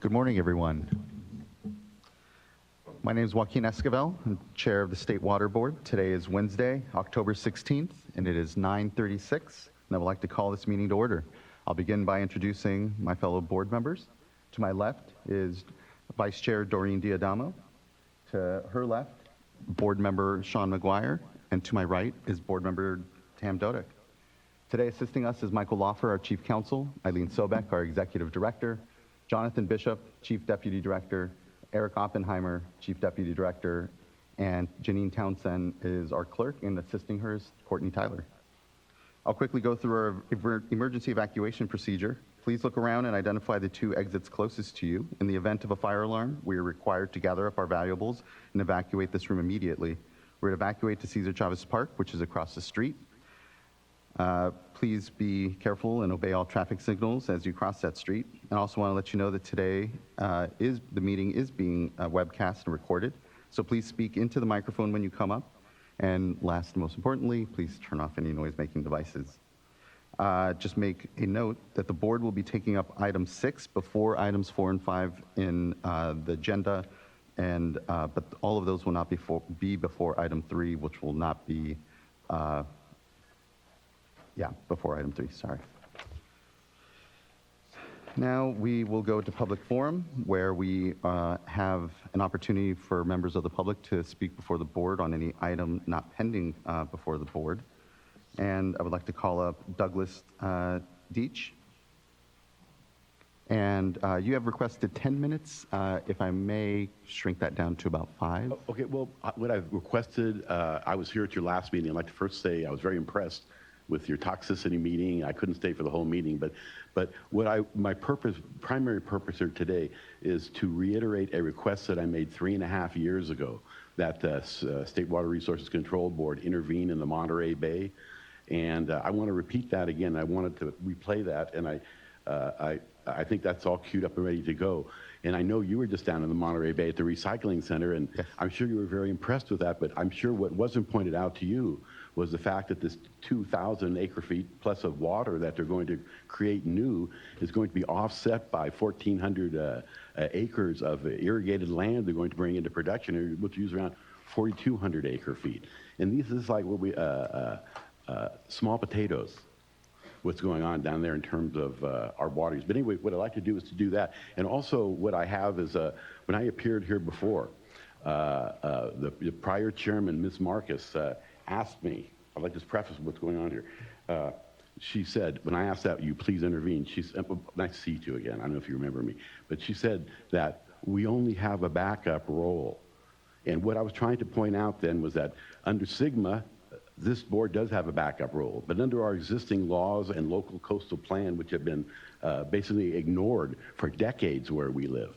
Good morning, everyone. My name is Joaquin Esquivel. I'm Chair of the State Water Board. Today is Wednesday, October 16th, and it is 9:36, and I would like to call this meeting to order. I'll begin by introducing my fellow board members. To my left is Vice Chair Doreen Diadamo. To her left, Board Member Sean McGuire, and to my right is Board Member Tam Dodek. Today assisting us is Michael Loffer, our Chief Counsel, Eileen Sobek, our Executive Director, Jonathan Bishop, Chief Deputy Director, Eric Oppenheimer, Chief Deputy Director, and Janine Townsend is our clerk, and assisting her is Courtney Tyler. I'll quickly go through our emergency evacuation procedure. Please look around and identify the two exits closest to you. In the event of a fire alarm, we are required to gather up our valuables and evacuate this room immediately. We're to evacuate to Cesar Chavez Park, which is across the street. Please be careful and obey all traffic signals as you cross that street. And I also want to let you know that today the meeting is being webcast and recorded. So please speak into the microphone when you come up. And last and most importantly, please turn off any noise-making devices. Just make a note that the board will be taking up item 6 before items 4 and 5 in the agenda, and but all of those will not be before item 3, which will not be before item 3, sorry. Now we will go to public forum, where we have an opportunity for members of the public to speak before the board on any item not pending before the board. And I would like to call up Douglas Deach. And you have requested 10 minutes. If I may shrink that down to about 5. Okay, well, what I've requested, I was here at your last meeting. I'd like to first say I was very impressed with your toxicity meeting. I couldn't stay for the whole meeting, but my primary purpose here today is to reiterate a request that I made 3.5 years ago, that State Water Resources Control Board intervene in the Monterey Bay. And I want to repeat that again. I wanted to replay that, and I think that's all queued up and ready to go. And I know you were just down in the Monterey Bay at the recycling center, and yes, I'm sure you were very impressed with that, but I'm sure what wasn't pointed out to you was the fact that this 2,000 acre-feet plus of water that they're going to create new is going to be offset by 1,400 acres of irrigated land they're going to bring into production, which use around 4,200 acre-feet. And this is like what we, small potatoes, what's going on down there in terms of our water use. But anyway, what I'd like to do is to do that. And also what I have is, when I appeared here before, the prior chairman, Ms. Marcus, asked me, I'd like to just preface what's going on here. She said, when I asked that you please intervene, she said, nice to see you again, I don't know if you remember me, but she said that we only have a backup role. And what I was trying to point out then was that under SGMA, this board does have a backup role, but under our existing laws and local coastal plan, which have been basically ignored for decades where we live,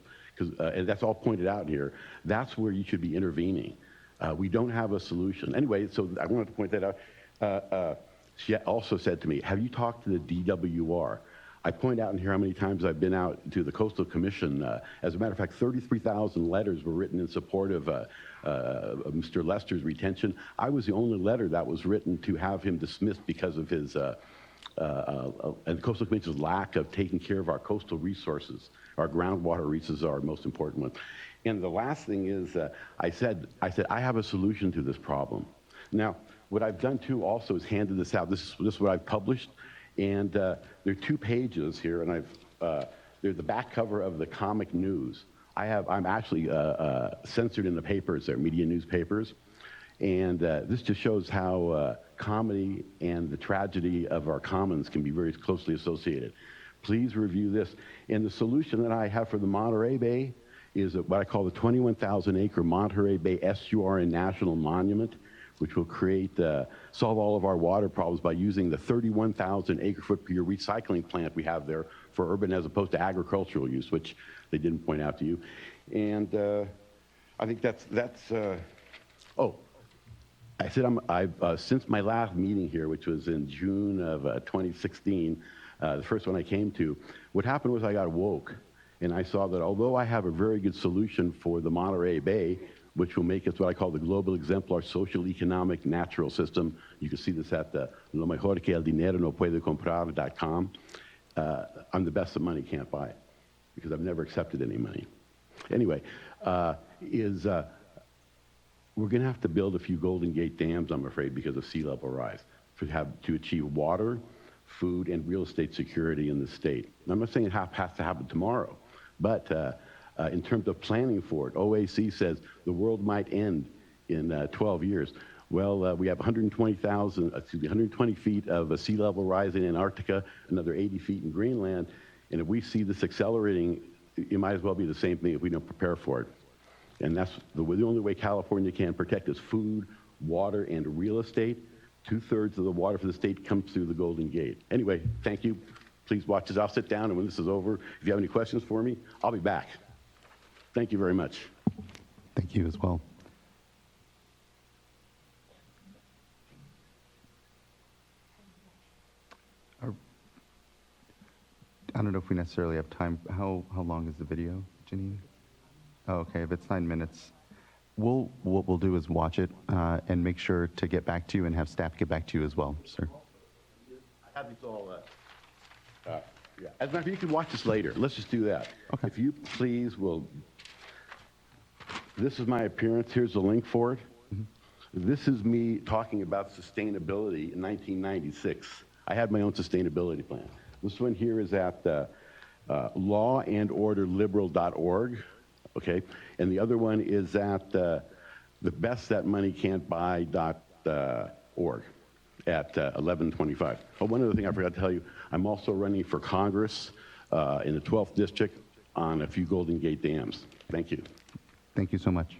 and that's all pointed out here, that's where you should be intervening. We don't have a solution. Anyway, so I wanted to point that out. She also said to me, have you talked to the DWR? I point out in here how many times I've been out to the Coastal Commission. As a matter of fact, 33,000 letters were written in support of Mr. Lester's retention. I was the only letter that was written to have him dismissed because of his, and the Coastal Commission's lack of taking care of our coastal resources. Our groundwater resources are our most important one. And the last thing is, I said, I have a solution to this problem. Now, what I've done too also is handed this out. This is what I've published. And there are 2 pages here, and they're the back cover of the comic news. I'm actually censored in the papers, they're media newspapers. And this just shows how comedy and the tragedy of our commons can be very closely associated. Please review this. And the solution that I have for the Monterey Bay is what I call the 21,000 acre Monterey Bay SWRCB National Monument, which will solve all of our water problems by using the 31,000 acre foot per year recycling plant we have there for urban as opposed to agricultural use, which they didn't point out to you. And I think I said since my last meeting here, which was in June of 2016, the first one I came to, what happened was I got woke. And I saw that although I have a very good solution for the Monterey Bay, which will make us what I call the global exemplar social, economic, natural system. You can see this at the lo mejor que el dinero no puede comprar.com. I'm the best that money can't buy. because I've never accepted any money. Anyway, we're going to have to build a few Golden Gate dams, I'm afraid, because of sea level rise to achieve water, food, and real estate security in the state. And I'm not saying it has to happen tomorrow, but in terms of planning for it, OAC says the world might end in 12 years. Well, we have 120 feet of sea level rise in Antarctica, another 80 feet in Greenland, and if we see this accelerating, it might as well be the same thing if we don't prepare for it. And that's the only way California can protect is food, water, and real estate. 2/3 of the water for the state comes through the Golden Gate. Anyway, thank you. Please watch this. I'll sit down, and when this is over, if you have any questions for me, I'll be back. Thank you very much. Thank you as well. I don't know if we necessarily have time. How long is the video, Janine? Oh, okay, if it's 9 minutes, what we'll do is watch it and make sure to get back to you and have staff get back to you as well, sir. I have these all, yeah. As a matter of fact, you can watch this later. Let's just do that. Okay. If you please this is my appearance. Here's the link for it. This is me talking about sustainability in 1996. I had my own sustainability plan. This one here is at lawandorderliberal.org, okay? And the other one is at thebestthatmoneycan'tbuy.org at 1125. Oh, one other thing I forgot to tell you, I'm also running for Congress in the 12th District on a few Golden Gate dams. Thank you. Thank you so much.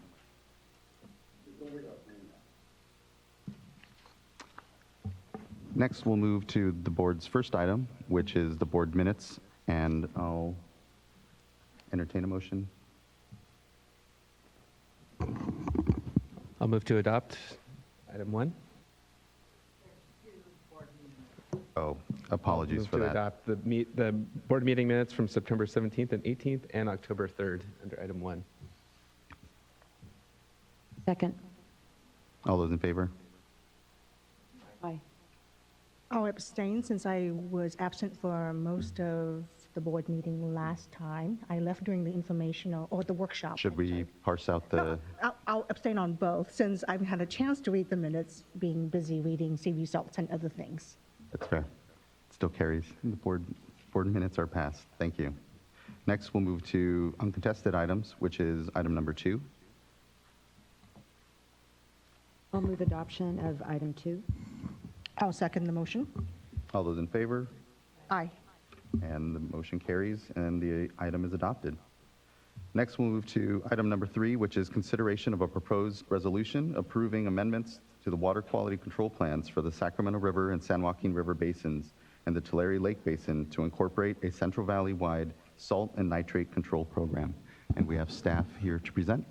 Next, we'll move to the board's first item, which is the board minutes, and I'll entertain a motion. I'll move to adopt item 1. Oh, apologies Move for to that. adopt the board meeting minutes from September 17th and 18th and October 3rd under item 1. Second. All those in favor? Aye. I'll abstain since I was absent for most of the board meeting last time. I left during the informational or the workshop. Should we parse out the, I'll abstain on both since I've had a chance to read the minutes, being busy reading C results and other things. that's fair. Still carries. The board minutes are passed. Thank you. Next, we'll move to uncontested items, which is item number 2. I'll move adoption of item 2. I'll second the motion. All those in favor? Aye. And the motion carries, and the item is adopted. Next, we'll move to item number 3, which is consideration of a proposed resolution approving amendments to the water quality control plans for the Sacramento River and San Joaquin River basins and the Tulare Lake Basin to incorporate a Central Valley-wide salt and nitrate control program. And we have staff here to present.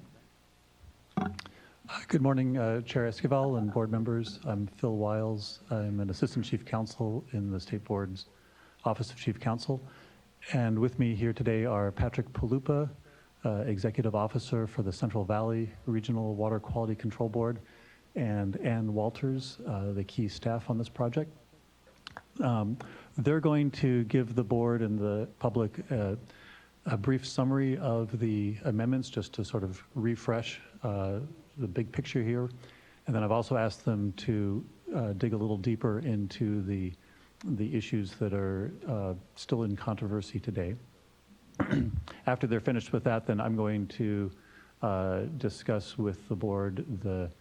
Good morning, Chair Esquivel and board members. I'm Phil Wiles. I'm an Assistant Chief Counsel in the State Board's Office of Chief Counsel. And with me here today are Patrick Palupa, Executive Officer for the Central Valley Regional Water Quality Control Board, and Ann Walters, the key staff on this project. They're going to give the board and the public a brief summary of the amendments just to sort of refresh the big picture here. And then I've also asked them to dig a little deeper into the issues that are still in controversy today. After they're finished with that, then I'm going to discuss with the board the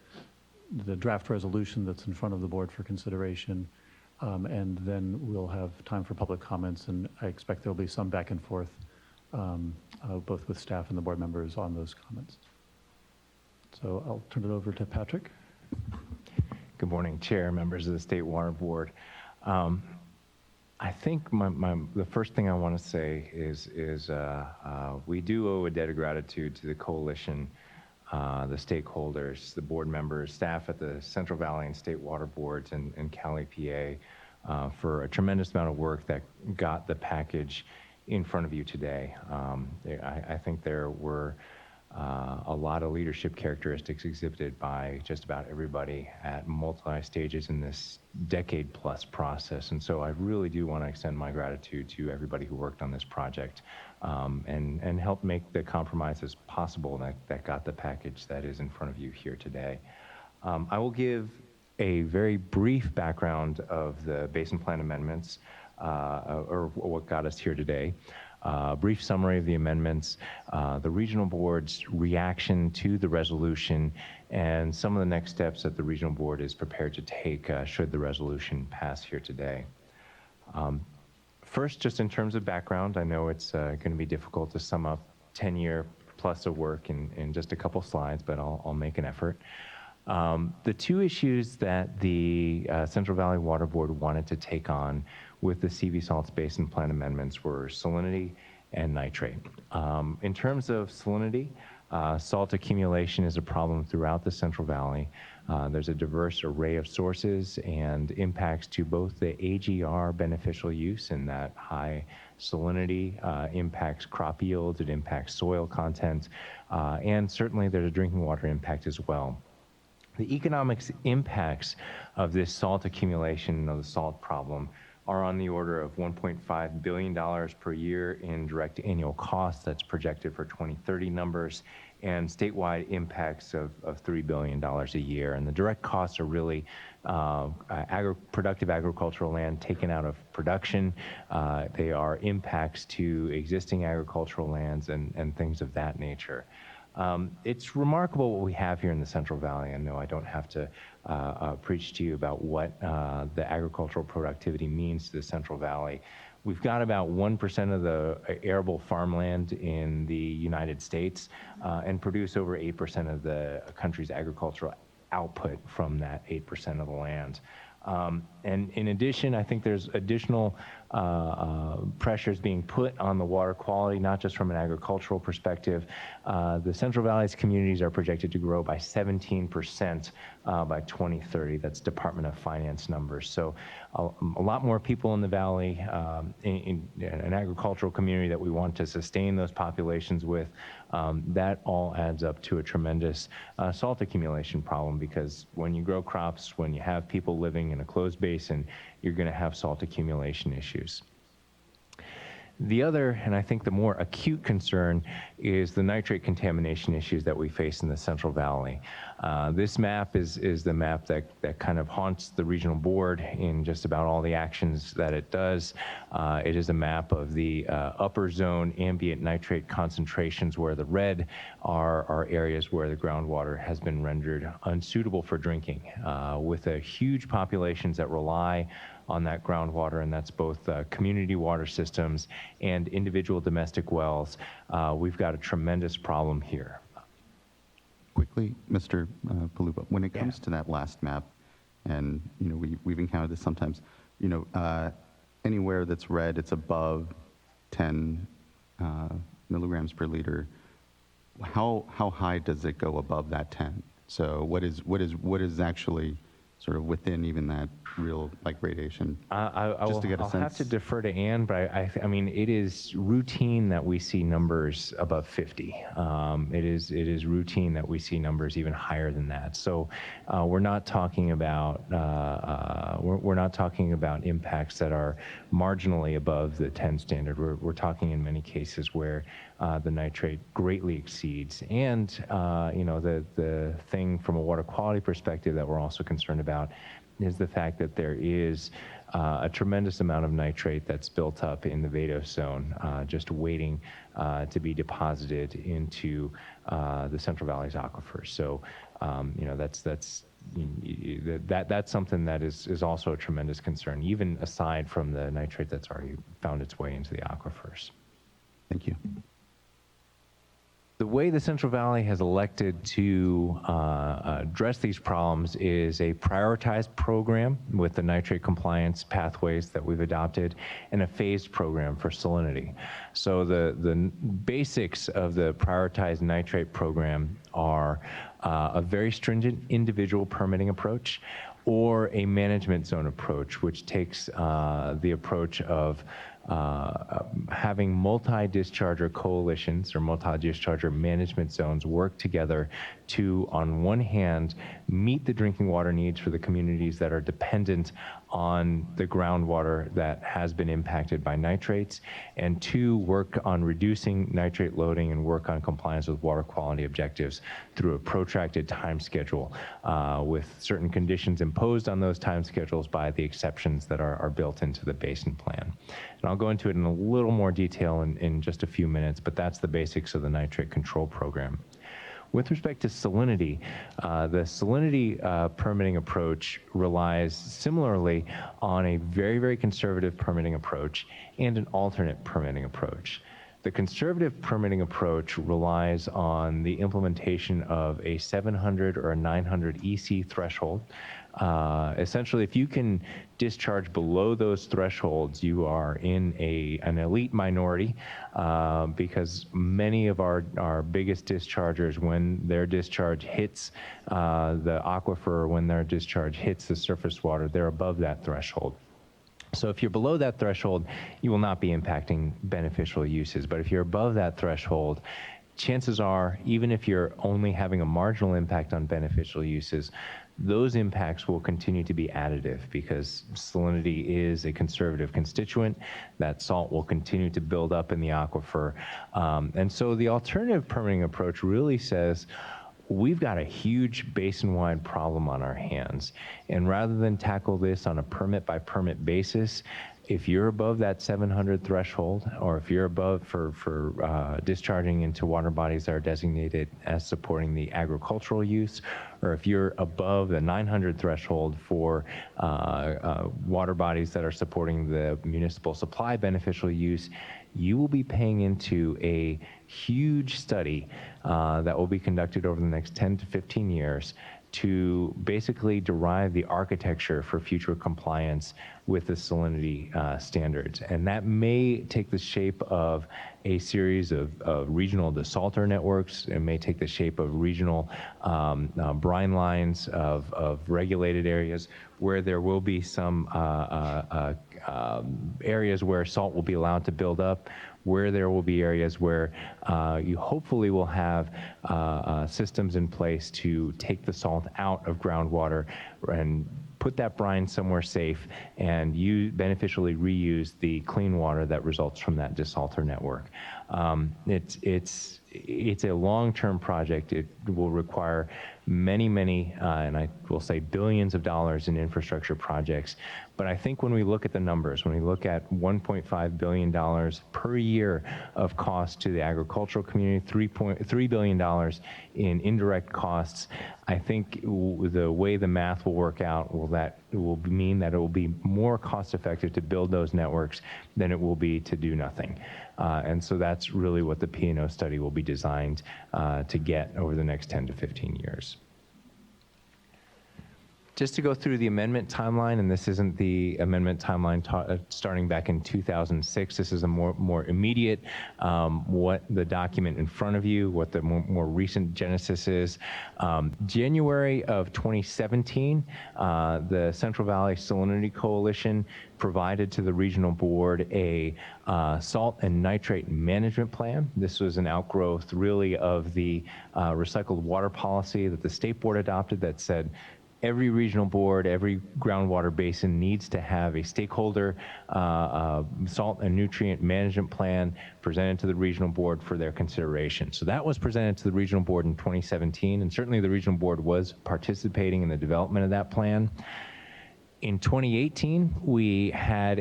draft resolution that's in front of the board for consideration. And then we'll have time for public comments, and I expect there'll be some back and forth, both with staff and the board members on those comments. So I'll turn it over to Patrick. Good morning, Chair, members of the State Water Board. I think the first thing I want to say is we do owe a debt of gratitude to the coalition, the stakeholders, the board members, staff at the Central Valley and State Water Boards and Cali, PA, for a tremendous amount of work that got the package in front of you today. I think there were a lot of leadership characteristics exhibited by just about everybody at multi-stages in this decade-plus process. And so I really do want to extend my gratitude to everybody who worked on this project and helped make the compromises possible that got the package that is in front of you here today. I will give a very brief background of the Basin Plan amendments, or what got us here today. Brief summary of the amendments, the regional board's reaction to the resolution, and some of the next steps that the regional board is prepared to take should the resolution pass here today. First, just in terms of background, I know it's going to be difficult to sum up 10-year plus of work in just a couple slides, but I'll make an effort. The two issues that the Central Valley Water Board wanted to take on with the CV Salts Basin Plan amendments were salinity and nitrate. In terms of salinity, salt accumulation is a problem throughout the Central Valley. There's a diverse array of sources and impacts to both the AGR beneficial use in that high salinity impacts crop yields, it impacts soil content, and certainly there's a drinking water impact as well. The economics impacts of this salt accumulation, of the salt problem, are on the order of $1.5 billion per year in direct annual costs. That's projected for 2030 numbers, and statewide impacts of $3 billion a year. And the direct costs are really productive agricultural land taken out of production. They are impacts to existing agricultural lands and things of that nature. It's remarkable what we have here in the Central Valley. I know I don't have to preach to you about what the agricultural productivity means to the Central Valley. We've got about 1% of the arable farmland in the United States and produce over 8% of the country's agricultural output from that 8% of the land. And in addition, I think there's additional pressures being put on the water quality, not just from an agricultural perspective. The Central Valley's communities are projected to grow by 17% by 2030. That's Department of Finance numbers. So a lot more people in the valley, in an agricultural community that we want to sustain those populations with. That all adds up to a tremendous salt accumulation problem, because when you grow crops, when you have people living in a closed basin, you're going to have salt accumulation issues. The other, and I think the more acute concern, is the nitrate contamination issues that we face in the Central Valley. This map is the map that kind of haunts the regional board in just about all the actions that it does. It is a map of the upper zone ambient nitrate concentrations, where the red are areas where the groundwater has been rendered unsuitable for drinking, with huge populations that rely on that groundwater, and that's both community water systems and individual domestic wells. We've got a tremendous problem here. Quickly, Mr. Paluba, when it comes to that last map, and we've encountered this sometimes, anywhere that's red, it's above 10 milligrams per liter. How high does it go above that 10? So what is actually sort of within even that real gradation? Just to get a sense. I'll have to defer to Ann, but I mean, it is routine that we see numbers above 50. It is routine that we see numbers even higher than that. So we're not talking about we're not talking about impacts that are marginally above the 10 standard. We're talking in many cases where the nitrate greatly exceeds. And the thing from a water quality perspective that we're also concerned about is the fact that there is a tremendous amount of nitrate that's built up in the Vados zone, just waiting to be deposited into the Central Valley's aquifers. So, that's something that is also a tremendous concern, even aside from the nitrate that's already found its way into the aquifers. Thank you. The way the Central Valley has elected to address these problems is a prioritized program with the nitrate compliance pathways that we've adopted, and a phased program for salinity. So the basics of the prioritized nitrate program are a very stringent individual permitting approach, or a management zone approach, which takes the approach of having multi-discharger coalitions or multi-discharger management zones work together to, on one hand, meet the drinking water needs for the communities that are dependent on the groundwater that has been impacted by nitrates, and two, work on reducing nitrate loading and work on compliance with water quality objectives through a protracted time schedule with certain conditions imposed on those time schedules by the exceptions that are built into the basin plan. And I'll go into it in a little more detail in just a few minutes, but that's the basics of the nitrate control program. With respect to salinity, the salinity permitting approach relies similarly on a very, very conservative permitting approach and an alternate permitting approach. The conservative permitting approach relies on the implementation of a 700 or a 900 EC threshold. Essentially, if you can discharge below those thresholds, you are in an elite minority because many of our biggest dischargers, when their discharge hits the aquifer, when their discharge hits the surface water, they're above that threshold. So if you're below that threshold, you will not be impacting beneficial uses. But if you're above that threshold, chances are, even if you're only having a marginal impact on beneficial uses, those impacts will continue to be additive because salinity is a conservative constituent. That salt will continue to build up in the aquifer. And so the alternative permitting approach really says, we've got a huge basin-wide problem on our hands. And rather than tackle this on a permit-by-permit basis, if you're above that 700 threshold, or if you're above for discharging into water bodies that are designated as supporting the agricultural use, or if you're above the 900 threshold for water bodies that are supporting the municipal supply beneficial use, you will be paying into a huge study that will be conducted over the next 10 to 15 years to basically derive the architecture for future compliance with the salinity standards. And that may take the shape of a series of regional desalter networks. It may take the shape of regional brine lines of regulated areas where there will be some areas where salt will be allowed to build up, where there will be areas where you hopefully will have systems in place to take the salt out of groundwater and put that brine somewhere safe and beneficially reuse the clean water that results from that desalter network. It's a long-term project. It will require many, and I will say billions of dollars in infrastructure projects. But I think when we look at the numbers, when we look at $1.5 billion per year of cost to the agricultural community, $3 billion in indirect costs, I think the way the math will work out will mean that it will be more cost effective to build those networks than it will be to do nothing. And so that's really what the P&O study will be designed to get over the next 10 to 15 years. Just to go through the amendment timeline, and this isn't the amendment timeline starting back in 2006. This is a more immediate, what the document in front of you, what the more recent genesis is. January of 2017, the Central Valley Salinity Coalition provided to the regional board a salt and nitrate management plan. This was an outgrowth really of the recycled water policy that the state board adopted that said, every regional board, every groundwater basin needs to have a stakeholder salt and nutrient management plan presented to the regional board for their consideration. So that was presented to the regional board in 2017, and certainly the regional board was participating in the development of that plan. In 2018, we had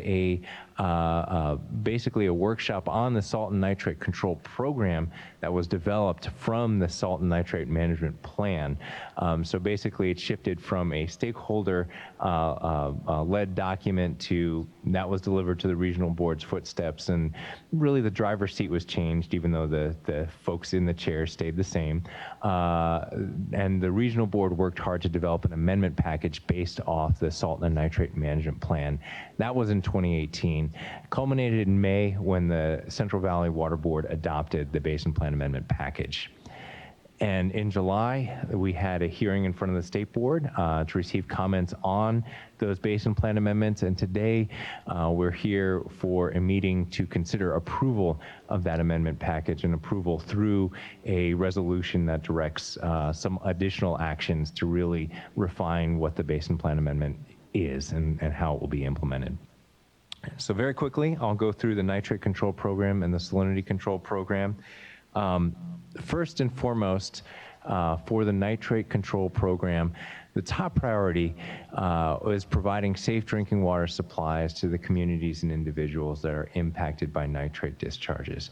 basically a workshop on the salt and nitrate control program that was developed from the salt and nitrate management plan. So basically it shifted from a stakeholder led document to that was delivered to the regional board's footsteps, and really the driver's seat was changed even though the folks in the chair stayed the same. And the regional board worked hard to develop an amendment package based off the salt and nitrate management plan. That was in 2018. Culminated in May when the Central Valley Water Board adopted the Basin Plan Amendment Package. And in July, we had a hearing in front of the State Board to receive comments on those basin plan amendments. And today, we're here for a meeting to consider approval of that amendment package and approval through a resolution that directs some additional actions to really refine what the basin plan amendment is and how it will be implemented. So very quickly, I'll go through the nitrate control program and the salinity control program. First and foremost, for the nitrate control program, the top priority is providing safe drinking water supplies to the communities and individuals that are impacted by nitrate discharges.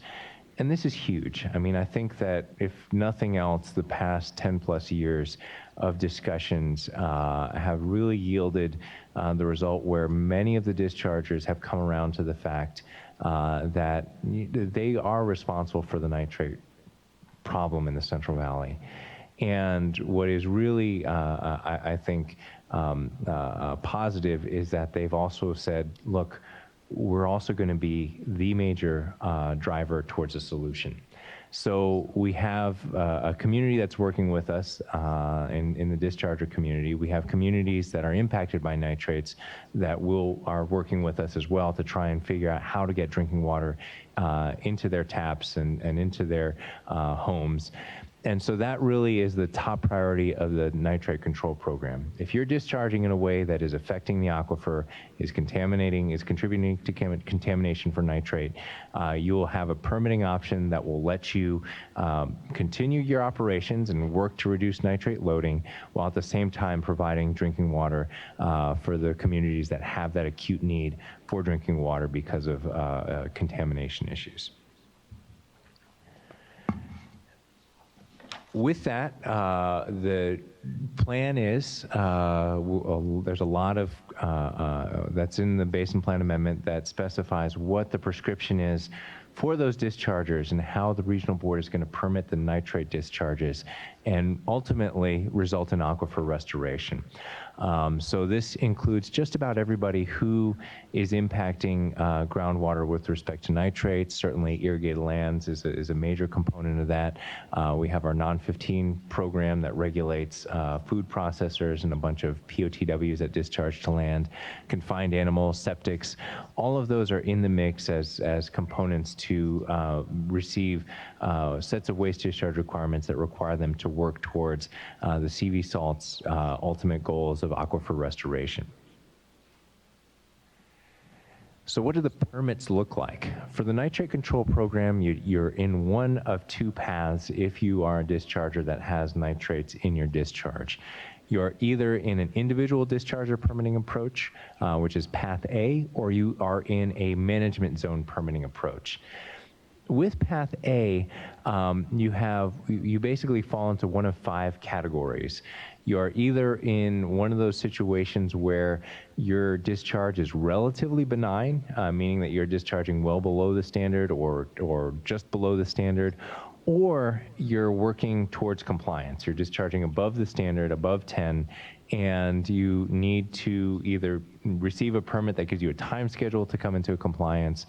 And this is huge. I mean, I think that if nothing else, the past 10 plus years of discussions have really yielded the result where many of the dischargers have come around to the fact that they are responsible for the nitrate problem in the Central Valley. And what is really, I think, positive is that they've also said, look, we're also going to be the major driver towards a solution. So we have a community that's working with us in the discharger community. We have communities that are impacted by nitrates that are working with us as well to try and figure out how to get drinking water into their taps and into their homes. And so that really is the top priority of the nitrate control program. If you're discharging in a way that is affecting the aquifer, is contributing to contamination for nitrate, you will have a permitting option that will let you continue your operations and work to reduce nitrate loading, while at the same time providing drinking water for the communities that have that acute need for drinking water because of contamination issues. With that, the plan is, there's a lot of, that's in the basin plan amendment that specifies what the prescription is for those dischargers and how the regional board is going to permit the nitrate discharges and ultimately result in aquifer restoration. So this includes just about everybody who is impacting groundwater with respect to nitrates. Certainly irrigated lands is a major component of that. We have our non-15 program that regulates food processors and a bunch of POTWs that discharge to land, confined animals, septics. All of those are in the mix as components to receive sets of waste discharge requirements that require them to work towards the CV salt's ultimate goals of aquifer restoration. So what do the permits look like? For the nitrate control program, you're in one of two paths if you are a discharger that has nitrates in your discharge. You're either in an individual discharger permitting approach, which is Path A, or you are in a management zone permitting approach. With Path A, you basically fall into one of 5 categories. You're either in one of those situations where your discharge is relatively benign, meaning that you're discharging well below the standard or just below the standard, or you're working towards compliance. You're discharging above the standard, above 10, and you need to either receive a permit that gives you a time schedule to come into compliance,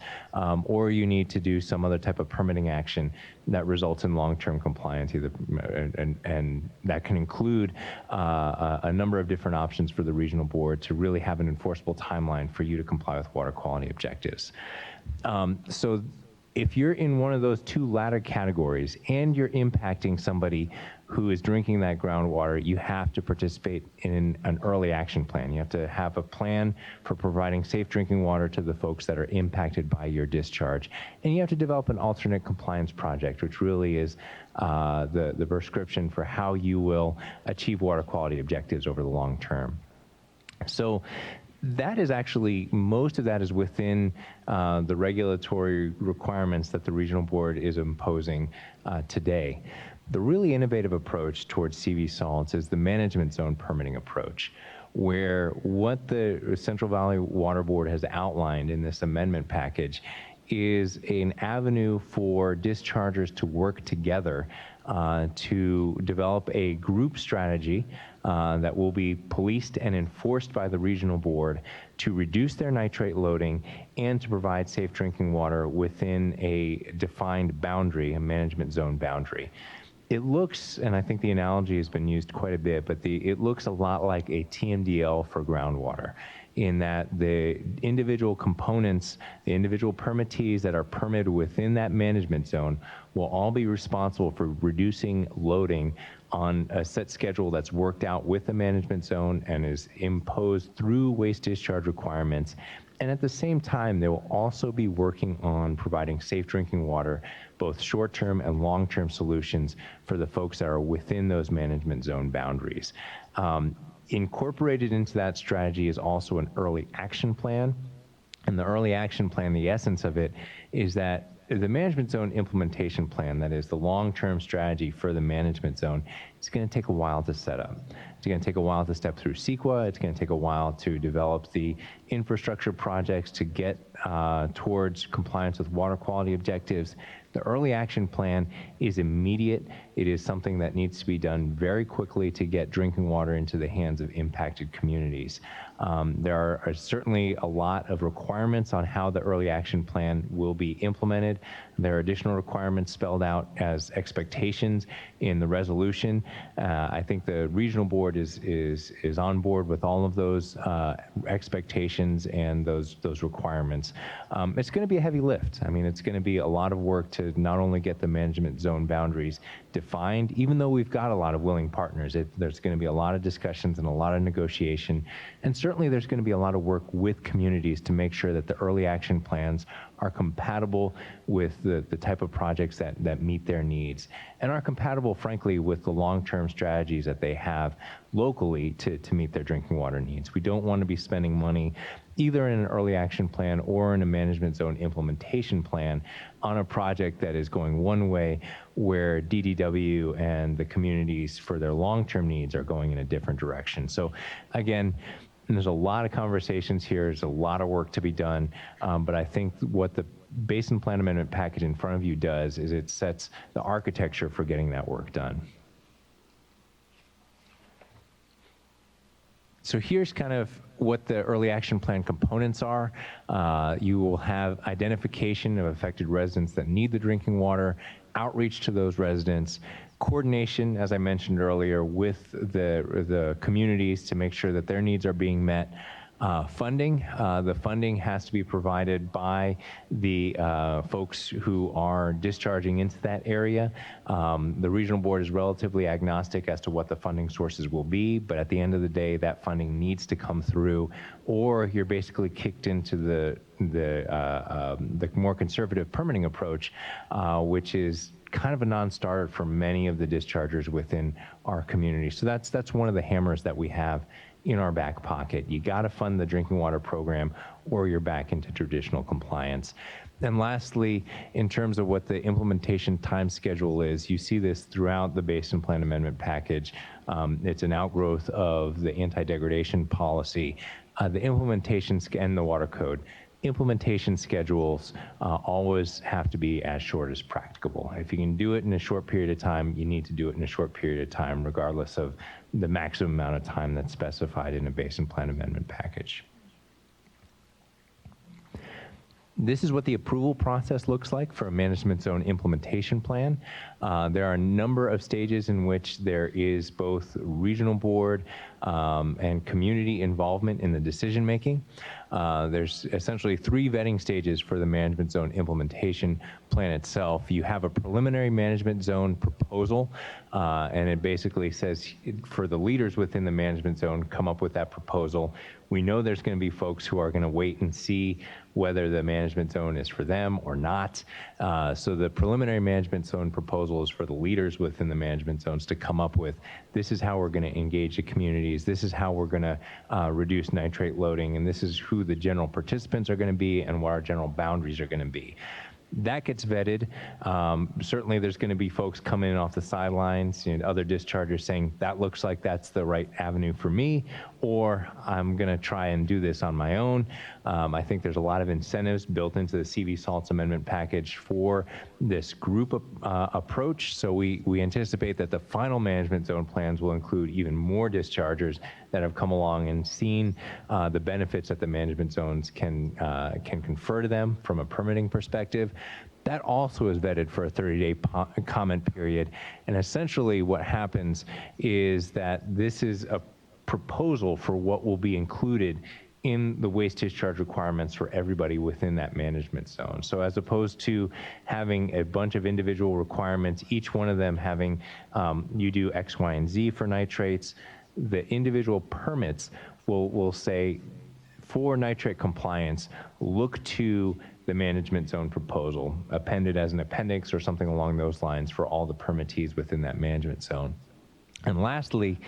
or you need to do some other type of permitting action that results in long-term compliance, and that can include a number of different options for the regional board to really have an enforceable timeline for you to comply with water quality objectives. So if you're in one of those 2 latter categories and you're impacting somebody who is drinking that groundwater, you have to participate in an early action plan. You have to have a plan for providing safe drinking water to the folks that are impacted by your discharge. And you have to develop an alternate compliance project, which really is the prescription for how you will achieve water quality objectives over the long term. So that is actually, most of that is within the regulatory requirements that the regional board is imposing today. The really innovative approach towards CV solids is the management zone permitting approach, where what the Central Valley Water Board has outlined in this amendment package is an avenue for dischargers to work together to develop a group strategy that will be policed and enforced by the regional board to reduce their nitrate loading and to provide safe drinking water within a defined boundary, a management zone boundary. it looks, and I think the analogy has been used quite a bit, but it looks a lot like a TMDL for groundwater, in that the individual components, the individual permittees that are permitted within that management zone will all be responsible for reducing loading on a set schedule that's worked out with the management zone and is imposed through waste discharge requirements. And at the same time, they will also be working on providing safe drinking water, both short-term and long-term solutions for the folks that are within those management zone boundaries. Incorporated into that strategy is also an early action plan. And the early action plan, the essence of it is that the management zone implementation plan, that is the long-term strategy for the management zone, it's going to take a while to set up. It's going to take a while to step through CEQA. It's going to take a while to develop the infrastructure projects to get towards compliance with water quality objectives. The early action plan is immediate. It is something that needs to be done very quickly to get drinking water into the hands of impacted communities. There are certainly a lot of requirements on how the early action plan will be implemented. There are additional requirements spelled out as expectations in the resolution. I think the regional board is on board with all of those expectations and those requirements. It's going to be a heavy lift. I mean, it's going to be a lot of work to not only get the management zone boundaries defined, even though we've got a lot of willing partners. There's going to be a lot of discussions and a lot of negotiation, and certainly there's going to be a lot of work with communities to make sure that the early action plans are compatible with the type of projects that meet their needs, and are compatible, frankly, with the long-term strategies that they have locally to meet their drinking water needs. We don't want to be spending money either in an early action plan or in a management zone implementation plan on a project that is going one way, where DDW and the communities for their long-term needs are going in a different direction. So again, there's a lot of conversations here, there's a lot of work to be done, but I think what the Basin Plan Amendment package in front of you does is it sets the architecture for getting that work done. So here's kind of what the early action plan components are. You will have identification of affected residents that need the drinking water, outreach to those residents, coordination, as I mentioned earlier, with the communities to make sure that their needs are being met. Funding, the funding has to be provided by the folks who are discharging into that area. The regional board is relatively agnostic as to what the funding sources will be, but at the end of the day, that funding needs to come through, or you're basically kicked into the more conservative permitting approach, which is kind of a non-starter for many of the dischargers within our community. So that's one of the hammers that we have in our back pocket. You got to fund the drinking water program, or you're back into traditional compliance. And lastly, in terms of what the implementation time schedule is, you see this throughout the Basin Plan Amendment package. It's an outgrowth of the anti-degradation policy, the implementation and the water code. Implementation schedules always have to be as short as practicable. If you can do it in a short period of time, you need to do it in a short period of time, regardless of the maximum amount of time that's specified in a Basin Plan Amendment package. This is what the approval process looks like for a management zone implementation plan. There are a number of stages in which there is both regional board and community involvement in the decision making. There's essentially 3 vetting stages for the management zone implementation plan itself. You have a preliminary management zone proposal, and it basically says for the leaders within the management zone, come up with that proposal. We know there's going to be folks who are going to wait and see whether the management zone is for them or not. So the preliminary management zone proposal is for the leaders within the management zones to come up with, this is how we're going to engage the communities, this is how we're going to reduce nitrate loading, and this is who the general participants are going to be and what our general boundaries are going to be. That gets vetted. Certainly there's going to be folks coming in off the sidelines, other dischargers saying, that looks like that's the right avenue for me, or I'm going to try and do this on my own. I think there's a lot of incentives built into the CV Salts Amendment package for this group approach. So we anticipate that the final management zone plans will include even more dischargers that have come along and seen the benefits that the management zones can confer to them from a permitting perspective. That also is vetted for a 30-day comment period. And essentially what happens is that this is a proposal for what will be included in the waste discharge requirements for everybody within that management zone. So as opposed to having a bunch of individual requirements, each one of them having, you do X, Y, and Z for nitrates, the individual permits will say, for nitrate compliance, look to the management zone proposal, appended as an appendix or something along those lines for all the permittees within that management zone. And lastly,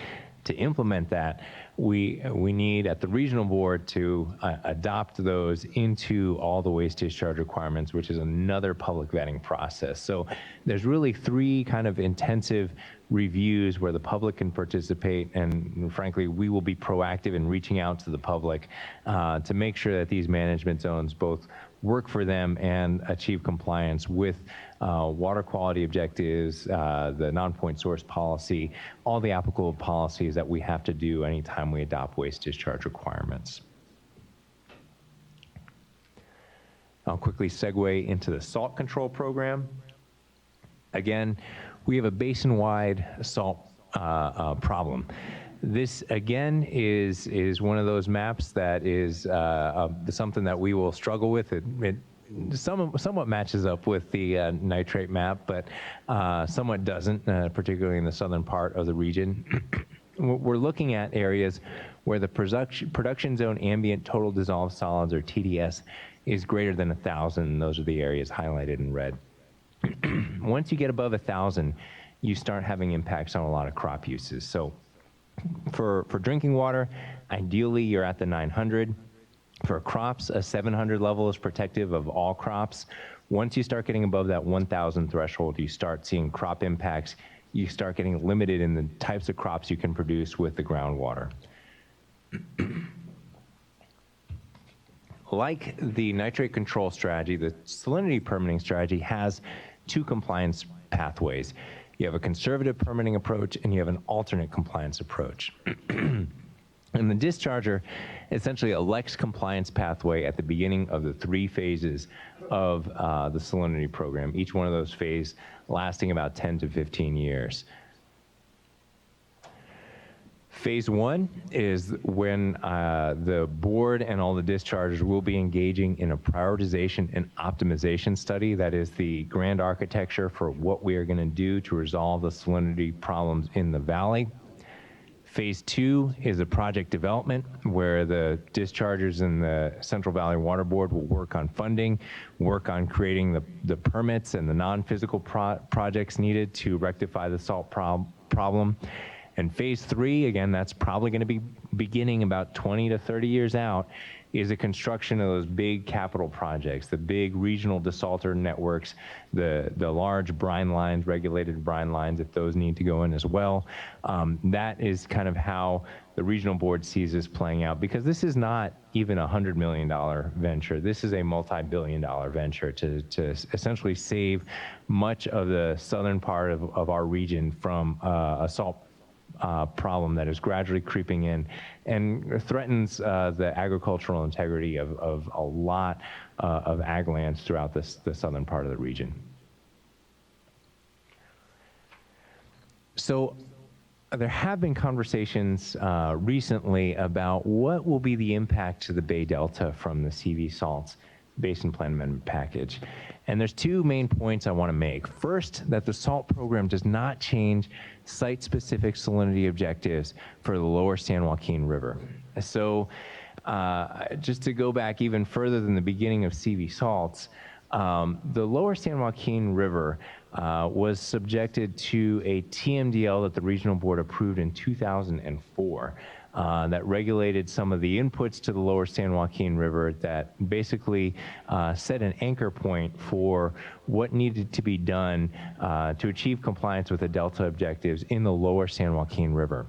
to implement that, we need at the regional board to adopt those into all the waste discharge requirements, which is another public vetting process. So there's really 3 kind of intensive reviews where the public can participate, and frankly, we will be proactive in reaching out to the public to make sure that these management zones both work for them and achieve compliance with water quality objectives, the non-point source policy, all the applicable policies that we have to do anytime we adopt waste discharge requirements. I'll quickly segue into the salt control program. Again, we have a basin-wide salt problem. This, again, is one of those maps that is something that we will struggle with. It somewhat matches up with the nitrate map, but somewhat doesn't, particularly in the southern part of the region. We're looking at areas where the production zone ambient total dissolved solids, or TDS, is greater than 1,000. Those are the areas highlighted in red. Once you get above 1,000, you start having impacts on a lot of crop uses. So for drinking water, ideally you're at the 900. For crops, a 700 level is protective of all crops. Once you start getting above that 1,000 threshold, you start seeing crop impacts. You start getting limited in the types of crops you can produce with the groundwater. Like the nitrate control strategy, the salinity permitting strategy has 2 compliance pathways. You have a conservative permitting approach and you have an alternate compliance approach. And the discharger essentially elects compliance pathway at the beginning of the 3 phases of the salinity program, each one of those phases lasting about 10 to 15 years. Phase 1 is when the board and all the dischargers will be engaging in a prioritization and optimization study. That is the grand architecture for what we are going to do to resolve the salinity problems in the valley. Phase 2 is a project development where the dischargers and the Central Valley Water Board will work on funding, work on creating the permits and the non-physical projects needed to rectify the salt problem. And phase 3, again, that's probably going to be beginning about 20 to 30 years out, is the construction of those big capital projects, the big regional desalter networks, the large brine lines, regulated brine lines, if those need to go in as well. That is kind of how the regional board sees this playing out, because this is not even a $100 million venture. This is a multi-billion-dollar venture to essentially save much of the southern part of our region from a salt problem that is gradually creeping in and threatens the agricultural integrity of a lot of ag lands throughout the southern part of the region. So there have been conversations recently about what will be the impact to the Bay Delta from the CV salts Basin Plan Amendment package. And there's 2 main points I want to make. First, that the SALT program does not change site-specific salinity objectives for the lower San Joaquin River. So just to go back even further than the beginning of CV salts, the lower San Joaquin River was subjected to a TMDL that the regional board approved in 2004. That regulated some of the inputs to the lower San Joaquin River, that basically set an anchor point for what needed to be done to achieve compliance with the Delta objectives in the lower San Joaquin River.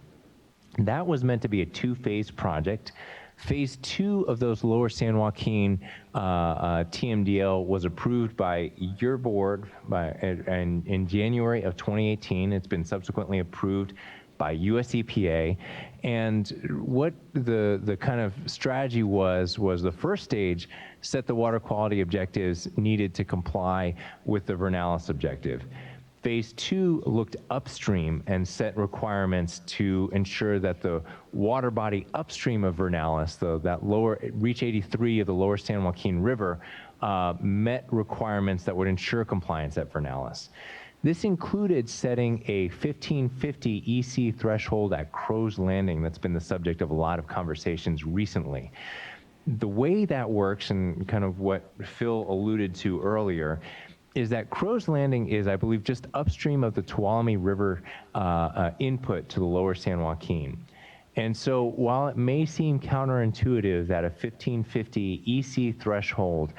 That was meant to be a 2-phase project. Phase 2 of those lower San Joaquin TMDL was approved by your board in January of 2018. It's been subsequently approved by US EPA. And what the kind of strategy was the first stage set the water quality objectives needed to comply with the Vernalis objective. Phase 2 looked upstream and set requirements to ensure that the water body upstream of Vernalis, that lower reach 83 of the lower San Joaquin River, met requirements that would ensure compliance at Vernalis. This included setting a 1550 EC threshold at Crow's Landing that's been the subject of a lot of conversations recently. The way that works, and kind of what Phil alluded to earlier, is that Crow's Landing is, I believe, just upstream of the Tuolumne River input to the lower San Joaquin. And so while it may seem counterintuitive that a 1550 EC threshold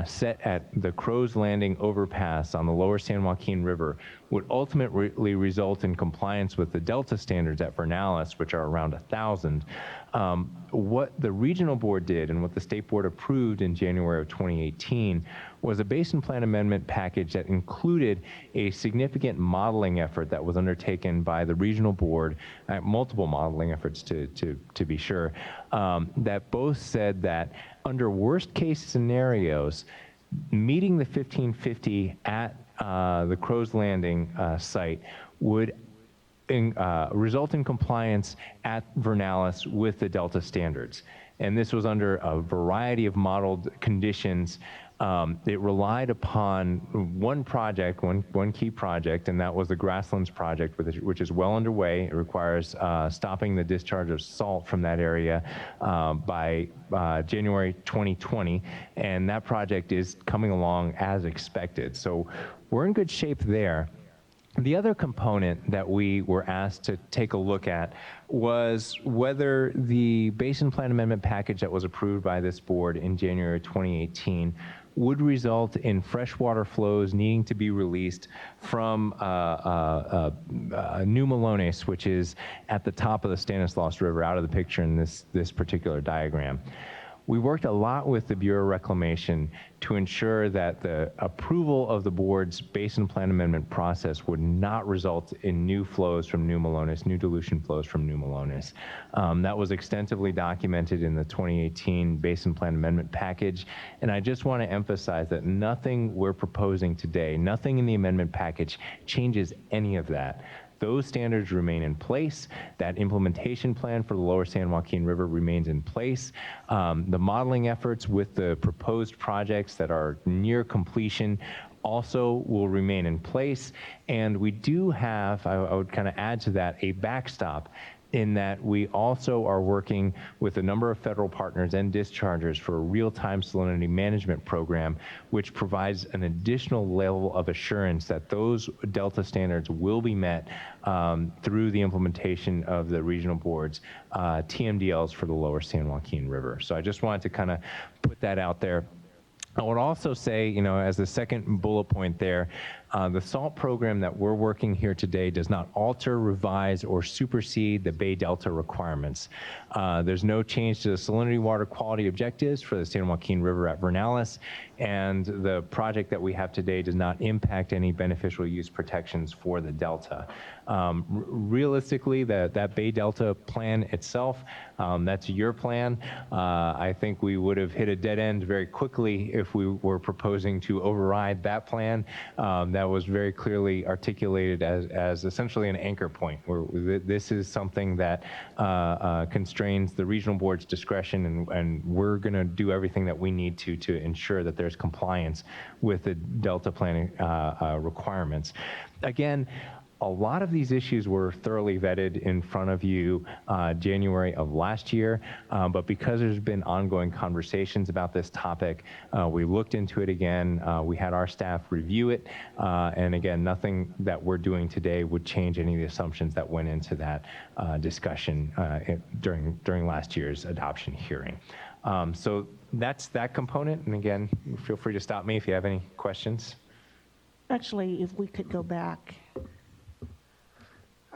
set at the Crow's Landing overpass on the lower San Joaquin River would ultimately result in compliance with the Delta standards at Vernalis, which are around 1,000, what the regional board did and what the state board approved in January of 2018 was a basin plan amendment package that included a significant modeling effort that was undertaken by the regional board, multiple modeling efforts to be sure, that both said that under worst case scenarios, meeting the 1550 at the Crow's Landing site would result in compliance at Vernalis with the Delta standards. And this was under a variety of modeled conditions. It relied upon one project, one key project, and that was the Grasslands project, which is well underway. It requires stopping the discharge of salt from that area by January 2020, and that project is coming along as expected. So we're in good shape there. The other component that we were asked to take a look at was whether the Basin Plan Amendment package that was approved by this board in January 2018 would result in freshwater flows needing to be released from New Melones, which is at the top of the Stanislaus River, out of the picture in this particular diagram. We worked a lot with the Bureau of Reclamation to ensure that the approval of the board's Basin Plan Amendment process would not result in new flows from New Melones, new dilution flows from New Melones. That was extensively documented in the 2018 Basin Plan Amendment package, and I just want to emphasize that nothing we're proposing today, nothing in the amendment package changes any of that. Those standards remain in place. That implementation plan for the lower San Joaquin River remains in place. The modeling efforts with the proposed projects that are near completion also will remain in place. And we do have, I would kind of add to that, a backstop in that we also are working with a number of federal partners and dischargers for a real-time salinity management program, which provides an additional level of assurance that those Delta standards will be met through the implementation of the regional board's TMDLs for the lower San Joaquin River. So I just wanted to kind of put that out there. I would also say, you know, as the second bullet point there, the SALT program that we're working here today does not alter, revise, or supersede the Bay Delta requirements. There's no change to the salinity water quality objectives for the San Joaquin River at Vernalis, and the project that we have today does not impact any beneficial use protections for the Delta. Realistically, that Bay Delta plan itself, that's your plan. I think we would have hit a dead end very quickly if we were proposing to override that plan. That was very clearly articulated as essentially an anchor point, where this is something that constrains the regional board's discretion, and we're going to do everything that we need to ensure that there's compliance with the Delta planning requirements. Again, a lot of these issues were thoroughly vetted in front of you January of last year, but because there's been ongoing conversations about this topic, we looked into it again. We had our staff review it, and again, nothing that we're doing today would change any of the assumptions that went into that discussion during last year's adoption hearing. So that's that component, and again, feel free to stop me if you have any questions. Actually, if we could go back.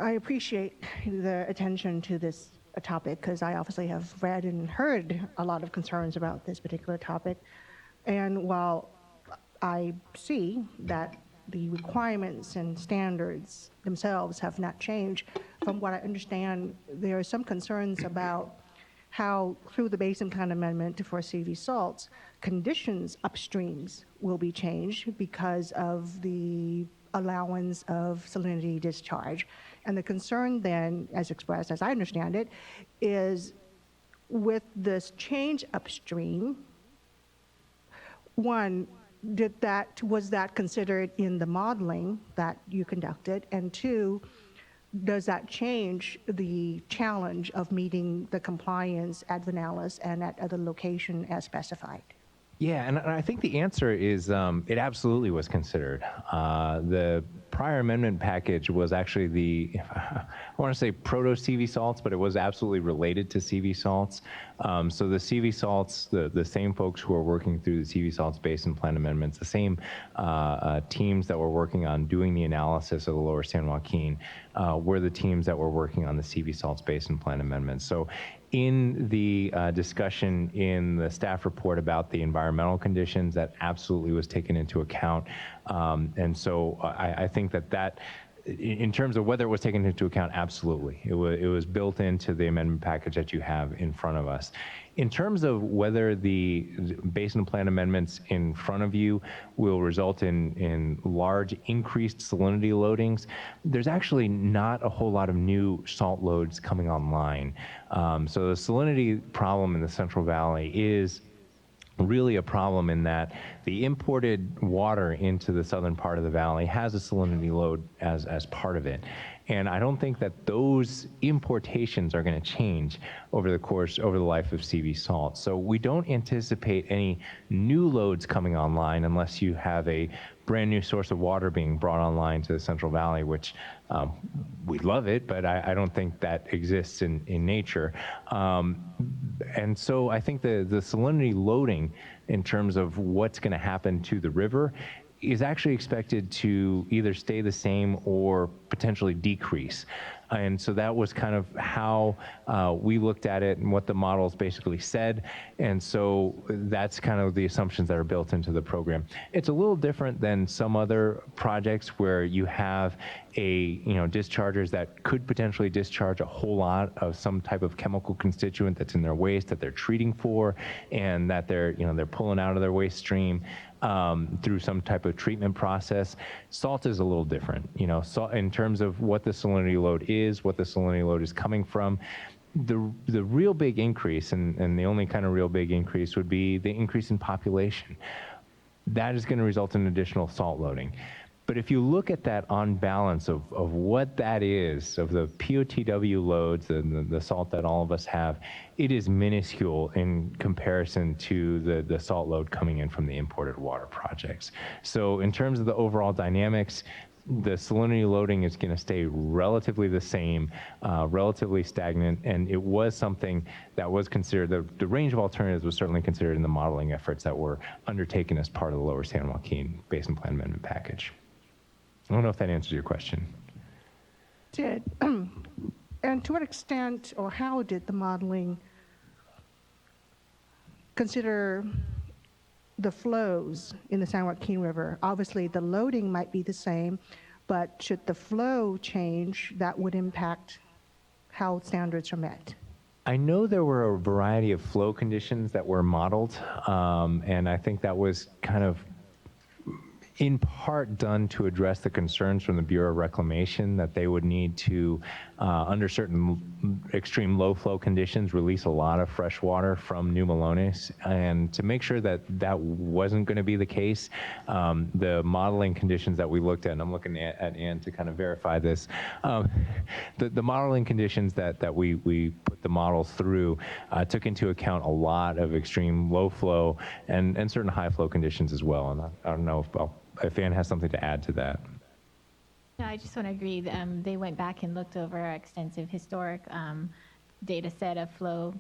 I appreciate the attention to this topic because I obviously have read and heard a lot of concerns about this particular topic. And while I see that the requirements and standards themselves have not changed. From what I understand, there are some concerns about how, through the Basin Plan Amendment for CV salts, conditions upstreams will be changed because of the allowance of salinity discharge. And the concern then, as expressed, as I understand it, is with this change upstream, one, was that considered in the modeling that you conducted? And two, does that change the challenge of meeting the compliance at Vanellis and at other location as specified? Yeah, and I think the answer is it absolutely was considered. The prior amendment package was actually I want to say proto-CV salts, but it was absolutely related to CV salts. So the CV salts, the same folks who are working through the CV salts basin plan amendments, the same teams that were working on doing the analysis of the lower San Joaquin were the teams that were working on the CV salts basin plan amendments. So in the discussion in the staff report about the environmental conditions, that absolutely was taken into account. And so I think that in terms of whether it was taken into account, absolutely. It was built into the amendment package that you have in front of us. In terms of whether the basin plan amendments in front of you will result in large increased salinity loadings, there's actually not a whole lot of new salt loads coming online. So the salinity problem in the Central Valley is really a problem in that the imported water into the southern part of the valley has a salinity load as part of it. And I don't think that those importations are going to change over the life of CV salt. So we don't anticipate any new loads coming online unless you have a brand new source of water being brought online to the Central Valley, which we love it, but I don't think that exists in nature. And so I think the salinity loading in terms of what's going to happen to the river is actually expected to either stay the same or potentially decrease. And so that was kind of how we looked at it and what the models basically said. And so that's kind of the assumptions that are built into the program. It's a little different than some other projects where you have dischargers that could potentially discharge a whole lot of some type of chemical constituent that's in their waste that they're treating for, and that they're pulling out of their waste stream through some type of treatment process. Salt is a little different, salt in terms of what the salinity load is, what the salinity load is coming from. The real big increase, and the only kind of real big increase would be the increase in population. That is going to result in additional salt loading. But if you look at that on balance of what that is, of the POTW loads and the salt that all of us have, it is minuscule in comparison to the salt load coming in from the imported water projects. So in terms of the overall dynamics, the salinity loading is going to stay relatively the same, relatively stagnant, and it was something that was considered, the range of alternatives was certainly considered in the modeling efforts that were undertaken as part of the Lower San Joaquin Basin Plan Amendment Package. I don't know if that answers your question. Did. And to what extent or how did the modeling consider the flows in the San Joaquin River? Obviously, the loading might be the same, but should the flow change, that would impact how standards are met. I know there were a variety of flow conditions that were modeled, and I think that was kind of in part done to address the concerns from the Bureau of Reclamation that they would need to, under certain extreme low flow conditions, release a lot of fresh water from New Melones. And to make sure that that wasn't going to be the case, the modeling conditions that we looked at, and I'm looking at Ann to kind of verify this, the modeling conditions that we put the models through took into account a lot of extreme low flow and certain high flow conditions as well. And I don't know if Ann has something to add to that. No, I just want to agree. They went back and looked over our extensive historic data set of flow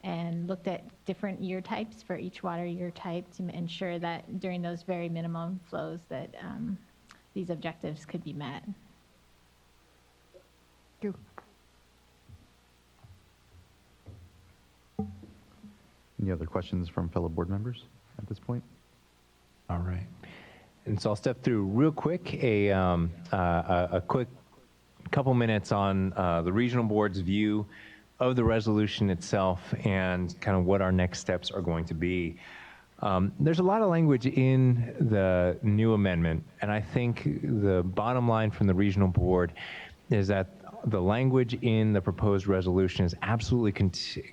and looked at different year types for each water year type to ensure that during those very minimum flows that these objectives could be met. Thank you. Any other questions from fellow board members at this point? All right. And so I'll step through real quick a quick couple minutes on the regional board's view of the resolution itself and kind of what our next steps are going to be. There's a lot of language in the new amendment, and I think the bottom line from the regional board is that the language in the proposed resolution is absolutely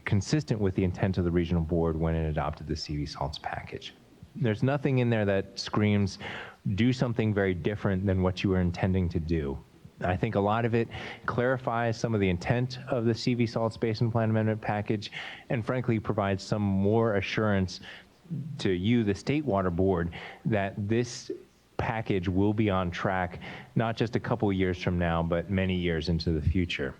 consistent with the intent of the regional board when it adopted the CV salts package. There's nothing in there that screams, do something very different than what you were intending to do. I think a lot of it clarifies some of the intent of the CV salts basin plan amendment package, and frankly provides some more assurance to you, the State Water Board, that this package will be on track, not just a couple years from now, but many years into the future.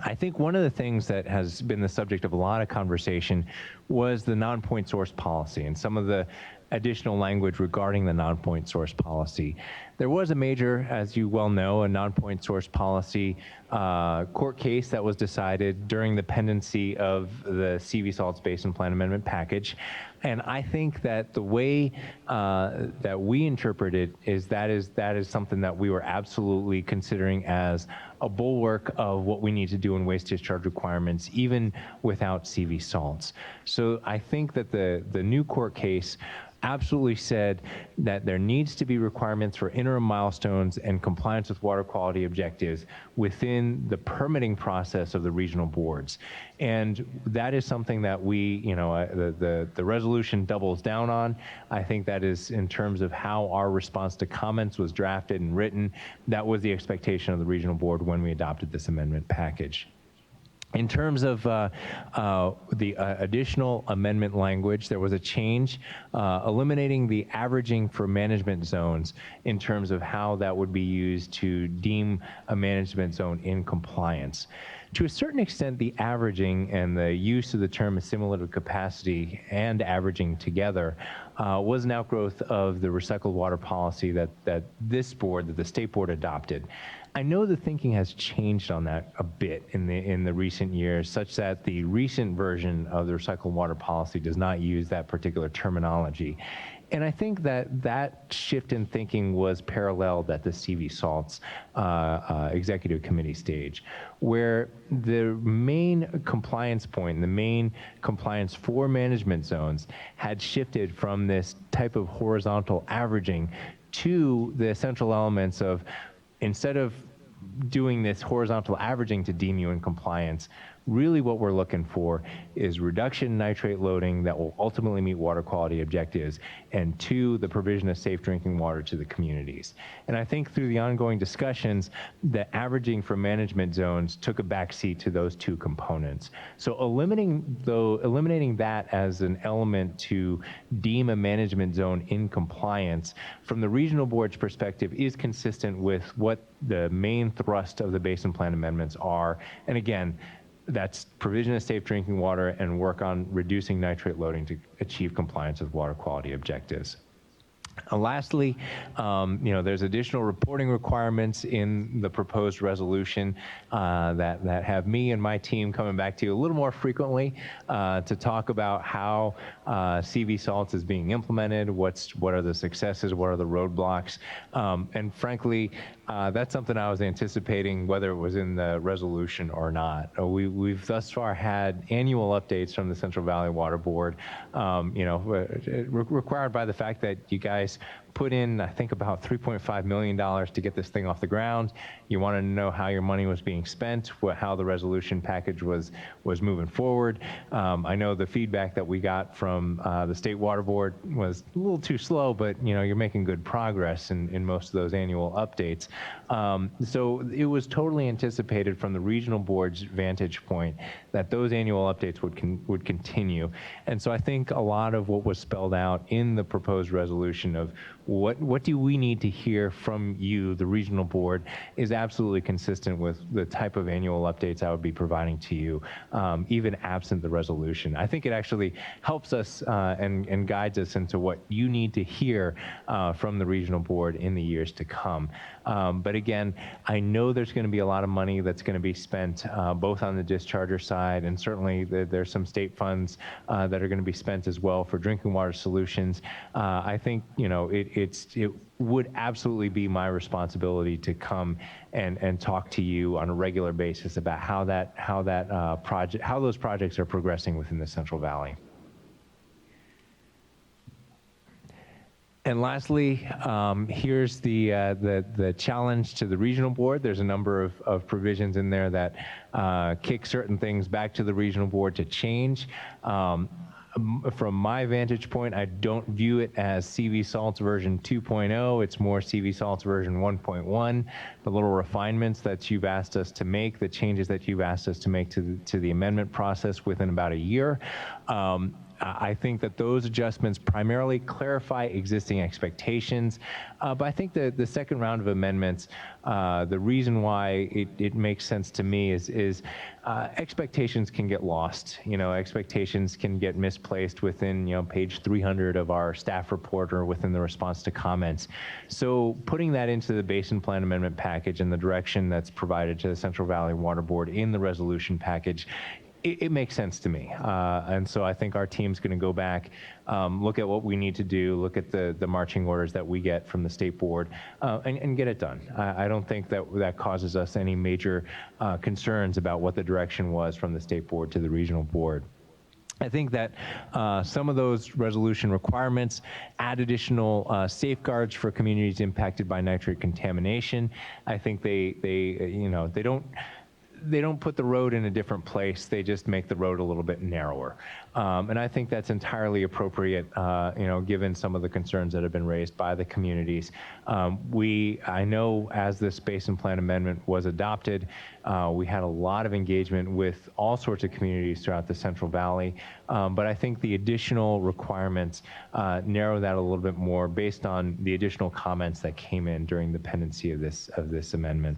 I think one of the things that has been the subject of a lot of conversation was the non-point source policy and some of the additional language regarding the non-point source policy. There was a major, as you well know, a non-point source policy court case that was decided during the pendency of the CV salts basin plan amendment package. And I think that the way that we interpret it is that is something that we were absolutely considering as a bulwark of what we need to do in waste discharge requirements, even without CV salts. So I think that the new court case absolutely said that there needs to be requirements for interim milestones and compliance with water quality objectives within the permitting process of the regional boards. And that is something that we, the resolution doubles down on. I think that is in terms of how our response to comments was drafted and written. That was the expectation of the regional board when we adopted this amendment package. In terms of the additional amendment language, there was a change eliminating the averaging for management zones in terms of how that would be used to deem a management zone in compliance. To a certain extent, the averaging and the use of the term assimilative capacity and averaging together was an outgrowth of the recycled water policy that this board, that the state board adopted. I know the thinking has changed on that a bit in the recent years, such that the recent version of the recycled water policy does not use that particular terminology. And I think that shift in thinking was paralleled at the CV salts executive committee stage, where the main compliance point, the main compliance for management zones had shifted from this type of horizontal averaging to the essential elements of, instead of doing this horizontal averaging to deem you in compliance, really what we're looking for is reduction in nitrate loading that will ultimately meet water quality objectives, and two, the provision of safe drinking water to the communities. And I think through the ongoing discussions, the averaging for management zones took a backseat to those two components. So eliminating that as an element to deem a management zone in compliance from the regional board's perspective is consistent with what the main thrust of the basin plan amendments are. And again, that's provision of safe drinking water and work on reducing nitrate loading to achieve compliance with water quality objectives. Lastly, there's additional reporting requirements in the proposed resolution that have me and my team coming back to you a little more frequently to talk about how CV salts is being implemented, what are the successes, what are the roadblocks, and frankly, that's something I was anticipating whether it was in the resolution or not. We've thus far had annual updates from the Central Valley Water Board, required by the fact that you guys put in, I think, about $3.5 million to get this thing off the ground. You wanted to know how your money was being spent, how the resolution package was moving forward. I know the feedback that we got from the State Water Board was a little too slow, but you're making good progress in most of those annual updates. So it was totally anticipated from the regional board's vantage point that those annual updates would continue. And so I think a lot of what was spelled out in the proposed resolution of what do we need to hear from you, the regional board, is absolutely consistent with the type of annual updates I would be providing to you, even absent the resolution. I think it actually helps us and guides us into what you need to hear from the regional board in the years to come. But again, I know there's going to be a lot of money that's going to be spent both on the discharger side, and certainly there's some state funds that are going to be spent as well for drinking water solutions. I think it would absolutely be my responsibility to come and talk to you on a regular basis about how those projects are progressing within the Central Valley. And lastly, here's the challenge to the regional board. There's a number of provisions in there that kick certain things back to the regional board to change. From my vantage point, I don't view it as CV Salts version 2.0. It's more CV Salts version 1.1. The little refinements that you've asked us to make, the changes that you've asked us to make to the amendment process within about a year. I think that those adjustments primarily clarify existing expectations, but I think the second round of amendments, the reason why it makes sense to me is expectations can get lost. Expectations can get misplaced within page 300 of our staff report or within the response to comments. So putting that into the Basin Plan Amendment package and the direction that's provided to the Central Valley Water Board in the resolution package, it makes sense to me. And so I think our team's going to go back, look at what we need to do, look at the marching orders that we get from the state board, and get it done. I don't think that causes us any major concerns about what the direction was from the state board to the regional board. I think that some of those resolution requirements add additional safeguards for communities impacted by nitrate contamination. I think they don't put the road in a different place. They just make the road a little bit narrower. And I think that's entirely appropriate, given some of the concerns that have been raised by the communities. I know as this Basin Plan Amendment was adopted, we had a lot of engagement with all sorts of communities throughout the Central Valley. But I think the additional requirements narrow that a little bit more based on the additional comments that came in during the pendency of this amendment.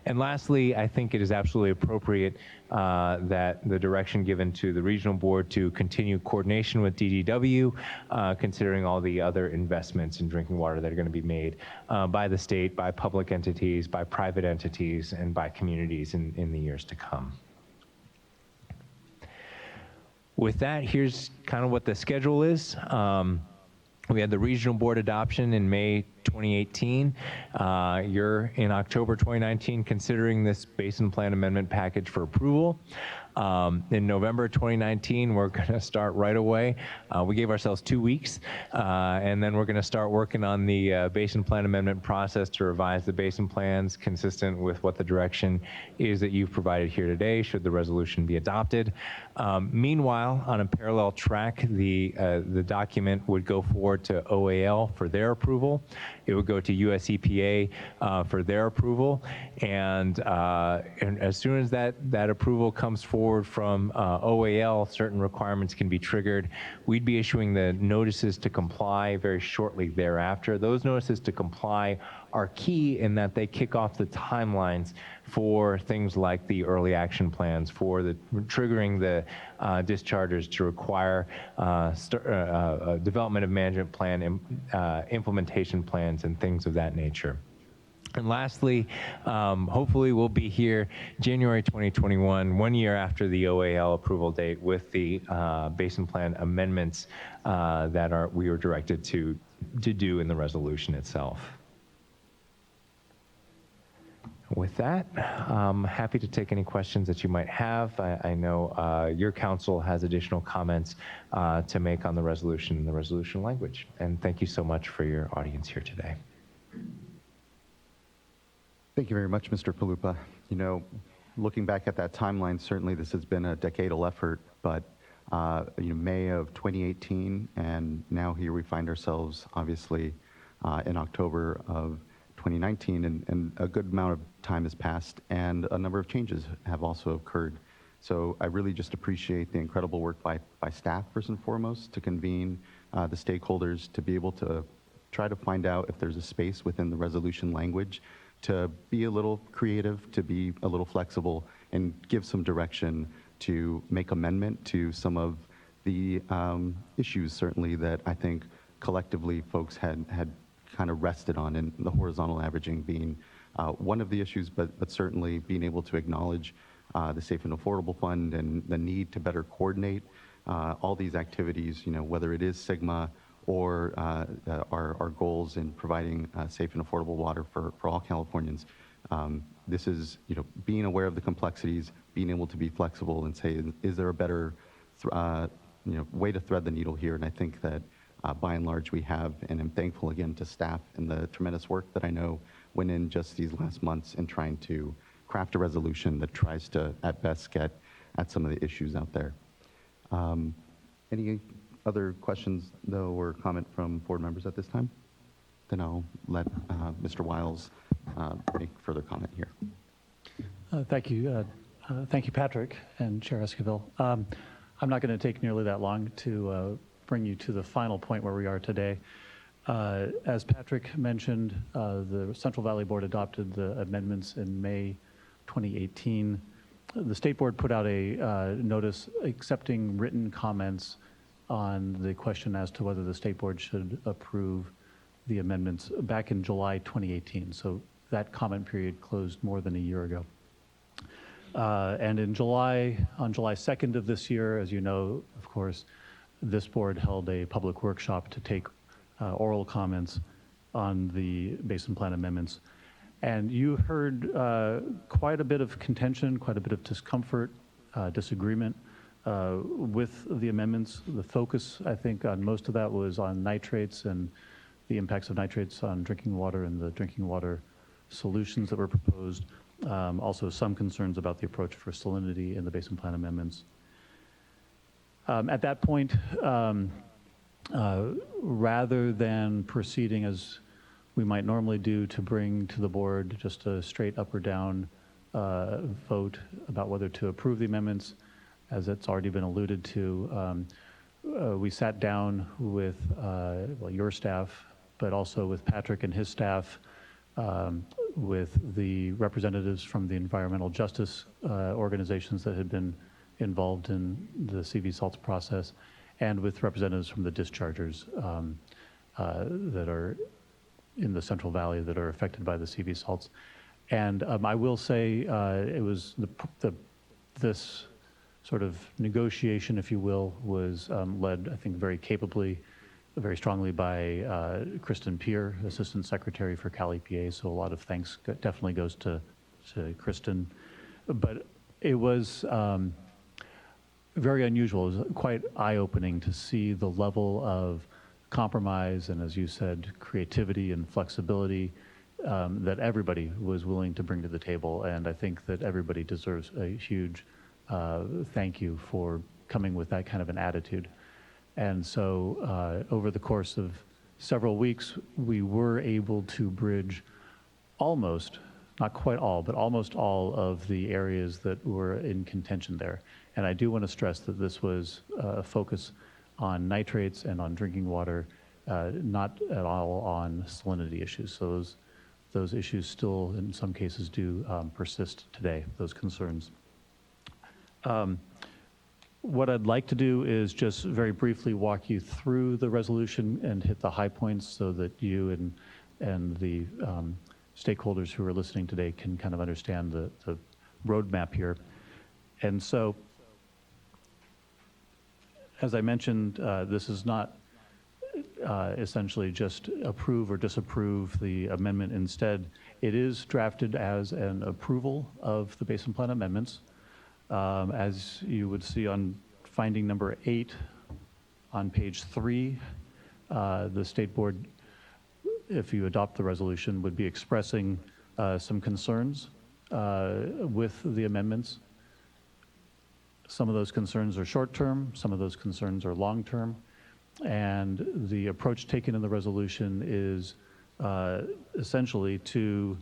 And lastly, I think it is absolutely appropriate that the direction given to the regional board to continue coordination with DDW, considering all the other investments in drinking water that are going to be made by the state, by public entities, by private entities, and by communities in the years to come. With that, here's kind of what the schedule is. We had the regional board adoption in May 2018. You're in October 2019 considering this Basin Plan Amendment package for approval. In November 2019, we're going to start right away. We gave ourselves 2 weeks, and then we're going to start working on the Basin Plan Amendment process to revise the basin plans consistent with what the direction is that you've provided here today, should the resolution be adopted. Meanwhile, on a parallel track, the document would go forward to OAL for their approval. It would go to US EPA for their approval, and as soon as that approval comes forward from OAL, certain requirements can be triggered. We'd be issuing the notices to comply very shortly thereafter. Those notices to comply are key in that they kick off the timelines for things like the early action plans, for the triggering the dischargers to require development of management plan, implementation plans, and things of that nature. And lastly, hopefully we'll be here January 2021, 1 year after the OAL approval date, with the Basin Plan amendments that we were directed to do in the resolution itself. With that, I'm happy to take any questions that you might have. I know your council has additional comments to make on the resolution and the resolution language. And thank you so much for your audience here today. Thank you very much, Mr. Palupa. Looking back at that timeline, certainly this has been a decadal effort, but May of 2018, and now here we find ourselves, obviously, in October of 2019, and a good amount of time has passed, and a number of changes have also occurred. So I really just appreciate the incredible work by staff, first and foremost, to convene the stakeholders, to be able to try to find out if there's a space within the resolution language to be a little creative, to be a little flexible, and give some direction to make amendment to some of the issues, certainly, that I think collectively folks had kind of rested on, and the horizontal averaging being one of the issues, but certainly being able to acknowledge the Safe and Affordable Fund and the need to better coordinate all these activities, whether it is SGMA or our goals in providing safe and affordable water for all Californians. This is, being aware of the complexities, being able to be flexible and say, is there a better way to thread the needle here? And I think that by and large we have, and I'm thankful again to staff and the tremendous work that I know went in just these last months in trying to craft a resolution that tries to, at best, get at some of the issues out there. Any other questions, though, or comment from board members at this time? Then I'll let Mr. Wiles make further comment here. Thank you. Thank you, Patrick and Chair Esquivel. I'm not going to take nearly that long to bring you to the final point where we are today. As Patrick mentioned, the Central Valley Board adopted the amendments in May 2018. The State Board put out a notice accepting written comments on the question as to whether the State Board should approve the amendments back in July 2018. So that comment period closed more than a year ago. And on July 2nd of this year, as you know, of course, this board held a public workshop to take oral comments on the Basin Plan amendments. And you heard quite a bit of contention, quite a bit of discomfort, disagreement with the amendments. The focus, I think, on most of that was on nitrates and the impacts of nitrates on drinking water and the drinking water solutions that were proposed. Also some concerns about the approach for salinity in the Basin Plan amendments. At that point, rather than proceeding as we might normally do to bring to the board just a straight up or down vote about whether to approve the amendments, as it's already been alluded to, we sat down with your staff, but also with Patrick and his staff, with the representatives from the environmental justice organizations that had been involved in the CV salts process, and with representatives from the dischargers that are in the Central Valley that are affected by the CV salts. And I will say it was this sort of negotiation, if you will, was led, I think, very capably, very strongly by Kristen Peer, Assistant Secretary for Cal EPA. So a lot of thanks definitely goes to Kristen. But it was very unusual. It was quite eye-opening to see the level of compromise and, as you said, creativity and flexibility that everybody was willing to bring to the table. And I think that everybody deserves a huge thank you for coming with that kind of an attitude. And so over the course of several weeks, we were able to bridge almost, not quite all, but almost all of the areas that were in contention there. And I do want to stress that this was a focus on nitrates and on drinking water, not at all on salinity issues. So those issues still, in some cases, do persist today, those concerns. What I'd like to do is just very briefly walk you through the resolution and hit the high points so that you and the stakeholders who are listening today can kind of understand the roadmap here. And so, as I mentioned, this is not essentially just approve or disapprove the amendment. Instead, it is drafted as an approval of the Basin Plan amendments. As you would see on finding number 8 on page 3, the State Board, if you adopt the resolution, would be expressing some concerns with the amendments. Some of those concerns are short-term, some of those concerns are long-term, and the approach taken in the resolution is essentially to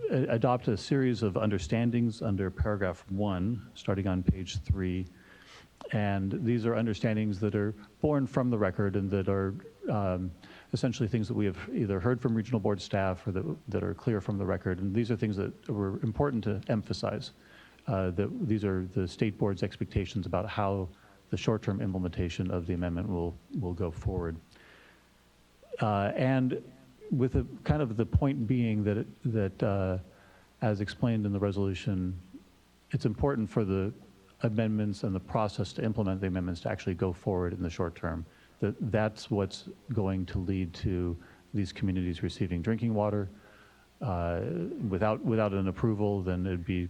adopt a series of understandings under paragraph 1, starting on page 3. And these are understandings that are born from the record and that are essentially things that we have either heard from regional board staff or that are clear from the record. And these are things that were important to emphasize, that these are the State Board's expectations about how the short-term implementation of the amendment will go forward. And with a kind of the point being that as explained in the resolution, it's important for the amendments and the process to implement the amendments to actually go forward in the short term. that's what's going to lead to these communities receiving drinking water. Without an approval, then it'd be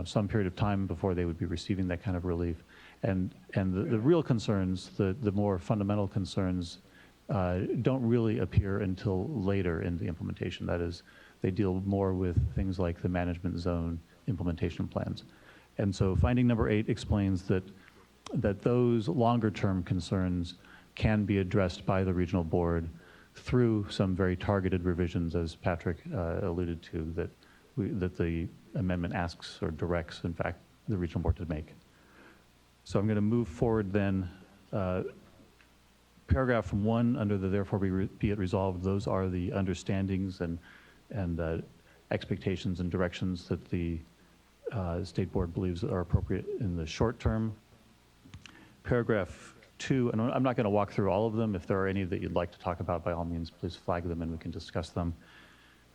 some period of time before they would be receiving that kind of relief. And the real concerns, the more fundamental concerns, don't really appear until later in the implementation. That is, they deal more with things like the management zone implementation plans. And so finding number 8 explains that those longer term concerns can be addressed by the regional board through some very targeted revisions, as Patrick alluded to, that the amendment asks or directs, in fact, the regional board to make. So I'm going to move forward then. Paragraph 1 under the therefore be it resolved, those are the understandings and expectations and directions that the state board believes are appropriate in the short term. Paragraph 2, and I'm not going to walk through all of them. If there are any that you'd like to talk about, by all means, please flag them and we can discuss them.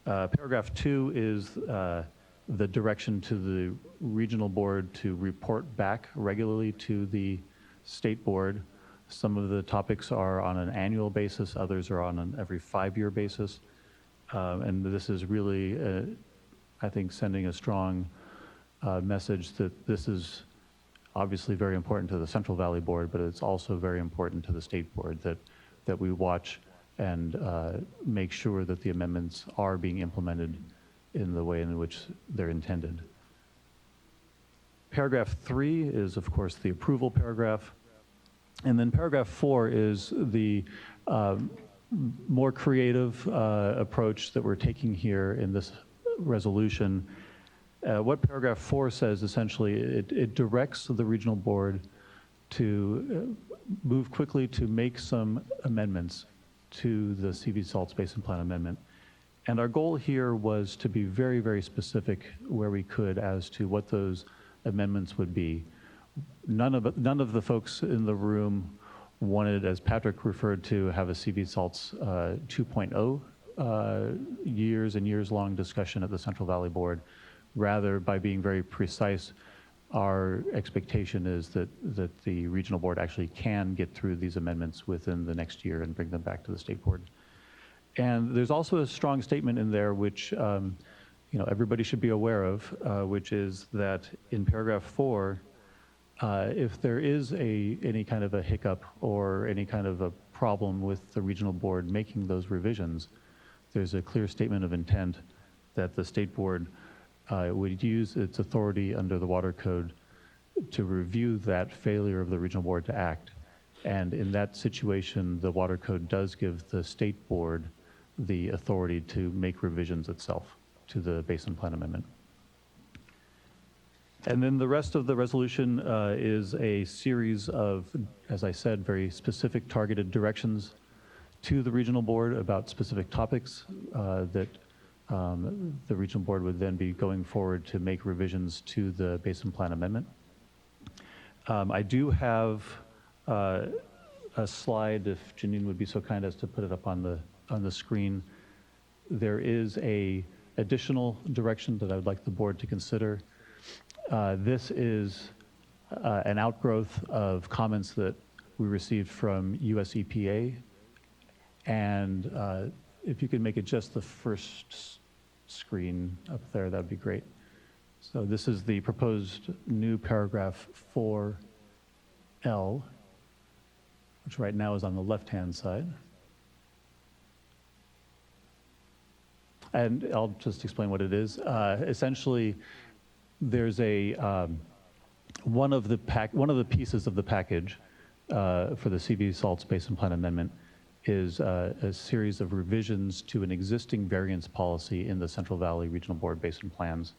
Paragraph 2 is the direction to the regional board to report back regularly to the state board. Some of the topics are on an annual basis, others are on an every 5-year basis. And this is really, I think, sending a strong message that this is obviously very important to the Central Valley Board, but it's also very important to the state board that we watch and make sure that the amendments are being implemented in the way in which they're intended. Paragraph 3 is, of course, the approval paragraph. And then paragraph 4 is the more creative approach that we're taking here in this resolution. What paragraph 4 says, essentially, it directs the regional board to move quickly to make some amendments to the CV Salts Basin Plan Amendment. And our goal here was to be very, very specific where we could as to what those amendments would be. None of the folks in the room wanted, as Patrick referred to, have a CV Salts 2.0 years and years long discussion at the Central Valley Board. Rather, by being very precise, our expectation is that the regional board actually can get through these amendments within the next year and bring them back to the state board. And there's also a strong statement in there which everybody should be aware of, which is that in paragraph 4, if there is any kind of a hiccup or any kind of a problem with the regional board making those revisions, there's a clear statement of intent that the state board would use its authority under the Water Code to review that failure of the regional board to act. And in that situation, the Water Code does give the state board the authority to make revisions itself to the Basin Plan Amendment. And then the rest of the resolution is a series of, as I said, very specific targeted directions to the regional board about specific topics that the regional board would then be going forward to make revisions to the Basin Plan Amendment. I do have a slide, if Janine would be so kind as to put it up on the screen. There is a additional direction that I would like the board to consider. This is an outgrowth of comments that we received from US EPA. And if you could make it just the first screen up there, that would be great. So this is the proposed new paragraph 4L, which right now is on the left-hand side. And I'll just explain what it is. Essentially, there's one of the pieces of the package for the CV Salts Basin Plan Amendment is a series of revisions to an existing variance policy in the Central Valley Regional Board Basin Plans.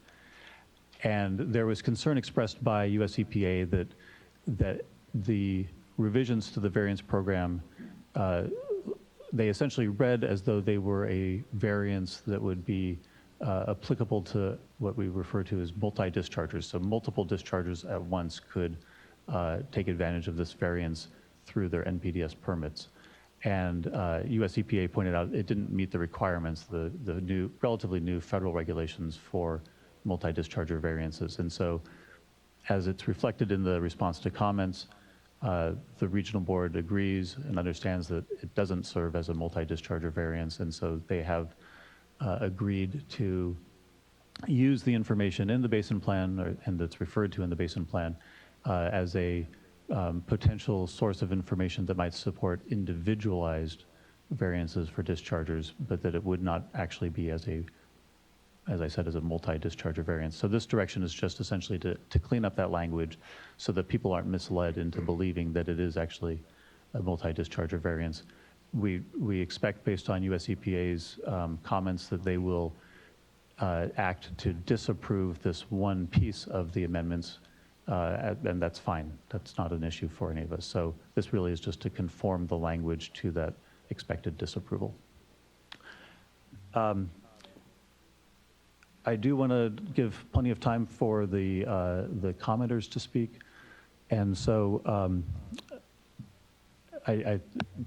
And there was concern expressed by US EPA that the revisions to the variance program, they essentially read as though they were a variance that would be applicable to what we refer to as multi-dischargers. So multiple dischargers at once could take advantage of this variance through their NPDES permits. And US EPA pointed out it didn't meet the requirements, the relatively new federal regulations for multi-discharger variances. And so as it's reflected in the response to comments, The regional board agrees and understands that it doesn't serve as a multi-discharger variance, and so they have agreed to use the information in the basin plan, and that's referred to in the basin plan, as a potential source of information that might support individualized variances for dischargers, but that it would not actually be as I said, as a multi-discharger variance. So this direction is just essentially to clean up that language so that people aren't misled into believing that it is actually a multi-discharger variance. We expect, based on US EPA's comments, that they will act to disapprove this one piece of the amendments, and that's fine. That's not an issue for any of us. So this really is just to conform the language to that expected disapproval. I do want to give plenty of time for the commenters to speak, and so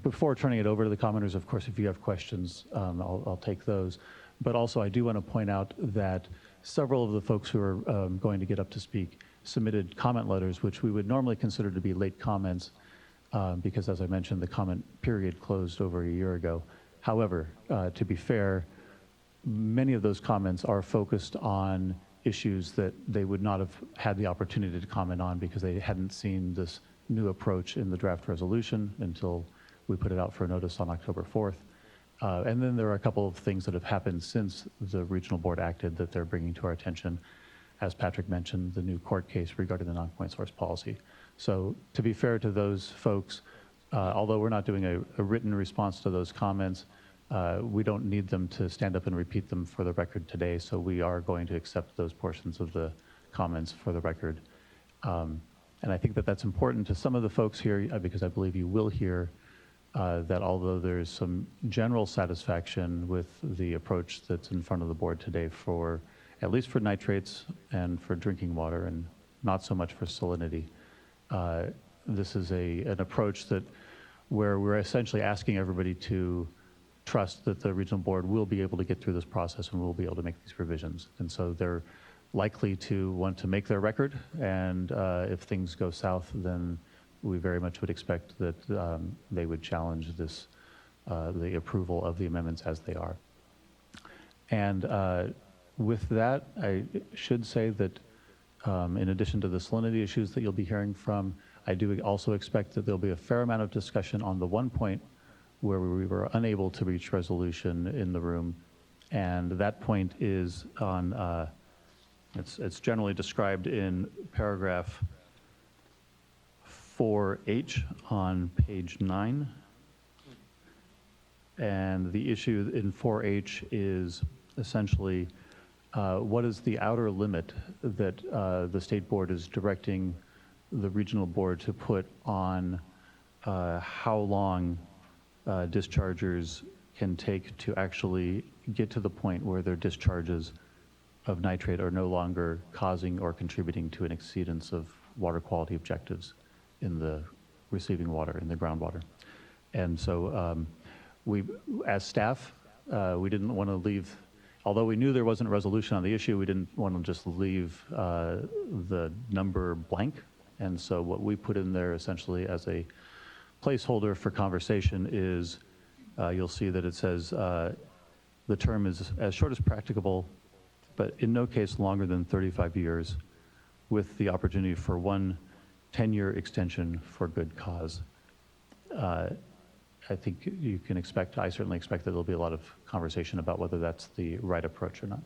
before turning it over to the commenters, of course, if you have questions, I'll take those. But also, I do want to point out that several of the folks who are going to get up to speak submitted comment letters, which we would normally consider to be late comments, because, as I mentioned, the comment period closed over a year ago. However, to be fair, many of those comments are focused on issues that they would not have had the opportunity to comment on because they hadn't seen this new approach in the draft resolution until we put it out for notice on October 4th. And then there are a couple of things that have happened since the regional board acted that they're bringing to our attention. As Patrick mentioned, the new court case regarding the non-point source policy. So to be fair to those folks, although we're not doing a written response to those comments, we don't need them to stand up and repeat them for the record today, so we are going to accept those portions of the comments for the record. And I think that that's important to some of the folks here, because I believe you will hear that although there's some general satisfaction with the approach that's in front of the board today for, at least for nitrates and for drinking water, and not so much for salinity, this is an approach where we're essentially asking everybody to trust that the regional board will be able to get through this process and will be able to make these revisions. And so they're likely to want to make their record, and if things go south, then we very much would expect that they would challenge the approval of the amendments as they are. And with that, I should say that in addition to the salinity issues that you'll be hearing from, I do also expect that there'll be a fair amount of discussion on the one point where we were unable to reach resolution in the room. And that point is on, it's generally described in paragraph 4H on page 9. And the issue in 4H is essentially what is the outer limit that the state board is directing the regional board to put on how long dischargers can take to actually get to the point where their discharges of nitrate are no longer causing or contributing to an exceedance of water quality objectives in the receiving water, in the groundwater. And so we, as staff, we didn't want to leave, although we knew there wasn't a resolution on the issue, we didn't want to just leave the number blank. And so what we put in there essentially as a placeholder for conversation is, you'll see that it says the term is as short as practicable, but in no case longer than 35 years, with the opportunity for one 10-year extension for good cause. I think you can expect, I certainly expect that there'll be a lot of conversation about whether that's the right approach or not.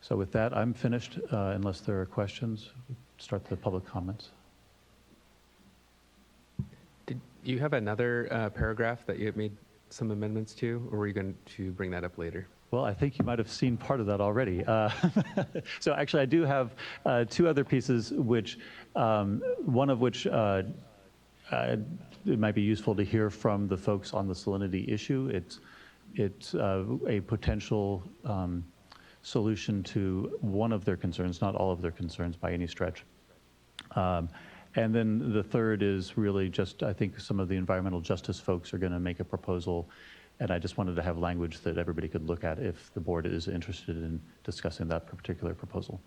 So with that, I'm finished, unless there are questions. Start the public comments. Did you have another paragraph that you had made some amendments to, or were you going to bring that up later? Well, I think you might have seen part of that already. So actually, I do have two other pieces, which one of which it might be useful to hear from the folks on the salinity issue. It's a potential solution to one of their concerns, not all of their concerns by any stretch. And then the third is really just, I think some of the environmental justice folks are going to make a proposal, and I just wanted to have language that everybody could look at if the board is interested in discussing that particular proposal.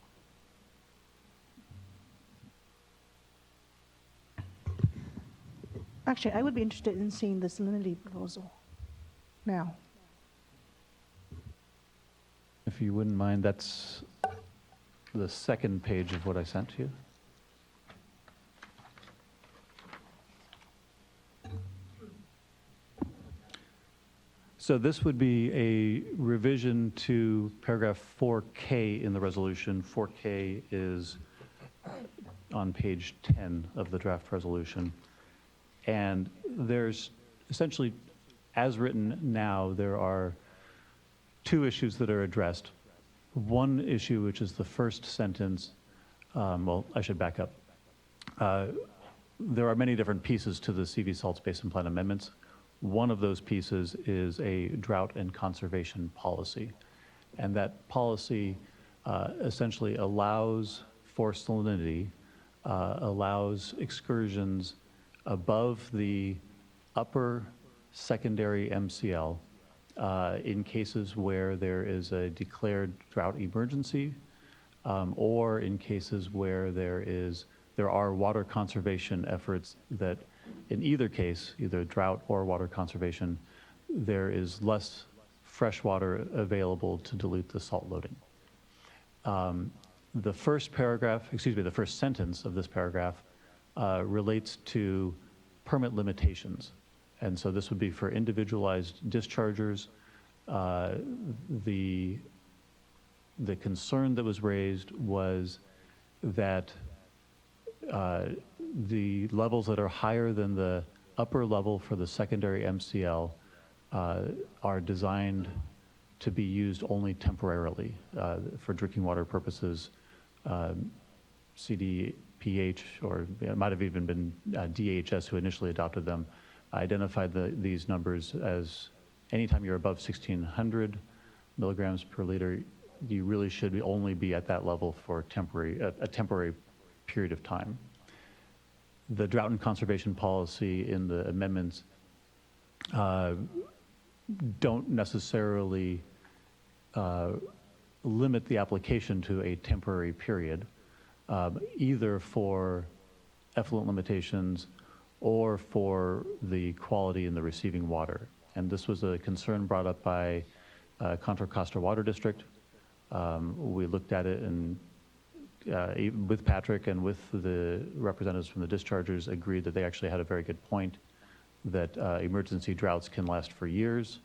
Actually, I would be interested in seeing the salinity proposal now. If you wouldn't mind, that's the second page of what I sent to you. So this would be a revision to paragraph 4K in the resolution. 4K is on page 10 of the draft resolution. And there's essentially, as written now, there are two issues that are addressed. One issue, which is the first sentence, well, I should back up. There are many different pieces to the CV Salts Basin Plan amendments. One of those pieces is a drought and conservation policy. And that policy essentially allows for salinity, allows excursions above the upper secondary MCL in cases where there is a declared drought emergency, or in cases where there are water conservation efforts that, in either case, either drought or water conservation, there is less fresh water available to dilute the salt loading. The first sentence of this paragraph relates to permit limitations. And so this would be for individualized dischargers. The concern that was raised was that the levels that are higher than the upper level for the secondary MCL are designed to be used only temporarily for drinking water purposes. CDPH, or it might have even been DHS who initially adopted them, identified these numbers as anytime you're above 1,600 milligrams per liter, you really should only be at that level for a temporary period of time. The drought and conservation policy in the amendments don't necessarily limit the application to a temporary period, either for effluent limitations or for the quality in the receiving water. And this was a concern brought up by Contra Costa Water District. We looked at it and with Patrick and with the representatives from the dischargers agreed that they actually had a very good point, that emergency droughts can last for years.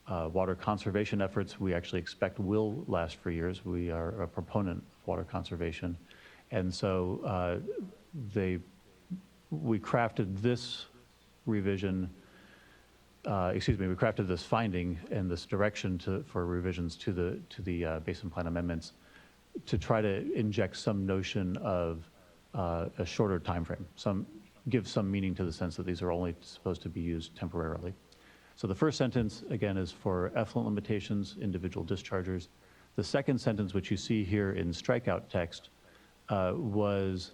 Water conservation efforts we actually expect will last for years. We are a proponent of water conservation. And so we crafted this revision, we crafted this finding and this direction for revisions to the Basin Plan amendments to try to inject some notion of a shorter time frame, give some meaning to the sense that these are only supposed to be used temporarily. So the first sentence, again, is for effluent limitations, individual dischargers. The second sentence, which you see here in strikeout text, was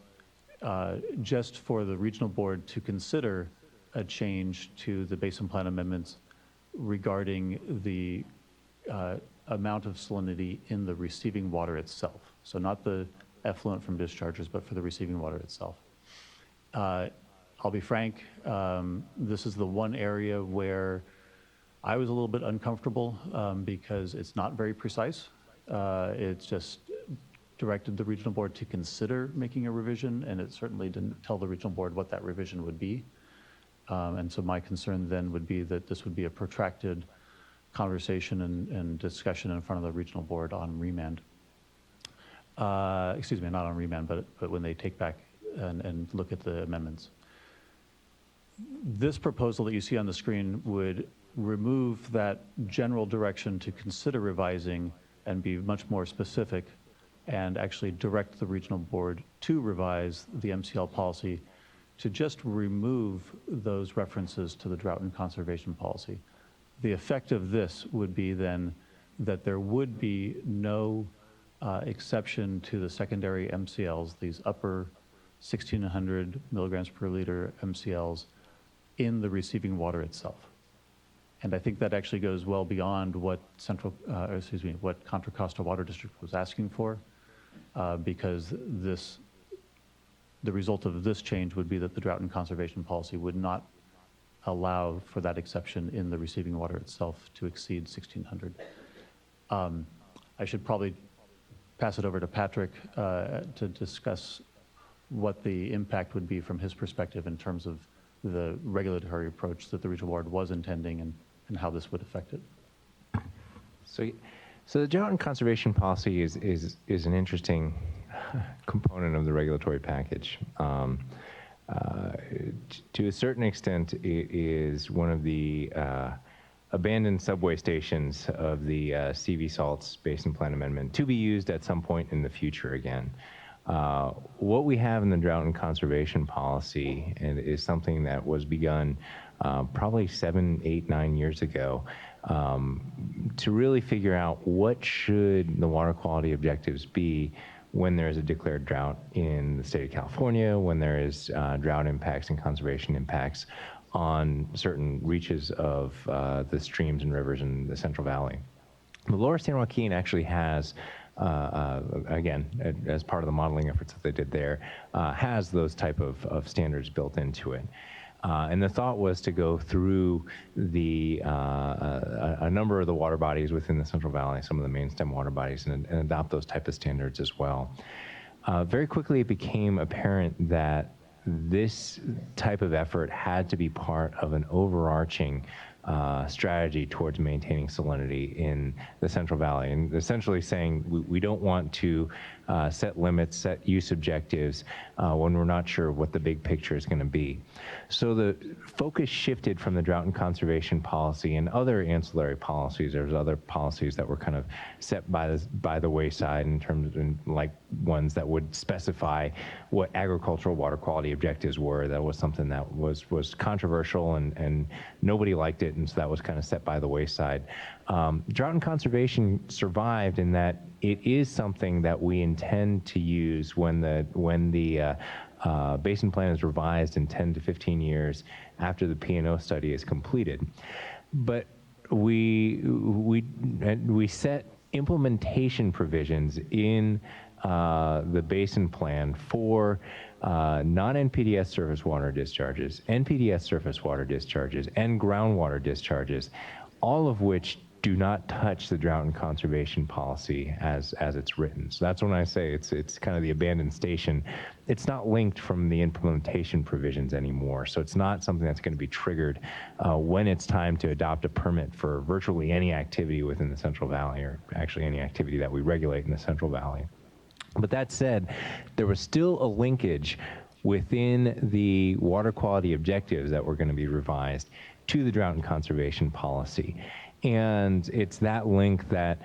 just for the regional board to consider a change to the Basin Plan amendments regarding the amount of salinity in the receiving water itself. So not the effluent from dischargers, but for the receiving water itself. I'll be frank, this is the one area where I was a little bit uncomfortable because it's not very precise. It's just directed the regional board to consider making a revision, and it certainly didn't tell the regional board what that revision would be. And so my concern then would be that this would be a protracted conversation and discussion in front of the regional board on remand. Excuse me, not on remand, but when they take back and look at the amendments. This proposal that you see on the screen would remove that general direction to consider revising and be much more specific and actually direct the regional board to revise the MCL policy to just remove those references to the drought and conservation policy. The effect of this would be then that there would be no exception to the secondary MCLs, these upper 1,600 milligrams per liter MCLs in the receiving water itself. And I think that actually goes well beyond what what Contra Costa Water District was asking for, because the result of this change would be that the drought and conservation policy would not allow for that exception in the receiving water itself to exceed 1,600. I should probably pass it over to Patrick to discuss what the impact would be from his perspective in terms of the regulatory approach that the regional board was intending and how this would affect it. So the drought and conservation policy is an interesting component of the regulatory package. To a certain extent, it is one of the abandoned subway stations of the CV Salts Basin Plan Amendment to be used at some point in the future again. What we have in the drought and conservation policy and is something that was begun probably 7, 8, 9 years ago to really figure out what should the water quality objectives be when there is a declared drought in the state of California, when there is drought impacts and conservation impacts on certain reaches of the streams and rivers in the Central Valley. The Lower San Joaquin actually has, again, as part of the modeling efforts that they did there, has those type of standards built into it. And the thought was to go through a number of the water bodies within the Central Valley, some of the main stem water bodies, and adopt those type of standards as well. Very quickly, it became apparent that this type of effort had to be part of an overarching strategy towards maintaining salinity in the Central Valley, and essentially saying we don't want to set limits, set use objectives when we're not sure what the big picture is going to be. So the focus shifted from the drought and conservation policy and other ancillary policies. There's other policies that were kind of set by the wayside in terms of like ones that would specify what agricultural water quality objectives were. That was something that was controversial and nobody liked it, and so that was kind of set by the wayside. Drought and conservation survived in that it is something that we intend to use when the basin plan is revised in 10 to 15 years after the P&O study is completed. But we set implementation provisions in the basin plan for non-NPDES surface water discharges, NPDES surface water discharges, and groundwater discharges, all of which do not touch the drought and conservation policy as it's written. So that's when I say it's kind of the abandoned station. It's not linked from the implementation provisions anymore. So it's not something that's going to be triggered when it's time to adopt a permit for virtually any activity within the Central Valley, or actually any activity that we regulate in the Central Valley. But that said, there was still a linkage within the water quality objectives that were going to be revised to the drought and conservation policy. And it's that link that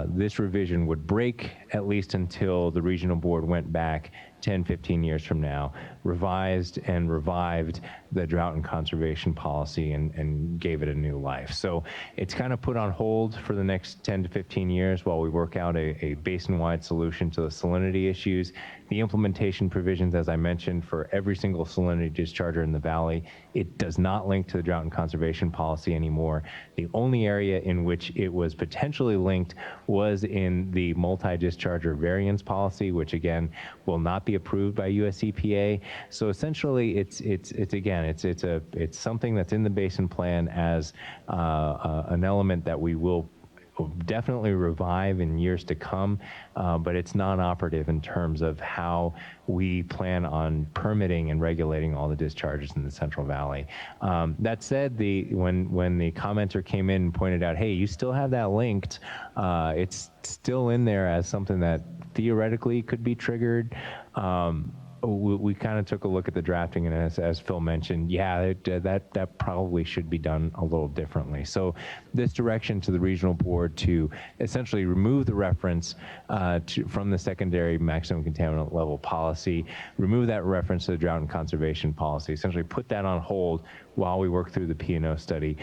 this revision would break, at least until the regional board went back 10, 15 years from now, revised and revived the drought and conservation policy and gave it a new life. So it's kind of put on hold for the next 10 to 15 years while we work out a basin-wide solution to the salinity issues. The implementation provisions, as I mentioned, for every single salinity discharger in the valley, it does not link to the drought and conservation policy anymore. The only area in which it was potentially linked was in the multi-discharger variance policy, which again will not be approved by US EPA. So essentially, it's something that's in the basin plan as an element that we will definitely revive in years to come, but it's non-operative in terms of how we plan on permitting and regulating all the discharges in the Central Valley. That said, when the commenter came in and pointed out, hey, you still have that linked, it's still in there as something that theoretically could be triggered. We kind of took a look at the drafting, and as Phil mentioned, yeah, that probably should be done a little differently. So this direction to the regional board to essentially remove the reference from the secondary maximum contaminant level policy, remove that reference to the drought and conservation policy, essentially put that on hold while we work through the P&O study.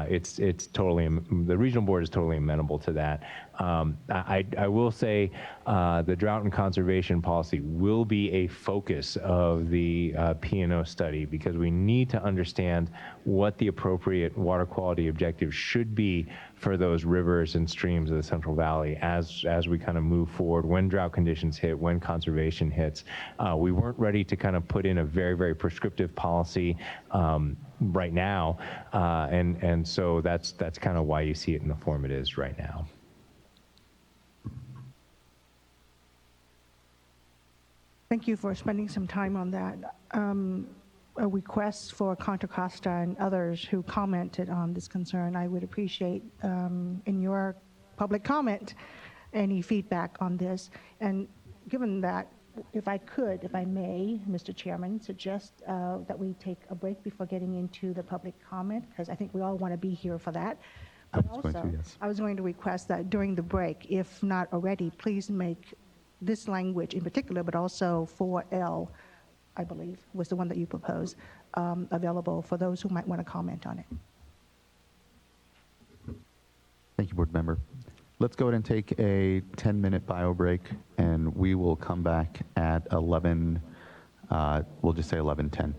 It's totally, the regional board is totally amenable to that. I will say the drought and conservation policy will be a focus of the P&O study because we need to understand what the appropriate water quality objectives should be for those rivers and streams of the Central Valley as we kind of move forward, when drought conditions hit, when conservation hits. We weren't ready to kind of put in a very, very prescriptive policy right now, and so that's kind of why you see it in the form it is right now. Thank you for spending some time on that. A request for Contra Costa and others who commented on this concern. I would appreciate in your public comment any feedback on this. And given that, if I may, Mr. Chairman, suggest that we take a break before getting into the public comment, because I think we all want to be here for that. I But was going to, also, yes. I was going to request that during the break, if not already, please make this language in particular, but also 4L, I believe, was the one that you proposed, available for those who might want to comment on it. Thank you, board member. Let's go ahead and take a 10-minute bio break, and we will come back at 11, we'll just say 11:10.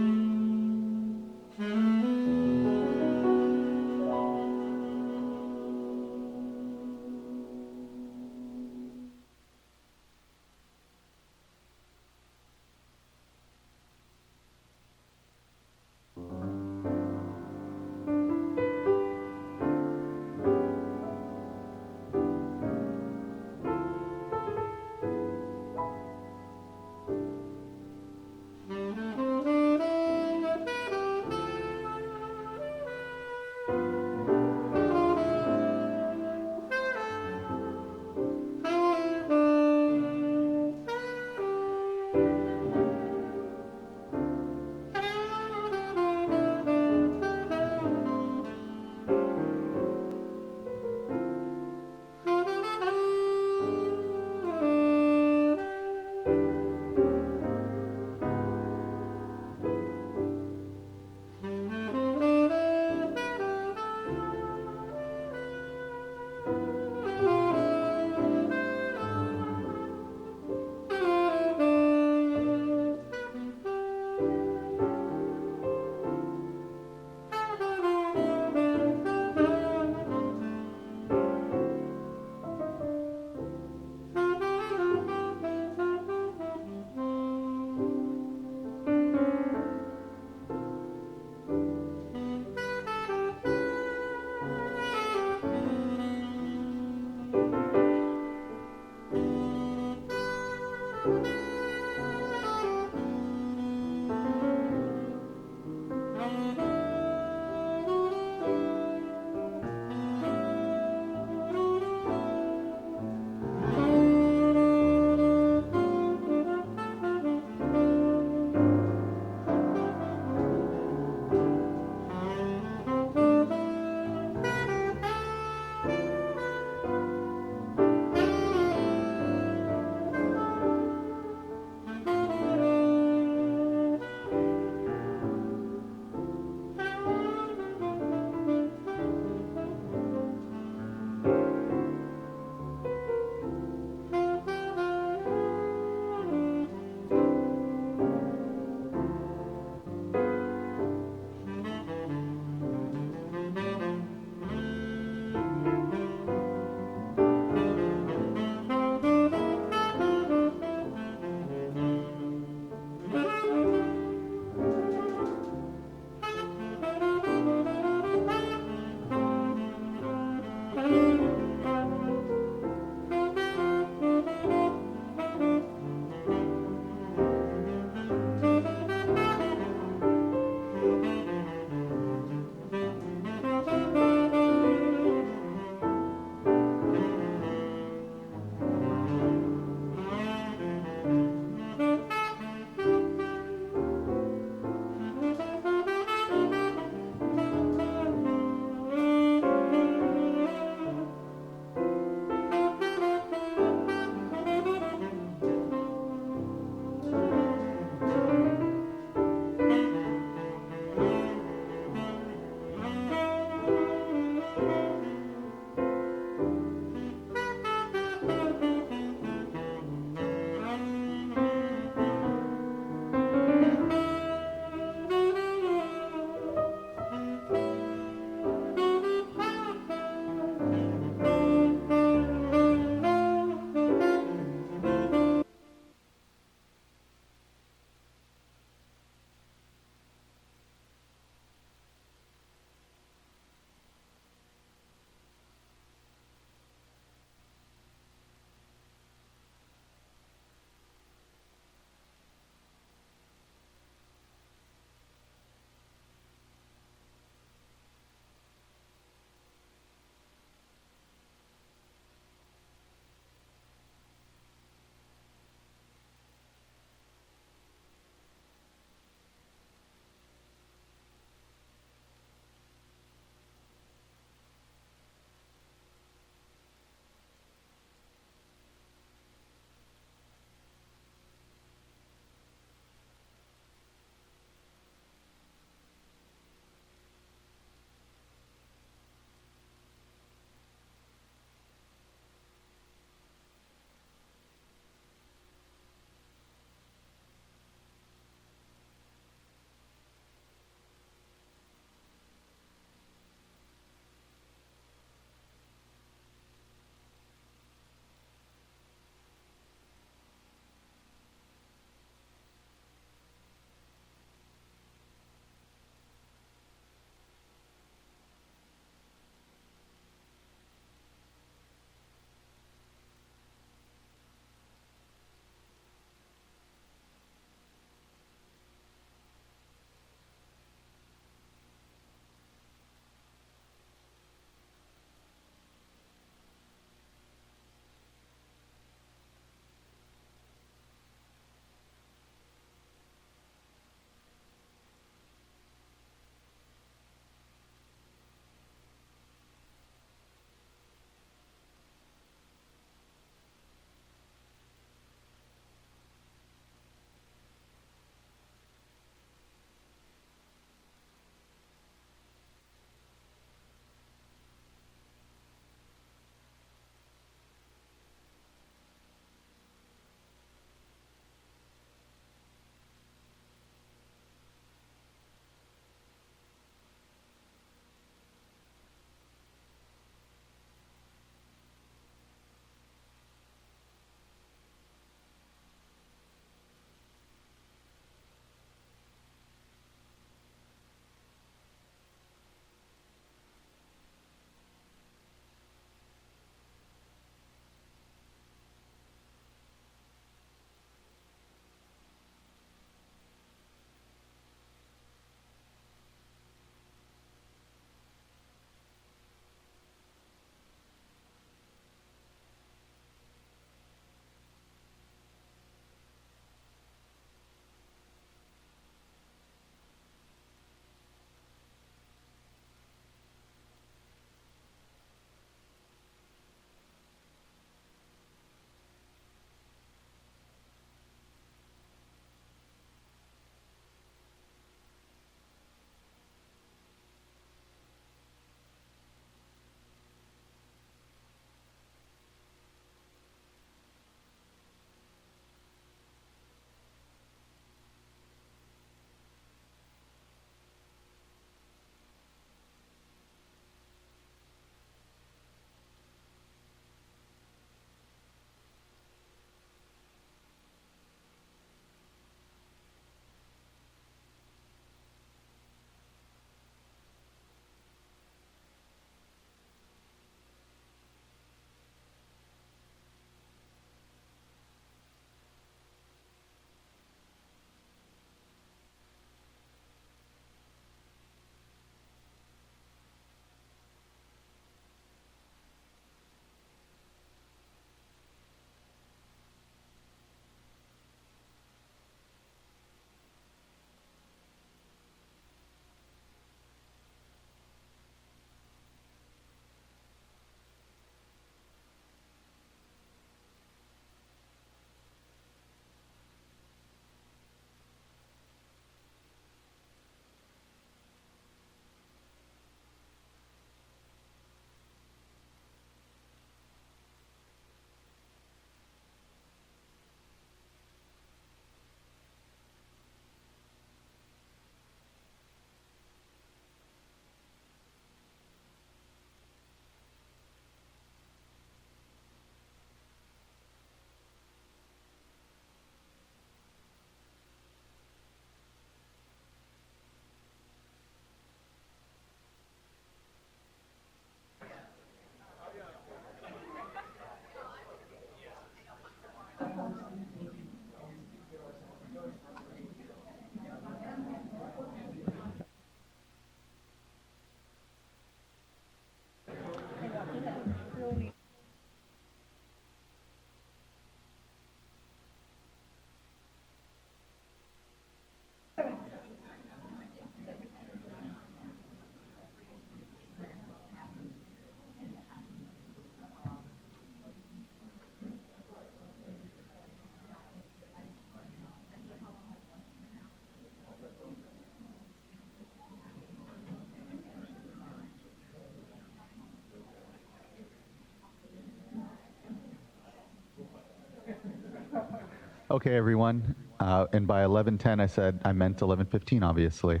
Okay, everyone. And by 11:10, I said I meant 11:15, obviously.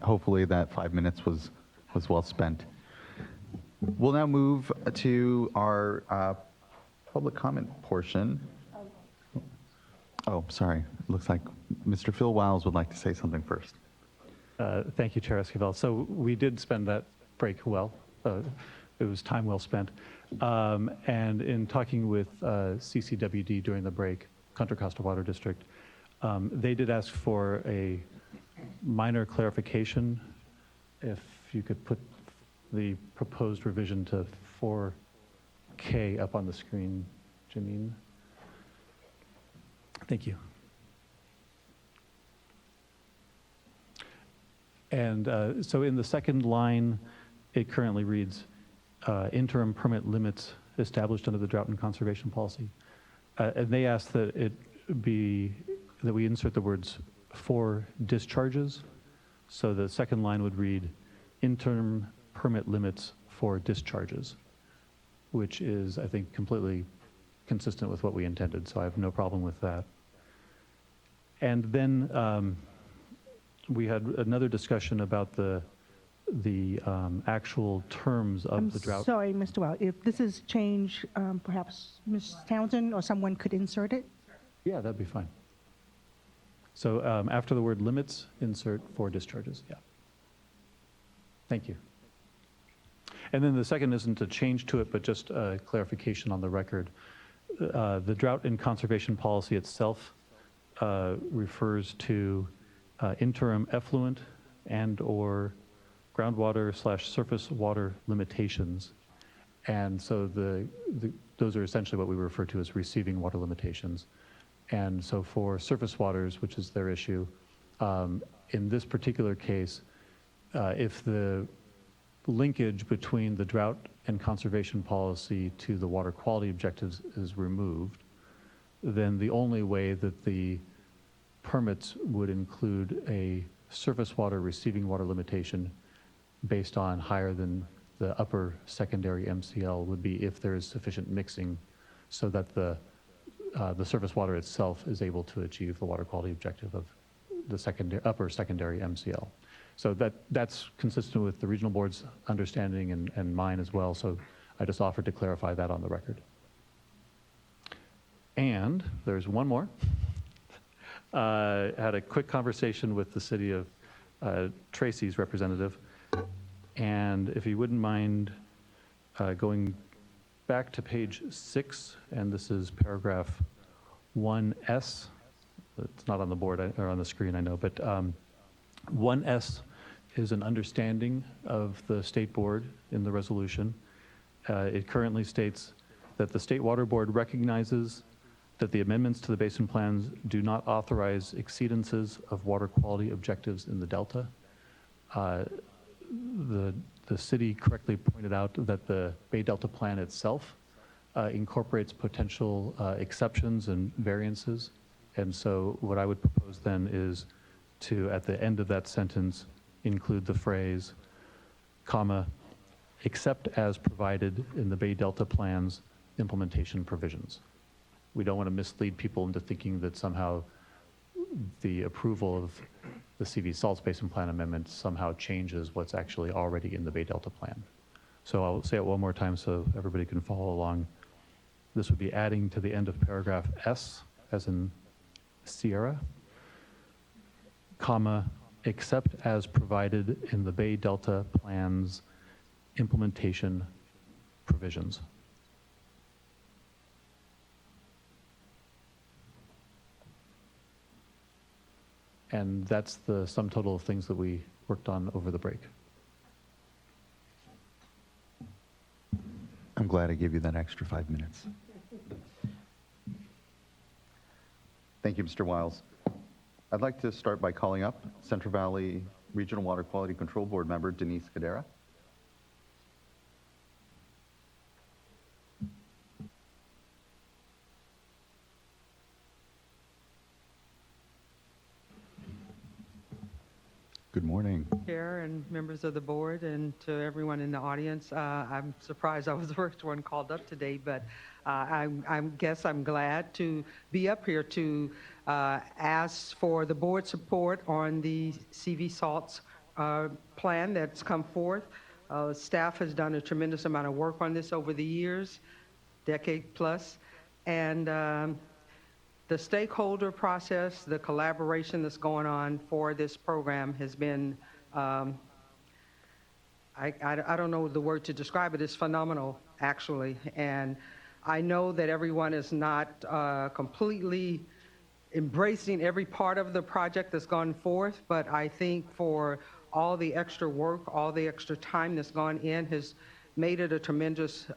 Hopefully that 5 minutes was well spent. We'll now move to our public comment portion. Oh, sorry. It looks like Mr. Phil Wiles would like to say something first. Thank you, Chair Esquivel. So we did spend that break well. It was time well spent. And in talking with CCWD during the break, Contra Costa Water District, they did ask for a minor clarification. If you could put the proposed revision to 4K up on the screen, Janine. Thank you. And so in the second line, it currently reads, interim permit limits established under the drought and conservation policy. And they asked that that we insert the words for discharges. So the second line would read, interim permit limits for discharges, which is, I think, completely consistent with what we intended. So I have no problem with that. And then we had another discussion about the actual terms of the drought. Sorry, Mr. Well, if this is change, perhaps Ms. Townsend or someone could insert it? Yeah, that'd be fine. So after the word limits, insert for discharges, yeah. Thank you. And then the second isn't a change to it, but just a clarification on the record. The drought and conservation policy itself refers to interim effluent and or groundwater/surface water limitations. And so those are essentially what we refer to as receiving water limitations. And so for surface waters, which is their issue, in this particular case, if the linkage between the drought and conservation policy to the water quality objectives is removed, then the only way that the permits would include a surface water receiving water limitation based on higher than the upper secondary MCL would be if there is sufficient mixing so that the surface water itself is able to achieve the water quality objective of the upper secondary MCL. So that's consistent with the regional board's understanding and mine as well. So I just offered to clarify that on the record. And there's one more. Had a quick conversation with the city of Tracy's representative. And if you wouldn't mind going back to page 6, and this is paragraph 1S. It's not on the board or on the screen, I know, but 1S is an understanding of the state board in the resolution. It currently states that the State Water Board recognizes that the amendments to the basin plans do not authorize exceedances of water quality objectives in the Delta. The city correctly pointed out that the Bay Delta plan itself incorporates potential exceptions and variances. And so what I would propose then is to, at the end of that sentence, include the phrase, comma, except as provided in the Bay Delta plan's implementation provisions. We don't want to mislead people into thinking that somehow the approval of the CV Salts Basin Plan Amendment somehow changes what's actually already in the Bay Delta plan. So I'll say it one more time so everybody can follow along. This would be adding to the end of paragraph S, as in Sierra, comma, except as provided in the Bay Delta plan's implementation provisions. And that's the sum total of things that we worked on over the break. I'm glad I gave you that extra 5 minutes. Thank you, Mr. Wiles. I'd like to start by calling up Central Valley Regional Water Quality Control Board member Denise Cadera. Good morning. Chair and members of the board, and to everyone in the audience. I'm surprised I was the first one called up today, but I guess I'm glad to be up here to ask for the board support on the CV salts plan that's come forth. Staff has done a tremendous amount of work on this over the years, decade plus, and the stakeholder process, the collaboration that's going on for this program has been, I don't know the word to describe it, it's phenomenal, actually. And I know that everyone is not completely embracing every part of the project that's gone forth, but I think for all the extra work, all the extra time that's gone in has made it a tremendous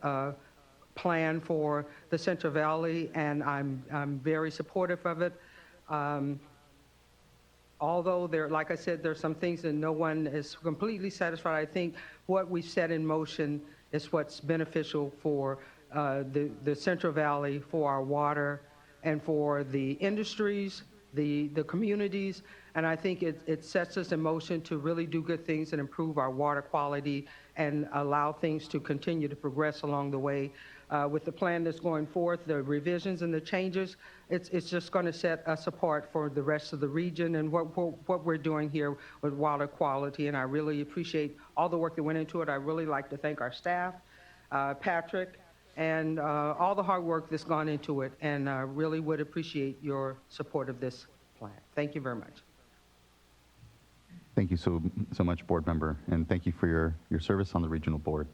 plan for the Central Valley, and I'm very supportive of it. Although there, like I said, there's some things that no one is completely satisfied. I think what we've set in motion is what's beneficial for the Central Valley, for our water, and for the industries, the communities, and I think it sets us in motion to really do good things and improve our water quality and allow things to continue to progress along the way. With the plan that's going forth, the revisions and the changes, it's just going to set us apart for the rest of the region and what we're doing here with water quality, and I really appreciate all the work that went into it. I really like to thank our staff, Patrick, and all the hard work that's gone into it, and I really would appreciate your support of this plan. Thank you very much. Thank you so much, board member, and thank you for your service on the regional board.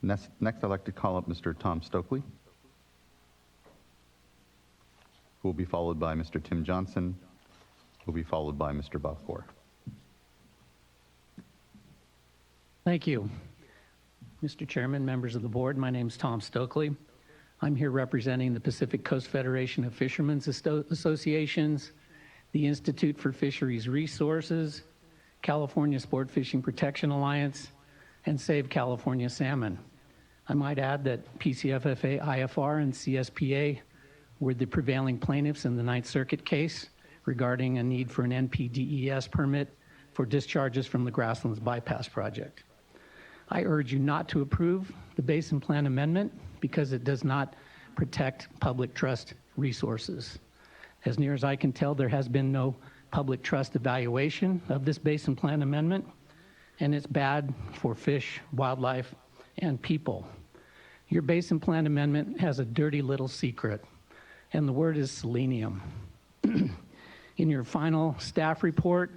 Next, I'd like to call up Mr. Tom Stokely, who will be followed by Mr. Tim Johnson, who will be followed by Mr. Bob Core. Thank you. Mr. Chairman, members of the board, my name is Tom Stokely. I'm here representing the Pacific Coast Federation of Fishermen's Associations, the Institute for Fisheries Resources, California Sport Fishing Protection Alliance, and Save California Salmon. I might add that PCFFA, IFR, and CSPA were the prevailing plaintiffs in the Ninth Circuit case regarding a need for an NPDES permit for discharges from the Grasslands Bypass Project. I urge you not to approve the Basin Plan Amendment because it does not protect public trust resources. As near as I can tell, there has been no public trust evaluation of this Basin Plan Amendment, and it's bad for fish, wildlife, and people. Your Basin Plan Amendment has a dirty little secret, and the word is selenium. In your final staff report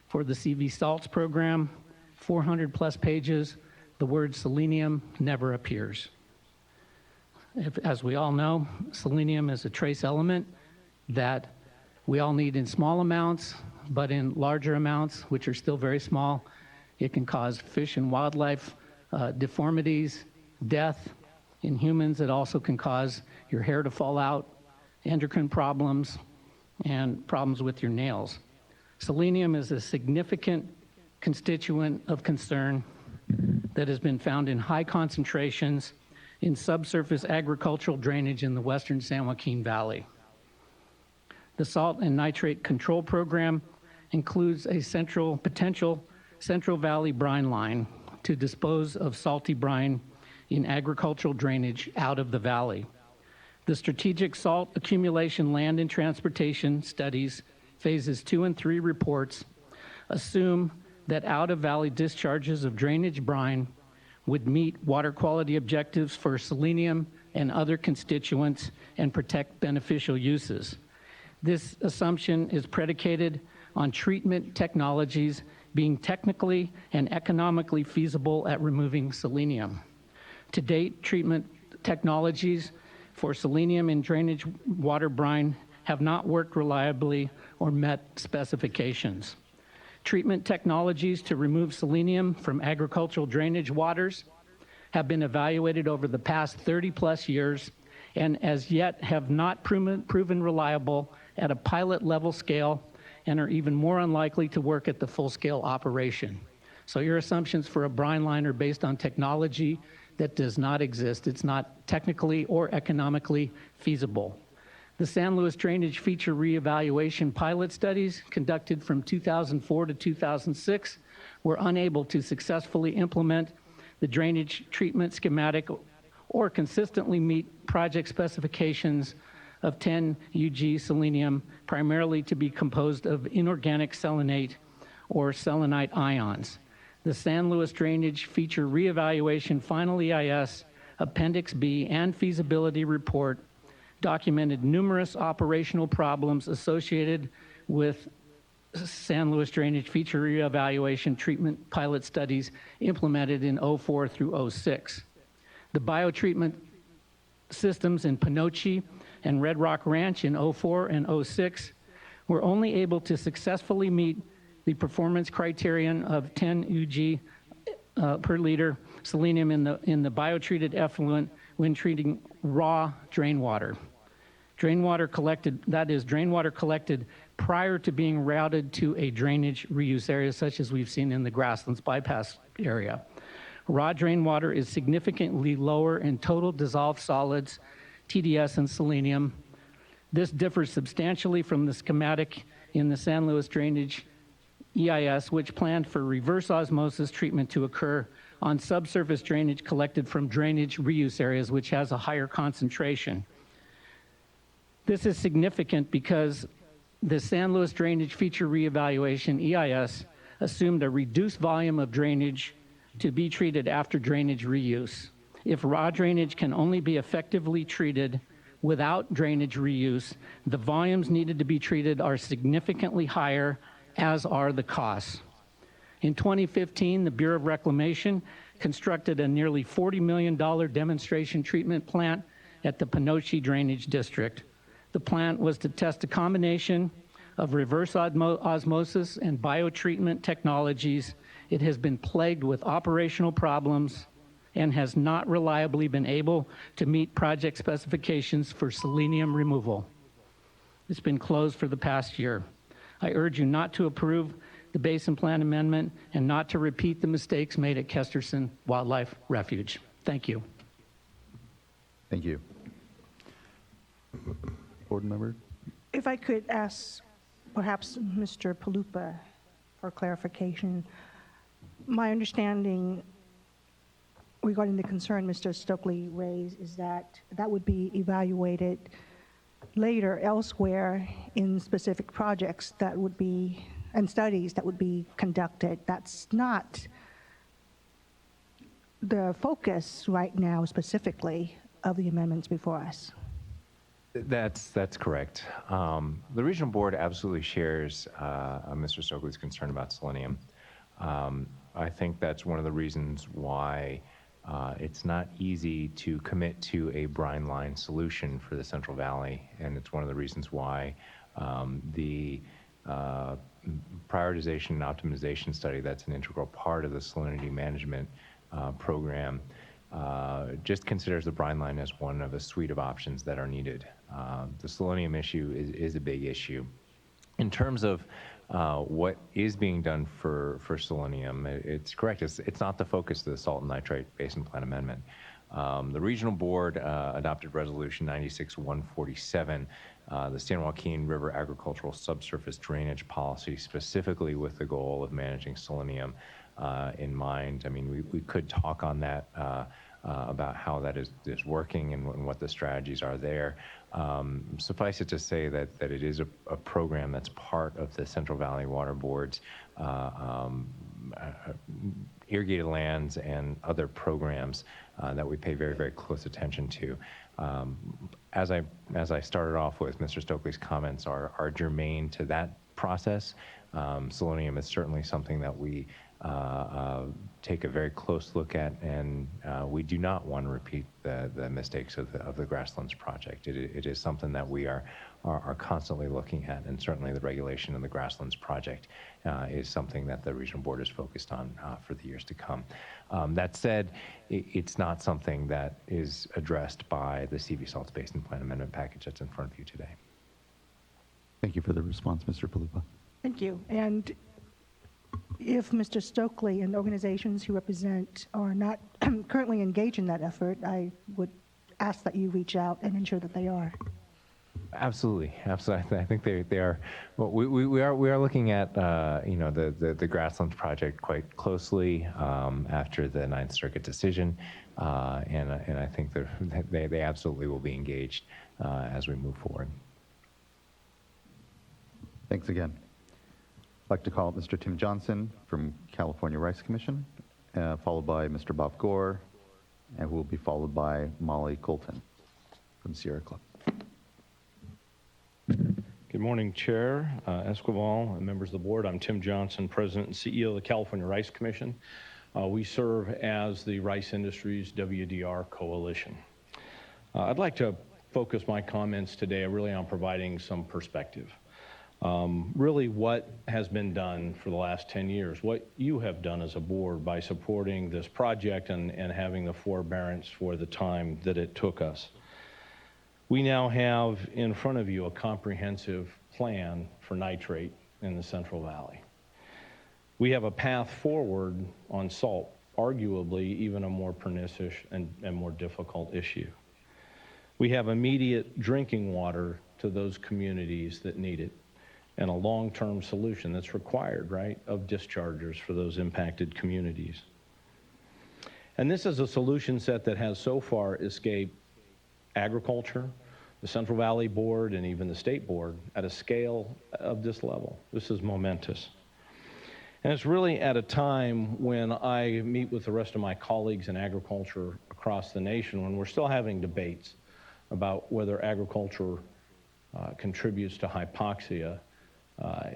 for the CV Salts program, 400 plus pages, the word selenium never appears. As we all know, selenium is a trace element that we all need in small amounts, but in larger amounts, which are still very small, it can cause fish and wildlife deformities, death. In humans, it also can cause your hair to fall out, endocrine problems, and problems with your nails. Selenium is a significant constituent of concern that has been found in high concentrations in subsurface agricultural drainage in the western San Joaquin Valley. The Salt and Nitrate Control Program includes a potential Central Valley brine line to dispose of salty brine in agricultural drainage out of the valley. The Strategic Salt Accumulation Land and Transportation Studies, Phases 2 and 3 reports assume that out-of-valley discharges of drainage brine would meet water quality objectives for selenium and other constituents and protect beneficial uses. This assumption is predicated on treatment technologies being technically and economically feasible at removing selenium. To date, treatment technologies for selenium in drainage water brine have not worked reliably or met specifications. Treatment technologies to remove selenium from agricultural drainage waters have been evaluated over the past 30-plus years and as yet have not proven reliable at a pilot level scale and are even more unlikely to work at the full-scale operation. So your assumptions for a brine line are based on technology that does not exist. It's not technically or economically feasible. The San Luis Drainage Feature Reevaluation pilot studies conducted from 2004 to 2006 were unable to successfully implement the drainage treatment schematic or consistently meet project specifications of 10 UG selenium, primarily to be composed of inorganic selenate or selenite ions. The San Luis Drainage Feature Reevaluation Final EIS, Appendix B, and feasibility report documented numerous operational problems associated with San Luis Drainage Feature Reevaluation treatment pilot studies implemented in 04 through 06. The biotreatment systems in Panoche and Red Rock Ranch in 04 and 06 were only able to successfully meet the performance criterion of 10 UG per liter selenium in the biotreated effluent when treating raw drain water. Drainwater collected prior to being routed to a drainage reuse area such as we've seen in the Grasslands bypass area. Raw drain water is significantly lower in total dissolved solids, TDS and selenium. This differs substantially from the schematic in the San Luis Drainage EIS, which planned for reverse osmosis treatment to occur on subsurface drainage collected from drainage reuse areas, which has a higher concentration. This is significant because the San Luis Drainage Feature Reevaluation, EIS, assumed a reduced volume of drainage to be treated after drainage reuse. If raw drainage can only be effectively treated without drainage reuse, the volumes needed to be treated are significantly higher, as are the costs. In 2015, the Bureau of Reclamation constructed a nearly $40 million demonstration treatment plant at the Panoche Drainage District. The plant was to test a combination of reverse osmosis and biotreatment technologies. It has been plagued with operational problems and has not reliably been able to meet project specifications for selenium removal. It's been closed for the past year. I urge you not to approve the Basin Plan Amendment and not to repeat the mistakes made at Kesterson Wildlife Refuge. Thank you. Thank you. Board member? If I could ask perhaps Mr. Palupa for clarification. My understanding regarding the concern Mr. Stokely raised is that that would be evaluated later elsewhere in specific projects that would be, and studies that would be conducted. That's not the focus right now specifically of the amendments before us. That's correct. The regional board absolutely shares Mr. Stokely's concern about selenium. I think that's one of the reasons why it's not easy to commit to a brine line solution for the Central Valley, and it's one of the reasons why the prioritization and optimization study that's an integral part of the salinity management program just considers the brine line as one of a suite of options that are needed. The selenium issue is a big issue. In terms of what is being done for selenium, it's correct. It's not the focus of the Salt and Nitrate Basin Plan Amendment. The regional board adopted Resolution 96-147, the San Joaquin River Agricultural Subsurface Drainage Policy, specifically with the goal of managing selenium in mind. I mean, we could talk on that about how that is working and what the strategies are there. Suffice it to say that it is a program that's part of the Central Valley Water Board's irrigated lands and other programs that we pay very, very close attention to. As I started off with, Mr. Stokely's comments are germane to that process. Selenium is certainly something that we take a very close look at, and we do not want to repeat the mistakes of the Grasslands project. It is something that we are constantly looking at, and certainly the regulation of the Grasslands project is something that the regional board is focused on for the years to come. That said, it's not something that is addressed by the CV Salts Basin Plan Amendment package that's in front of you today. Thank you for the response, Mr. Palupa. Thank you. And if Mr. Stokely and the organizations you represent are not currently engaged in that effort, I would ask that you reach out and ensure that they are. Absolutely, absolutely. I think they are. Well, we are looking at the Grasslands project quite closely after the Ninth Circuit decision, and I think they absolutely will be engaged as we move forward. Thanks again. I'd like to call Mr. Tim Johnson from California Rice Commission, followed by Mr. Bob Gore, and who will be followed by Molly Colton from Sierra Club. Good morning, Chair Esquivel and members of the board. I'm Tim Johnson, President and CEO of the California Rice Commission. We serve as the Rice Industries WDR Coalition. I'd like to focus my comments today really on providing some perspective. Really what has been done for the last 10 years, what you have done as a board by supporting this project and having the forbearance for the time that it took us. We now have in front of you a comprehensive plan for nitrate in the Central Valley. We have a path forward on salt, arguably even a more pernicious and more difficult issue. We have immediate drinking water to those communities that need it, and a long-term solution that's required, right, of dischargers for those impacted communities. And this is a solution set that has so far escaped agriculture, the Central Valley Board, and even the state board at a scale of this level. This is momentous. And it's really at a time when I meet with the rest of my colleagues in agriculture across the nation when we're still having debates about whether agriculture contributes to hypoxia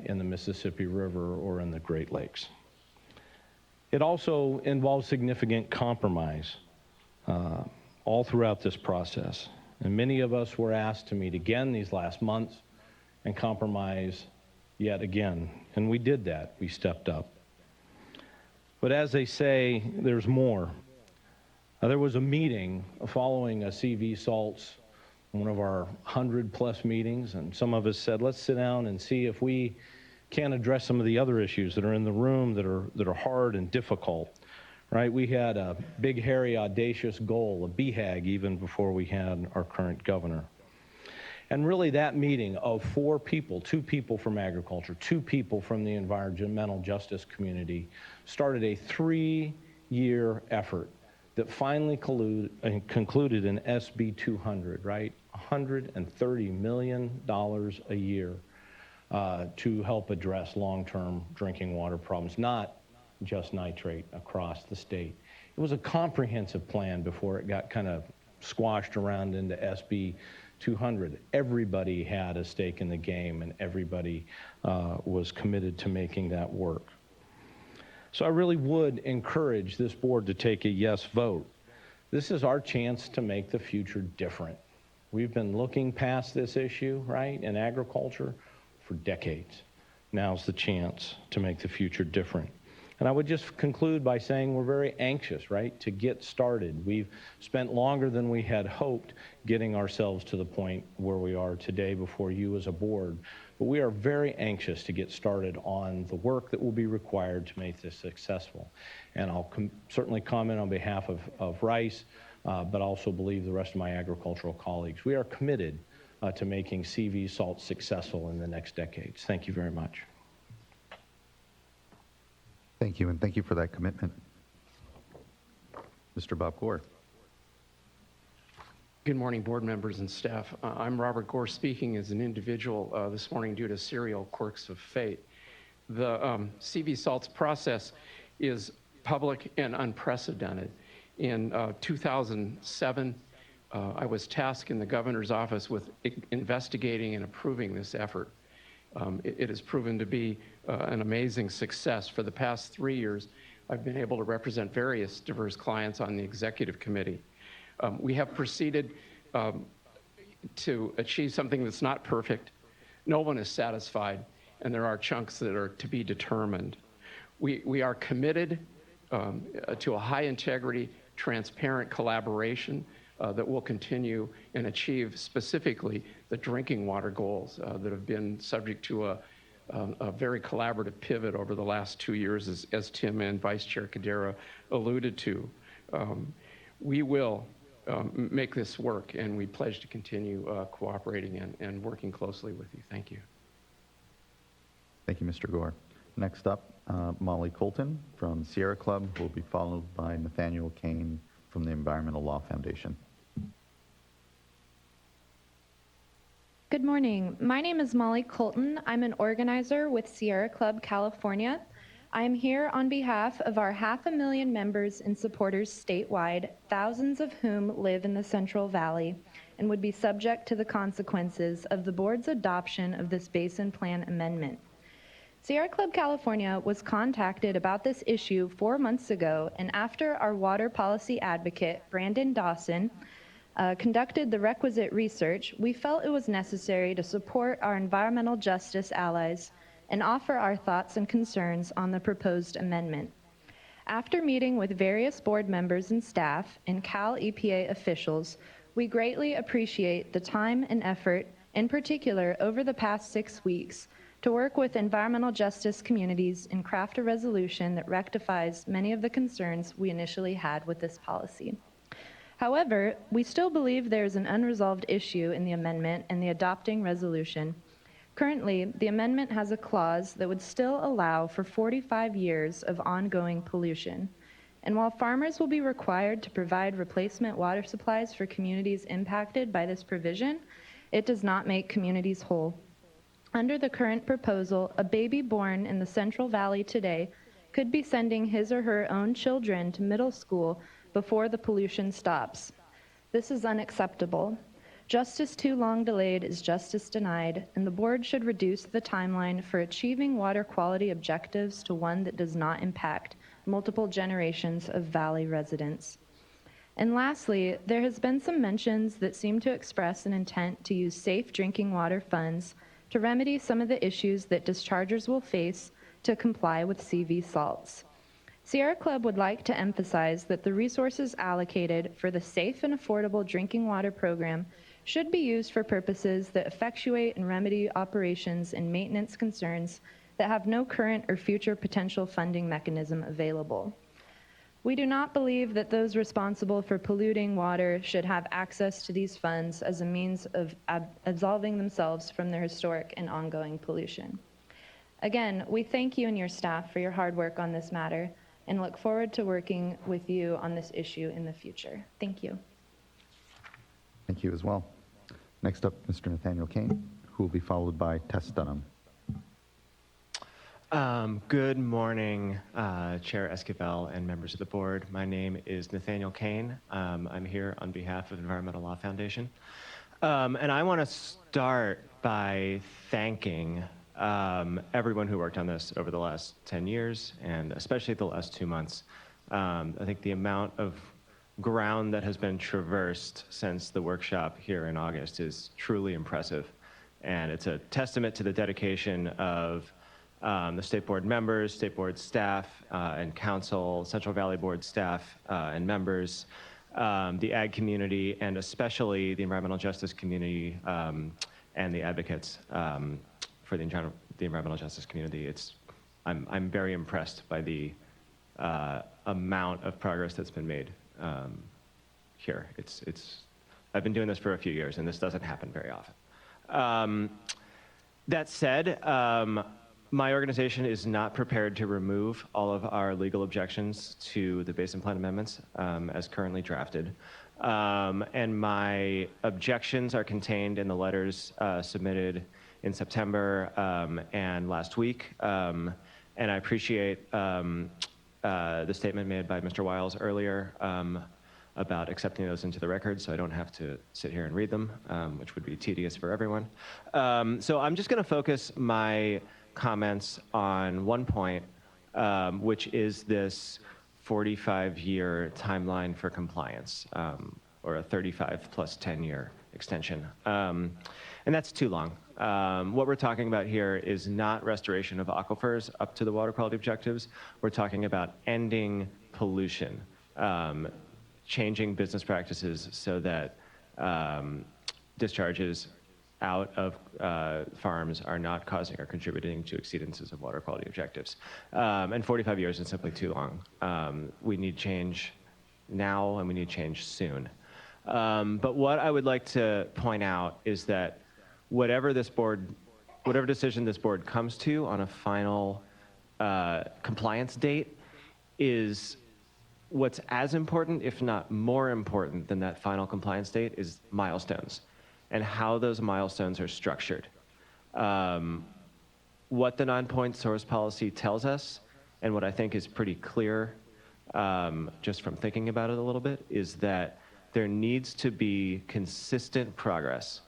in the Mississippi River or in the Great Lakes. It also involves significant compromise all throughout this process. And many of us were asked to meet again these last months and compromise yet again. And we did that. We stepped up. But as they say, there's more. There was a meeting following a CV Salts, one of our 100+ meetings, and some of us said, let's sit down and see if we can address some of the other issues that are in the room that are hard and difficult. Right? We had a big, hairy, audacious goal, a BHAG, even before we had our current governor. And really that meeting of 4 people, 2 people from agriculture, 2 people from the environmental justice community, started a 3-year effort that finally concluded in SB 200, right? $130 million a year to help address long-term drinking water problems, not just nitrate across the state. It was a comprehensive plan before it got kind of squashed around into SB 200. Everybody had a stake in the game, and everybody was committed to making that work. So I really would encourage this board to take a yes vote. This is our chance to make the future different. We've been looking past this issue, right, in agriculture for decades. Now's the chance to make the future different. And I would just conclude by saying we're very anxious, right, to get started. We've spent longer than we had hoped getting ourselves to the point where we are today before you as a board. But we are very anxious to get started on the work that will be required to make this successful. And I'll certainly comment on behalf of Rice, but also believe the rest of my agricultural colleagues. We are committed to making CV salt successful in the next decades. Thank you very much. Thank you, and thank you for that commitment. Mr. Bob Gore. Good morning, board members and staff. I'm Robert Gore, speaking as an individual this morning due to serial quirks of fate. The CV salts process is public and unprecedented. In 2007, I was tasked in the governor's office with investigating and approving this effort. It has proven to be an amazing success. For the past 3 years, I've been able to represent various diverse clients on the executive committee. We have proceeded to achieve something that's not perfect. No one is satisfied, and there are chunks that are to be determined. We are committed to a high integrity, transparent collaboration that will continue and achieve specifically the drinking water goals that have been subject to a very collaborative pivot over the last 2 years, as Tim and Vice Chair Cadera alluded to. We will make this work, and we pledge to continue cooperating and working closely with you. Thank you. Thank you, Mr. Gore. Next up, Molly Colton from Sierra Club, who will be followed by Nathaniel Kane from the Environmental Law Foundation. Good morning. My name is Molly Colton. I'm an organizer with Sierra Club California. I am here on behalf of our 500,000 members and supporters statewide, thousands of whom live in the Central Valley and would be subject to the consequences of the board's adoption of this Basin Plan amendment. Sierra Club California was contacted about this issue 4 months ago, and after our water policy advocate, Brandon Dawson, conducted the requisite research, we felt it was necessary to support our environmental justice allies and offer our thoughts and concerns on the proposed amendment. After meeting with various board members and staff and Cal EPA officials, we greatly appreciate the time and effort, in particular over the past 6 weeks, to work with environmental justice communities and craft a resolution that rectifies many of the concerns we initially had with this policy. However, we still believe there is an unresolved issue in the amendment and the adopting resolution. Currently, the amendment has a clause that would still allow for 45 years of ongoing pollution. And while farmers will be required to provide replacement water supplies for communities impacted by this provision, it does not make communities whole. Under the current proposal, a baby born in the Central Valley today could be sending his or her own children to middle school before the pollution stops. This is unacceptable. Justice too long delayed is justice denied, and the board should reduce the timeline for achieving water quality objectives to one that does not impact multiple generations of Valley residents. And lastly, there has been some mentions that seem to express an intent to use safe drinking water funds to remedy some of the issues that dischargers will face to comply with CV salts. Sierra Club would like to emphasize that the resources allocated for the safe and affordable drinking water program should be used for purposes that effectuate and remedy operations and maintenance concerns that have no current or future potential funding mechanism available. We do not believe that those responsible for polluting water should have access to these funds as a means of absolving themselves from their historic and ongoing pollution. Again, we thank you and your staff for your hard work on this matter and look forward to working with you on this issue in the future. Thank you. Thank you as well. Next up, Mr. Nathaniel Kane, who will be followed by Tess Dunham. Good morning, Chair Esquivel and members of the board. My name is Nathaniel Kane. I'm here on behalf of Environmental Law Foundation. And I want to start by thanking everyone who worked on this over the last 10 years, and especially the last 2 months. I think the amount of ground that has been traversed since the workshop here in August is truly impressive. And it's a testament to the dedication of the state board members, state board staff, and council, Central Valley Board staff and members, the ag community, and especially the environmental justice community and the advocates for the environmental justice community. I'm very impressed by the amount of progress that's been made here. I've been doing this for a few years, and this doesn't happen very often. That said, my organization is not prepared to remove all of our legal objections to the Basin Plan amendments as currently drafted. And my objections are contained in the letters submitted in September and last week. And I appreciate the statement made by Mr. Wiles earlier about accepting those into the record, so I don't have to sit here and read them, which would be tedious for everyone. So I'm just going to focus my comments on one point which is this 45-year timeline for compliance, or a 35 plus 10-year extension. And that's too long. What we're talking about here is not restoration of aquifers up to the water quality objectives. We're talking about ending pollution, changing business practices so that discharges out of farms are not causing or contributing to exceedances of water quality objectives. And 45 years is simply too long. We need change now, and we need change soon. But what I would like to point out is that whatever decision this board comes to on a final compliance date is what's as important, if not more important than that final compliance date, is milestones and how those milestones are structured. What the non-point source policy tells us, and what I think is pretty clear just from thinking about it a little bit, is that there needs to be consistent progress,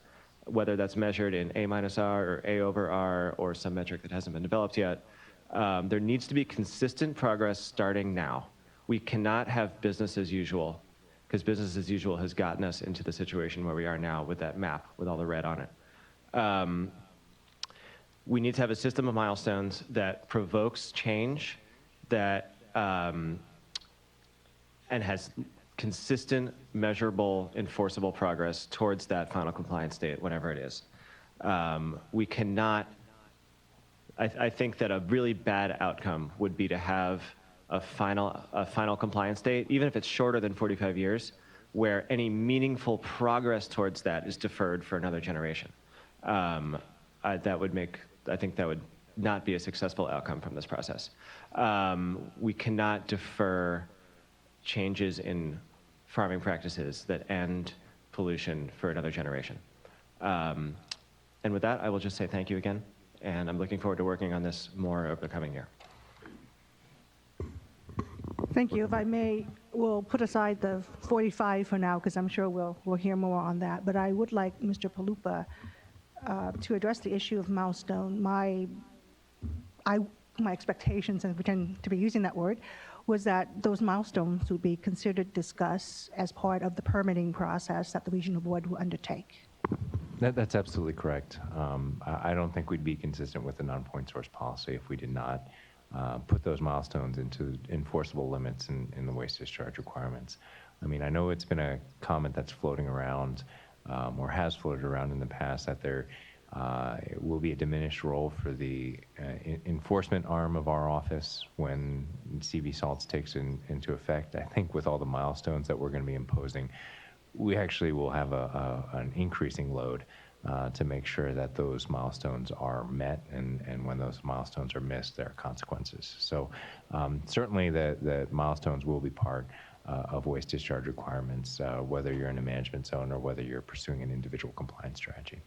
whether that's measured in A-R or A over R or some metric that hasn't been developed yet. There needs to be consistent progress starting now. We cannot have business as usual, because business as usual has gotten us into the situation where we are now with that map with all the red on it. We need to have a system of milestones that provokes change, that and has consistent, measurable, enforceable progress towards that final compliance date, whatever it is. We cannot, I think that a really bad outcome would be to have a final compliance date, even if it's shorter than 45 years, where any meaningful progress towards that is deferred for another generation. That would make, I think that would not be a successful outcome from this process. We cannot defer changes in farming practices that end pollution for another generation. And with that, I will just say thank you again, and I'm looking forward to working on this more over the coming year. Thank you. If I may, we'll put aside the 45 for now, because I'm sure we'll hear more on that. But I would like Mr. Palupa to address the issue of milestone. My expectations, and pretend to be using that word, was that those milestones would be considered, discussed as part of the permitting process that the regional board will undertake. That's absolutely correct. I don't think we'd be consistent with the non-point source policy if we did not put those milestones into enforceable limits in the waste discharge requirements. I mean, I know it's been a comment that's floating around or has floated around in the past that there will be a diminished role for the enforcement arm of our office when CV salts takes into effect. I think with all the milestones that we're going to be imposing, we actually will have an increasing load to make sure that those milestones are met, and when those milestones are missed, there are consequences. So certainly the milestones will be part of waste discharge requirements, whether you're in a management zone or whether you're pursuing an individual compliance strategy.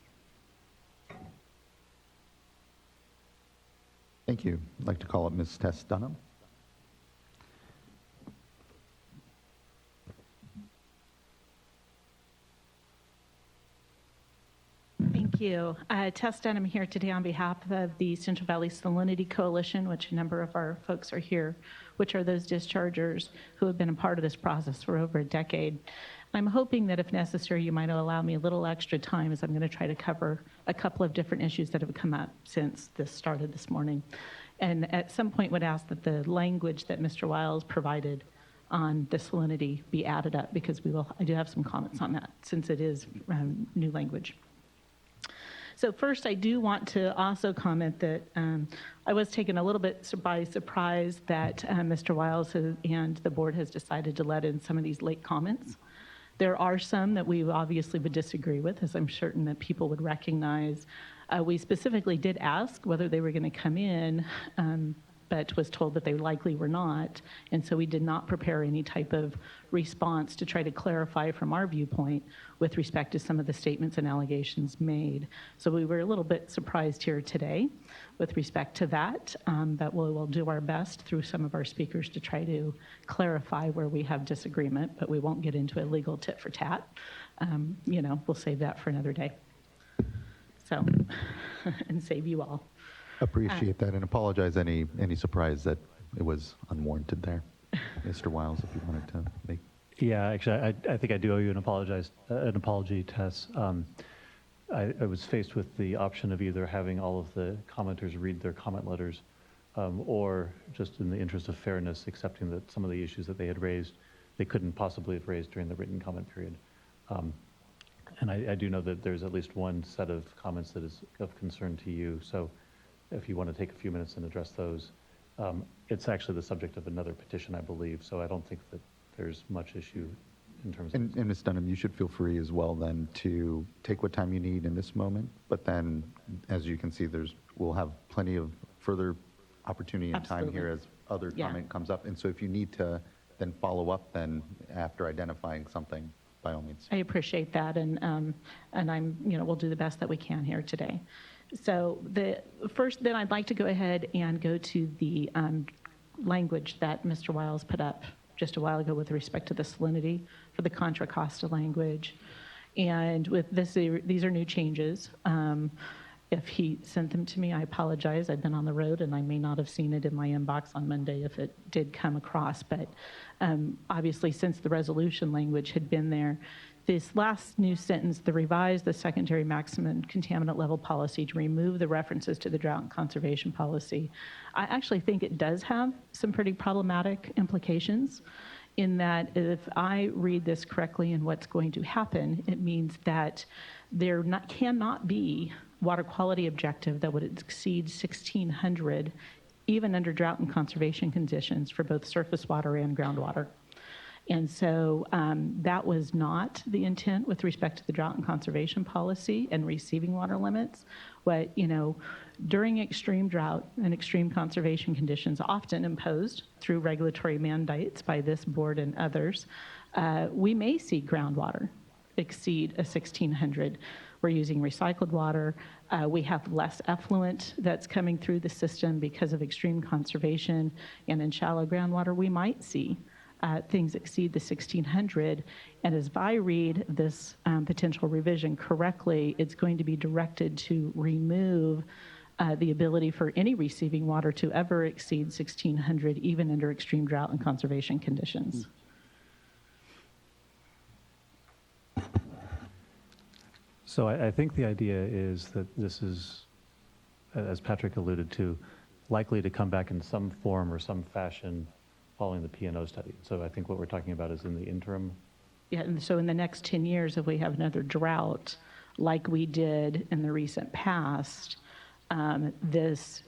Thank you. I'd like to call up Ms. Tess Dunham. Thank you. Tess Dunham here today on behalf of the Central Valley Salinity Coalition, which a number of our folks are here, which are those dischargers who have been a part of this process for over a decade. I'm hoping that if necessary, you might allow me a little extra time, as I'm going to try to cover a couple of different issues that have come up since this started this morning. And at some point would ask that the language that Mr. Wiles provided on the salinity be added up, because I do have some comments on that, since it is new language. So first, I do want to also comment that I was taken a little bit by surprise that Mr. Wiles and the board has decided to let in some of these late comments. There are some that we obviously would disagree with, as I'm certain that people would recognize. We specifically did ask whether they were going to come in, but was told that they likely were not. And so we did not prepare any type of response to try to clarify from our viewpoint with respect to some of the statements and allegations made. So we were a little bit surprised here today with respect to that, but we'll do our best through some of our speakers to try to clarify where we have disagreement, but we won't get into a legal tit for tat. We'll save that for another day. So, and save you all. Appreciate that, and apologize any surprise that it was unwarranted there. Mr. Wiles, if you wanted to make. Yeah, actually, I think I do owe you an apology, Tess. I was faced with the option of either having all of the commenters read their comment letters, or just in the interest of fairness, accepting that some of the issues that they had raised, they couldn't possibly have raised during the written comment period. And I do know that there's at least one set of comments that is of concern to you. So if you want to take a few minutes and address those, it's actually the subject of another petition, I believe. So I don't think that there's much issue in terms of. And Ms. Dunham, you should feel free as well then to take what time you need in this moment. But then, as you can see, we'll have plenty of further opportunity and time here as other comment comes up. And so if you need to then follow up then after identifying something, by all means. I appreciate that, and I'm, we'll do the best that we can here today. So then I'd like to go ahead and go to the language that Mr. Wiles put up just a while ago with respect to the salinity for the Contra Costa language. And with this, these are new changes. If he sent them to me, I apologize. I've been on the road and I may not have seen it in my inbox on Monday if it did come across. But obviously, since the resolution language had been there, this last new sentence, the revised the secondary maximum contaminant level policy to remove the references to the drought and conservation policy, I actually think it does have some pretty problematic implications in that if I read this correctly and what's going to happen, it means that there cannot be water quality objective that would exceed 1,600 even under drought and conservation conditions for both surface water and groundwater. And so that was not the intent with respect to the drought and conservation policy and receiving water limits. What, during extreme drought and extreme conservation conditions often imposed through regulatory mandates by this board and others, we may see groundwater exceed a 1,600. We're using recycled water. We have less effluent that's coming through the system because of extreme conservation. And in shallow groundwater, we might see things exceed the 1,600. And as I read this potential revision correctly, it's going to be directed to remove the ability for any receiving water to ever exceed 1,600, even under extreme drought and conservation conditions. So I think the idea is that this is, as Patrick alluded to, likely to come back in some form or some fashion following the P&O study. So I think what we're talking about is in the interim. Yeah, and so in the next 10 years, if we have another drought like we did in the recent past, this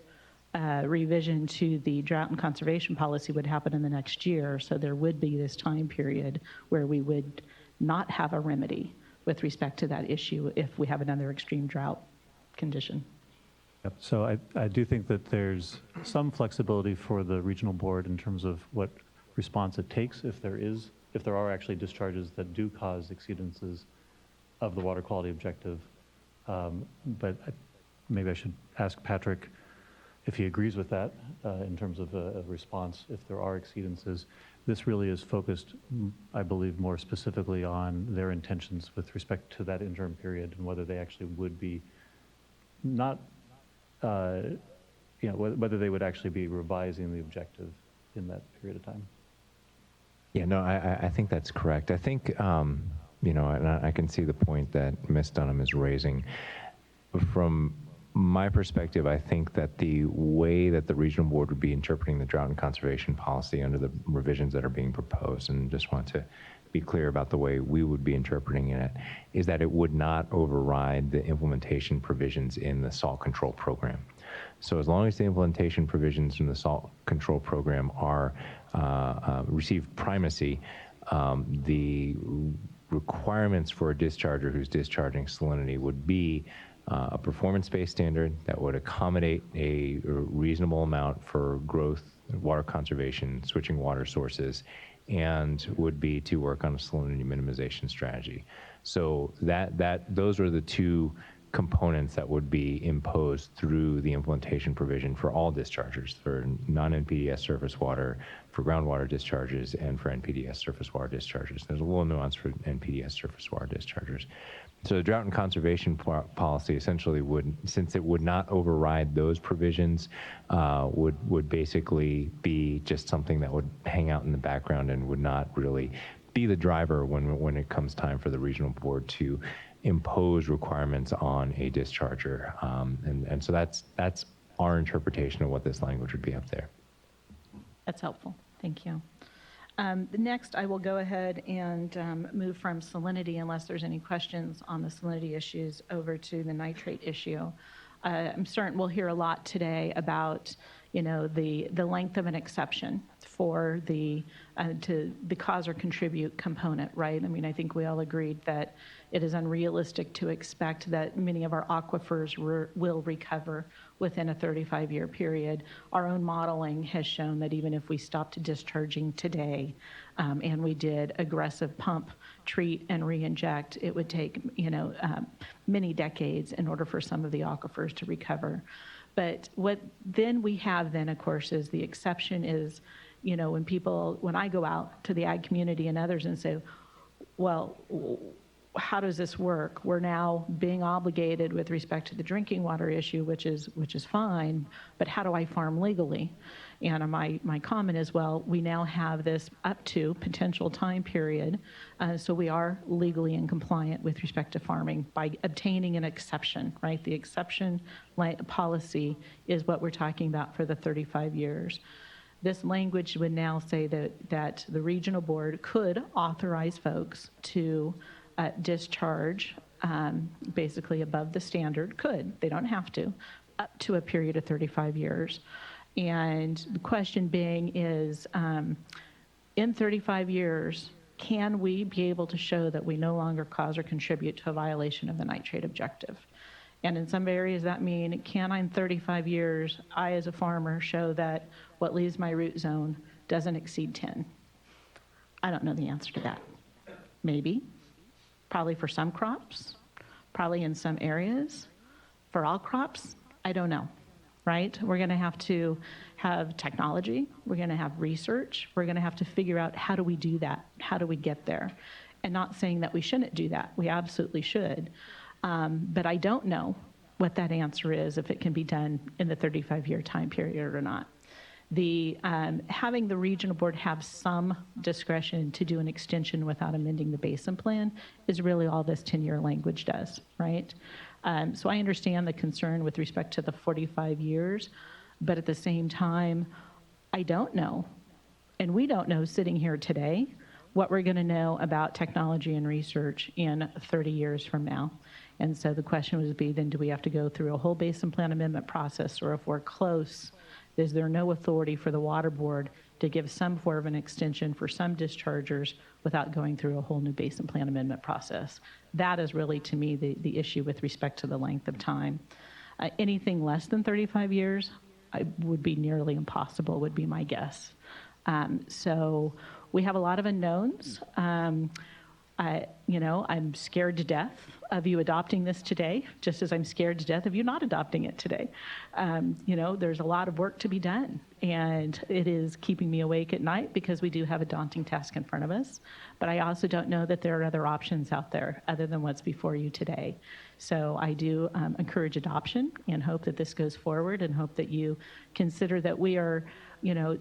revision to the drought and conservation policy would happen in the next year. So there would be this time period where we would not have a remedy with respect to that issue if we have another extreme drought condition. Yep. So I do think that there's some flexibility for the regional board in terms of what response it takes if there are actually discharges that do cause exceedances of the water quality objective. But maybe I should ask Patrick if he agrees with that in terms of a response if there are exceedances. This really is focused, I believe, more specifically on their intentions with respect to that interim period and whether they actually would be not, whether they would actually be revising the objective in that period of time. Yeah, no, I think that's correct. I think, and I can see the point that Ms. Dunham is raising. From my perspective, I think that the way that the regional board would be interpreting the drought and conservation policy under the revisions that are being proposed, and just want to be clear about the way we would be interpreting it, is that it would not override the implementation provisions in the salt control program. So as long as the implementation provisions in the salt control program are receive primacy, the requirements for a discharger who's discharging salinity would be a performance-based standard that would accommodate a reasonable amount for growth, water conservation, switching water sources, and would be to work on a salinity minimization strategy. So those are the two components that would be imposed through the implementation provision for all dischargers, for non-NPDES surface water, for groundwater discharges, and for NPDES surface water discharges. There's a little nuance for NPDES surface water dischargers. So the drought and conservation policy essentially would, since it would not override those provisions, would basically be just something that would hang out in the background and would not really be the driver when it comes time for the regional board to impose requirements on a discharger. And so that's our interpretation of what this language would be up there. That's helpful. Thank you. Next, I will go ahead and move from salinity, unless there's any questions on the salinity issues, over to the nitrate issue. I'm certain we'll hear a lot today about, the length of an exception for the cause or contribute component, right? I mean, I think we all agreed that it is unrealistic to expect that many of our aquifers will recover within a 35-year period. Our own modeling has shown that even if we stopped discharging today and we did aggressive pump, treat, and re-inject, it would take, many decades in order for some of the aquifers to recover. But what then we have then, of course, is the exception is, when I go out to the ag community and others and say, well, how does this work? We're now being obligated with respect to the drinking water issue, which is fine, but how do I farm legally? And my comment is, well, we now have this up to potential time period, so we are legally in compliant with respect to farming by obtaining an exception, right? The exception policy is what we're talking about for the 35 years. This language would now say that the regional board could authorize folks to discharge basically above the standard, they don't have to, up to a period of 35 years. And the question being is, in 35 years, can we be able to show that we no longer cause or contribute to a violation of the nitrate objective? And in some areas that mean, can I in 35 years, I as a farmer show that what leaves my root zone doesn't exceed 10? I don't know the answer to that. Maybe. Probably for some crops, probably in some areas. For all crops, I don't know, right? We're going to have technology, we're going to have research, we're going to have to figure out how do we do that, how do we get there? And not saying that we shouldn't do that, we absolutely should. But I don't know what that answer is, if it can be done in the 35-year time period or not. Having the regional board have some discretion to do an extension without amending the basin plan is really all this 10-year language does, right? So I understand the concern with respect to the 45 years, but at the same time, I don't know, and we don't know sitting here today, what we're going to know about technology and research in 30 years from now. And so the question would be, then do we have to go through a whole basin plan amendment process, or if we're close, is there no authority for the water board to give some form of an extension for some dischargers without going through a whole new basin plan amendment process? That is really, to me, the issue with respect to the length of time. Anything less than 35 years would be nearly impossible, would be my guess. So we have a lot of unknowns. I'm scared to death of you adopting this today, just as I'm scared to death of you not adopting it today. There's a lot of work to be done, and it is keeping me awake at night because we do have a daunting task in front of us. But I also don't know that there are other options out there other than what's before you today. So I do encourage adoption and hope that this goes forward, and hope that you consider that we are,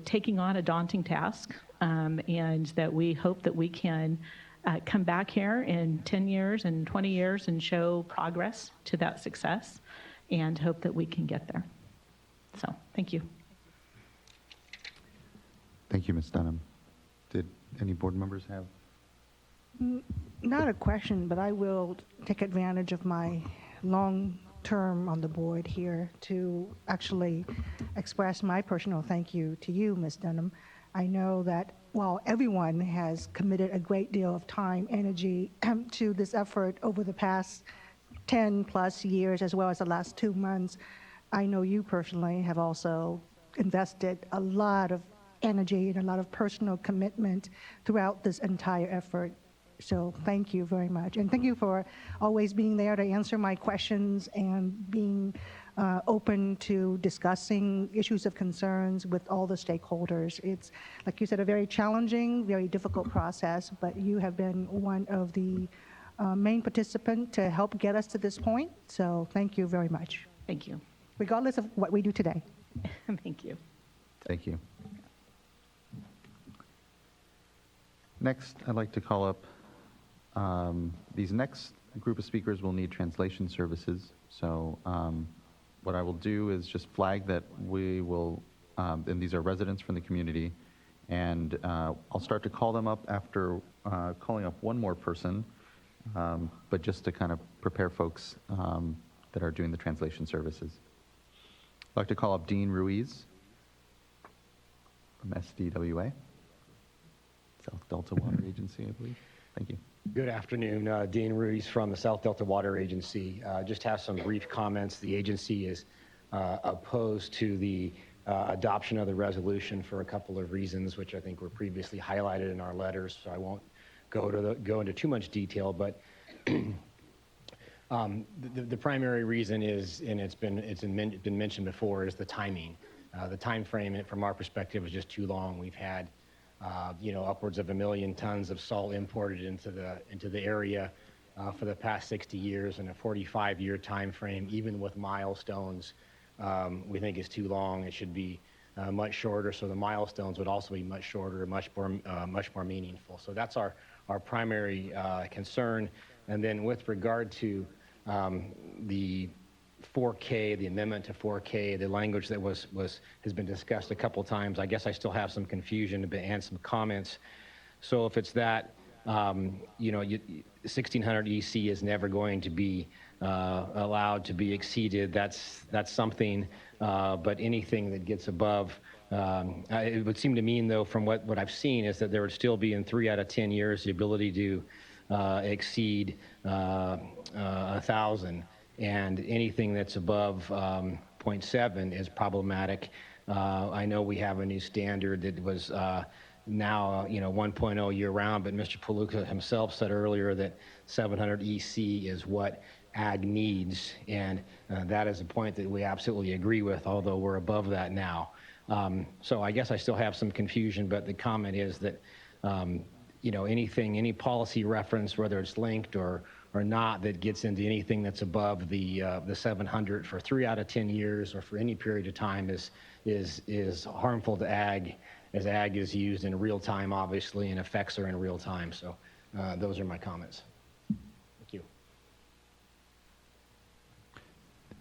taking on a daunting task, and that we hope that we can come back here in 10 years and 20 years and show progress to that success, and hope that we can get there. So, thank you. Thank you, Ms. Dunham. Did any board members have? Not a question, but I will take advantage of my long term on the board here to actually express my personal thank you to you, Ms. Dunham. I know that while everyone has committed a great deal of time, energy to this effort over the past 10 plus years, as well as the last 2 months, I know you personally have also invested a lot of energy and a lot of personal commitment throughout this entire effort. So thank you very much. And thank you for always being there to answer my questions and being open to discussing issues of concerns with all the stakeholders. It's, like you said, a very challenging, very difficult process, but you have been one of the main participants to help get us to this point. So thank you very much, Thank you. regardless of what we do today. Thank you. Thank you. Next, I'd like to call up, these next group of speakers will need translation services. So what I will do is just flag that we will, and these are residents from the community, and I'll start to call them up after calling up one more person, but just to kind of prepare folks that are doing the translation services. I'd like to call up Dean Ruiz from SDWA, South Delta Water Agency, I believe. Thank you. Good afternoon, Dean Ruiz from the South Delta Water Agency. Just have some brief comments. The agency is opposed to the adoption of the resolution for a couple of reasons, which I think were previously highlighted in our letters, so I won't go into too much detail, but the primary reason is, and it's been mentioned before, is the timing. The time frame from our perspective is just too long. We've had upwards of 1 million tons of salt imported into the area for the past 60 years, and a 45-year time frame, even with milestones, we think is too long. It should be much shorter, so the milestones would also be much shorter, much more meaningful. So that's our primary concern. And then with regard to the 4K, the amendment to 4K, the language that has been discussed a couple times, I guess I still have some confusion and some comments. So if it's that, 1600 EC is never going to be allowed to be exceeded. That's something, but anything that gets above, it would seem to mean, though, from what I've seen, is that there would still be in 3 out of 10 years the ability to exceed 1,000. And anything that's above 0.7 is problematic. I know we have a new standard that was now 1.0 year-round, but Mr. Paluca himself said earlier that 700 EC is what ag needs, and that is a point that we absolutely agree with, although we're above that now. So I guess I still have some confusion, but the comment is that any policy reference, whether it's linked or not, that gets into anything that's above the 700 for 3 out of 10 years or for any period of time is harmful to ag, as ag is used in real time, obviously, and effects are in real time. So those are my comments. Thank you.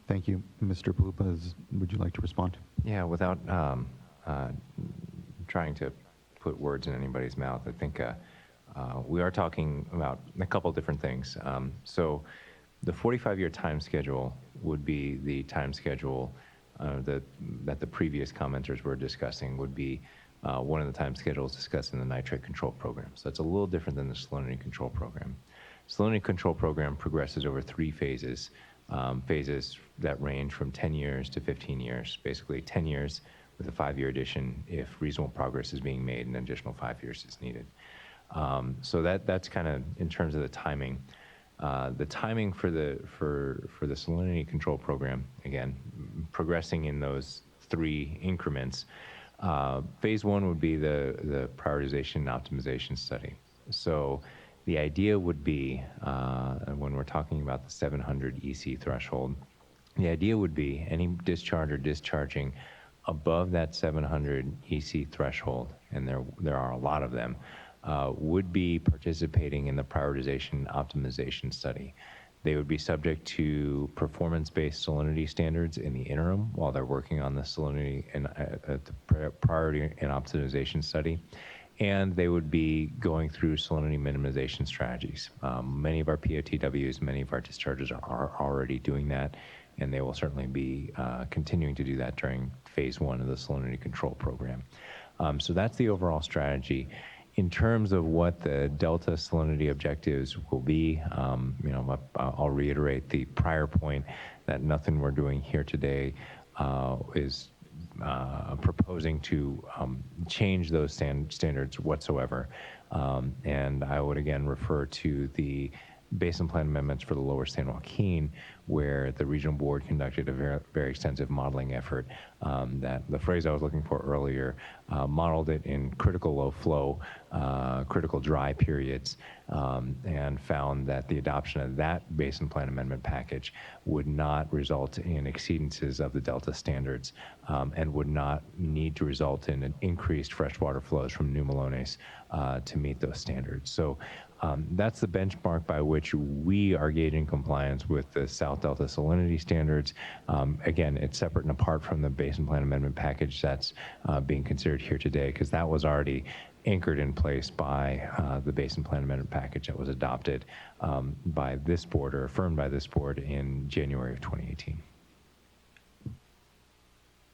Thank you. Mr. Palupa, would you like to respond? Yeah, without trying to put words in anybody's mouth, I think we are talking about a couple different things. So the 45-year time schedule would be the time schedule that the previous commenters were discussing, would be one of the time schedules discussed in the nitrate control program. So that's a little different than the salinity control program. Salinity control program progresses over 3 phases, phases that range from 10 years to 15 years, basically 10 years with a 5-year addition. If reasonable progress is being made, an additional 5 years is needed. So that's kind of in terms of the timing. The timing for the salinity control program, again, progressing in those 3 increments. Phase 1 would be the prioritization and optimization study. So the idea would be, when we're talking about the 700 EC threshold, the idea would be any discharge or discharging above that 700 EC threshold, and there are a lot of them, would be participating in the prioritization optimization study. They would be subject to performance-based salinity standards in the interim while they're working on the salinity and the priority and optimization study. And they would be going through salinity minimization strategies. Many of our POTWs, many of our discharges are already doing that, and they will certainly be continuing to do that during phase 1 of the salinity control program. So that's the overall strategy. In terms of what the Delta salinity objectives will be, I'll reiterate the prior point that nothing we're doing here today is proposing to change those standards whatsoever. And I would again refer to the basin plan amendments for the lower San Joaquin, where the regional board conducted a very extensive modeling effort. That the phrase I was looking for earlier, modeled it in critical low flow, critical dry periods, and found that the adoption of that basin plan amendment package would not result in exceedances of the Delta standards, and would not need to result in an increased freshwater flows from New Melones to meet those standards. So that's the benchmark by which we are gauging compliance with the South Delta salinity standards. Again, it's separate and apart from the basin plan amendment package that's being considered here today, because that was already anchored in place by the basin plan amendment package that was adopted by this board, or affirmed by this board, in January of 2018.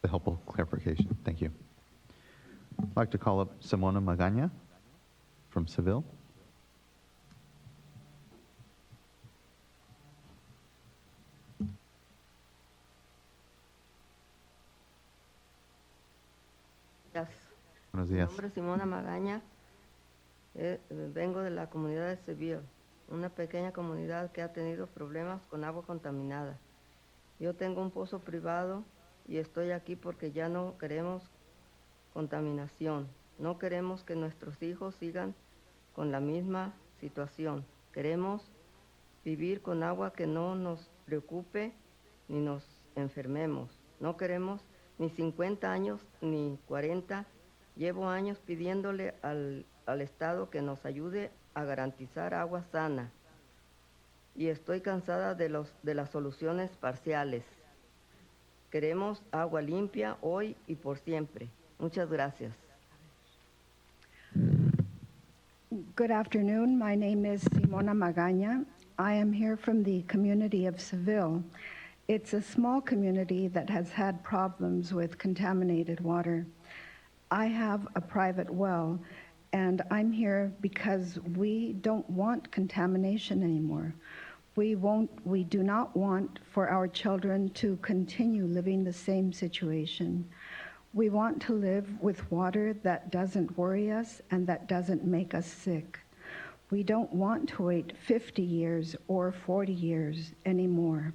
The helpful clarification. Thank you. I'd like to call up Simona Magana from Seville. Buenos Mi días. nombre es Simona Magaña, vengo de la comunidad de Seville, una pequeña comunidad que ha tenido problemas con agua contaminada. Yo tengo un pozo privado y estoy aquí porque ya no queremos contaminación. No queremos que nuestros hijos sigan con la misma situación. Queremos vivir con agua que no nos preocupe ni nos enfermemos. No queremos ni 50 años ni 40. Llevo años pidiéndole al Estado que nos ayude a garantizar agua sana. Y estoy cansada de las soluciones parciales. Queremos agua limpia hoy y por siempre. Muchas gracias. Good afternoon. My name is Simona Magaña. I am here from the community of Seville. It's a small community that has had problems with contaminated water. I have a private well, and I'm here because we don't want contamination anymore. We do not want for our children to continue living the same situation. We want to live with water that doesn't worry us and that doesn't make us sick. We don't want to wait 50 years or 40 years anymore.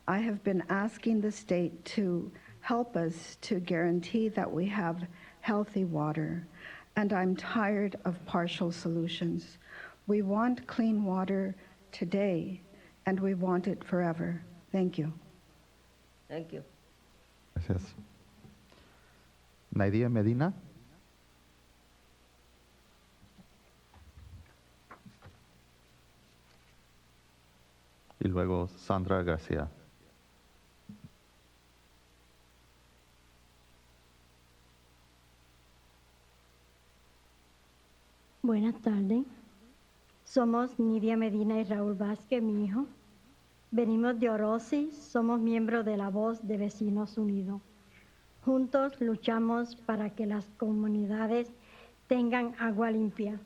I have been asking the state to help us to guarantee that we have healthy water, and I'm tired of partial solutions. We want clean water today, and we want it forever. Thank you. Thank you. Gracias. Naidia Medina. Y luego Sandra García. Buenas tardes. Somos Nidia Medina y Raúl Vázquez, mi hijo. Venimos de Orosi, somos miembros de la Voz de Vecinos Unidos. Juntos luchamos para que las comunidades tengan agua limpia.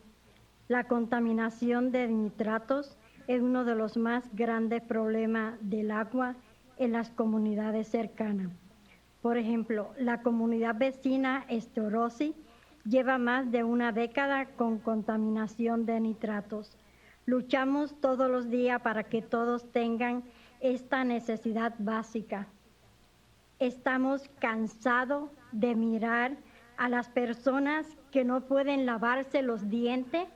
La contaminación de nitratos es uno de los más grandes problemas del agua en las comunidades cercanas. Por ejemplo, la comunidad vecina Orosi lleva más de una década con contaminación de nitratos. Luchamos todos los días para que todos tengan esta necesidad básica. Estamos cansados de mirar a las personas que no pueden lavarse los dientes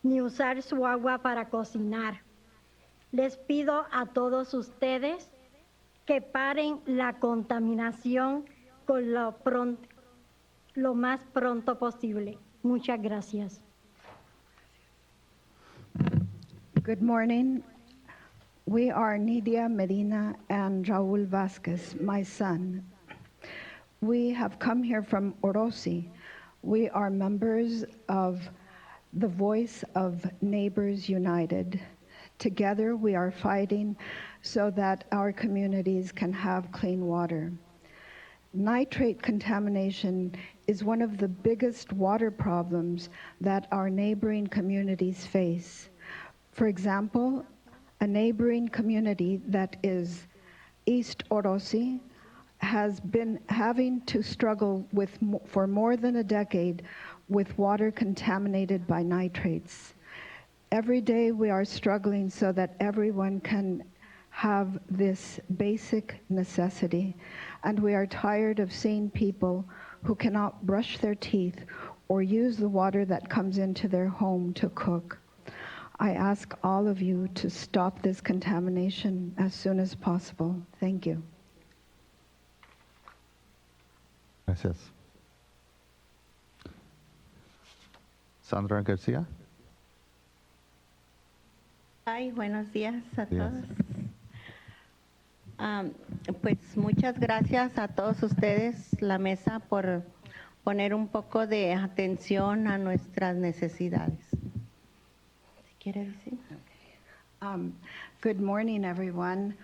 ni usar su agua para cocinar. Les pido a todos ustedes que paren la contaminación con lo más pronto posible. Muchas gracias. Good morning. We are Nidia Medina and Raúl Vázquez, my son. We have come here from Orosi. We are members of the Voice of Neighbors United. Together we are fighting so that our communities can have clean water. Nitrate contamination is one of the biggest water problems that our neighboring communities face. For example, a neighboring community that is East Orosi has been having to struggle with for more than a decade with water contaminated by nitrates. Every day we are struggling so that everyone can have this basic necessity, and we are tired of seeing people who cannot brush their teeth or use the water that comes into their home to cook. I ask all of you to stop this contamination as soon as possible. Thank you. Gracias. Sandra García. Ay, buenos días a Días. todos. Pues muchas gracias a todos ustedes, la mesa, por poner un poco de atención a nuestras necesidades. ¿Si quiere decir? Good morning, everyone.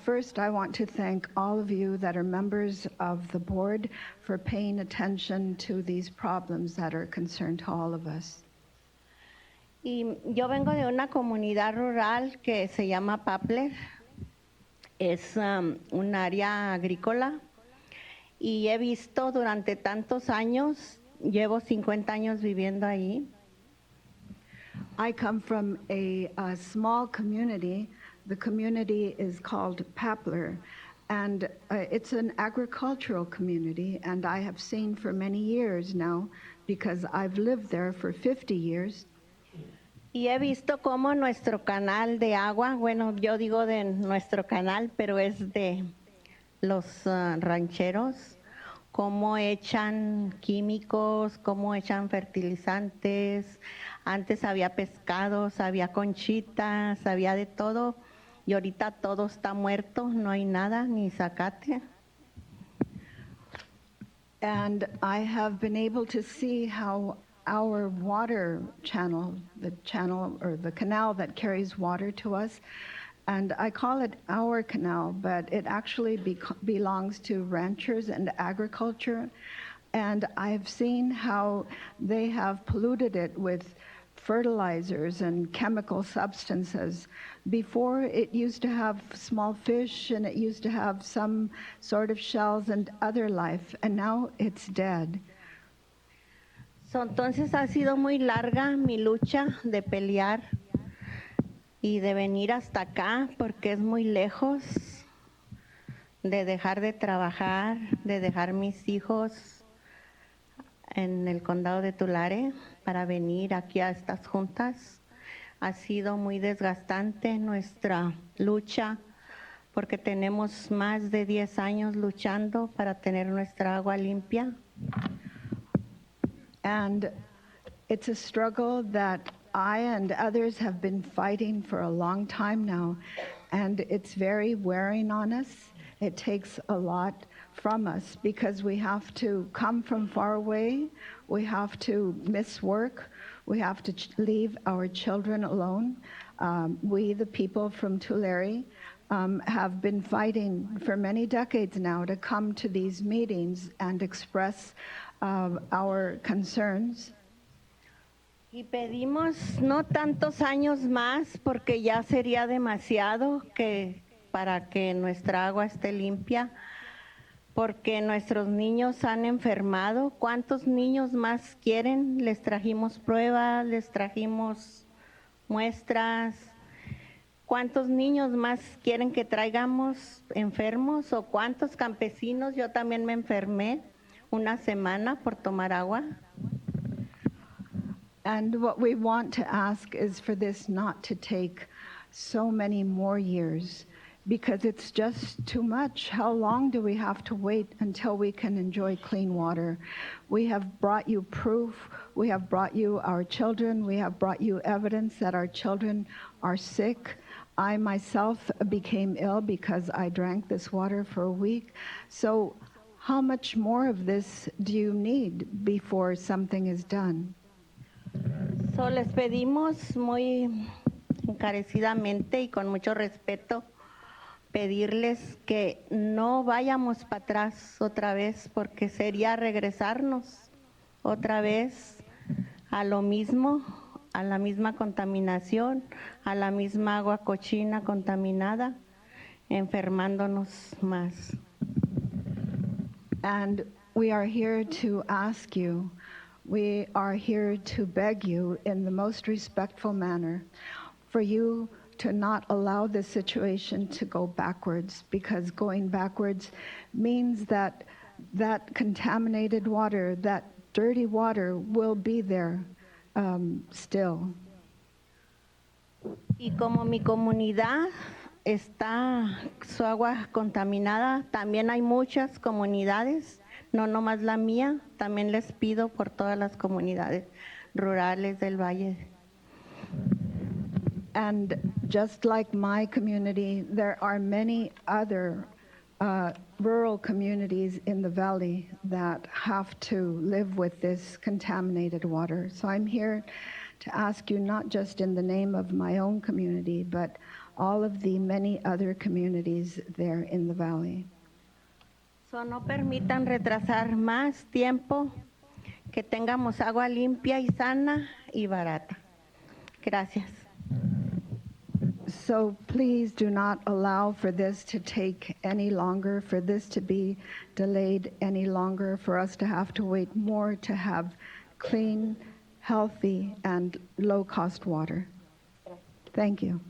First, I want to thank all of you that are members of the board for paying attention to these problems that are concerned to all of us. Y yo vengo de una comunidad rural que se llama Papler. Es un área agrícola y he visto durante tantos años, llevo 50 años viviendo ahí. I come from a small community. The community is called Papler, and it's an agricultural community, and I have seen for many years now, because I've lived there for 50 years. Y he visto cómo nuestro canal de agua, bueno, yo digo de nuestro canal, pero es de los rancheros, cómo echan químicos, cómo echan fertilizantes. Antes había pescados, había conchitas, había de todo, y ahorita todo está muerto, no hay nada, ni zacate. And I have been able to see how our water channel, the channel or the canal that carries water to us, and I call it our canal, but it actually belongs to ranchers and agriculture. And I've seen how they have polluted it with fertilizers and chemical substances. Before, it used to have small fish and it used to have some sort of shells and other life, and now it's dead. Entonces ha sido muy larga mi lucha de pelear y de venir hasta acá porque es muy lejos, de dejar de trabajar, de dejar mis hijos en el condado de Tulare para venir aquí a estas juntas. Ha sido muy desgastante nuestra lucha porque tenemos más de 10 años luchando para tener nuestra agua limpia. And it's a struggle that I and others have been fighting for a long time now, and it's very wearing on us. It takes a lot from us because we have to come from far away, we have to miss work, we have to leave our children alone. We, the people from Tulare, have been fighting for many decades now to come to these meetings and express our concerns. Y pedimos no tantos años más porque ya sería demasiado para que nuestra agua esté limpia, porque nuestros niños han enfermado. ¿Cuántos niños más quieren? Les trajimos pruebas, les trajimos muestras. ¿Cuántos niños más quieren que traigamos enfermos? ¿O cuántos campesinos? Yo también me enfermé una semana por tomar agua. And what we want to ask is for this not to take so many more years, because it's just too much. How long do we have to wait until we can enjoy clean water? We have brought you proof. We have brought you our children. We have brought you evidence that our children are sick. I myself became ill because I drank this water for a week. So how much more of this do you need before something is done? So les pedimos muy encarecidamente y con mucho respeto pedirles que no vayamos para atrás otra vez porque sería regresarnos otra vez a lo mismo, a la misma contaminación, a la misma agua cochina contaminada, enfermándonos más. And we are here to ask you, we are here to beg you in the most respectful manner for you to not allow this situation to go backwards, because going backwards means that that contaminated water, that dirty water will be there still. Y como mi comunidad está su agua contaminada, también hay muchas comunidades, no nomás la mía, también les pido por todas las comunidades rurales del valle. And just like my community, there are many other rural communities in the valley that have to live with this contaminated water. So I'm here to ask you, not just in the name of my own community, but all of the many other communities there in the valley. So no permitan retrasar más tiempo, que tengamos agua limpia y sana y barata. Gracias. So please do not allow for this to take any longer, for this to be delayed any longer, for us to have to wait more to have clean, healthy, and low-cost water. Thank you.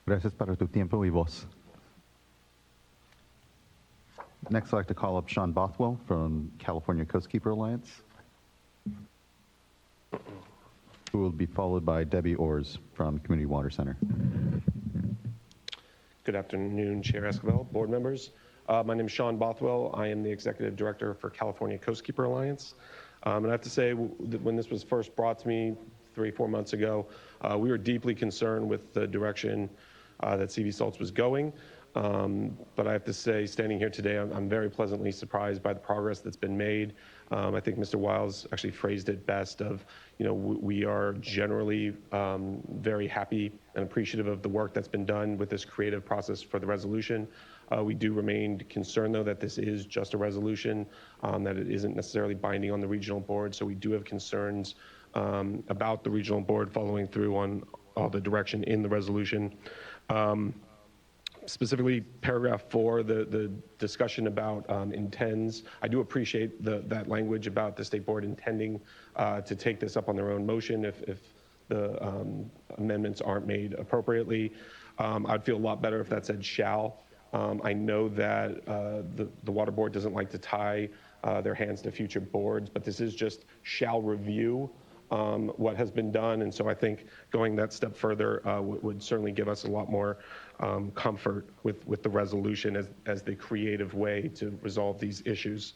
Gracias para tu tiempo y voz. Next, I'd like to call up Sean Bothwell from California Coastkeeper Alliance, who will be followed by Debbie Orrs from Community Water Center. Good afternoon, Chair Esquivel, board members. My name is Sean Bothwell. I am the Executive Director for California Coastkeeper Alliance. And I have to say that when this was first brought to me 3-4 months ago, we were deeply concerned with the direction that CV Salts was going. But I have to say, standing here today, I'm very pleasantly surprised by the progress that's been made. I think Mr. Wiles actually phrased it best of, we are generally very happy and appreciative of the work that's been done with this creative process for the resolution. We do remain concerned, though, that this is just a resolution, that it isn't necessarily binding on the regional board. So we do have concerns about the regional board following through on all the direction in the resolution. Specifically, paragraph 4, the discussion about intends. I do appreciate that language about the state board intending to take this up on their own motion if the amendments aren't made appropriately. I'd feel a lot better if that said shall. I know that the water board doesn't like to tie their hands to future boards, but this is just shall review what has been done. And so I think going that step further would certainly give us a lot more comfort with the resolution as the creative way to resolve these issues.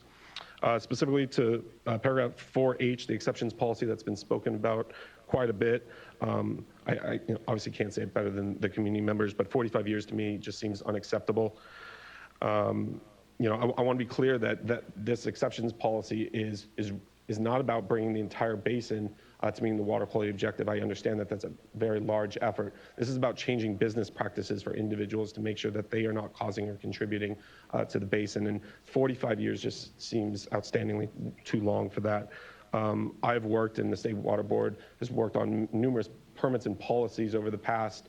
Specifically to paragraph 4H, the exceptions policy that's been spoken about quite a bit. I obviously can't say it better than the community members, but 45 years to me just seems unacceptable. I want to be clear that this exceptions policy is not about bringing the entire basin to meeting the water quality objective. I understand that that's a very large effort. This is about changing business practices for individuals to make sure that they are not causing or contributing to the basin. And 45 years just seems outstandingly too long for that. I've worked, and the State Water Board has worked on numerous permits and policies over the past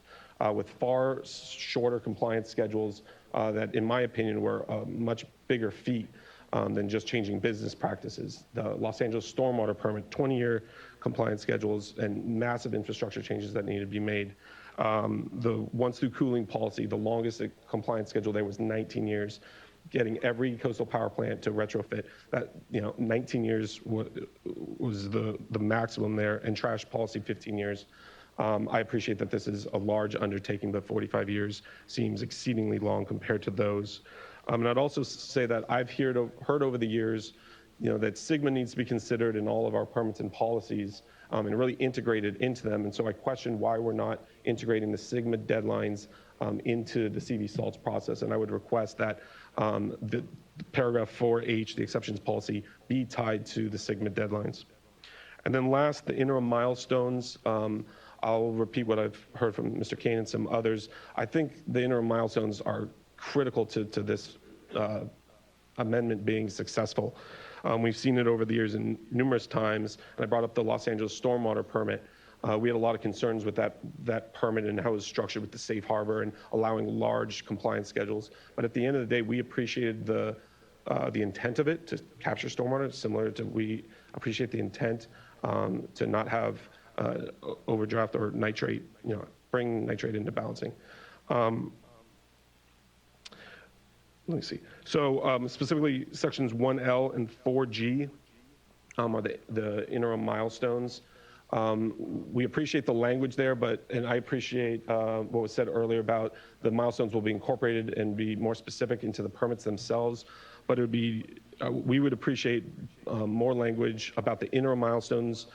with far shorter compliance schedules that, in my opinion, were a much bigger feat than just changing business practices. The Los Angeles stormwater permit, 20-year compliance schedules and massive infrastructure changes that needed to be made. The once through cooling policy, the longest compliance schedule there was 19 years. Getting every coastal power plant to retrofit, that 19 years was the maximum there, and trash policy 15 years. I appreciate that this is a large undertaking, but 45 years seems exceedingly long compared to those. And I'd also say that I've heard over the years, that SIGMA needs to be considered in all of our permits and policies and really integrated into them. And so I question why we're not integrating the SIGMA deadlines into the CV salts process. And I would request that the paragraph 4H, the exceptions policy, be tied to the SIGMA deadlines. And then last, the interim milestones. I'll repeat what I've heard from Mr. Kane and some others. I think the interim milestones are critical to this amendment being successful. We've seen it over the years in numerous times, and I brought up the Los Angeles stormwater permit. We had a lot of concerns with that permit and how it was structured with the safe harbor and allowing large compliance schedules. But at the end of the day, we appreciated the the intent of it to capture stormwater, similar to we appreciate the intent to not have overdraft or nitrate, bring nitrate into balancing. Let me see. So specifically sections 1L and 4G are the interim milestones. We appreciate the language there, and I appreciate what was said earlier about the milestones will be incorporated and be more specific into the permits themselves. But it would be, we would appreciate more language about the interim milestones,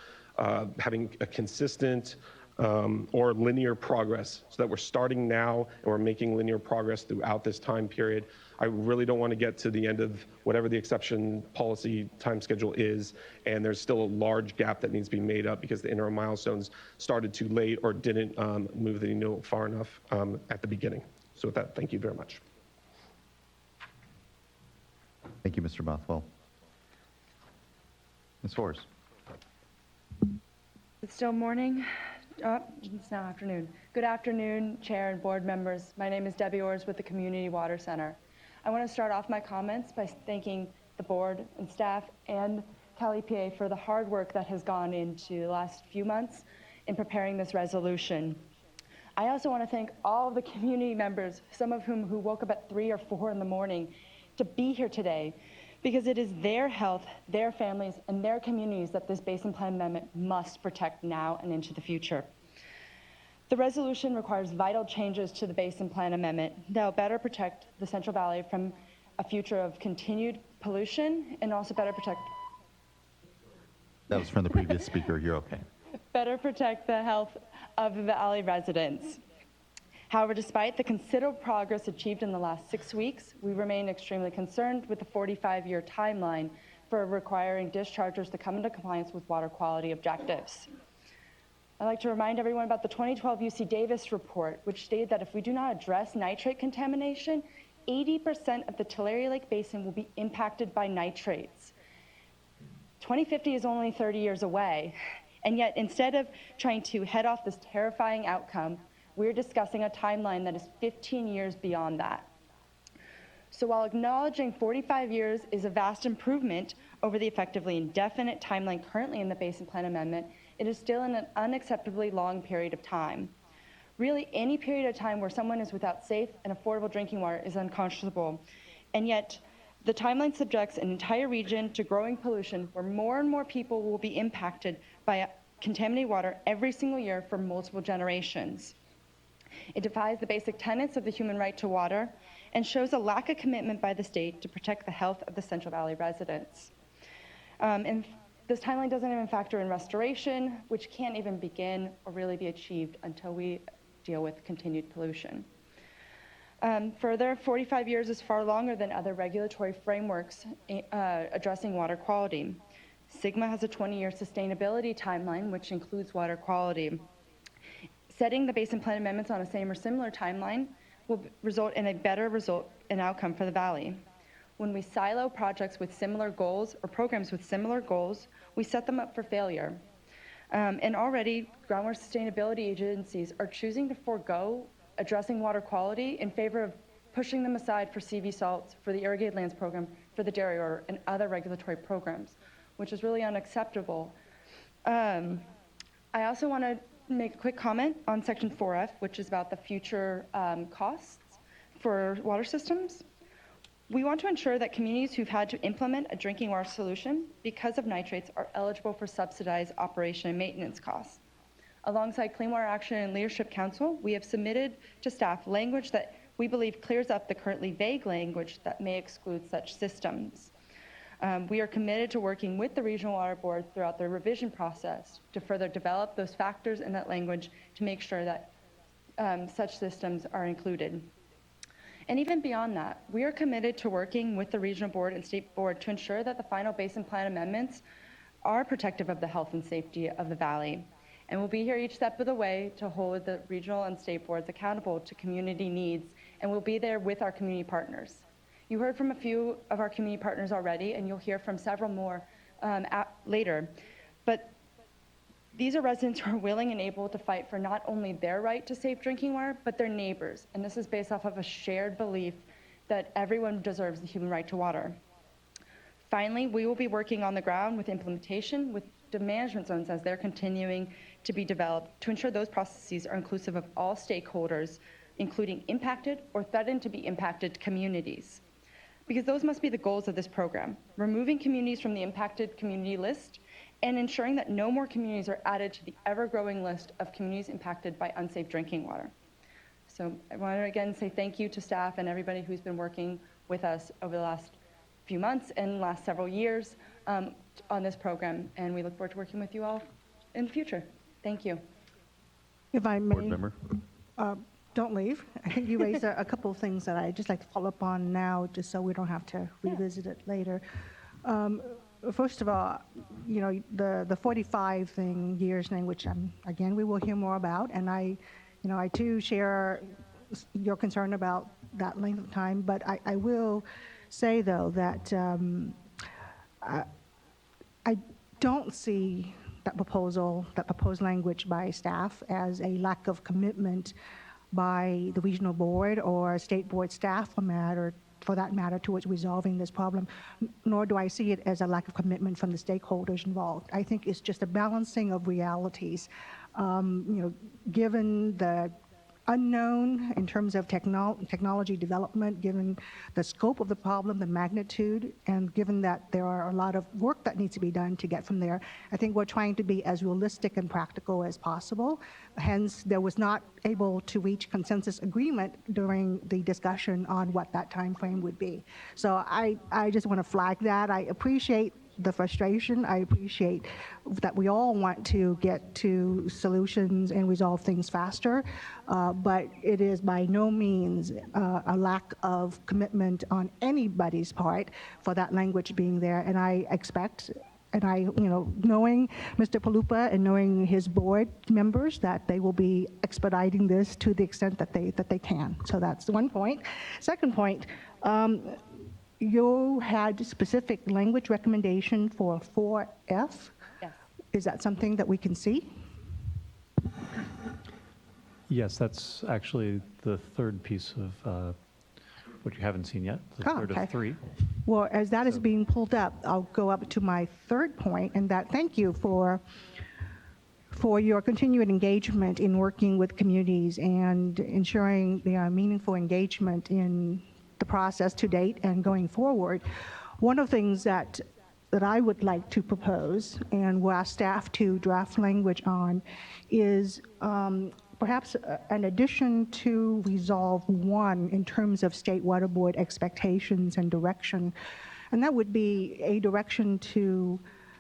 having a consistent or linear progress, so that we're starting now and we're making linear progress throughout this time period. I really don't want to get to the end of whatever the exception policy time schedule is, and there's still a large gap that needs to be made up because the interim milestones started too late or didn't move the needle far enough at the beginning. So with that, thank you very much. Thank you, Mr. Bothwell. Ms. Forrest. It's still morning. It's now afternoon. Good afternoon, Chair and board members. My name is Debbie Orrs with the Community Water Center. I want to start off my comments by thanking the board and staff and Cal EPA for the hard work that has gone into the last few months in preparing this resolution. I also want to thank all of the community members, some of whom who woke up at 3 or 4 in the morning to be here today, because it is their health, their families, and their communities that this Basin Plan Amendment must protect now and into the future. The resolution requires vital changes to the Basin Plan Amendment that will better protect the Central Valley from a future of continued pollution and also better protect... That was from the previous speaker. You're okay. Better protect the health of the Valley residents. However, despite the considerable progress achieved in the last 6 weeks, we remain extremely concerned with the 45-year timeline for requiring dischargers to come into compliance with water quality objectives. I'd like to remind everyone about the 2012 UC Davis report, which stated that if we do not address nitrate contamination, 80% of the Tulare Lake Basin will be impacted by nitrates. 2050 is only 30 years away, and yet instead of trying to head off this terrifying outcome, we're discussing a timeline that is 15 years beyond that. So while acknowledging 45 years is a vast improvement over the effectively indefinite timeline currently in the Basin Plan Amendment, it is still in an unacceptably long period of time. Really, any period of time where someone is without safe and affordable drinking water is unconscionable. And yet, the timeline subjects an entire region to growing pollution where more and more people will be impacted by contaminated water every single year for multiple generations. It defies the basic tenets of the human right to water and shows a lack of commitment by the state to protect the health of the Central Valley residents. And this timeline doesn't even factor in restoration, which can't even begin or really be achieved until we deal with continued pollution. Further, 45 years is far longer than other regulatory frameworks addressing water quality. SGMA has a 20-year sustainability timeline, which includes water quality. Setting the Basin Plan amendments on a same or similar timeline will result in a better result and outcome for the Valley. When we silo projects with similar goals or programs with similar goals, we set them up for failure. And already, groundwater sustainability agencies are choosing to forego addressing water quality in favor of pushing them aside for CV salts, for the irrigated lands program, for the dairy order, and other regulatory programs, which is really unacceptable. I also want to make a quick comment on Section 4F, which is about the future costs for water systems. We want to ensure that communities who've had to implement a drinking water solution because of nitrates are eligible for subsidized operation and maintenance costs. Alongside Clean Water Action and Leadership Council, we have submitted to staff language that we believe clears up the currently vague language that may exclude such systems. We are committed to working with the Regional Water Board throughout the revision process to further develop those factors in that language to make sure that such systems are included. And even beyond that, we are committed to working with the Regional Board and State Board to ensure that the final Basin Plan amendments are protective of the health and safety of the Valley. And we'll be here each step of the way to hold the regional and state boards accountable to community needs, and we'll be there with our community partners. You heard from a few of our community partners already, and you'll hear from several more later. But these are residents who are willing and able to fight for not only their right to safe drinking water, but their neighbors. And this is based off of a shared belief that everyone deserves the human right to water. Finally, we will be working on the ground with implementation with the management zones as they're continuing to be developed to ensure those processes are inclusive of all stakeholders, including impacted or threatened to be impacted communities. Because those must be the goals of this program, removing communities from the impacted community list and ensuring that no more communities are added to the ever-growing list of communities impacted by unsafe drinking water. So I want to again say thank you to staff and everybody who's been working with us over the last few months and last several years on this program, and we look forward to working with you all in the future. Thank you. If I Board may, member. don't leave. I think you raised a couple of things that I'd just like to follow up on now, just so we don't have to revisit it later. First of all, you know, the 45 years thing, which again, we will hear more about, and I too share your concern about that length of time, but I will say, though, that I don't see that proposed language by staff as a lack of commitment by the regional board or state board staff for that matter towards resolving this problem, nor do I see it as a lack of commitment from the stakeholders involved. I think it's just a balancing of realities. Given the unknown in terms of technology development, given the scope of the problem, the magnitude, and given that there are a lot of work that needs to be done to get from there, I think we're trying to be as realistic and practical as possible. Hence, there was not able to reach consensus agreement during the discussion on what that time frame would be. So I just want to flag that. I appreciate the frustration. I appreciate that we all want to get to solutions and resolve things faster, but it is by no means a lack of commitment on anybody's part for that language being there. And I expect, and knowing Mr. Palupa and knowing his board members, that they will be expediting this to the extent that they can. So that's one point. Second point. You had specific language recommendation for 4F. Yes. Is that something that we can see? Yes, that's actually the third piece of what you haven't seen yet, the third okay. of three. Well, as that is being pulled up, I'll go up to my third point, and that thank you for your continued engagement in working with communities and ensuring the meaningful engagement in the process to date and going forward. One of the things that I would like to propose and will ask staff to draft language on is perhaps an addition to Resolve 1 in terms of State Water Board expectations and direction. And that would be a direction to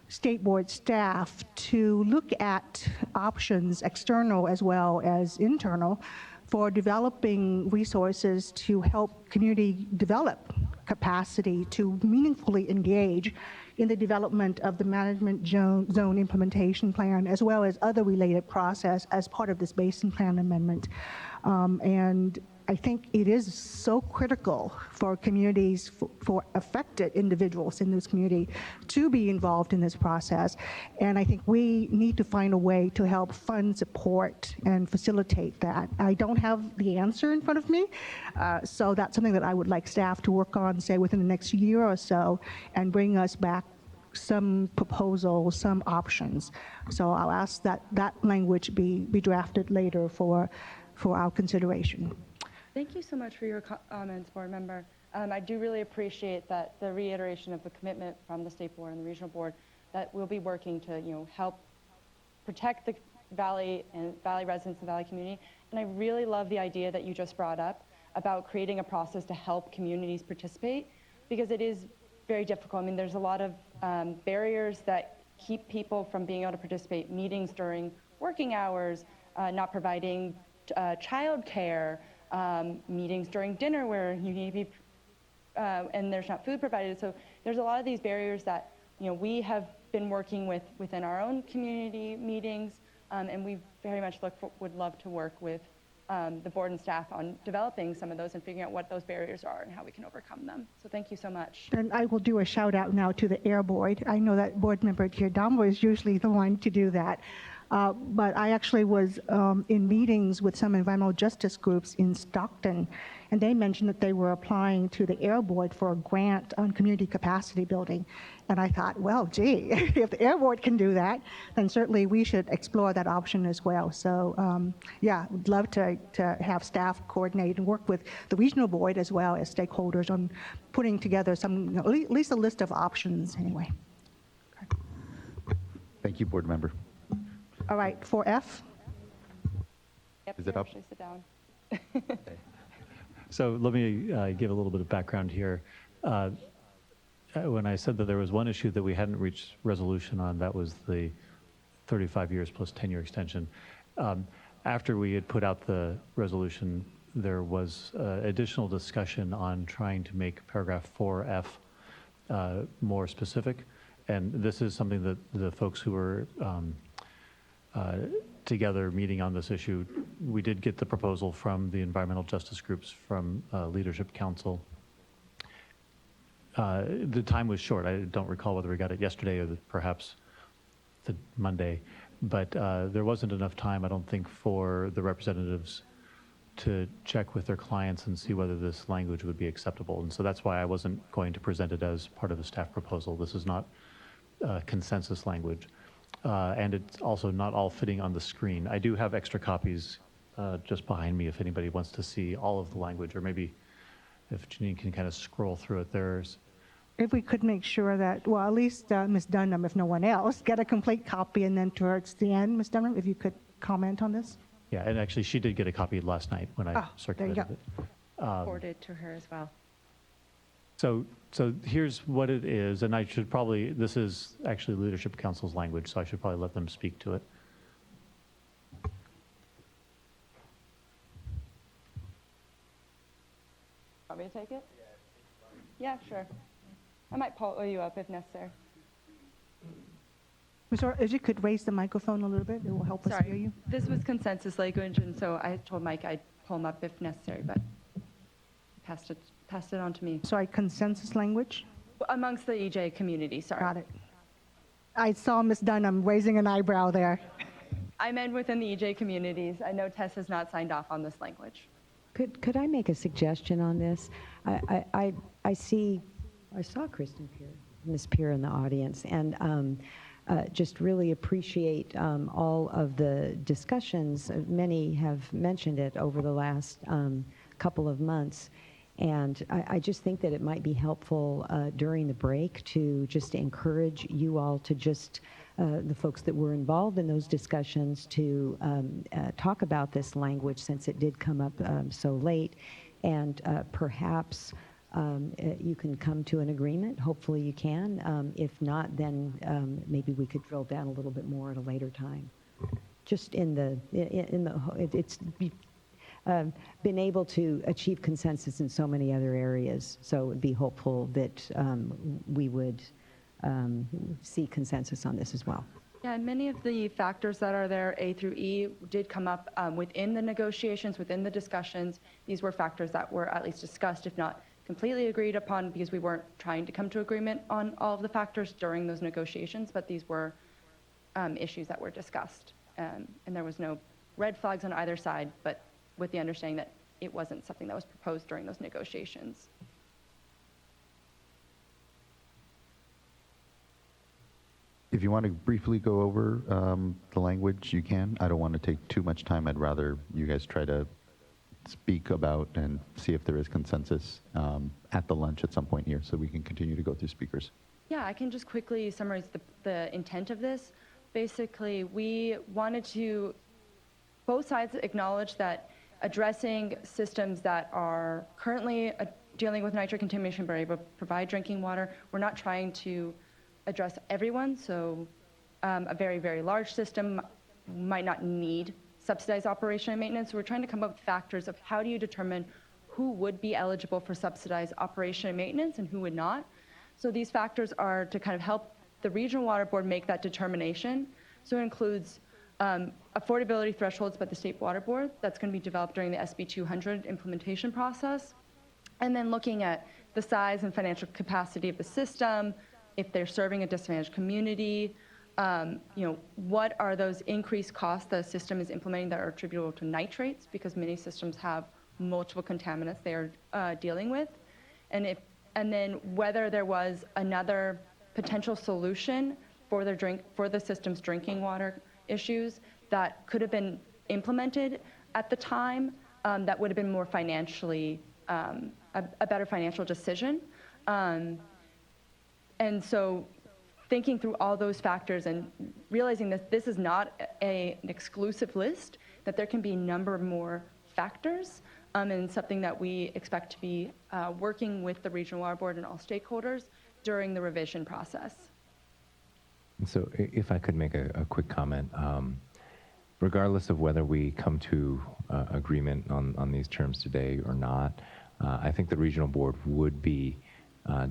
State Board staff to look at options, external as well as internal, for developing resources to help community develop capacity to meaningfully engage in the development of the management zone implementation plan, as well as other related process as part of this basin plan amendment. And I think it is so critical for communities, for affected individuals in this community to be involved in this process. And I think we need to find a way to help fund, support, and facilitate that. I don't have the answer in front of me, so that's something that I would like staff to work on, say, within the next year or so, and bring us back some proposals, some options. So I'll ask that that language be drafted later for our consideration. Thank you so much for your comments, board member. I do really appreciate that the reiteration of the commitment from the state board and the regional board that we'll be working to help protect the valley and valley residents and valley community. And I really love the idea that you just brought up about creating a process to help communities participate, because it is very difficult. I mean, there's a lot of barriers that keep people from being able to participate. Meetings during working hours, not providing childcare, meetings during dinner where you need to be, and there's not food provided. So there's a lot of these barriers that we have been working with within our own community meetings, and we very much would love to work with the board and staff on developing some of those and figuring out what those barriers are and how we can overcome them. So thank you so much. And I will do a shout out now to the Air Board. I know that board member Giordamo is usually the one to do that. But I actually was in meetings with some environmental justice groups in Stockton, and they mentioned that they were applying to the Air Board for a grant on community capacity building. And I thought, well, gee, if the Air Board can do that, then certainly we should explore that option as well. So yeah, would love to have staff coordinate and work with the regional board as well as stakeholders on putting together some, at least a list of options anyway. Thank you, board member. All right, 4F. Yep, Is it here, up? actually sit down. So let me give a little bit of background here. When I said that there was one issue that we hadn't reached resolution on, that was the 35 years plus 10-year extension. After we had put out the resolution, there was additional discussion on trying to make paragraph 4F more specific. And this is something that the folks who were together meeting on this issue, we did get the proposal from the environmental justice groups from Leadership Council. The time was short. I don't recall whether we got it yesterday or perhaps the Monday, but there wasn't enough time, I don't think, for the representatives to check with their clients and see whether this language would be acceptable. And so that's why I wasn't going to present it as part of the staff proposal. This is not consensus language. And it's also not all fitting on the screen. I do have extra copies just behind me if anybody wants to see all of the language, or maybe if Janine can kind of scroll through it. If we could make sure that, well, at least Ms. Dunham, if no one else, get a complete copy, and then towards the end, Ms. Dunham, if you could comment on this. Yeah, and actually she did get a copy last night when I circulated there you it. Forwarded to her as well. So here's what it is, and I should probably, this is actually Leadership Council's language, so I should probably let them speak to it. Want me to take it? Yeah, sure. I might pull you up if necessary. Ms. Orr, if you could raise the microphone a little bit, it will help us hear you. This was consensus language, and so I told Mike I'd pull him up if necessary, but passed it on to me. Sorry, consensus language? Amongst the EJ community, sorry. Got it. I saw Ms. Dunham raising an eyebrow there. I meant within the EJ communities. I know Tess has not signed off on this language. Could I make a suggestion on this? I saw Kristen Peer, Ms. Peer in the audience, and just really appreciate all of the discussions. Many have mentioned it over the last couple of months. And I just think that it might be helpful during the break to just encourage you all to just, the folks that were involved in those discussions, to talk about this language since it did come up so late. And perhaps you can come to an agreement. Hopefully you can. If not, then maybe we could drill down a little bit more at a later time. Just it's been able to achieve consensus in so many other areas. So it would be hopeful that we would see consensus on this as well. Yeah, and many of the factors that are there, A through E, did come up within the negotiations, within the discussions. These were factors that were at least discussed, if not completely agreed upon, because we weren't trying to come to agreement on all of the factors during those negotiations, but these were issues that were discussed. And there was no red flags on either side, but with the understanding that it wasn't something that was proposed during those negotiations. If you want to briefly go over the language, you can. I don't want to take too much time. I'd rather you guys try to speak about and see if there is consensus at the lunch at some point here, so we can continue to go through speakers. Yeah, I can just quickly summarize the intent of this. Basically, we wanted to, both sides acknowledge that addressing systems that are currently dealing with nitrate contamination but are able to provide drinking water. We're not trying to address everyone, so a very, very large system might not need subsidized operation and maintenance. So we're trying to come up with factors of how do you determine who would be eligible for subsidized operation and maintenance and who would not. So these factors are to kind of help the Regional Water Board make that determination. So it includes affordability thresholds by the State Water Board. That's going to be developed during the SB 200 implementation process. And then looking at the size and financial capacity of the system, if they're serving a disadvantaged community, what are those increased costs the system is implementing that are attributable to nitrates, because many systems have multiple contaminants they are dealing with, and then whether there was another potential solution for the system's drinking water issues that could have been implemented at the time, that would have been more financially a better financial decision. And so thinking through all those factors and realizing that this is not an exclusive list, that there can be a number more factors, and something that we expect to be working with the Regional Water Board and all stakeholders during the revision process. So if I could make a quick comment, regardless of whether we come to agreement on these terms today or not, I think the Regional Board would be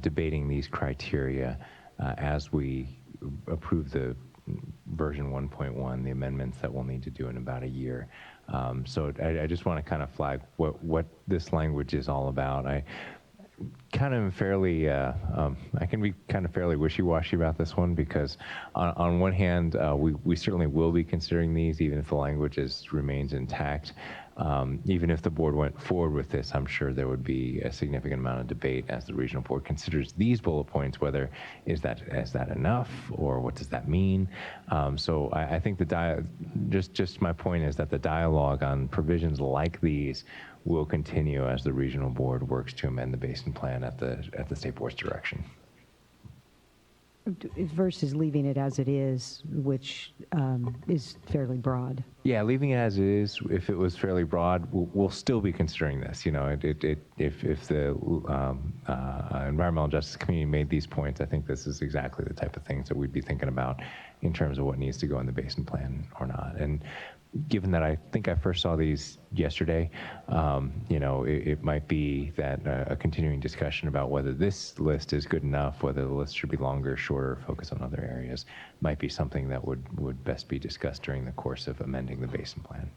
debating these criteria as we approve the version 1.1, the amendments that we'll need to do in about a year. So I just want to kind of flag what this language is all about. I kind of fairly, I can be kind of fairly wishy-washy about this one, because on one hand, we certainly will be considering these, even if the language remains intact. Even if the board went forward with this, I'm sure there would be a significant amount of debate as the regional board considers these bullet points, whether is that enough, or what does that mean? So I think just my point is that the dialogue on provisions like these will continue as the regional board works to amend the basin plan at the state board's direction. Versus leaving it as it is, which is fairly broad. Yeah, leaving it as it is, if it was fairly broad, we'll still be considering this. You know, if the environmental justice community made these points, I think this is exactly the type of things that we'd be thinking about in terms of what needs to go in the basin plan or not. And given that I think I first saw these yesterday, it might be that a continuing discussion about whether this list is good enough, whether the list should be longer, shorter, focus on other areas, might be something that would best be discussed during the course of amending the basin plan.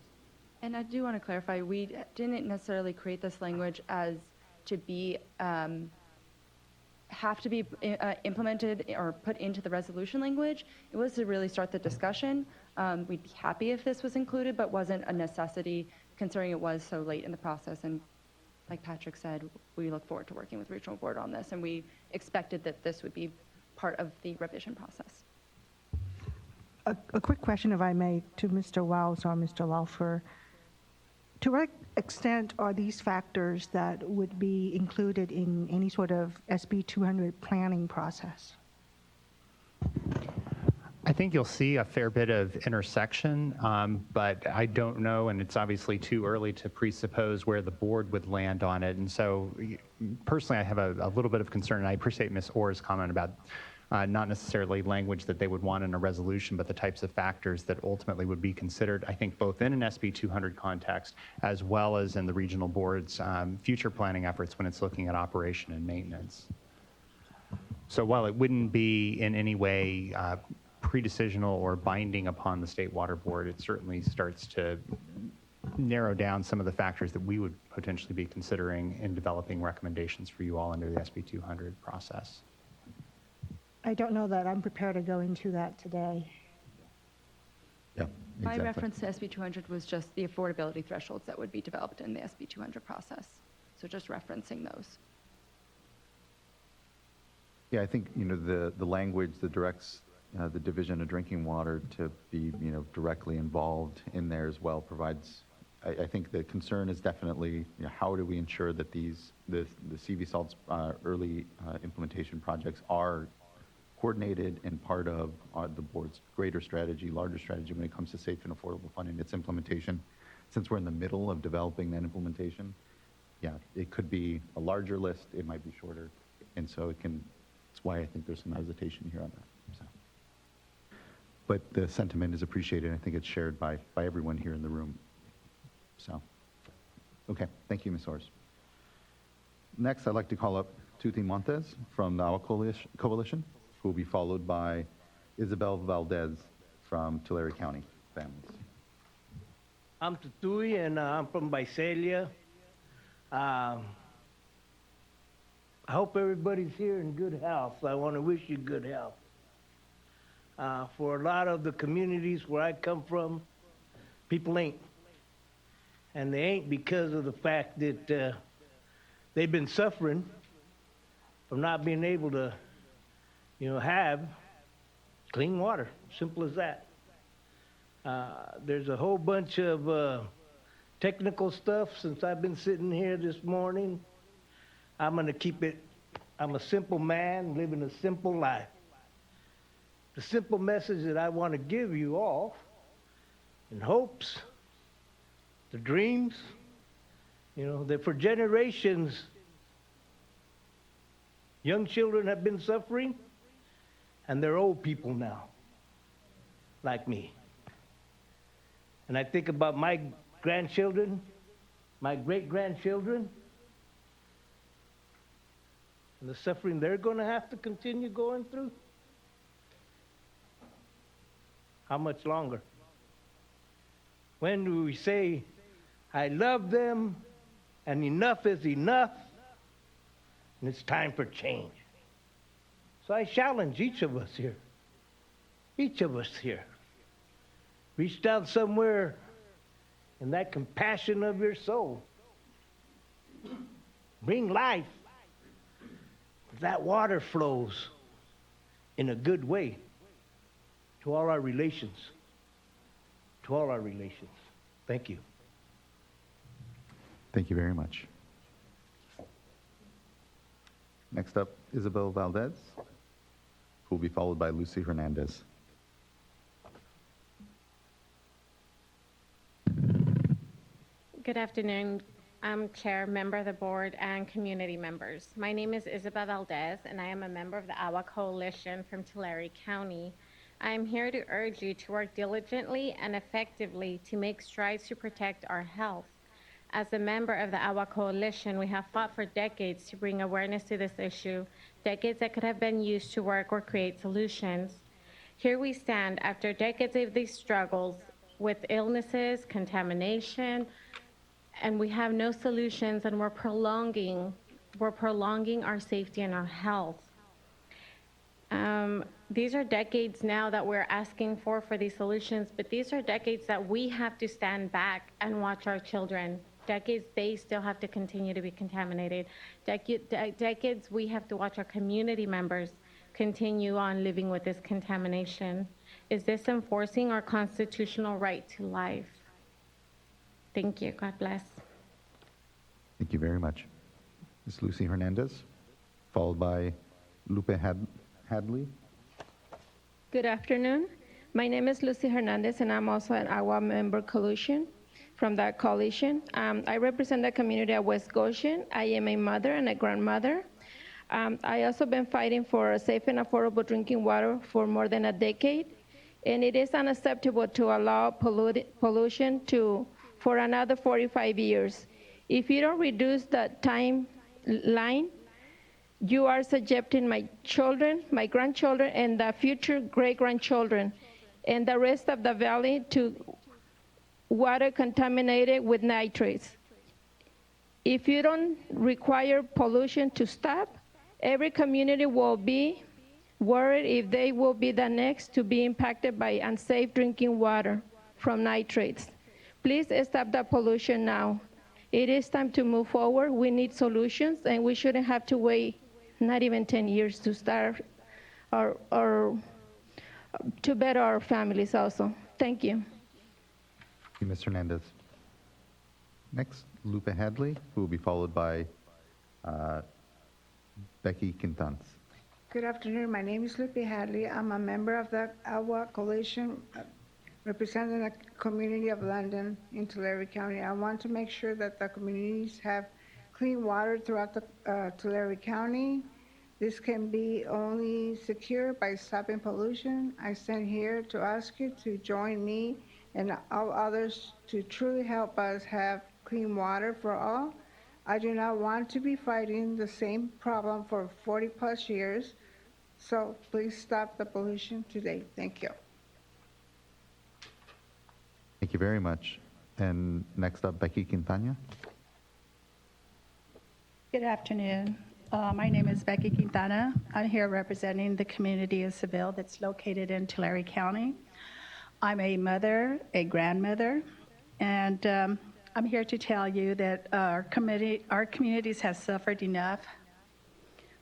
And I do want to clarify, we didn't necessarily create this language as to be have to be implemented or put into the resolution language. It was to really start the discussion. We'd be happy if this was included, but wasn't a necessity considering it was so late in the process. And like Patrick said, we look forward to working with Regional Board on this, and we expected that this would be part of the revision process. A quick question, if I may, to Mr. Wells or Mr. Laufer. To what extent are these factors that would be included in any sort of SB 200 planning process? I think you'll see a fair bit of intersection, but I don't know, and it's obviously too early to presuppose where the board would land on it. And so personally, I have a little bit of concern, and I appreciate Ms. Orr's comment about not necessarily language that they would want in a resolution, but the types of factors that ultimately would be considered, I think, both in an SB 200 context, as well as in the regional board's future planning efforts when it's looking at operation and maintenance. So while it wouldn't be in any way pre-decisional or binding upon the State Water Board, it certainly starts to narrow down some of the factors that we would potentially be considering in developing recommendations for you all under the SB 200 process. I don't know that I'm prepared to go into that today. Yeah, My exactly. reference to SB 200 was just the affordability thresholds that would be developed in the SB 200 process. So just referencing those. Yeah, I think, the language that directs the Division of Drinking Water to be, directly involved in there as well provides, I think the concern is definitely, how do we ensure that the CV salts early implementation projects are coordinated and part of the board's greater strategy, larger strategy when it comes to safe and affordable funding, its implementation. Since we're in the middle of developing that implementation, yeah, it could be a larger list, it might be shorter. And so that's why I think there's some hesitation here on that. So. But the sentiment is appreciated. I think it's shared by everyone here in the room. So, okay, thank you, Ms. Orrs. Next, I'd like to call up Tuti Montes from the Agua Coalition, who will be followed by Isabel Valdez from Tulare County Families. I'm Tutui, and I'm from Visalia. I hope everybody's here in good health. I want to wish you good health. For a lot of the communities where I come from, people ain't. And they ain't because of the fact that they've been suffering from not being able to, have clean water. Simple as that. There's a whole bunch of technical stuff since I've been sitting here this morning. I'm going to keep it, I'm a simple man living a simple life. The simple message that I want to give you all, in hopes, the dreams, that for generations, young children have been suffering, and they're old people now, like me. And I think about my grandchildren, my great-grandchildren, and the suffering they're going to have to continue going through. How much longer? When do we say, I love them, and enough is enough, and it's time for change? So I challenge each of us here, reach down somewhere in that compassion of your soul. Bring life. That water flows in a good way to all our relations. Thank you. Thank you very much. Next up, Isabel Valdez, who will be followed by Lucy Hernandez. Good afternoon, Chair, member of the board, and community members. My name is Isabel Valdez, and I am a member of the Agua Coalition from Tulare County. I am here to urge you to work diligently and effectively to make strides to protect our health. As a member of the Agua Coalition, we have fought for decades to bring awareness to this issue, decades that could have been used to work or create solutions. Here we stand after decades of these struggles with illnesses, contamination, and we have no solutions, and we're prolonging our safety and our health. These are decades now that we're asking for these solutions, but these are decades that we have to stand back and watch our children. Decades they still have to continue to be contaminated. Decades we have to watch our community members continue on living with this contamination. Is this enforcing our constitutional right to life? Thank you. God bless. Thank you very much. Ms. Lucy Hernandez, followed by Lupe Hadley. Good afternoon. My name is Lucy Hernandez, and I'm also an Agua member coalition from that coalition. I represent the community of West Goshen. I am a mother and a grandmother. I also been fighting for safe and affordable drinking water for more than a decade, and it is unacceptable to allow pollution for another 45 years. If you don't reduce the timeline, you are subjecting my children, my grandchildren, and the future great-grandchildren, and the rest of the valley to water contaminated with nitrates. If you don't require pollution to stop, every community will be worried if they will be the next to be impacted by unsafe drinking water from nitrates. Please stop the pollution now. It is time to move forward. We need solutions, and we shouldn't have to wait not even 10 years to start or to better our families also. Thank you. Thank you, Ms. Hernandez. Next, Lupe Hadley, who will be followed by Becky Quintans. Good afternoon. My name is Lupe Hadley. I'm a member of the Agua Coalition representing the community of London in Tulare County. I want to make sure that the communities have clean water throughout the Tulare County. This can be only secure by stopping pollution. I stand here to ask you to join me and all others to truly help us have clean water for all. I do not want to be fighting the same problem for 40 plus years, so please stop the pollution today. Thank you. Thank you very much. And next up, Becky Quintana. Good afternoon. My name is Becky Quintana. I'm here representing the community of Seville that's located in Tulare County. I'm a mother, a grandmother, and I'm here to tell you that our communities have suffered enough,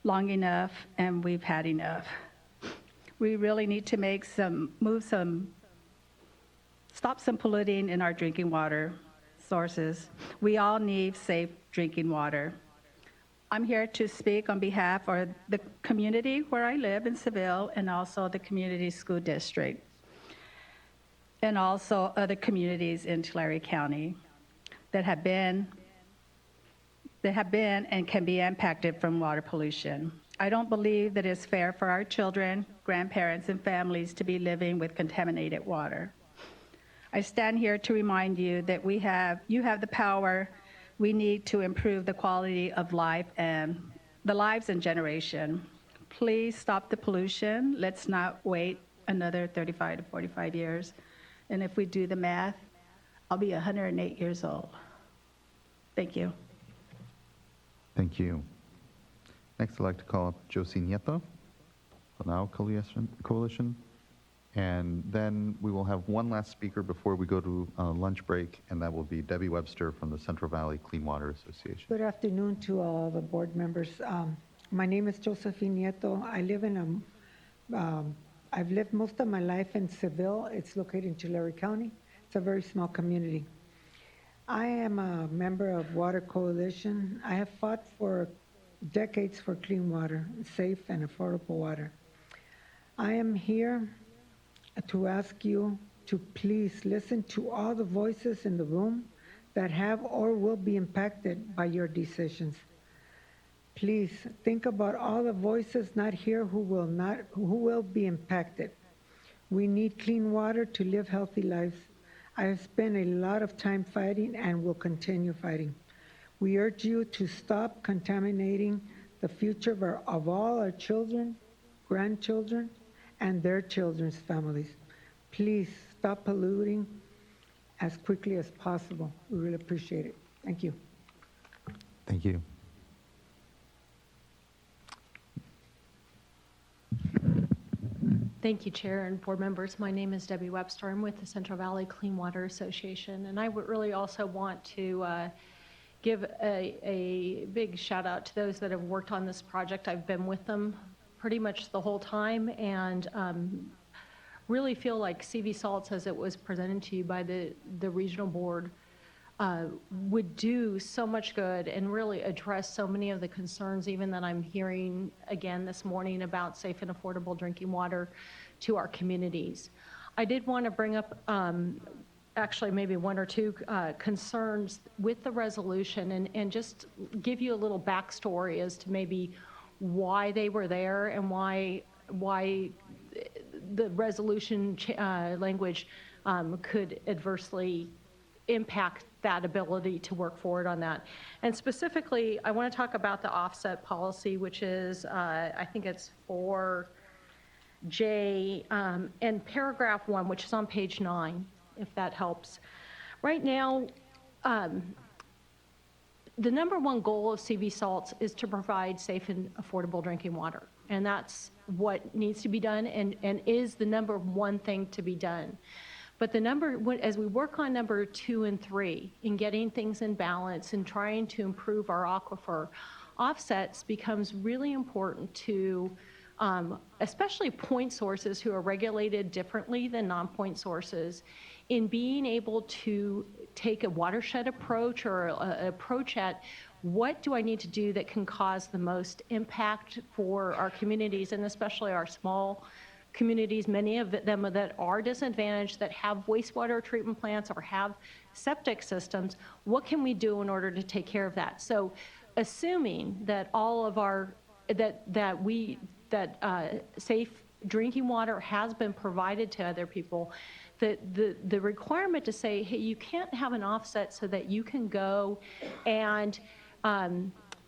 long enough, and we've had enough. We really need to stop some polluting in our drinking water sources. We all need safe drinking water. I'm here to speak on behalf of the community where I live in Seville and also the community school district and also other communities in Tulare County that have been and can be impacted from water pollution. I don't believe that it's fair for our children, grandparents, and families to be living with contaminated water. I stand here to remind you that you have the power we need to improve the quality of life and the lives and generation. Please stop the pollution. Let's not wait another 35 to 45 years. And if we do the math, I'll be 108 years old. Thank you. Thank you. Next, I'd like to call up Josie Nieto, the Now Coalition. And then we will have one last speaker before we go to lunch break, and that will be Debbie Webster from the Central Valley Clean Water Association. Good afternoon to all the board members. My name is Josephine Nieto. I've lived most of my life in Seville. It's located in Tulare County. It's a very small community. I am a member of Water Coalition. I have fought for decades for clean water, safe and affordable water. I am here to ask you to please listen to all the voices in the room that have or will be impacted by your decisions. Please think about all the voices not here who will be impacted. We need clean water to live healthy lives. I have spent a lot of time fighting and will continue fighting. We urge you to stop contaminating the future of all our children, grandchildren, and their children's families. Please stop polluting as quickly as possible. We really appreciate it. Thank you. Thank you. Thank you, Chair and board members. My name is Debbie Webster. I'm with the Central Valley Clean Water Association, and I would really also want to give a big shout out to those that have worked on this project. I've been with them pretty much the whole time, and really feel like CV Salts, as it was presented to you by the regional board, would do so much good and really address so many of the concerns even that I'm hearing again this morning about safe and affordable drinking water to our communities. I did want to bring up actually maybe one or two concerns with the resolution and just give you a little backstory as to maybe why they were there and why the resolution language could adversely impact that ability to work forward on that. And specifically, I want to talk about the offset policy, which is, I think it's 4J, and paragraph 1, which is on page 9, if that helps. Right now, the number one goal of CV Salts is to provide safe and affordable drinking water. And that's what needs to be done and is the number one thing to be done. But as we work on number 2 and 3 in getting things in balance and trying to improve our aquifer, offsets becomes really important to especially point sources who are regulated differently than non-point sources in being able to take a watershed approach or an approach at what do I need to do that can cause the most impact for our communities and especially our small communities, many of them that are disadvantaged, that have wastewater treatment plants or have septic systems. What can we do in order to take care of that? So assuming that all of our, safe drinking water has been provided to other people, the requirement to say, hey, you can't have an offset so that you can go and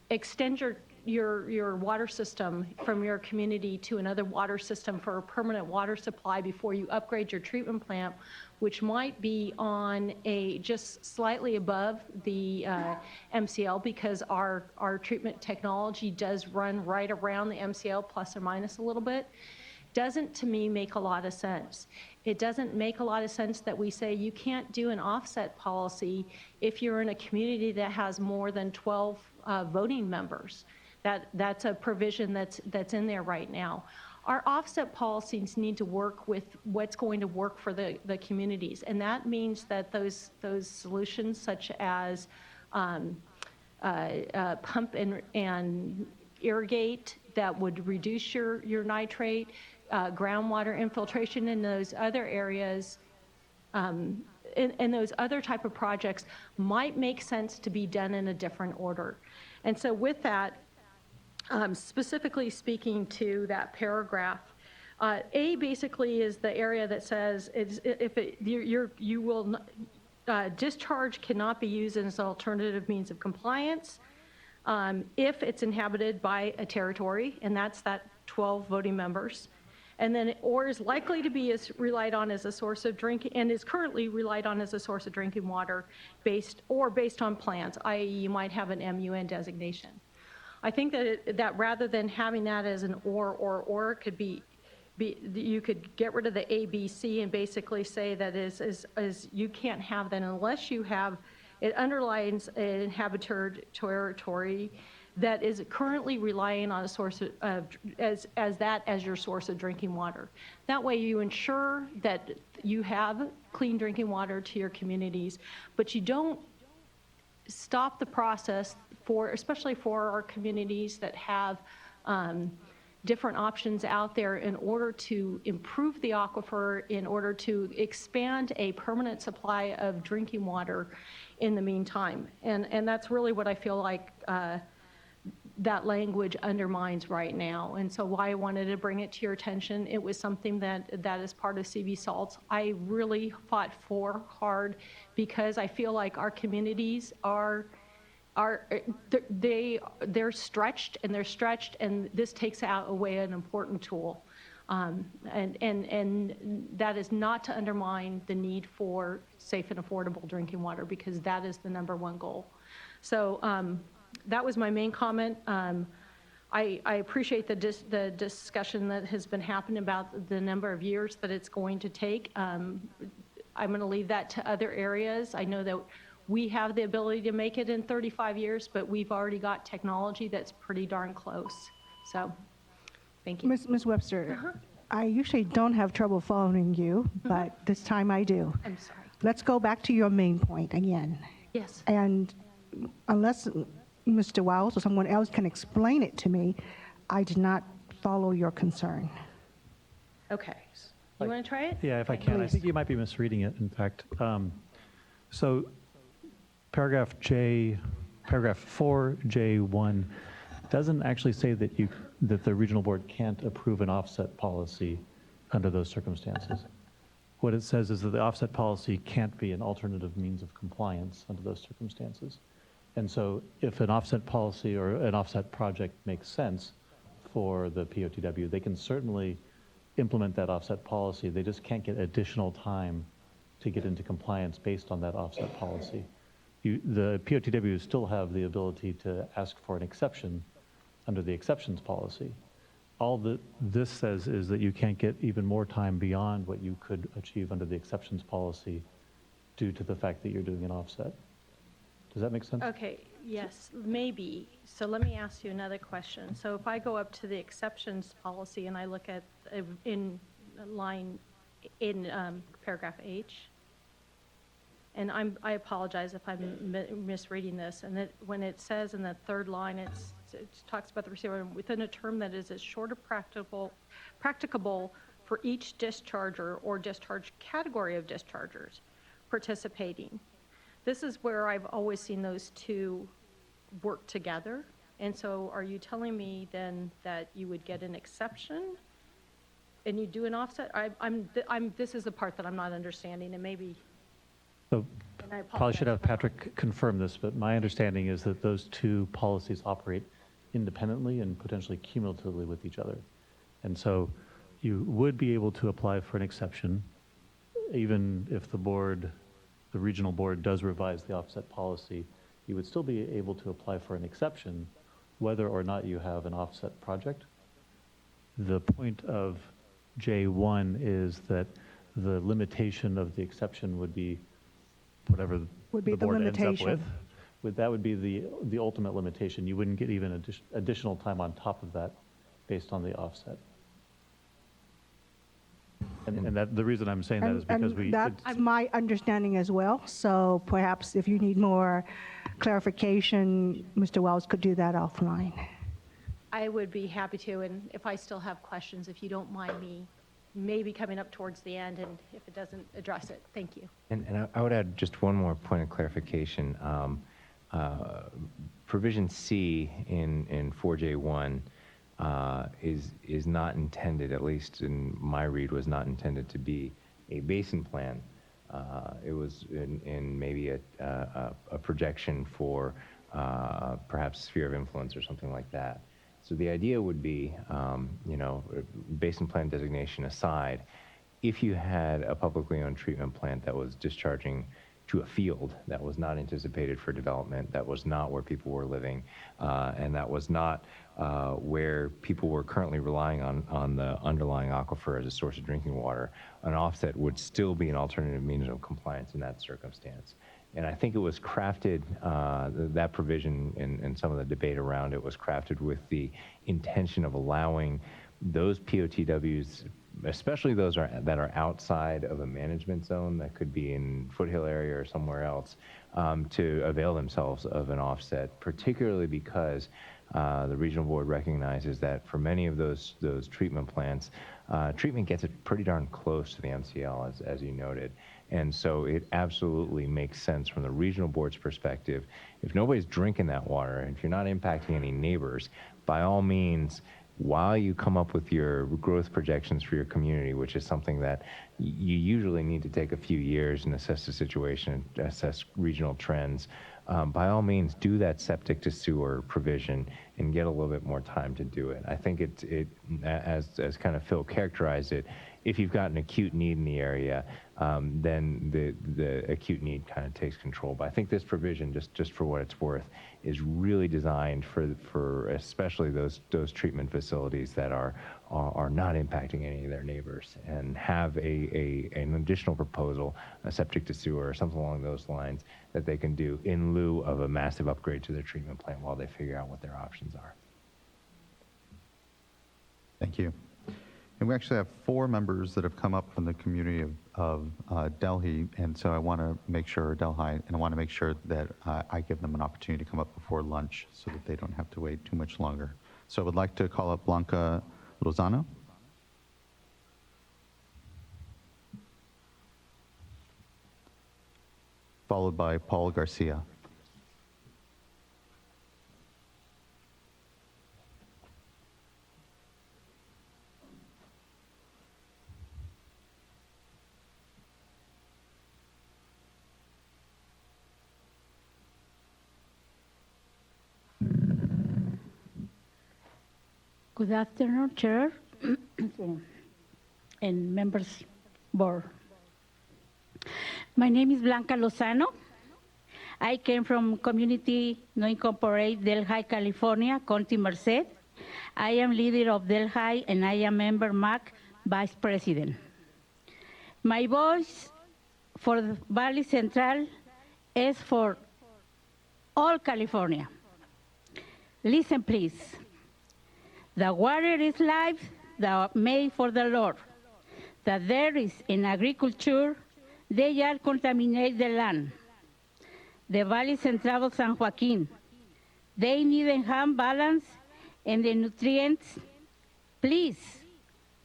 extend your water system from your community to another water system for a permanent water supply before you upgrade your treatment plant, which might be on a just slightly above the MCL, because our treatment technology does run right around the MCL plus or minus a little bit, doesn't to me make a lot of sense. It doesn't make a lot of sense that we say you can't do an offset policy if you're in a community that has more than 12 voting members. That's a provision that's in there right now. Our offset policies need to work with what's going to work for the communities, and that means that those solutions such as pump and irrigate that would reduce your nitrate, groundwater infiltration in those other areas, and those other type of projects might make sense to be done in a different order. And so with that, specifically speaking to that paragraph, A basically is the area that says discharge cannot be used as an alternative means of compliance if it's inhabited by a territory, and that's that 12 voting members. And then, or is likely to be relied on as a source of drinking, and is currently relied on as a source of drinking water based on plans, i.e. you might have an MUN designation. I think that rather than having that as an or, it could be you could get rid of the A, B, C and basically say that is you can't have that unless you have, it underlines an inhabited territory that is currently relying on a source of, as your source of drinking water. That way you ensure that you have clean drinking water to your communities, but you don't stop the process especially for our communities that have different options out there in order to improve the aquifer, in order to expand a permanent supply of drinking water in the meantime. And that's really what I feel like that language undermines right now. And so why I wanted to bring it to your attention, it was something that is part of CV SALTs. I really fought hard because I feel like our communities they're stretched, and this takes away an important tool. And that is not to undermine the need for safe and affordable drinking water, because that is the #1 goal. So that was my main comment. I appreciate the discussion that has been happening about the number of years that it's going to take. I'm going to leave that to other areas. I know that we have the ability to make it in 35 years, but we've already got technology that's pretty darn close. So, thank you. Ms. Webster, I usually don't have trouble following you, but this time I do. I'm sorry. Let's go back to your main point again. Yes. And unless Mr. Wiles or someone else can explain it to me, I did not follow your concern. Okay. You want to try it? Yeah, if I can. I think you might be misreading it, in fact. So paragraph 4J1 doesn't actually say that the regional board can't approve an offset policy under those circumstances. What it says is that the offset policy can't be an alternative means of compliance under those circumstances. And so if an offset policy or an offset project makes sense for the POTW, they can certainly implement that offset policy. They just can't get additional time to get into compliance based on that offset policy. The POTW still have the ability to ask for an exception under the exceptions policy. All that this says is that you can't get even more time beyond what you could achieve under the exceptions policy due to the fact that you're doing an offset. Does that make sense? Okay, yes, maybe. So let me ask you another question. So if I go up to the exceptions policy and I look at in paragraph H, and I apologize if I'm misreading this, and that when it says in the third line, it talks about the receiver within a term that is as short or practicable for each discharger or discharge category of dischargers participating. This is where I've always seen those two work together. And so are you telling me then that you would get an exception and you do an offset? This is the part that I'm not understanding, and maybe. So probably should have Patrick confirm this, but my understanding is that those two policies operate independently and potentially cumulatively with each other. And so you would be able to apply for an exception, even if the board, the regional board does revise the offset policy, you would still be able to apply for an exception whether or not you have an offset project. The point of J1 is that the limitation of the exception would be whatever Would be the the board ends up limitation. with. That would be the ultimate limitation. You wouldn't get even additional time on top of that based on the offset. And that, the reason I'm saying that is because And that's my understanding as well. So perhaps if you need more clarification, Mr. Wells could do that offline. I would be happy to, and if I still have questions, if you don't mind me maybe coming up towards the end, and if it doesn't address it, thank you. And I would add just one more point of clarification. Provision C in 4J1 is not intended, at least in my read, was not intended to be a basin plan. It was in maybe a projection for perhaps sphere of influence or something like that. So the idea would be, basin plan designation aside, if you had a publicly owned treatment plant that was discharging to a field that was not anticipated for development, that was not where people were living, and that was not where people were currently relying on the underlying aquifer as a source of drinking water, an offset would still be an alternative means of compliance in that circumstance. And I think it was crafted, that provision and some of the debate around it was crafted with the intention of allowing those POTWs, especially those that are outside of a management zone, that could be in Foothill area or somewhere else, to avail themselves of an offset, particularly because the regional board recognizes that for many of those treatment plants, treatment gets it pretty darn close to the MCL, as you noted. And so it absolutely makes sense from the regional board's perspective. If nobody's drinking that water, if you're not impacting any neighbors, by all means, while you come up with your growth projections for your community, which is something that you usually need to take a few years and assess the situation, assess regional trends, by all means, do that septic to sewer provision and get a little bit more time to do it. I think it as kind of Phil characterized it, if you've got an acute need in the area, then the acute need kind of takes control. But I think this provision, just for what it's worth, is really designed for especially those treatment facilities that are not impacting any of their neighbors, and have an additional proposal, a septic to sewer or something along those lines, that they can do in lieu of a massive upgrade to their treatment plant while they figure out what their options are. Thank you. And we actually have 4 members that have come up from the community of Delhi, and so I want to make sure, Delhi, and I want to make sure that I give them an opportunity to come up before lunch so that they don't have to wait too much longer. So I would like to call up Blanca Lozano. Followed by Paul Garcia. Good afternoon, Chair and members board. My name is Blanca Lozano. I came from community no incorporated Delhi, California, County Merced. I am leader of Delhi and I am member MAC Vice President. My voice for the Valley Central is for all California. Listen, please. The water is life that made for the Lord. That there is in agriculture, they are contaminate the land. The Valley Central of San Joaquin, they need a hand balance and the nutrients. Please,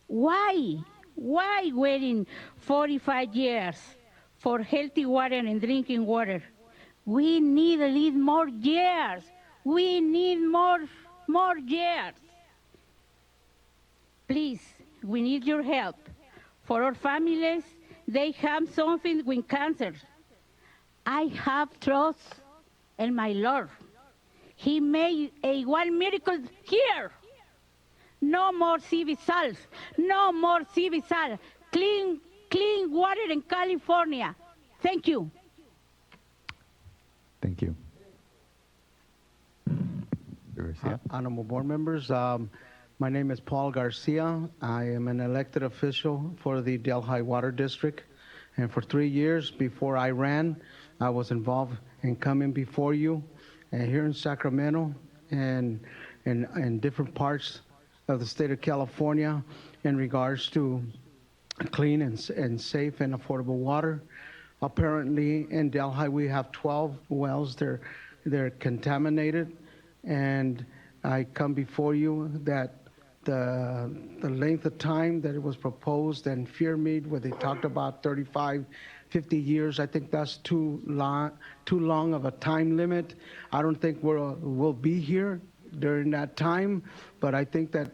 why waiting 45 years for healthy water and drinking water? We need a little more years. We need more years. Please, we need your help. For our families, they have something with cancer. I have trust in my Lord. He made a one miracle here. No more CV salts. No more CV salt. Clean water in California. Thank you. Thank you. Garcia. Honorable board members, my name is Paul Garcia. I am an elected official for the Delhi Water District. And for 3 years before I ran, I was involved in coming before you here in Sacramento and in different parts of the state of California in regards to clean and safe and affordable water. Apparently in Delhi we have 12 wells. They're contaminated, and I come before you that the length of time that it was proposed and Fear Mead, where they talked about 35, 50 years, I think that's too long of a time limit. I don't think we'll be here during that time, but I think that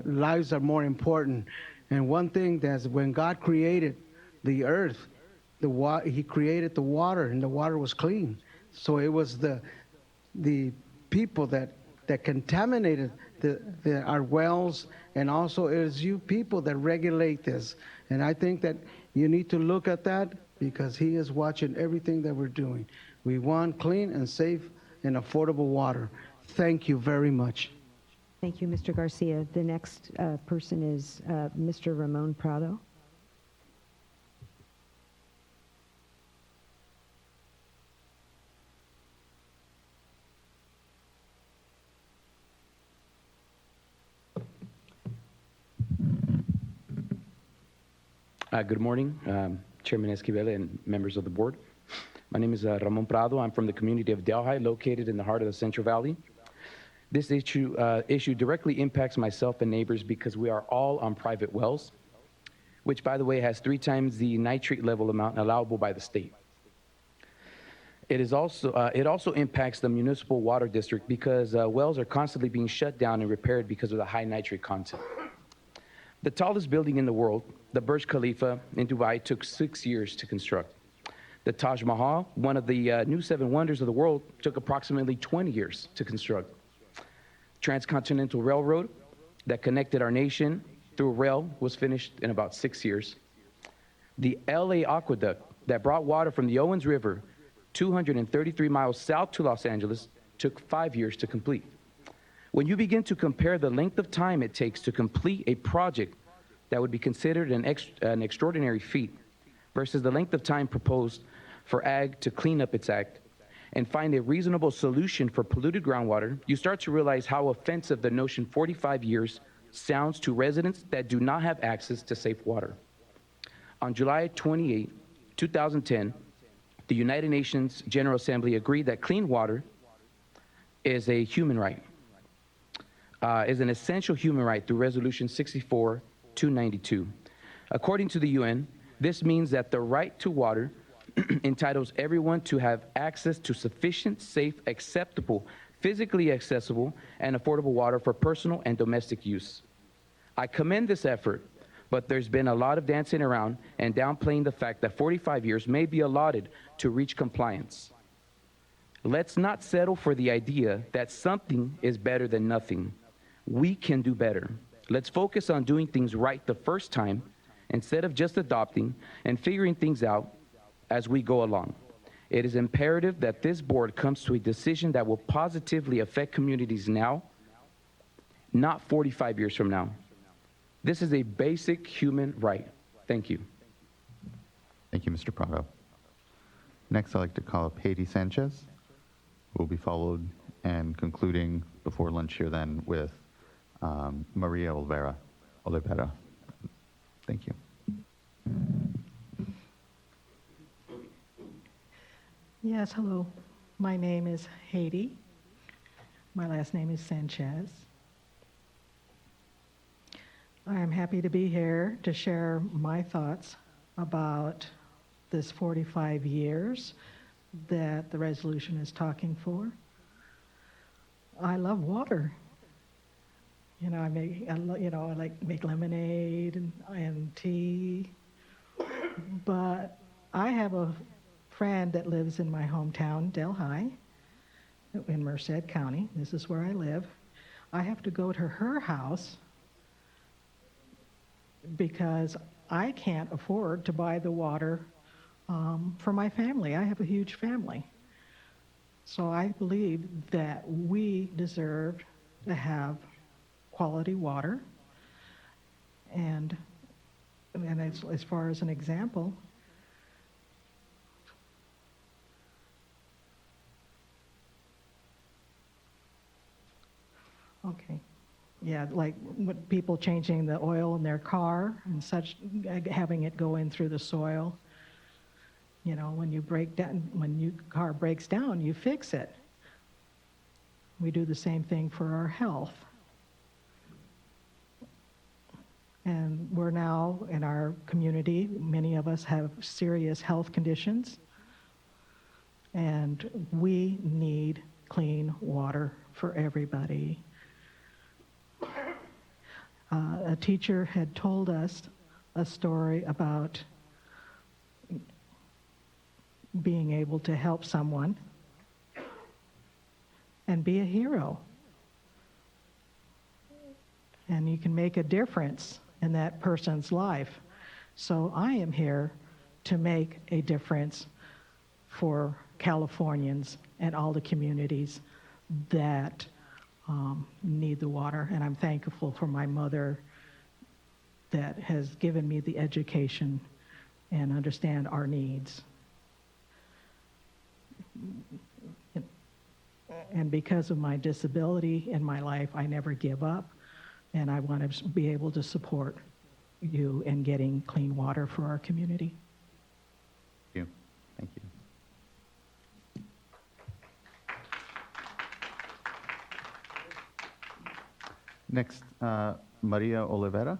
lives are more important. And one thing that's when God created the earth, He created the water, and the water was clean. So it was the people that contaminated our wells, and also it is you people that regulate this. And I think that you need to look at that because He is watching everything that we're doing. We want clean and safe and affordable water. Thank you very much. Thank you, Mr. Garcia. The next person is Mr. Ramon Prado. Good morning, Chairman Esquivel and members of the board. My name is Ramon Prado. I'm from the community of Delhi, located in the heart of the Central Valley. This issue directly impacts myself and neighbors because we are all on private wells, which, by the way, has 3 times the nitrate level amount allowable by the state. It also impacts the municipal water district because wells are constantly being shut down and repaired because of the high nitrate content. The tallest building in the world, the Burj Khalifa in Dubai, took 6 years to construct. The Taj Mahal, one of the new 7 wonders of the world, took approximately 20 years to construct. Transcontinental Railroad that connected our nation through rail was finished in about 6 years. The LA Aqueduct that brought water from the Owens River 233 miles south to Los Angeles took 5 years to complete. When you begin to compare the length of time it takes to complete a project that would be considered an extraordinary feat versus the length of time proposed for ag to clean up its act and find a reasonable solution for polluted groundwater, you start to realize how offensive the notion 45 years sounds to residents that do not have access to safe water. On July 28, 2010, the United Nations General Assembly agreed that clean water is a human right, is an essential human right through Resolution 64-292. According to the UN, this means that the right to water entitles everyone to have access to sufficient, safe, acceptable, physically accessible, and affordable water for personal and domestic use. I commend this effort, but there's been a lot of dancing around and downplaying the fact that 45 years may be allotted to reach compliance. Let's not settle for the idea that something is better than nothing. We can do better. Let's focus on doing things right the first time instead of just adopting and figuring things out as we go along. It is imperative that this board comes to a decision that will positively affect communities now, not 45 years from now. This is a basic human right. Thank you. Thank you, Mr. Prado. Next, I'd like to call up Haiti Sanchez, who will be followed and concluding before lunch here then with Maria Olivera. Thank you. Yes, hello. My name is Haiti. My last name is Sanchez. I am happy to be here to share my thoughts about this 45 years that the resolution is talking for. I love water. You know, I like make lemonade and tea. But I have a friend that lives in my hometown, Delhi, in Merced County. This is where I live. I have to go to her house because I can't afford to buy the water for my family. I have a huge family. So I believe that we deserve to have quality water. And as far as an example, okay. Yeah, like with people changing the oil in their car and such, having it go in through the soil. You know, when your car breaks down, you fix it. We do the same thing for our health. And we're now in our community, many of us have serious health conditions, and we need clean water for everybody. A teacher had told us a story about being able to help someone and be a hero. And you can make a difference in that person's life. So I am here to make a difference for Californians and all the communities that need the water. And I'm thankful for my mother that has given me the education and understand our needs. And because of my disability in my life, I never give up. And I want to be able to support you in getting clean water for our community. Thank you. Thank you. Next, Maria Oliveira.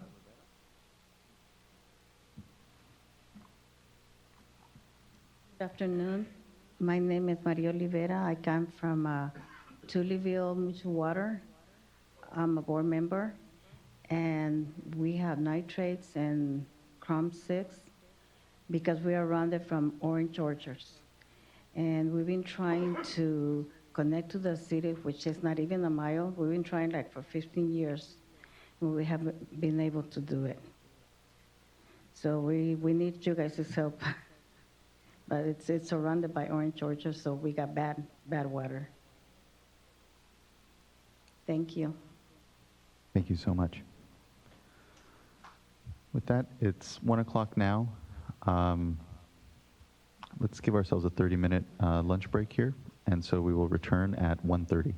Good afternoon. My name is Maria Oliveira. I come from Tullyville Mutual Water. I'm a board member, and we have nitrates and Chrome 6 because we are surrounded from orange orchards. And we've been trying to connect to the city, which is not even a mile. We've been trying like for 15 years, and we haven't been able to do it. So we need you guys' help. But it's surrounded by orange orchards, so we got bad water. Thank you. Thank you so much. With that, it's 1 o'clock now. Let's give ourselves a 30-minute lunch break here, and so we will return at 1:30.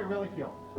really feel.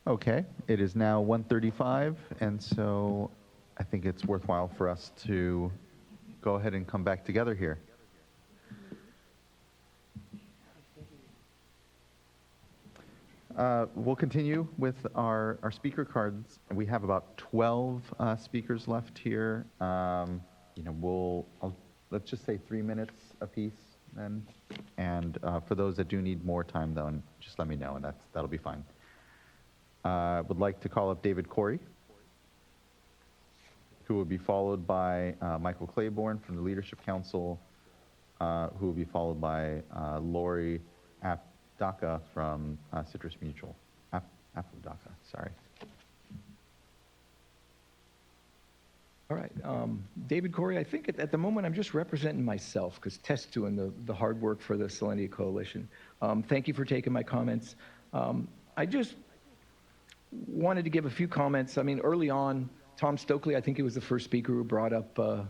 Okay, it is now 1:35, and so I think it's worthwhile for us to go ahead and come back together here. We'll continue with our speaker cards. We have about 12 speakers left here. Let's just say 3 minutes apiece then. And for those that do need more time, though, just let me know, and that'll be fine. Would like to call up David Corey, who will be followed by Michael Claiborne from the Leadership Council, who will be followed by Lori Apodaka from Citrus Mutual. Apodaka, sorry. All right, David Corey, I think at the moment I'm just representing myself because Tess doing the hard work for the Salinity Coalition. Thank you for taking my comments. I just wanted to give a few comments. I mean, early on, Tom Stokely, I think he was the first speaker who brought up the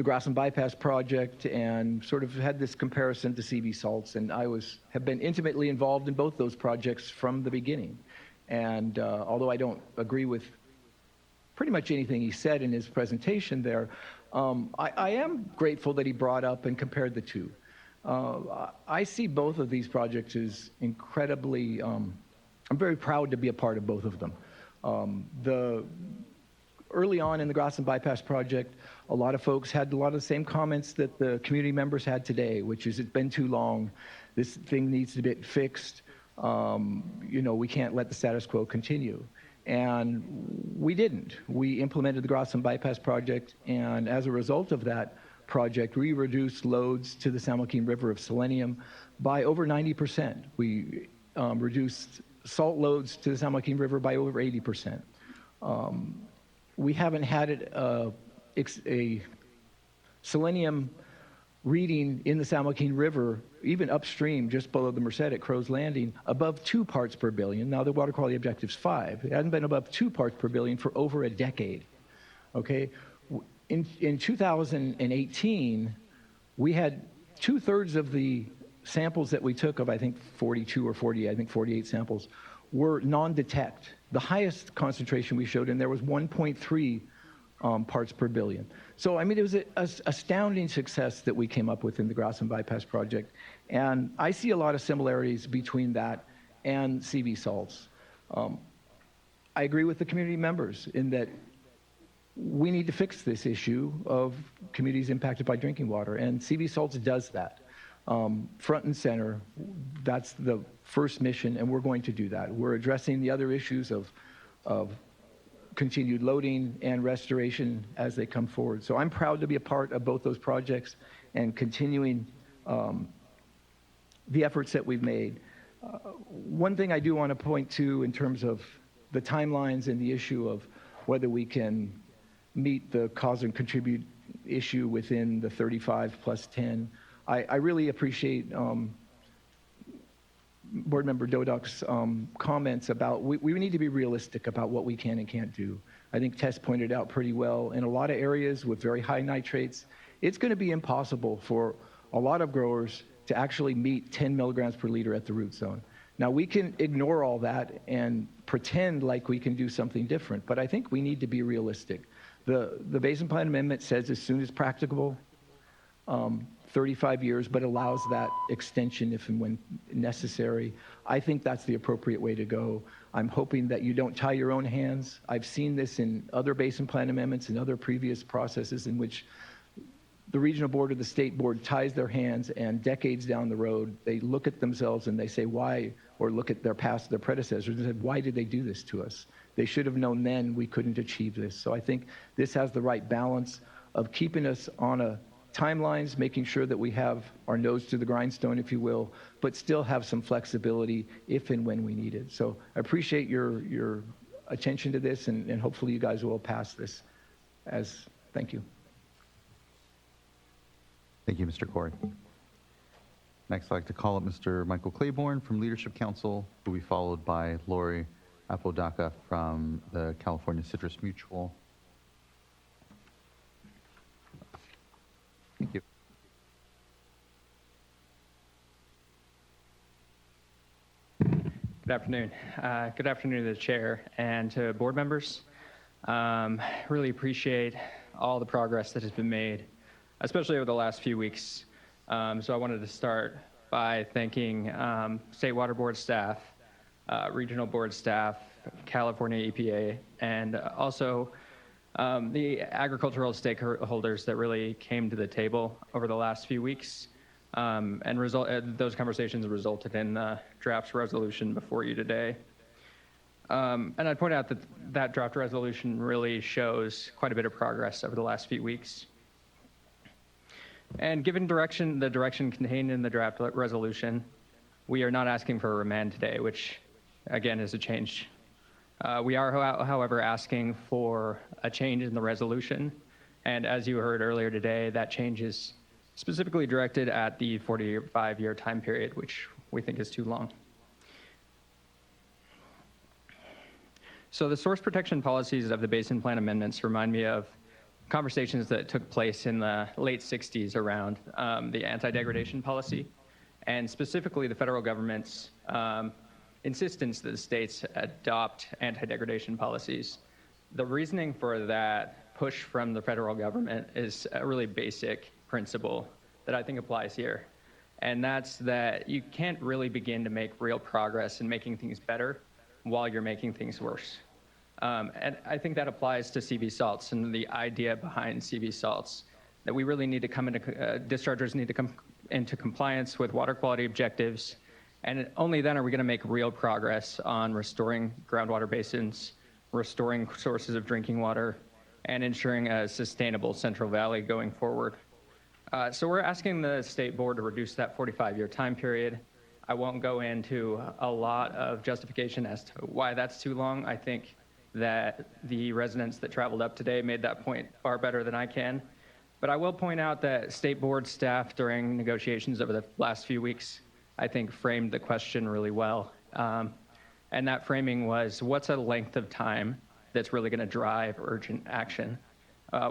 Grassland Bypass project and sort of had this comparison to CV salts, and I have been intimately involved in both those projects from the beginning. And although I don't agree with pretty much anything he said in his presentation there, I am grateful that he brought up and compared the two. I see both of these projects as incredibly, I'm very proud to be a part of both of them. Early on in the Grassland Bypass project, a lot of folks had a lot of the same comments that the community members had today, which is it's been too long, this thing needs to be fixed, we can't let the status quo continue. And we didn't. We implemented the Grassland Bypass project, and as a result of that project, we reduced loads to the San Joaquin River of selenium by over 90%. We reduced salt loads to the San Joaquin River by over 80%. We haven't had a selenium reading in the San Joaquin River, even upstream, just below the Merced at Crow's Landing, above 2 parts per billion. Now the water quality objective's 5. It hasn't been above 2 parts per billion for over a decade. Okay, in 2018, we had 2/3 of the samples that we took of, I think 42 or 40, I think 48 samples, were non-detect. The highest concentration we showed in there was 1.3 parts per billion. So, I mean, it was an astounding success that we came up with in the Grassland Bypass project. And I see a lot of similarities between that and CV salts. I agree with the community members in that we need to fix this issue of communities impacted by drinking water, and CV salts does that. Front and center, that's the first mission, and we're going to do that. We're addressing the other issues of continued loading and restoration as they come forward. So I'm proud to be a part of both those projects and continuing the efforts that we've made. One thing I do want to point to in terms of the timelines and the issue of whether we can meet the cause and contribute issue within the 35 plus 10, I really appreciate Board Member Dodok's comments about we need to be realistic about what we can and can't do. I think Tess pointed out pretty well, in a lot of areas with very high nitrates, it's going to be impossible for a lot of growers to actually meet 10 milligrams per liter at the root zone. Now, we can ignore all that and pretend like we can do something different, but I think we need to be realistic. The Basin Plan Amendment says as soon as practicable, 35 years, but allows that extension if and when necessary. I think that's the appropriate way to go. I'm hoping that you don't tie your own hands. I've seen this in other Basin Plan amendments and other previous processes in which the regional board or the state board ties their hands, and decades down the road, they look at themselves and they say, why, or look at their predecessors and said, why did they do this to us? They should have known then we couldn't achieve this. So I think this has the right balance of keeping us on a timelines, making sure that we have our nose to the grindstone, if you will, but still have some flexibility if and when we need it. So I appreciate your attention to this, and hopefully you guys will pass this thank you. Thank you, Mr. Corey. Next, I'd like to call up Mr. Michael Claiborne from Leadership Council, who will be followed by Lori Apodaka from the California Citrus Mutual. Thank you. Good Good afternoon. Good afternoon to the chair and to board members. Really appreciate all the progress that has been made, especially over the last few weeks. So I wanted to start by thanking State Water Board staff, regional board staff, California EPA, and also the agricultural stakeholders that really came to the table over the last few weeks. Those conversations resulted in the draft resolution before you today. And I'd point out that that draft resolution really shows quite a bit of progress over the last few weeks. And given the direction contained in the draft resolution, we are not asking for a remand today, which again is a change. We are, however, asking for a change in the resolution. And as you heard earlier today, that change is specifically directed at the 45-year time period, which we think is too long. So the source protection policies of the Basin Plan amendments remind me of conversations that took place in the late 60s around the anti-degradation policy, and specifically the federal government's insistence that the states adopt anti-degradation policies. The reasoning for that push from the federal government is a really basic principle that I think applies here. And that's that you can't really begin to make real progress in making things better while you're making things worse. And I think that applies to CV salts and the idea behind CV salts, that we really need to come into, dischargers need to come into compliance with water quality objectives, and only then are we gonna make real progress on restoring groundwater basins, restoring sources of drinking water, and ensuring a sustainable Central Valley going forward. So we're asking the state board to reduce that 45-year time period. I won't go into a lot of justification as to why that's too long. I think that the residents that traveled up today made that point far better than I can. But I will point out that state board staff during negotiations over the last few weeks, I think, framed the question really well. And that framing was, what's a length of time that's really gonna drive urgent action?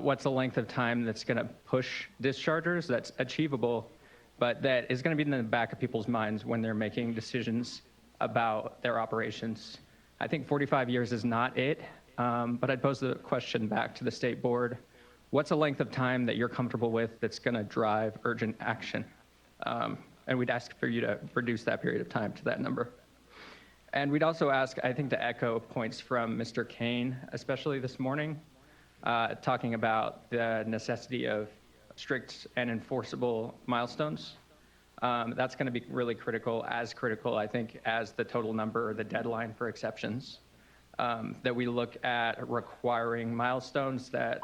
What's the length of time that's gonna push dischargers that's achievable, but that is gonna be in the back of people's minds when they're making decisions about their operations? I think 45 years is not it, but I'd pose the question back to the state board. What's a length of time that you're comfortable with that's gonna drive urgent action? And we'd ask for you to reduce that period of time to that number. And we'd also ask, I think, to echo points from Mr. Kane, especially this morning, talking about the necessity of strict and enforceable milestones. That's going to be really critical, I think, as the total number or the deadline for exceptions. That we look at requiring milestones that,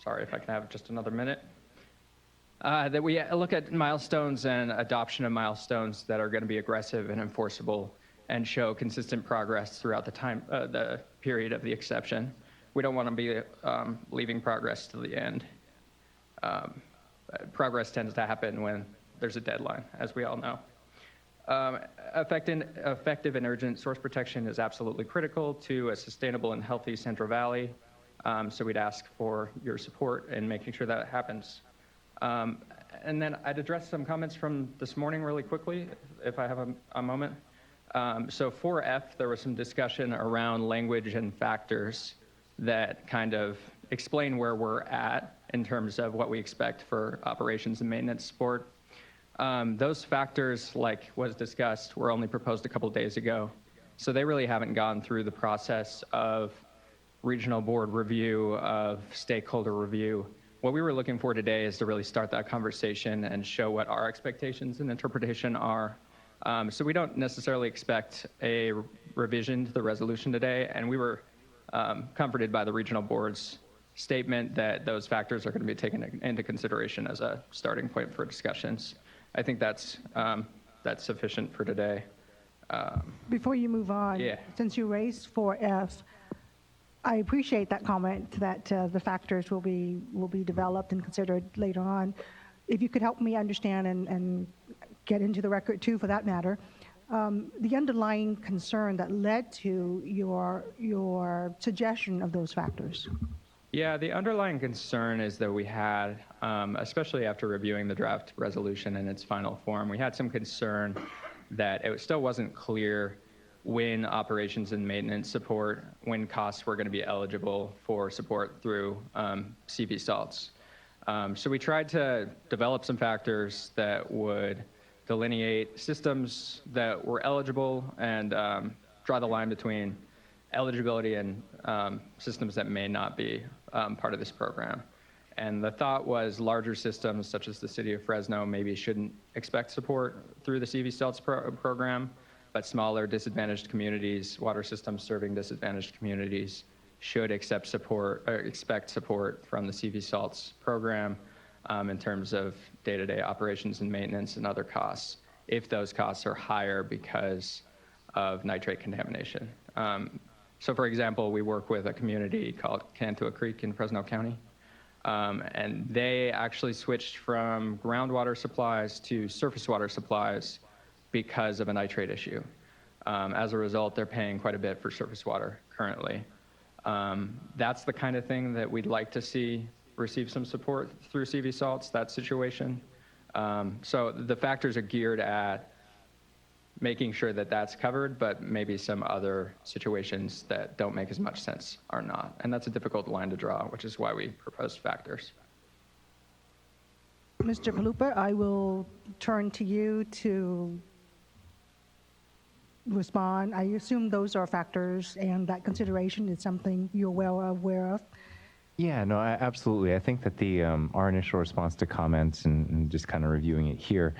sorry if I can have just another minute. That we look at milestones and adoption of milestones that are going to be aggressive and enforceable and show consistent progress throughout the period of the exception. We don't want to be leaving progress to the end. Progress tends to happen when there's a deadline, as we all know. Effective and urgent source protection is absolutely critical to a sustainable and healthy Central Valley. So we'd ask for your support in making sure that happens. And then I'd address some comments from this morning really quickly, if I have a moment. So 4F, there was some discussion around language and factors that kind of explain where we're at in terms of what we expect for operations and maintenance support. Those factors, like was discussed, were only proposed a couple days ago. So they really haven't gone through the process of regional board review, of stakeholder review. What we were looking for today is to really start that conversation and show what our expectations and interpretation are. So we don't necessarily expect a revision to the resolution today, and we were comforted by the regional board's statement that those factors are going to be taken into consideration as a starting point for discussions. I think that's sufficient for today. Before you move on, Yeah. since you raised 4F, I appreciate that comment that the factors will be developed and considered later on. If you could help me understand and get into the record too, for that matter, the underlying concern that led to your suggestion of those factors. Yeah, the underlying concern is that we had, especially after reviewing the draft resolution in its final form, we had some concern that it still wasn't clear when operations and maintenance support, when costs were going to be eligible for support through CV salts. So we tried to develop some factors that would delineate systems that were eligible and draw the line between eligibility and systems that may not be part of this program. And the thought was larger systems such as the city of Fresno maybe shouldn't expect support through the CV salts program, but smaller disadvantaged communities, water systems serving disadvantaged communities should expect support from the CV salts program in terms of day-to-day operations and maintenance and other costs, if those costs are higher because of nitrate contamination. So for example, we work with a community called Cantua Creek in Fresno County. And they actually switched from groundwater supplies to surface water supplies because of a nitrate issue. As a result, they're paying quite a bit for surface water currently. That's the kind of thing that we'd like to see receive some support through CV salts, that situation. So the factors are geared at making sure that that's covered, but maybe some other situations that don't make as much sense are not. And that's a difficult line to draw, which is why we proposed factors. Mr. Palupa, I will turn to you to respond. I assume those are factors and that consideration is something you're well aware of. Yeah, no, absolutely. I think that our initial response to comments and just kind of reviewing it here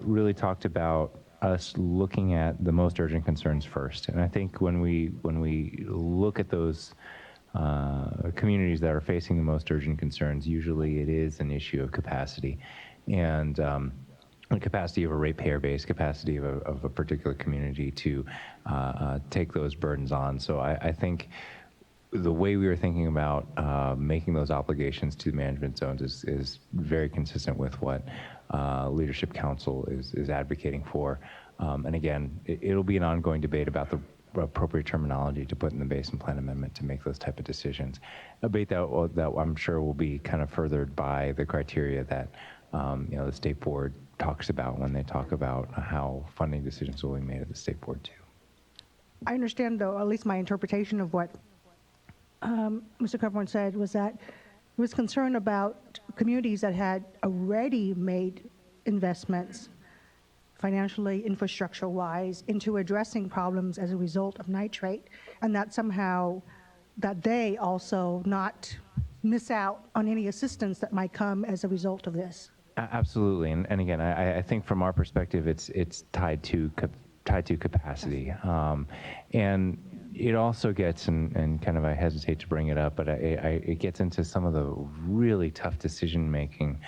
really talked about us looking at the most urgent concerns first. And I think when we look at those communities that are facing the most urgent concerns, usually it is an issue of capacity and the capacity of a ratepayer base, capacity of a particular community to take those burdens on. So I think the way we were thinking about making those obligations to management zones is very consistent with what Leadership Council is advocating for. And again, it'll be an ongoing debate about the appropriate terminology to put in the Basin Plan Amendment to make those type of decisions. A debate that I'm sure will be kind of furthered by the criteria that the State Board talks about when they talk about how funding decisions will be made at the State Board too. I understand, though, at least my interpretation of what Mr. Carborn said was that he was concerned about communities that had already made investments financially, infrastructure-wise, into addressing problems as a result of nitrate, and that somehow that they also not miss out on any assistance that might come as a result of this. Absolutely, and again, I think from our perspective, it's tied to capacity, and it also gets and kind of I hesitate to bring it up, but it gets into some of the really tough decision making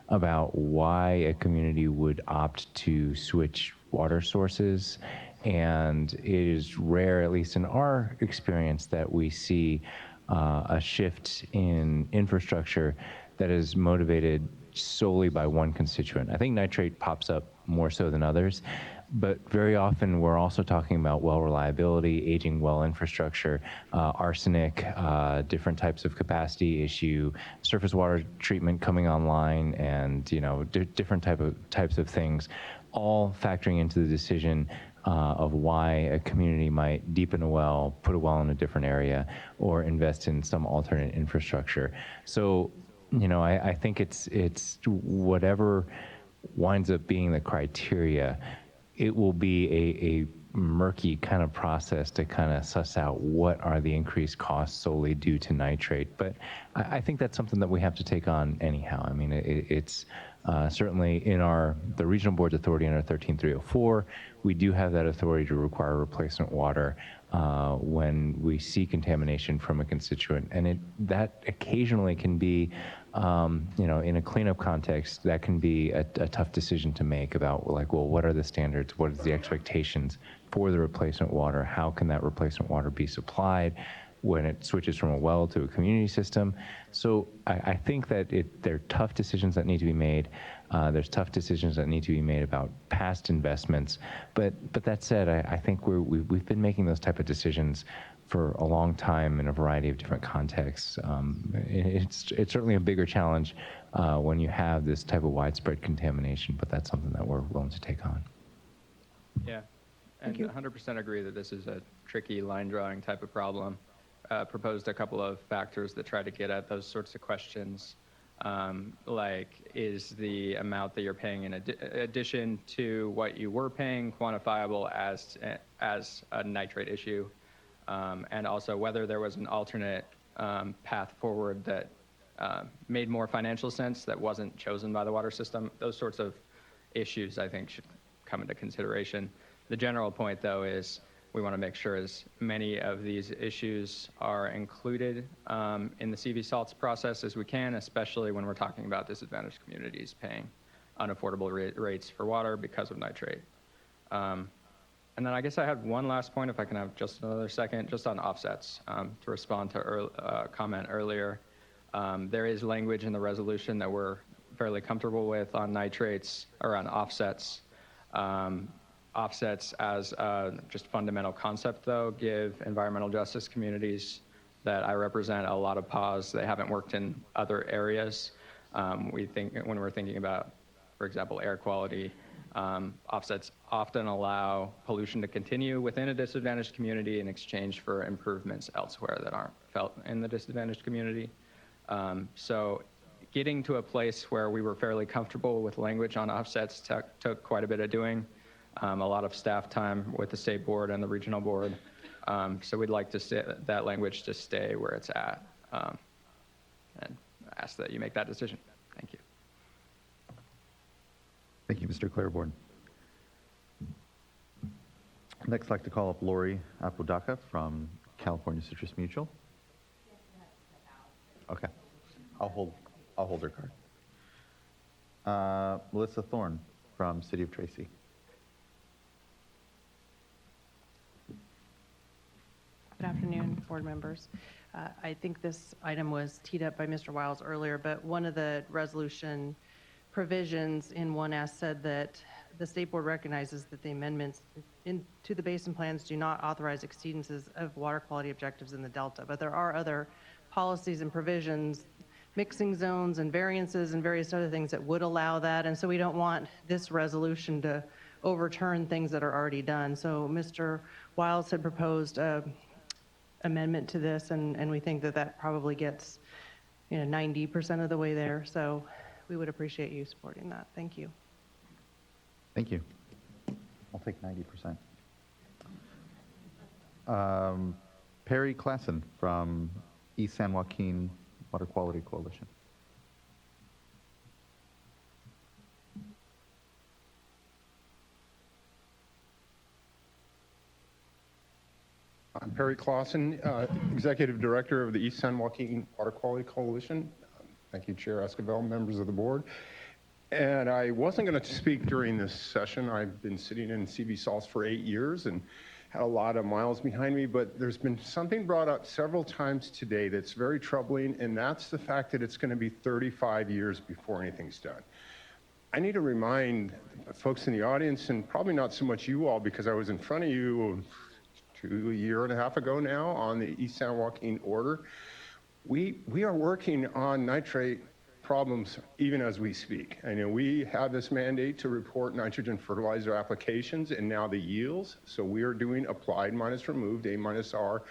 about why a community would opt to switch water sources. And it is rare, at least in our experience, that we see a shift in infrastructure that is motivated solely by one constituent. I think nitrate pops up more so than others, but very often we're also talking about well reliability, aging well infrastructure, arsenic, different types of capacity issue, surface water treatment coming online, and different types of things, all factoring into the decision of why a community might deepen a well, put a well in a different area, or invest in some alternate infrastructure. So, I think it's whatever winds up being the criteria, it will be a murky kind of process to kind of suss out what are the increased costs solely due to nitrate. But I think that's something that we have to take on anyhow. I mean, it's certainly in the regional board's authority under 13304, we do have that authority to require replacement water when we see contamination from a constituent. And that occasionally can be, in a cleanup context, that can be a tough decision to make about what are the standards? What is the expectations for the replacement water? How can that replacement water be supplied when it switches from a well to a community system? So I think that there are tough decisions that need to be made. There's tough decisions that need to be made about past investments. But that said, I think we've been making those type of decisions for a long time in a variety of different contexts. It's certainly a bigger challenge when you have this type of widespread contamination, but that's something that we're willing to take on. Yeah. And 100% agree that this is a tricky line drawing type of problem. Proposed a couple of factors that try to get at those sorts of questions, like is the amount that you're paying in addition to what you were paying quantifiable as a nitrate issue, and also whether there was an alternate path forward that made more financial sense that wasn't chosen by the water system. Those sorts of issues, I think, should come into consideration. The general point, though, is we want to make sure as many of these issues are included in the CV salts process as we can, especially when we're talking about disadvantaged communities paying unaffordable rates for water because of nitrate. And then I guess I had one last point, if I can have just another second, just on offsets, to respond to a comment earlier. There is language in the resolution that we're fairly comfortable with on nitrates, or on offsets. Offsets as a just fundamental concept, though, give environmental justice communities that I represent a lot of pause. They haven't worked in other areas. We think when we're thinking about, for example, air quality, offsets often allow pollution to continue within a disadvantaged community in exchange for improvements elsewhere that aren't felt in the disadvantaged community. So getting to a place where we were fairly comfortable with language on offsets took quite a bit of doing. A lot of staff time with the state board and the regional board. So we'd like to that language to stay where it's at, and ask that you make that decision. Thank you. Thank you, Mr. Claiborne. Next, I'd like to call up Lori Apodaca from California Citrus Mutual. Okay, I'll hold her card. Melissa Thorne from City of Tracy. Good afternoon, board members. I think this item was teed up by Mr. Wiles earlier, but one of the resolution provisions in 1S said that the state board recognizes that the amendments to the basin plans do not authorize exceedances of water quality objectives in the Delta, but there are other policies and provisions, mixing zones and variances and various other things that would allow that, and so we don't want this resolution to overturn things that are already done. So Mr. Wiles had proposed amendment to this, and we think that that probably gets 90% of the way there. So we would appreciate you supporting that. Thank you. Thank you. I'll take 90%. Perry Klassen from East San Joaquin Water Quality Coalition. I'm Perry Clausen, Executive Director of the East San Joaquin Water Quality Coalition. Thank you, Chair Esquivel, members of the board. And I wasn't going to speak during this session. I've been sitting in CV salts for 8 years and had a lot of miles behind me, but there's been something brought up several times today that's very troubling, and that's the fact that it's going to be 35 years before anything's done. I need to remind folks in the audience, and probably not so much you all, because I was in front of you a year and a half ago now on the East San Joaquin order. We are working on nitrate problems even as we speak. I know we have this mandate to report nitrogen fertilizer applications and now the yields. So we are doing applied minus removed, A minus R.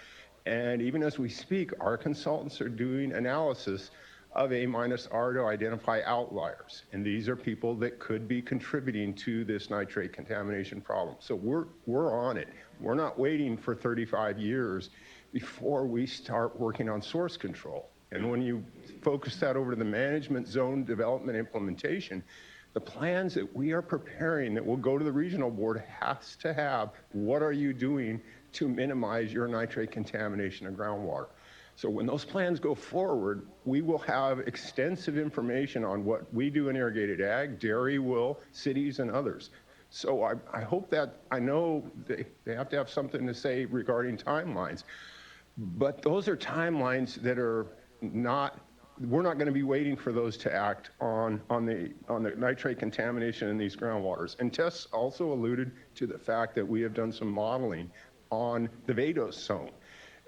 And even as we speak, our consultants are doing analysis of A minus R to identify outliers. And these are people that could be contributing to this nitrate contamination problem. So we're on it. We're not waiting for 35 years before we start working on source control. And when you focus that over to the management zone development implementation, the plans that we are preparing that will go to the regional board has to have, what are you doing to minimize your nitrate contamination of groundwater? So when those plans go forward, we will have extensive information on what we do in irrigated ag, dairy will, cities, and others. So I hope that, I know they have to have something to say regarding timelines, but those are timelines that are not, we're not going to be waiting for those to act on the nitrate contamination in these groundwaters. And Tess also alluded to the fact that we have done some modeling on the Vados zone.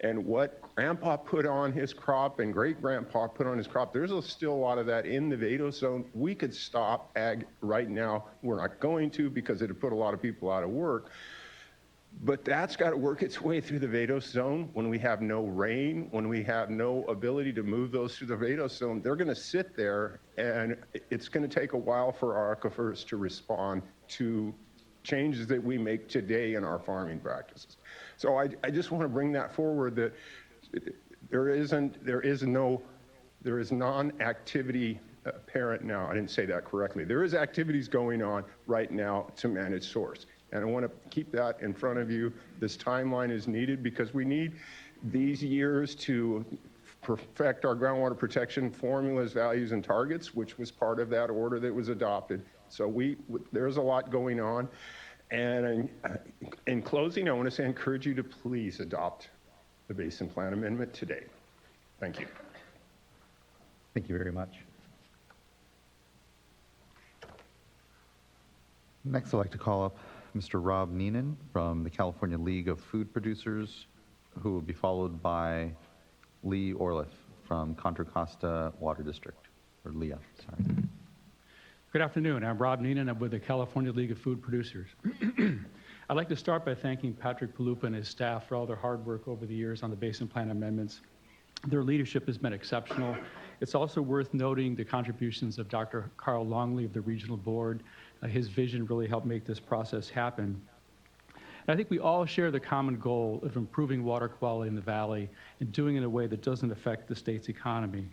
And what grandpa put on his crop and great-grandpa put on his crop, there's still a lot of that in the Vados zone. We could stop ag right now. We're not going to because it would put a lot of people out of work. But that's got to work its way through the vadose zone. When we have no rain, when we have no ability to move those through the vadose zone, they're going to sit there, and it's going to take a while for our aquifers to respond to changes that we make today in our farming practices. So I just want to bring that forward, that there is non-activity apparent now. I didn't say that correctly. There is activities going on right now to manage source. And I want to keep that in front of you. This timeline is needed because we need these years to perfect our groundwater protection formulas, values, and targets, which was part of that order that was adopted. So there's a lot going on. And in closing, I want to say, encourage you to please adopt the Basin Plan Amendment today. Thank you. Thank you very much. Next, I'd like to call up Mr. Rob Neenan from the California League of Food Producers, who will be followed by Lee Orliff from Contra Costa Water District, or Leah, sorry. Good afternoon. I'm Rob Neenan. I'm with the California League of Food Producers. I'd like to start by thanking Patrick Palupa and his staff for all their hard work over the years on the Basin Plan amendments. Their leadership has been exceptional. It's also worth noting the contributions of Dr. Carl Longley of the Regional Board. His vision really helped make this process happen. And I think we all share the common goal of improving water quality in the valley and doing it in a way that doesn't affect the state's economy.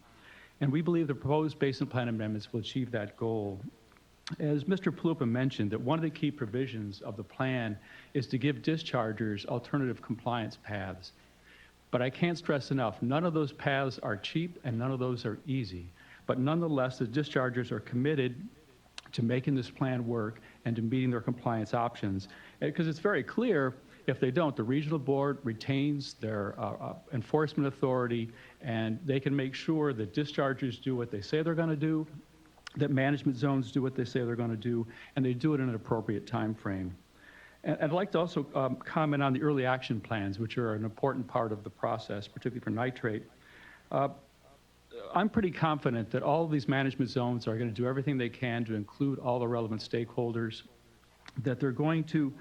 And we believe the proposed Basin Plan amendments will achieve that goal. As Mr. Palupa mentioned, that one of the key provisions of the plan is to give dischargers alternative compliance paths. But I can't stress enough, none of those paths are cheap and none of those are easy. But nonetheless, the dischargers are committed to making this plan work and to meeting their compliance options. Because it's very clear, if they don't, the regional board retains their enforcement authority, and they can make sure that dischargers do what they say they're going to do, that management zones do what they say they're going to do, and they do it in an appropriate time frame. And I'd like to also comment on the early action plans, which are an important part of the process, particularly for nitrate. I'm pretty confident that all of these management zones are going to do everything they can to include all the relevant stakeholders, that they're going to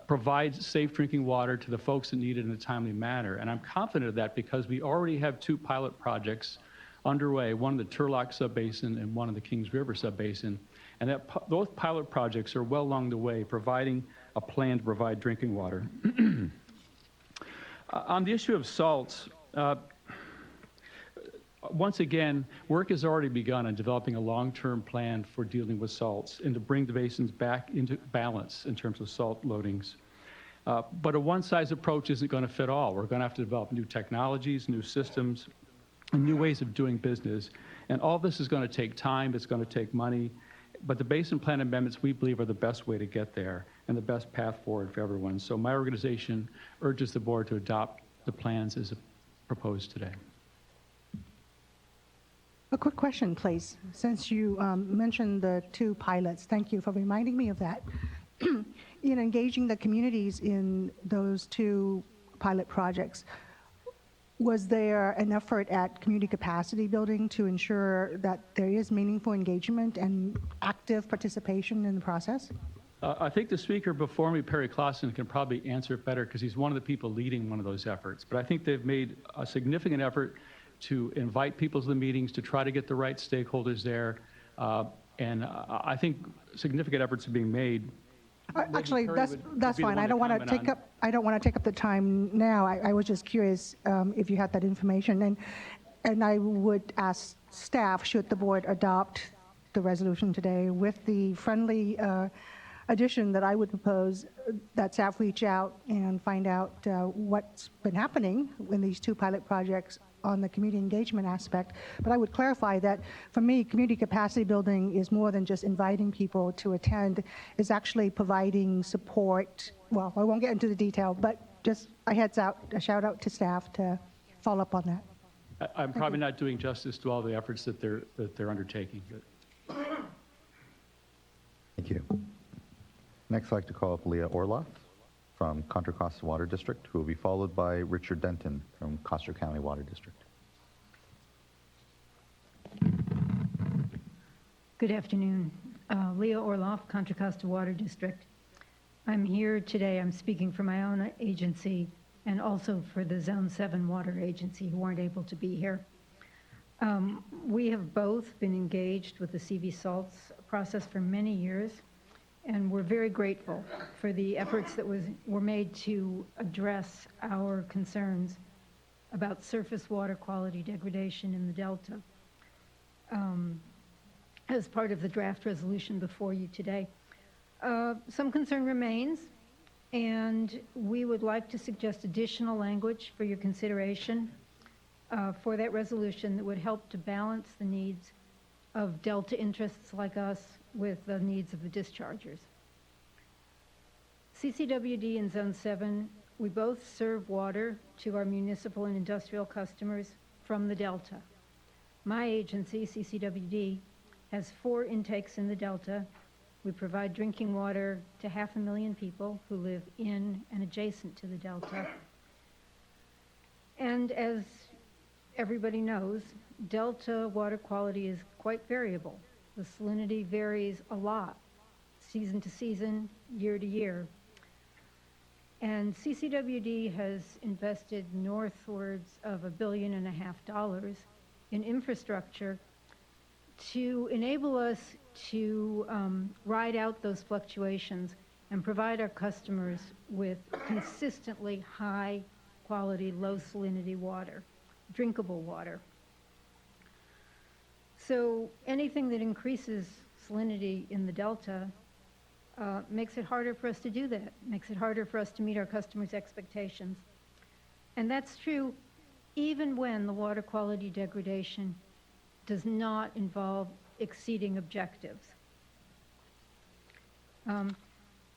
provide safe drinking water to the folks that need it in a timely manner. And I'm confident of that because we already have 2 pilot projects underway, one in the Turlock Subbasin and one in the Kings River Subbasin. And those pilot projects are well along the way, providing a plan to provide drinking water. On the issue of salts, once again, work has already begun on developing a long-term plan for dealing with salts and to bring the basins back into balance in terms of salt loadings. But a one-size approach isn't going to fit all. We're going to have to develop new technologies, new systems, and new ways of doing business. And all this is going to take time, it's going to take money, but the Basin Plan amendments, we believe, are the best way to get there and the best path forward for everyone. So my organization urges the board to adopt the plans as proposed today. A quick question, please. Since you mentioned the 2 pilots, thank you for reminding me of that. In engaging the communities in those 2 pilot projects, was there an effort at community capacity building to ensure that there is meaningful engagement and active participation in the process? I think the speaker before me, Perry Clausen, can probably answer it better because he's one of the people leading one of those efforts. But I think they've made a significant effort to invite people to the meetings, to try to get the right stakeholders there. And I think significant efforts are being made. Actually, Perry that's would be the fine. one I don't want to comment on- take up the time now. I was just curious if you had that information. And I would ask staff, should the board adopt the resolution today with the friendly addition that I would propose, that staff reach out and find out what's been happening in these 2 pilot projects on the community engagement aspect. But I would clarify that for me, community capacity building is more than just inviting people to attend. It's actually providing support. Well, I won't get into the detail, but just a shout out to staff to follow up on that. I'm probably not doing justice to all the efforts that they're undertaking. Thank you. Next, I'd like to call up Leah Orloff from Contra Costa Water District, who will be followed by Richard Denton from Custer County Water District. Good afternoon. Leah Orloff, Contra Costa Water District. I'm here today, I'm speaking for my own agency and also for the Zone 7 Water Agency who weren't able to be here. We have both been engaged with the CV salts process for many years, and we're very grateful for the efforts that were made to address our concerns about surface water quality degradation in the Delta as part of the draft resolution before you today. Some concern remains, and we would like to suggest additional language for your consideration for that resolution that would help to balance the needs of Delta interests like us with the needs of the dischargers. CCWD and Zone 7, we both serve water to our municipal and industrial customers from the Delta. My agency, CCWD, has 4 intakes in the Delta. We provide drinking water to 500,000 people who live in and adjacent to the Delta. And as everybody knows, Delta water quality is quite variable. The salinity varies a lot, season to season, year to year. And CCWD has invested northwards of $1.5 billion in infrastructure to enable us to ride out those fluctuations and provide our customers with consistently high quality, low salinity water, drinkable water. So anything that increases salinity in the Delta makes it harder for us to do that, makes it harder for us to meet our customers' expectations. And that's true even when the water quality degradation does not involve exceeding objectives.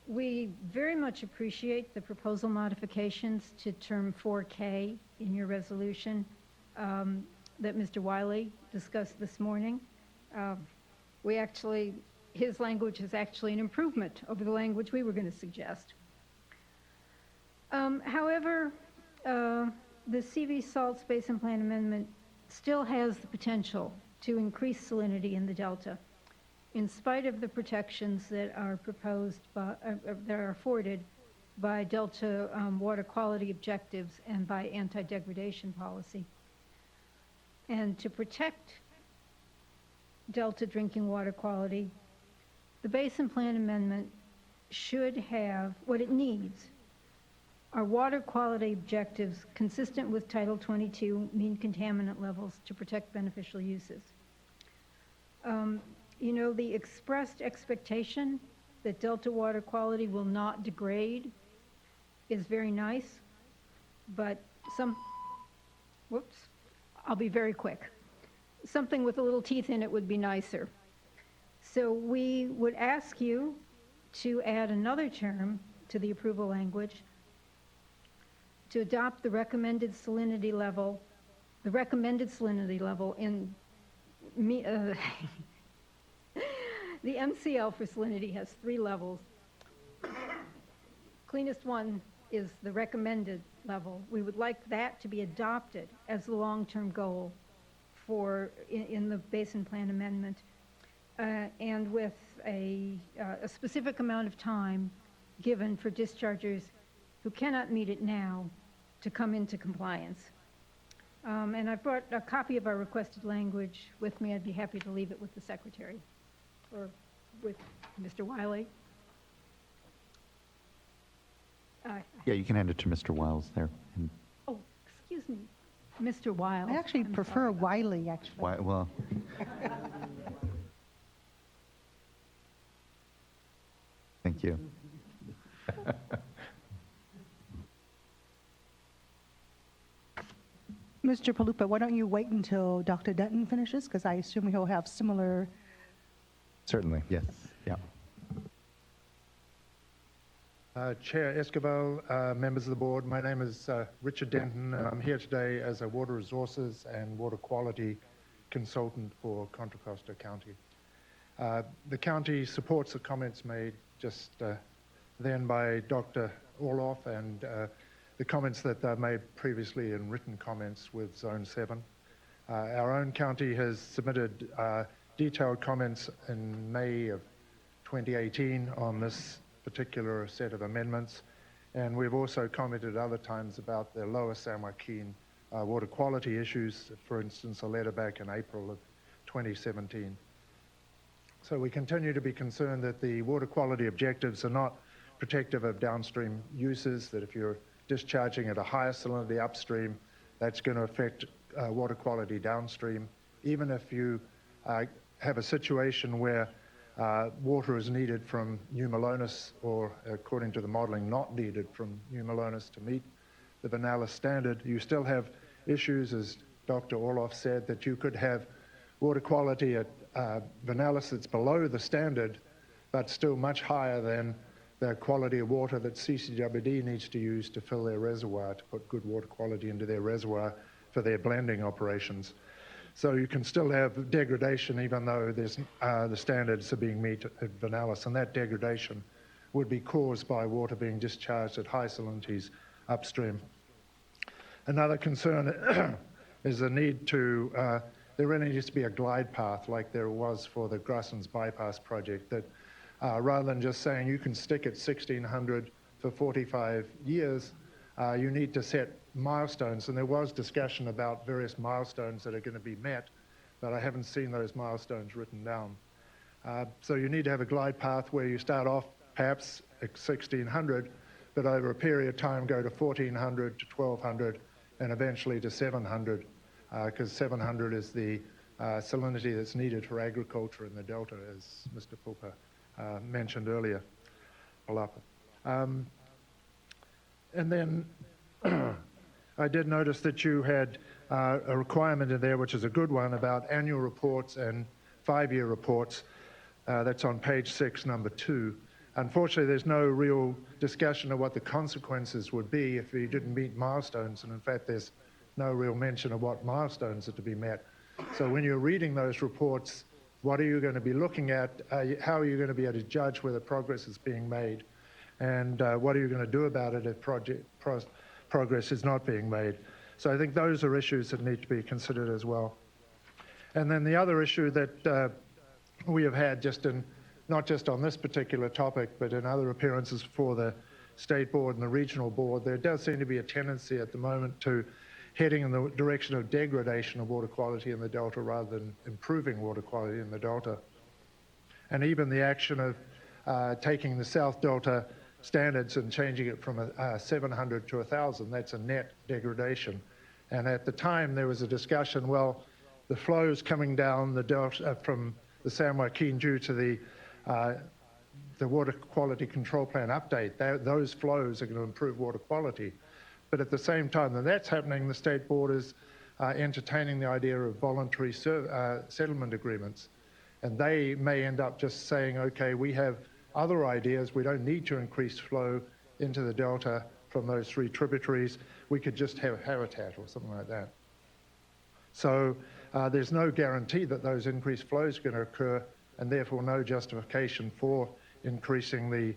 We very much appreciate the proposal modifications to term 4K in your resolution that Mr. Wiley discussed this morning. His language is actually an improvement over the language we were going to suggest. However, the CV Salts Basin Plan Amendment still has the potential to increase salinity in the Delta, in spite of the protections that are proposed that are afforded by Delta water quality objectives and by anti-degradation policy. And to protect Delta drinking water quality, the Basin Plan Amendment should have what it needs are water quality objectives consistent with Title 22 mean contaminant levels to protect beneficial uses. You know, the expressed expectation that Delta water quality will not degrade is very nice, but I'll be very quick. Something with a little teeth in it would be nicer. So we would ask you to add another term to the approval language to adopt the recommended salinity level in the MCL for salinity has 3 levels. Cleanest one is the recommended level. We would like that to be adopted as the long-term goal in the Basin Plan Amendment, and with a specific amount of time given for dischargers who cannot meet it now to come into compliance. And I've brought a copy of our requested language with me. I'd be happy to leave it with the Secretary or with Mr. Wiley. Yeah, you can hand it to Mr. Wiles there. Oh, excuse me, Mr. Wiles. I actually prefer Wiley, actually. Well, thank you. Mr. Palupa, why don't you wait until Dr. Dutton finishes? Because I assume he'll have similar. Certainly. Yes, yeah. Chair Esquivel, members of the board, my name is Richard Denton, and I'm here today as a water resources and water quality consultant for Contra Costa County. The county supports the comments made just then by Dr. Orloff and the comments that they made previously in written comments with Zone 7. Our own county has submitted detailed comments in May of 2018 on this particular set of amendments. And we've also commented other times about the lower San Joaquin water quality issues, for instance, a letter back in April of 2017. So we continue to be concerned that the water quality objectives are not protective of downstream uses, that if you're discharging at a higher salinity upstream, that's going to affect water quality downstream. Even if you have a situation where water is needed from New Melones, or according to the modeling, not needed from New Melones to meet the Vanellis standard, you still have issues, as Dr. Orloff said, that you could have water quality at Vanellis that's below the standard, but still much higher than the quality of water that CCWD needs to use to fill their reservoir, to put good water quality into their reservoir for their blending operations. So you can still have degradation even though there's, the standards are being met at Vanellis, and that degradation would be caused by water being discharged at high salinities upstream. Another concern is the need to, there really needs to be a glide path like there was for the Grasslands Bypass project, that rather than just saying you can stick at 1600 for 45 years, you need to set milestones. And there was discussion about various milestones that are going to be met, but I haven't seen those milestones written down. So you need to have a glide path where you start off perhaps at 1600, but over a period of time go to 1400 to 1200 and eventually to 700, because 700 is the salinity that's needed for agriculture in the Delta, as Mr. Pulpa mentioned earlier. And then I did notice that you had a requirement in there, which is a good one, about annual reports and 5-year reports. That's on page 6, number 2. Unfortunately, there's no real discussion of what the consequences would be if you didn't meet milestones, and in fact, there's no real mention of what milestones are to be met. So when you're reading those reports, what are you going to be looking at? How are you going to be able to judge whether progress is being made? And what are you going to do about it if progress is not being made? So I think those are issues that need to be considered as well. And then the other issue that we have had not just on this particular topic, but in other appearances for the state board and the regional board, there does seem to be a tendency at the moment to heading in the direction of degradation of water quality in the Delta rather than improving water quality in the Delta. And even the action of taking the South Delta standards and changing it from 700 to 1,000, that's a net degradation. And at the time there was a discussion, well, the flows coming down the Delta from the San Joaquin due to the water quality control plan update, those flows are going to improve water quality. But at the same time that that's happening, the state board is entertaining the idea of voluntary settlement agreements. And they may end up just saying, okay, we have other ideas. We don't need to increase flow into the Delta from those 3 tributaries. We could just have habitat or something like that. So there's no guarantee that those increased flows are going to occur, and therefore no justification for increasing the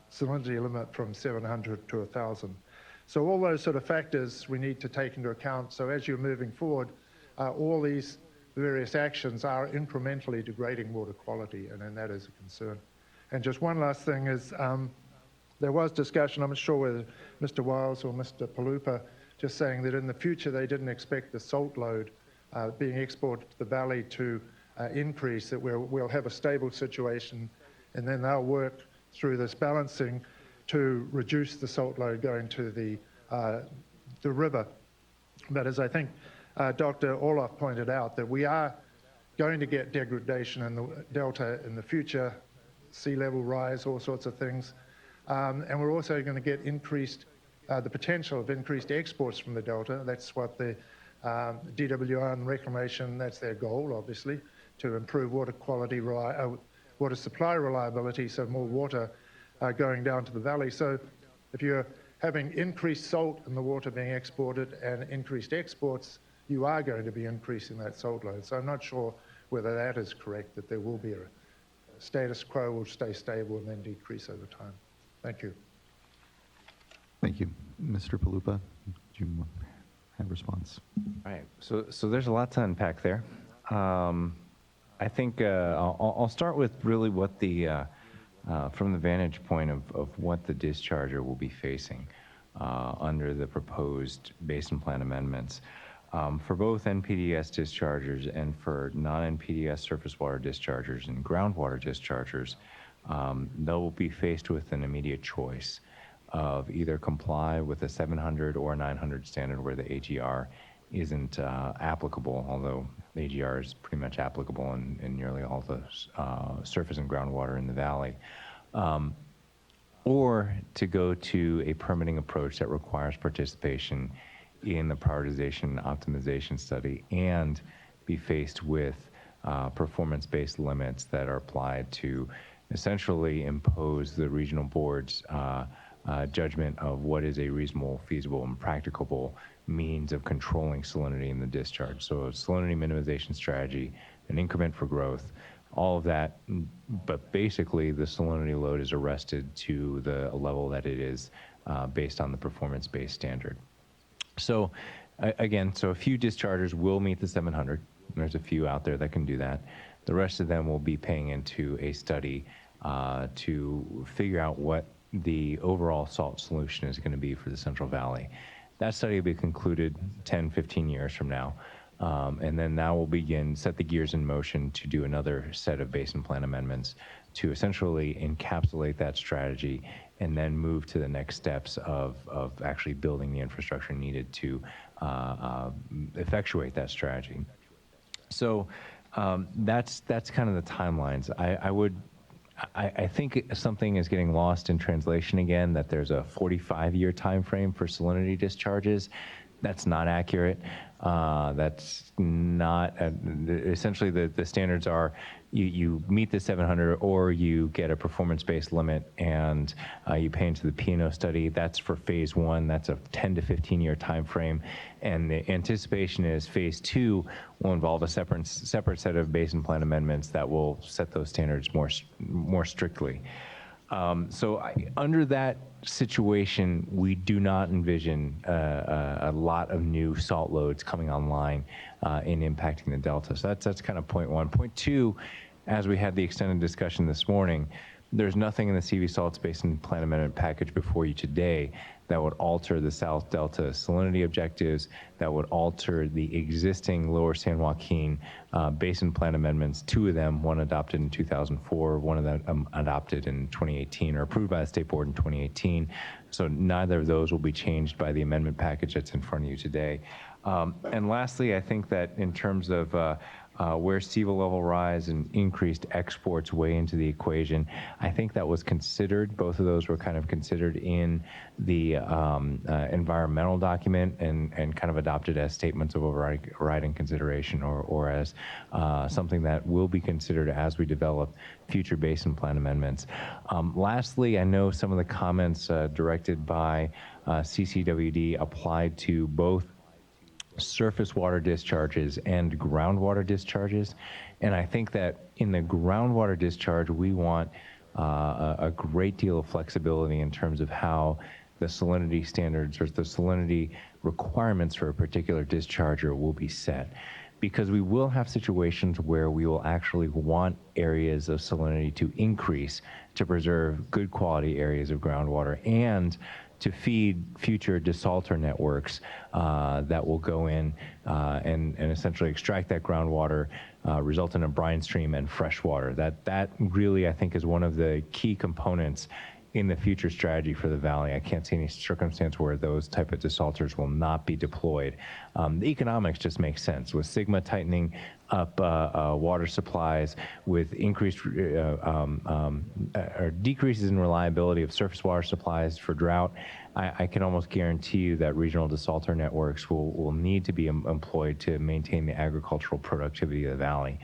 salinity limit from 700 to 1,000. So all those sort of factors we need to take into account. So as you're moving forward, all these various actions are incrementally degrading water quality, and then that is a concern. And just one last thing is, there was discussion, I'm not sure whether Mr. Wiles or Mr. Palupa, just saying that in the future they didn't expect the salt load being exported to the valley to increase, that we'll have a stable situation, and then they'll work through this balancing to reduce the salt load going to the river. But as I think Dr. Orloff pointed out, that we are going to get degradation in the Delta in the future, sea level rise, all sorts of things. And we're also going to get increased, the potential of increased exports from the Delta. That's what the DWR and Reclamation, that's their goal, obviously, to improve water quality, water supply reliability, so more water going down to the valley. So if you're having increased salt in the water being exported and increased exports, you are going to be increasing that salt load. So I'm not sure whether that is correct, that there will be a status quo will stay stable and then decrease over time. Thank you. Thank you. Mr. Palupa, do you have a response? All right, so there's a lot to unpack there. I think I'll start with really what the from the vantage point of what the discharger will be facing under the proposed basin plan amendments, for both NPDES dischargers and for non-NPDES surface water dischargers and groundwater dischargers, they'll be faced with an immediate choice of either comply with a 700 or 900 standard where the AGR isn't applicable, although the AGR is pretty much applicable in nearly all the surface and groundwater in the valley, or to go to a permitting approach that requires participation in the prioritization optimization study and be faced with performance-based limits that are applied to essentially impose the regional board's judgment of what is a reasonable, feasible, and practicable means of controlling salinity in the discharge. So a salinity minimization strategy, an increment for growth, all of that, but basically the salinity load is arrested to the level that it is based on the performance-based standard. So again, so a few dischargers will meet the 700. There's a few out there that can do that. The rest of them will be paying into a study to figure out what the overall salt solution is going to be for the Central Valley. That study will be concluded 10, 15 years from now. And then that will set the gears in motion to do another set of basin plan amendments to essentially encapsulate that strategy and then move to the next steps of actually building the infrastructure needed to effectuate that strategy. So that's kind of the timelines. I think something is getting lost in translation again, that there's a 45-year time frame for salinity discharges. That's not accurate. That's not, essentially the standards are you meet the 700 or you get a performance-based limit and you pay into the P&O study. That's for phase one. That's a 10 to 15-year time frame. And the anticipation is phase two will involve a separate set of basin plan amendments that will set those standards more strictly. So under that situation, we do not envision a lot of new salt loads coming online and impacting the delta. So that's kind of point one. Point two, as we had the extended discussion this morning, there's nothing in the CV Salts Basin Plan Amendment package before you today that would alter the South Delta salinity objectives, that would alter the existing Lower San Joaquin Basin Plan amendments, two of them, one adopted in 2004, one of them adopted in 2018 or approved by the State Board in 2018. So neither of those will be changed by the amendment package that's in front of you today. And lastly, I think that in terms of where sea level rise and increased exports weigh into the equation, I think that was considered. Both of those were kind of considered in the environmental document and kind of adopted as statements of overriding consideration or as something that will be considered as we develop future basin plan amendments. Lastly, I know some of the comments directed by CCWD applied to both surface water discharges and groundwater discharges. And I think that in the groundwater discharge, we want a great deal of flexibility in terms of how the salinity standards or the salinity requirements for a particular discharger will be set. Because we will have situations where we will actually want areas of salinity to increase to preserve good quality areas of groundwater and to feed future desalter networks that will go in and essentially extract that groundwater, result in a brine stream and fresh water. That really, I think, is one of the key components in the future strategy for the valley. I can't see any circumstance where those type of desalters will not be deployed. The economics just make sense. With Sigma tightening up water supplies, with increased or decreases in reliability of surface water supplies for drought, I can almost guarantee you that regional desalter networks will need to be employed to maintain the agricultural productivity of the valley.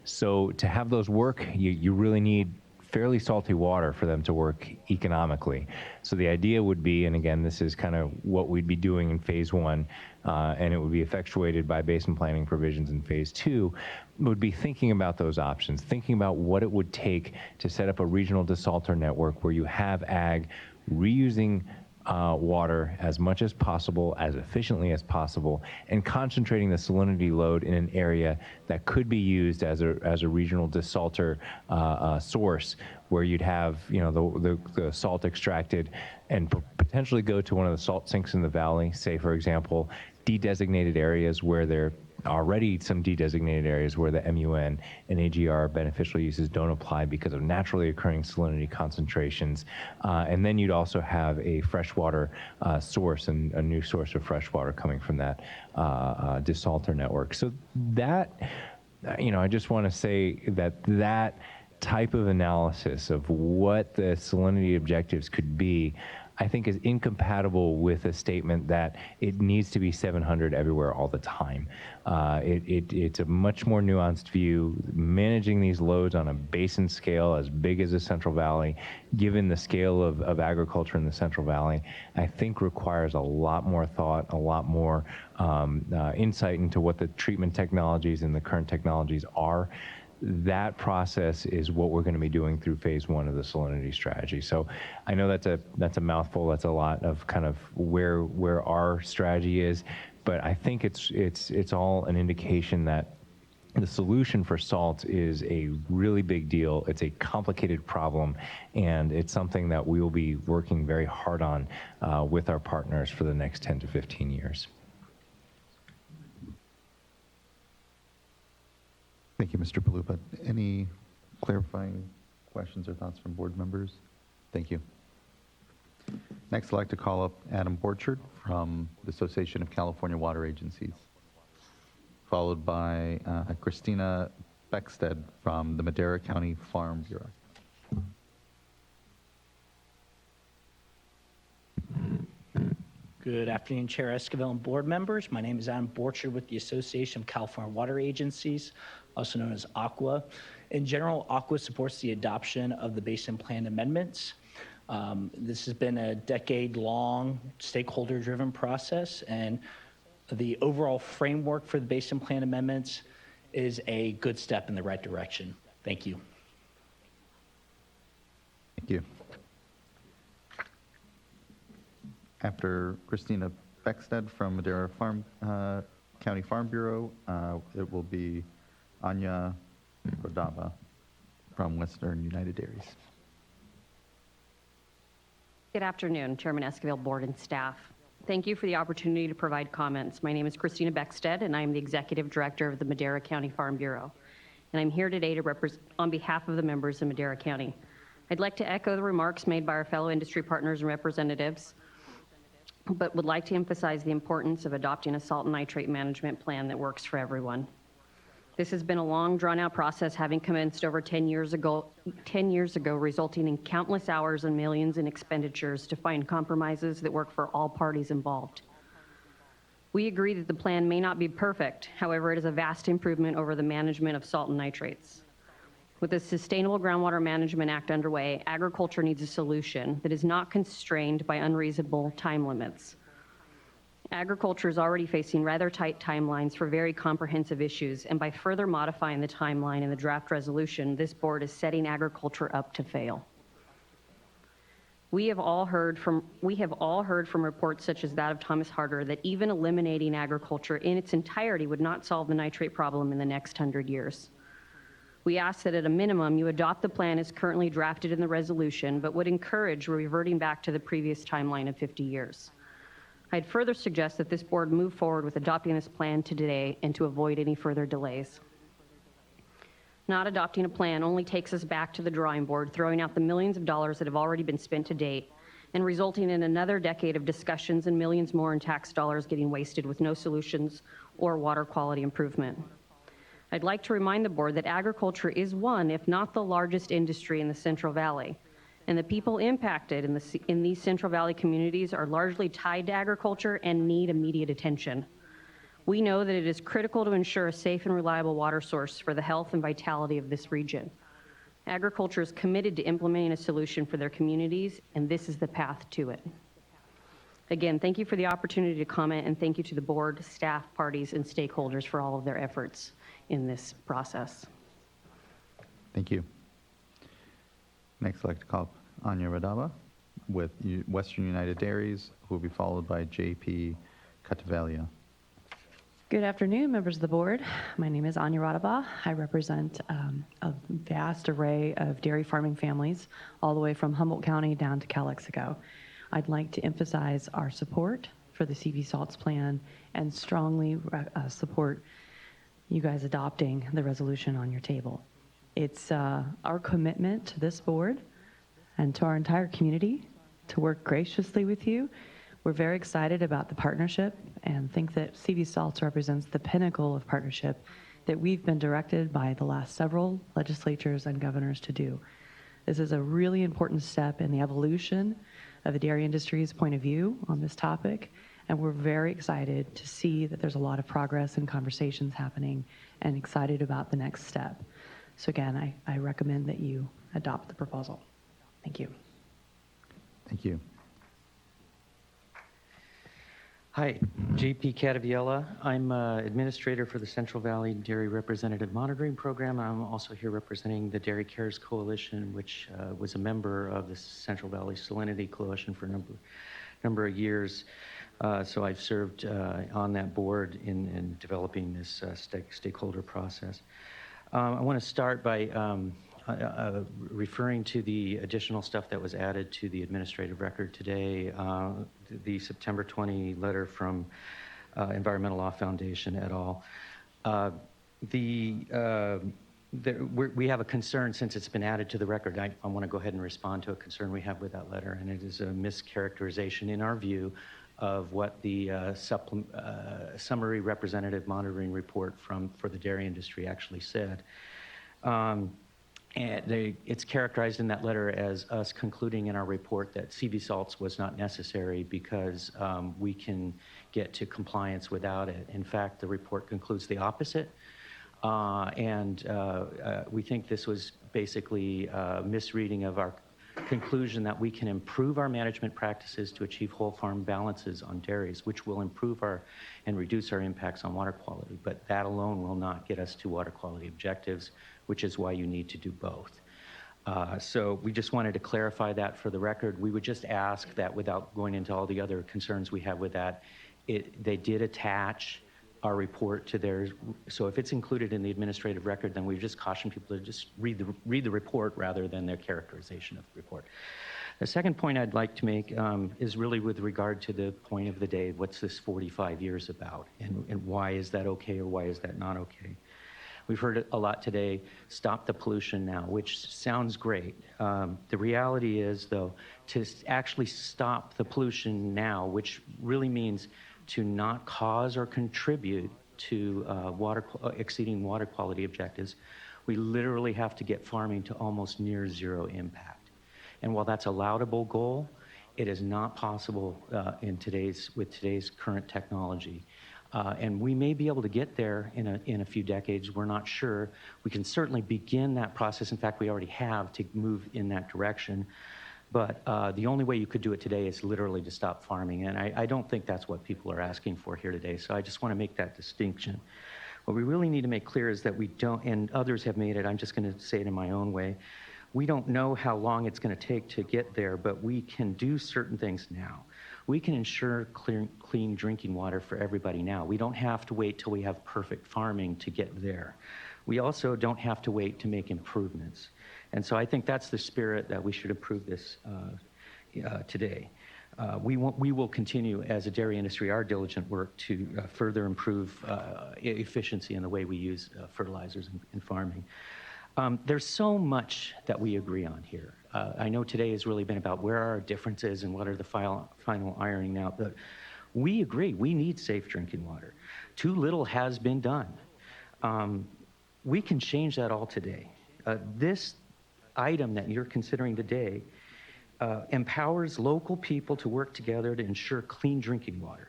So to have those work, you really need fairly salty water for them to work economically. So the idea would be, and again, this is kind of what we'd be doing in phase one, and it would be effectuated by basin planning provisions in phase two, would be thinking about those options, thinking about what it would take to set up a regional desalter network where you have ag reusing water as much as possible, as efficiently as possible, and concentrating the salinity load in an area that could be used as a regional desalter source, where you'd have the salt extracted and potentially go to one of the salt sinks in the valley, say for example, de-designated areas where there already some de-designated areas where the MUN and AGR beneficial uses don't apply because of naturally occurring salinity concentrations. And then you'd also have a freshwater source and a new source of freshwater coming from that desalter network. So that, I just want to say that type of analysis of what the salinity objectives could be, I think is incompatible with a statement that it needs to be 700 everywhere all the time. It's a much more nuanced view. Managing these loads on a basin scale as big as the Central Valley, given the scale of agriculture in the Central Valley, I think requires a lot more thought, a lot more insight into what the treatment technologies and the current technologies are. That process is what we're going to be doing through phase 1 of the salinity strategy. So I know that's a mouthful. That's a lot of kind of where our strategy is, but I think it's all an indication that the solution for salt is a really big deal. It's a complicated problem, and it's something that we will be working very hard on with our partners for the next 10 to 15 years. Thank you, Mr. Palupa. Any clarifying questions or thoughts from board members? Thank you. Next, I'd like to call up Adam Borchard from the Association of California Water Agencies, followed by Christina Beckstead from the Madera County Farm Bureau. Good afternoon, Chair Esquivel and board members. My name is Adam Borchard with the Association of California Water Agencies, also known as ACWA. In general, ACWA supports the adoption of the Basin Plan amendments. This has been a decade-long stakeholder-driven process, and the overall framework for the Basin Plan amendments is a good step in the right direction. Thank you. Thank you. After Christina Beckstead from Madera County Farm Bureau, it will be Anya Rodava from Western United Dairies. Good afternoon, Chairman Esquivel, board and staff. Thank you for the opportunity to provide comments. My name is Christina Beckstead, and I'm the Executive Director of the Madera County Farm Bureau. And I'm here today to represent on behalf of the members of Madera County. I'd like to echo the remarks made by our fellow industry partners and representatives, but would like to emphasize the importance of adopting a salt and nitrate management plan that works for everyone. This has been a long, drawn-out process, having commenced over 10 years ago, resulting in countless hours and millions in expenditures to find compromises that work for all parties involved. We agree that the plan may not be perfect. However, it is a vast improvement over the management of salt and nitrates. With the Sustainable Groundwater Management Act underway, agriculture needs a solution that is not constrained by unreasonable time limits. Agriculture is already facing rather tight timelines for very comprehensive issues, and by further modifying the timeline in the draft resolution, this board is setting agriculture up to fail. We have all heard from reports such as that of Thomas Harder that even eliminating agriculture in its entirety would not solve the nitrate problem in the next 100 years. We ask that at a minimum you adopt the plan as currently drafted in the resolution, but would encourage reverting back to the previous timeline of 50 years. I'd further suggest that this board move forward with adopting this plan today and to avoid any further delays. Not adopting a plan only takes us back to the drawing board, throwing out the millions of dollars that have already been spent to date, and resulting in another decade of discussions and millions more in tax dollars getting wasted with no solutions or water quality improvement. I'd like to remind the board that agriculture is one, if not the largest industry in the Central Valley, and the people impacted in these Central Valley communities are largely tied to agriculture and need immediate attention. We know that it is critical to ensure a safe and reliable water source for the health and vitality of this region. Agriculture is committed to implementing a solution for their communities, and this is the path to it. Again, thank you for the opportunity to comment, and thank you to the board, staff, parties, and stakeholders for all of their efforts in this process. Thank you. Next, I'd like to call up Anya Radava with Western United Dairies, who will be followed by J.P. Catavalia. Good afternoon, members of the board. My name is Anya Radaba. I represent a vast array of dairy farming families, all the way from Humboldt County down to Calexico. I'd like to emphasize our support for the CV Salts Plan and strongly support you guys adopting the resolution on your table. It's our commitment to this board and to our entire community to work graciously with you. We're very excited about the partnership and think that CV Salts represents the pinnacle of partnership that we've been directed by the last several legislatures and governors to do. This is a really important step in the evolution of the dairy industry's point of view on this topic, and we're very excited to see that there's a lot of progress and conversations happening and excited about the next step. So again, I recommend that you adopt the proposal. Thank you. Thank you. Hi, J.P. Cataviella. I'm administrator for the Central Valley Dairy Representative Monitoring Program. I'm also here representing the Dairy Cares Coalition, which was a member of the Central Valley Salinity Coalition for a number of years. So I've served on that board in developing this stakeholder process. I want to start by referring to the additional stuff that was added to the administrative record today, the September 20 letter from Environmental Law Foundation et al. We have a concern since it's been added to the record. I want to go ahead and respond to a concern we have with that letter, and it is a mischaracterization in our view of what the summary representative monitoring report for the dairy industry actually said. And it's characterized in that letter as us concluding in our report that CV salts was not necessary because we can get to compliance without it. In fact, the report concludes the opposite. We think this was basically a misreading of our conclusion that we can improve our management practices to achieve whole farm balances on dairies, which will improve and reduce our impacts on water quality. But that alone will not get us to water quality objectives, which is why you need to do both. So we just wanted to clarify that for the record. We would just ask that without going into all the other concerns we have with that, they did attach our report to theirs. So if it's included in the administrative record, then we just caution people to just read the report rather than their characterization of the report. The second point I'd like to make is really with regard to the point of the day, what's this 45 years about, and why is that okay or why is that not okay? We've heard a lot today, stop the pollution now, which sounds great. The reality is, though, to actually stop the pollution now, which really means to not cause or contribute to exceeding water quality objectives, we literally have to get farming to almost near zero impact. And while that's a laudable goal, it is not possible with today's current technology. And we may be able to get there in a few decades. We're not sure. We can certainly begin that process. In fact, we already have to move in that direction. But the only way you could do it today is literally to stop farming. And I don't think that's what people are asking for here today. So I just want to make that distinction. What we really need to make clear is that we don't, and others have made it, I'm just going to say it in my own way, we don't know how long it's going to take to get there, but we can do certain things now. We can ensure clean drinking water for everybody now. We don't have to wait till we have perfect farming to get there. We also don't have to wait to make improvements. And so I think that's the spirit that we should approve this today. We will continue as a dairy industry our diligent work to further improve efficiency in the way we use fertilizers in farming. There's so much that we agree on here. I know today has really been about where are our differences and what are the final ironing out, but we agree we need safe drinking water. Too little has been done. We can change that all today. This item that you're considering today empowers local people to work together to ensure clean drinking water.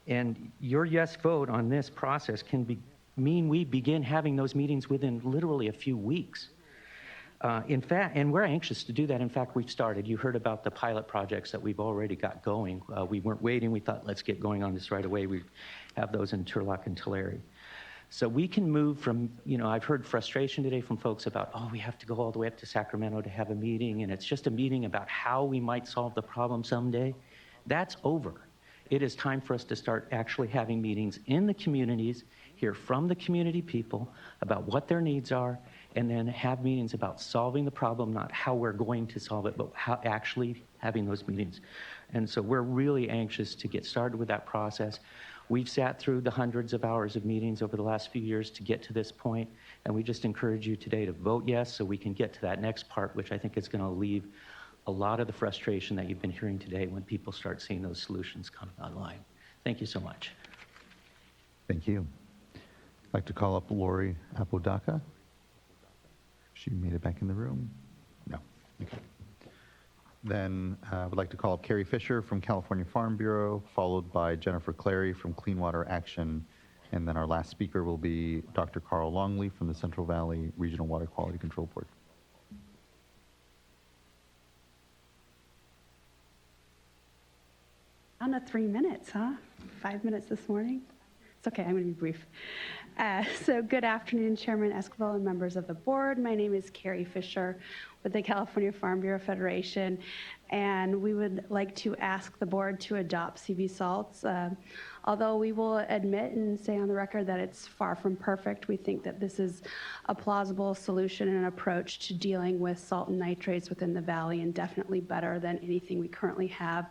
And your yes vote on this process can mean we begin having those meetings within literally a few weeks. In fact, and we're anxious to do that. In fact, we've started. You heard about the pilot projects that we've already got going. We weren't waiting. We thought, let's get going on this right away. We have those in Turlock and Tulare. So we can move from, I've heard frustration today from folks about, oh, we have to go all the way up to Sacramento to have a meeting, and it's just a meeting about how we might solve the problem someday. That's over. It is time for us to start actually having meetings in the communities, hear from the community people about what their needs are, and then have meetings about solving the problem, not how we're going to solve it, but how actually having those meetings. And so we're really anxious to get started with that process. We've sat through the hundreds of hours of meetings over the last few years to get to this point, and we just encourage you today to vote yes so we can get to that next part, which I think is going to alleviate a lot of the frustration that you've been hearing today when people start seeing those solutions come online. Thank you so much. Thank you. I'd like to call up Lori Apodaca. She made it back in the room? No. Okay. Then I would like to call up Carrie Fisher from California Farm Bureau, followed by Jennifer Clary from Clean Water Action, and then our last speaker will be Dr. Carl Longley from the Central Valley Regional Water Quality Control Board. On to 3 minutes, huh? 5 minutes this morning? It's okay, I'm going to be brief. So good afternoon, Chairman Esquivel and members of the board. My name is Carrie Fisher with the California Farm Bureau Federation, and we would like to ask the board to adopt CV salts. Although we will admit and say on the record that it's far from perfect, we think that this is a plausible solution and approach to dealing with salt and nitrates within the valley, and definitely better than anything we currently have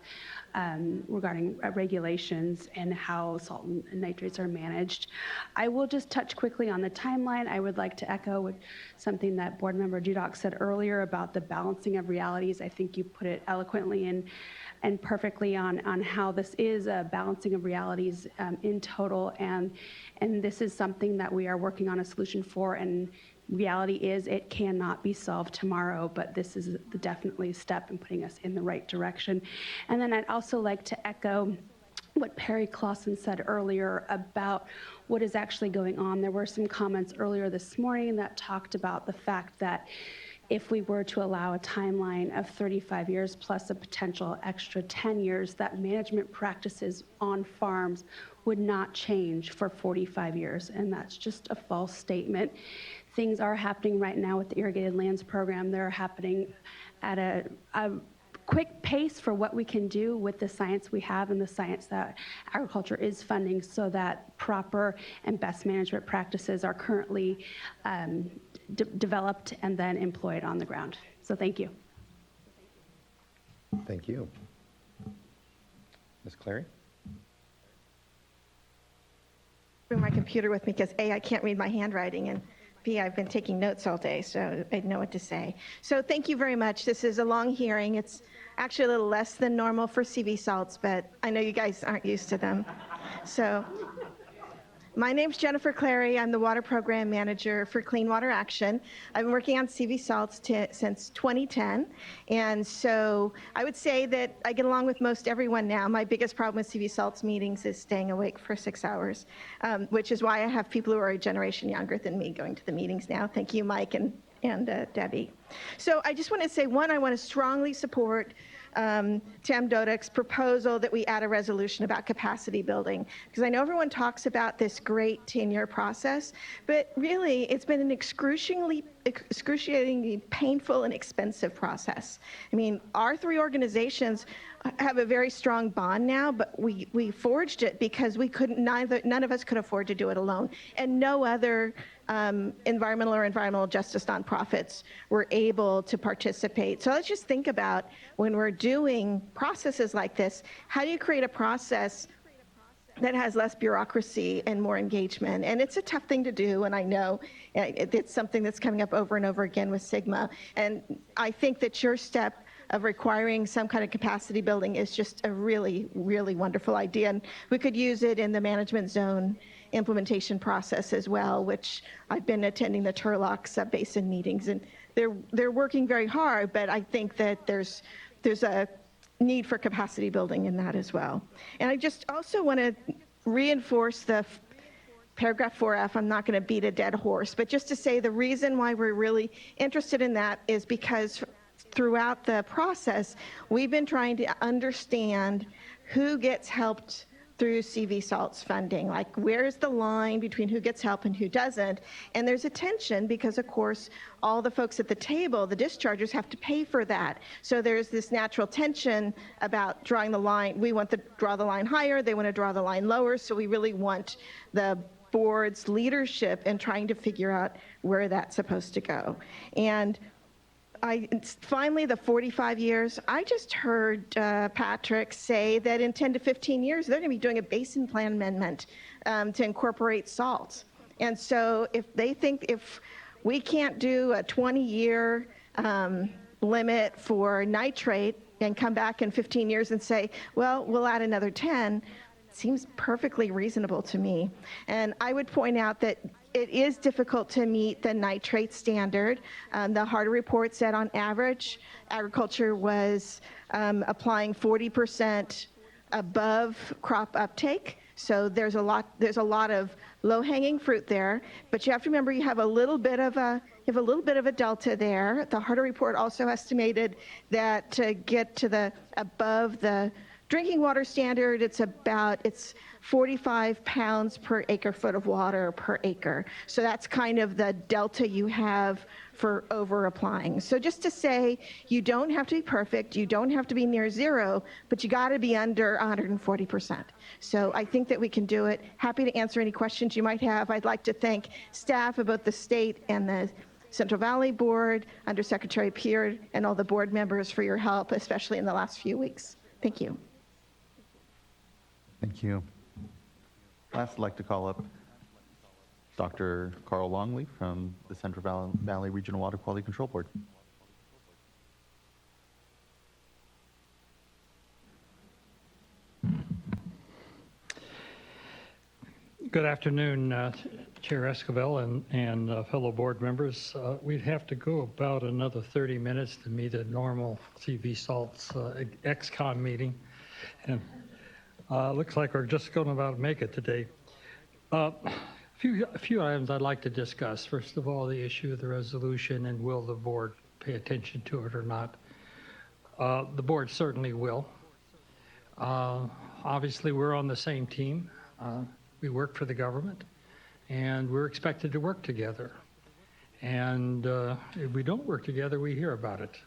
regarding regulations and how salt and nitrates are managed. I will just touch quickly on the timeline. I would like to echo something that Board Member Dudok said earlier about the balancing of realities. I think you put it eloquently and perfectly on how this is a balancing of realities in total, and this is something that we are working on a solution for, and reality is it cannot be solved tomorrow, but this is definitely a step in putting us in the right direction. And then I'd also like to echo what Perry Clausen said earlier about what is actually going on. There were some comments earlier this morning that talked about the fact that if we were to allow a timeline of 35 years plus a potential extra 10 years, that management practices on farms would not change for 45 years, and that's just a false statement. Things are happening right now with the Irrigated Lands Program. They're happening at a quick pace for what we can do with the science we have and the science that agriculture is funding, so that proper and best management practices are currently developed and then employed on the ground. So thank you. Thank you. Ms. Clary? Bring my computer with me because A, I can't read my handwriting, and B, I've been taking notes all day, so I know what to say. So thank you very much. This is a long hearing. It's actually a little less than normal for CV salts, but I know you guys aren't used to them. So my name's Jennifer Clary. I'm the Water Program Manager for Clean Water Action. I've been working on CV salts since 2010, and so I would say that I get along with most everyone now. My biggest problem with CV salts meetings is staying awake for 6 hours, which is why I have people who are a generation younger than me going to the meetings now. Thank you, Mike and Debbie. So I just want to say, one, I want to strongly support Tam Dodek's proposal that we add a resolution about capacity building, because I know everyone talks about this great 10-year process, but really it's been an excruciatingly painful and expensive process. I mean, our three organizations have a very strong bond now, but we forged it because we couldn't, none of us could afford to do it alone, and no other environmental justice nonprofits were able to participate. So let's just think about, when we're doing processes like this, how do you create a process that has less bureaucracy and more engagement? And it's a tough thing to do, and I know it's something that's coming up over and over again with SGMA. And I think that your step of requiring some kind of capacity building is just a really, really wonderful idea. And we could use it in the management zone implementation process as well, which I've been attending the Turlock sub-basin meetings, and they're working very hard, but I think that there's a need for capacity building in that as well. And I just also want to reinforce the paragraph 4F. I'm not going to beat a dead horse, but just to say the reason why we're really interested in that is because throughout the process, we've been trying to understand who gets helped through CV salts funding. Like, where's the line between who gets help and who doesn't? And there's a tension because, of course, all the folks at the table, the dischargers, have to pay for that. So there's this natural tension about drawing the line. We want to draw the line higher, they want to draw the line lower, so we really want the board's leadership in trying to figure out where that's supposed to go. And finally, the 45 years, I just heard Patrick say that in 10 to 15 years, they're going to be doing a basin plan amendment to incorporate salt. And so if they think if we can't do a 20-year limit for nitrate and come back in 15 years and say, well, we'll add another 10, seems perfectly reasonable to me. And I would point out that it is difficult to meet the nitrate standard. The Harder report said on average, agriculture was applying 40% above crop uptake. So there's a lot of low-hanging fruit there. But you have to remember you have a little bit of a delta there. The Harder report also estimated that to get to above the drinking water standard, it's 45 pounds per acre foot of water per acre. So that's kind of the delta you have for over applying. So just to say, you don't have to be perfect, you don't have to be near zero, but you got to be under 140%. So I think that we can do it. Happy to answer any questions you might have. I'd like to thank staff of both the state and the Central Valley Board, Undersecretary Peer, and all the board members for your help, especially in the last few weeks. Thank you. Thank you. Last, I'd like to call up Dr. Carl Longley from the Central Valley Regional Water Quality Control Board. Good afternoon, Chair Esquivel and fellow board members. We'd have to go about another 30 minutes to meet a normal CV salts ex-con meeting. And looks like we're just going to about make it today. A few items I'd like to discuss. First of all, the issue of the resolution and will the board pay attention to it or not. The board certainly will. Obviously, we're on the same team. We work for the government, and we're expected to work together. And if we don't work together, we hear about it.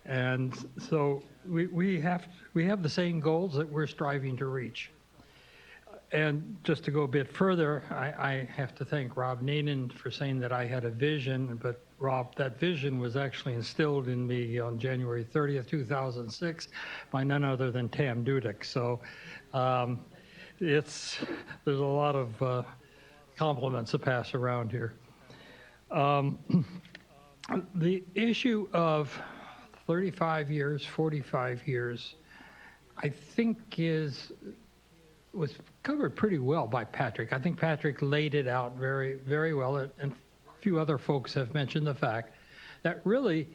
And so we have the same goals that we're striving to reach. And just to go a bit further, I have to thank Rob Neenan for saying that I had a vision, but Rob, that vision was actually instilled in me on January 30th, 2006 by none other than Tam Dudek. So there's a lot of compliments to pass around here. The issue of 35 years, 45 years, I think was covered pretty well by Patrick. I think Patrick laid it out very, very well, and a few other folks have mentioned the fact that really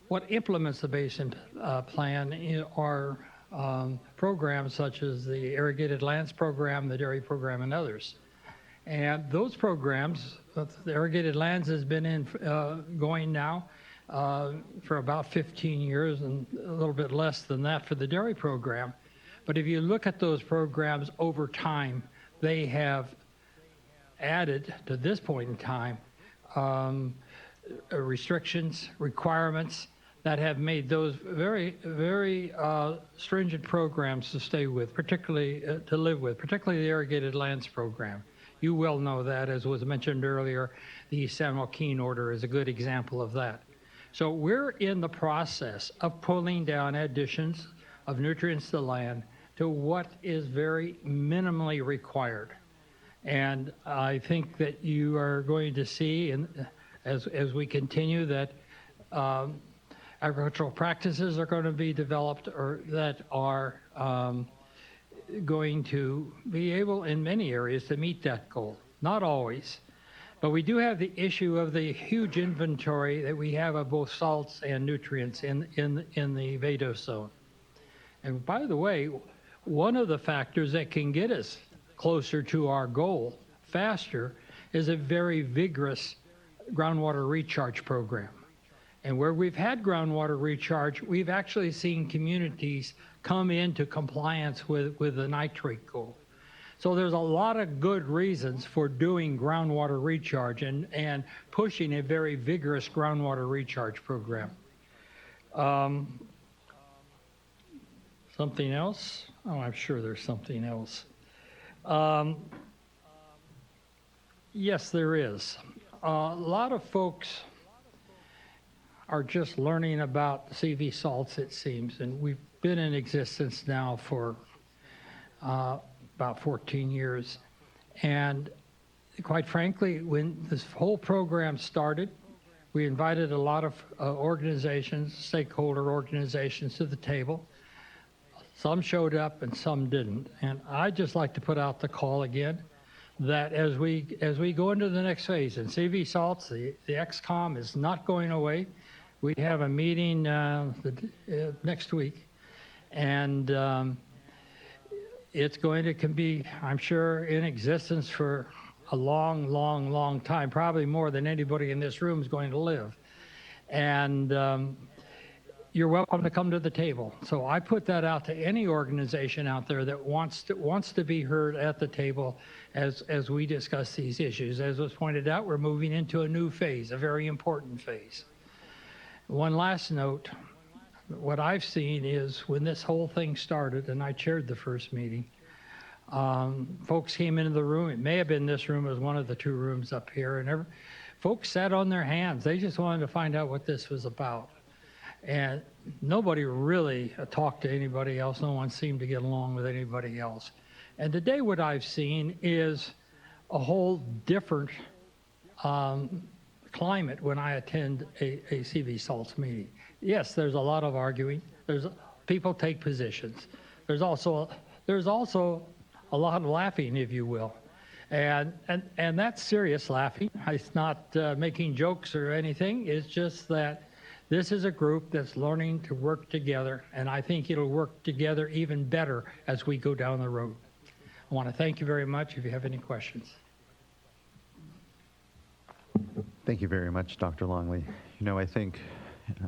what implements the basin plan are programs such as the Irrigated Lands Program, the Dairy Program, and others. And those programs, the Irrigated Lands has been going now for about 15 years, and a little bit less than that for the Dairy Program. But if you look at those programs over time, they have added, to this point in time, restrictions, requirements that have made those very, very stringent programs to stay with, particularly to live with, particularly the Irrigated Lands Program. You well know that, as was mentioned earlier, the San Joaquin Order is a good example of that. So we're in the process of pulling down additions of nutrients to land to what is very minimally required. And I think that you are going to see, as we continue, that agricultural practices are going to be developed or that are going to be able in many areas to meet that goal. Not always, but we do have the issue of the huge inventory that we have of both salts and nutrients in the VADOS zone. And by the way, one of the factors that can get us closer to our goal faster is a very vigorous groundwater recharge program. And where we've had groundwater recharge, we've actually seen communities come into compliance with the nitrate goal. So there's a lot of good reasons for doing groundwater recharge and pushing a very vigorous groundwater recharge program. Something else? Oh, I'm sure there's something else. Yes, there is. A lot of folks are just learning about CV salts, it seems, and we've been in existence now for about 14 years. And quite frankly, when this whole program started, we invited a lot of organizations, stakeholder organizations to the table. Some showed up and some didn't. And I'd just like to put out the call again that as we go into the next phase, and CV salts, the XCOM is not going away. We have a meeting next week, and it's going to be, I'm sure, in existence for a long, long, long time, probably more than anybody in this room is going to live. And you're welcome to come to the table. So I put that out to any organization out there that wants to be heard at the table as we discuss these issues. As was pointed out, we're moving into a new phase, a very important phase. One last note, what I've seen is when this whole thing started, and I chaired the first meeting, folks came into the room. It may have been this room, it was one of the two rooms up here, and folks sat on their hands. They just wanted to find out what this was about. And nobody really talked to anybody else. No one seemed to get along with anybody else. And today what I've seen is a whole different climate when I attend a CV salts meeting. Yes, there's a lot of arguing. People take positions. There's also a lot of laughing, if you will. And that's serious laughing. It's not making jokes or anything. It's just that this is a group that's learning to work together, and I think it'll work together even better as we go down the road. I want to thank you very much if you have any questions. Thank you very much, Dr. Longley. You know, I think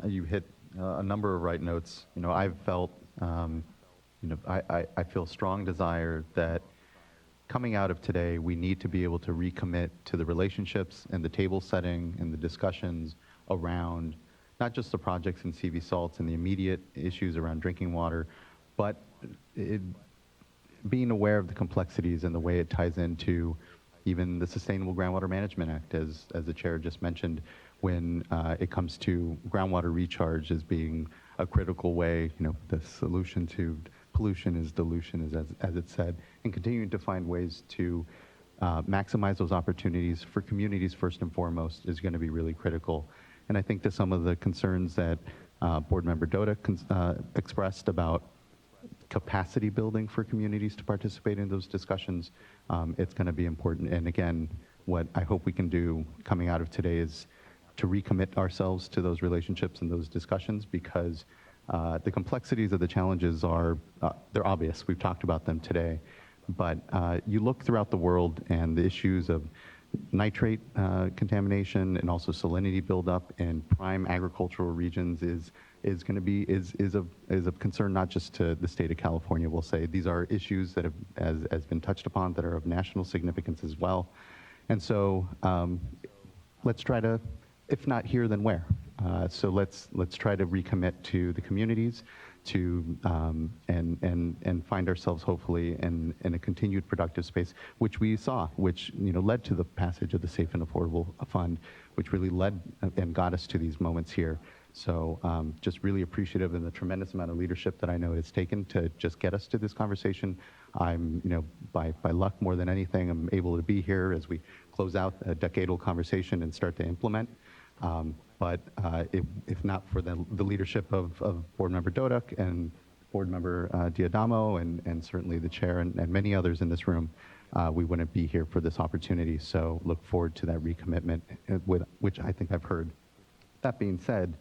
you hit a number of right notes. You know, I've felt, I feel strong desire that coming out of today, we need to be able to recommit to the relationships and the table setting and the discussions around not just the projects in CV salts and the immediate issues around drinking water, but being aware of the complexities and the way it ties into even the Sustainable Groundwater Management Act, as the chair just mentioned, when it comes to groundwater recharge as being a critical way, the solution to pollution is dilution, as it said, and continuing to find ways to maximize those opportunities for communities first and foremost is going to be really critical. And I think that some of the concerns that Board Member Dota expressed about capacity building for communities to participate in those discussions, it's going to be important. And again, what I hope we can do coming out of today is to recommit ourselves to those relationships and those discussions, because the complexities of the challenges they're obvious. We've talked about them today. But you look throughout the world, and the issues of nitrate contamination and also salinity buildup in prime agricultural regions is going to be is of concern not just to the state of California. We'll say these are issues that have been touched upon that are of national significance as well. And so let's try to, if not here, then where? So let's try to recommit to the communities to and find ourselves hopefully in a continued productive space, which we saw, which led to the passage of the Safe and Affordable Fund, which really led and got us to these moments here. So just really appreciative of the tremendous amount of leadership that I know it's taken to just get us to this conversation. I'm, by luck more than anything, I'm able to be here as we close out a decadal conversation and start to implement. But if not for the leadership of Board Member Doduk and Board Member Diadamo and certainly the chair and many others in this room, we wouldn't be here for this opportunity. So look forward to that recommitment, which I think I've heard. That being said,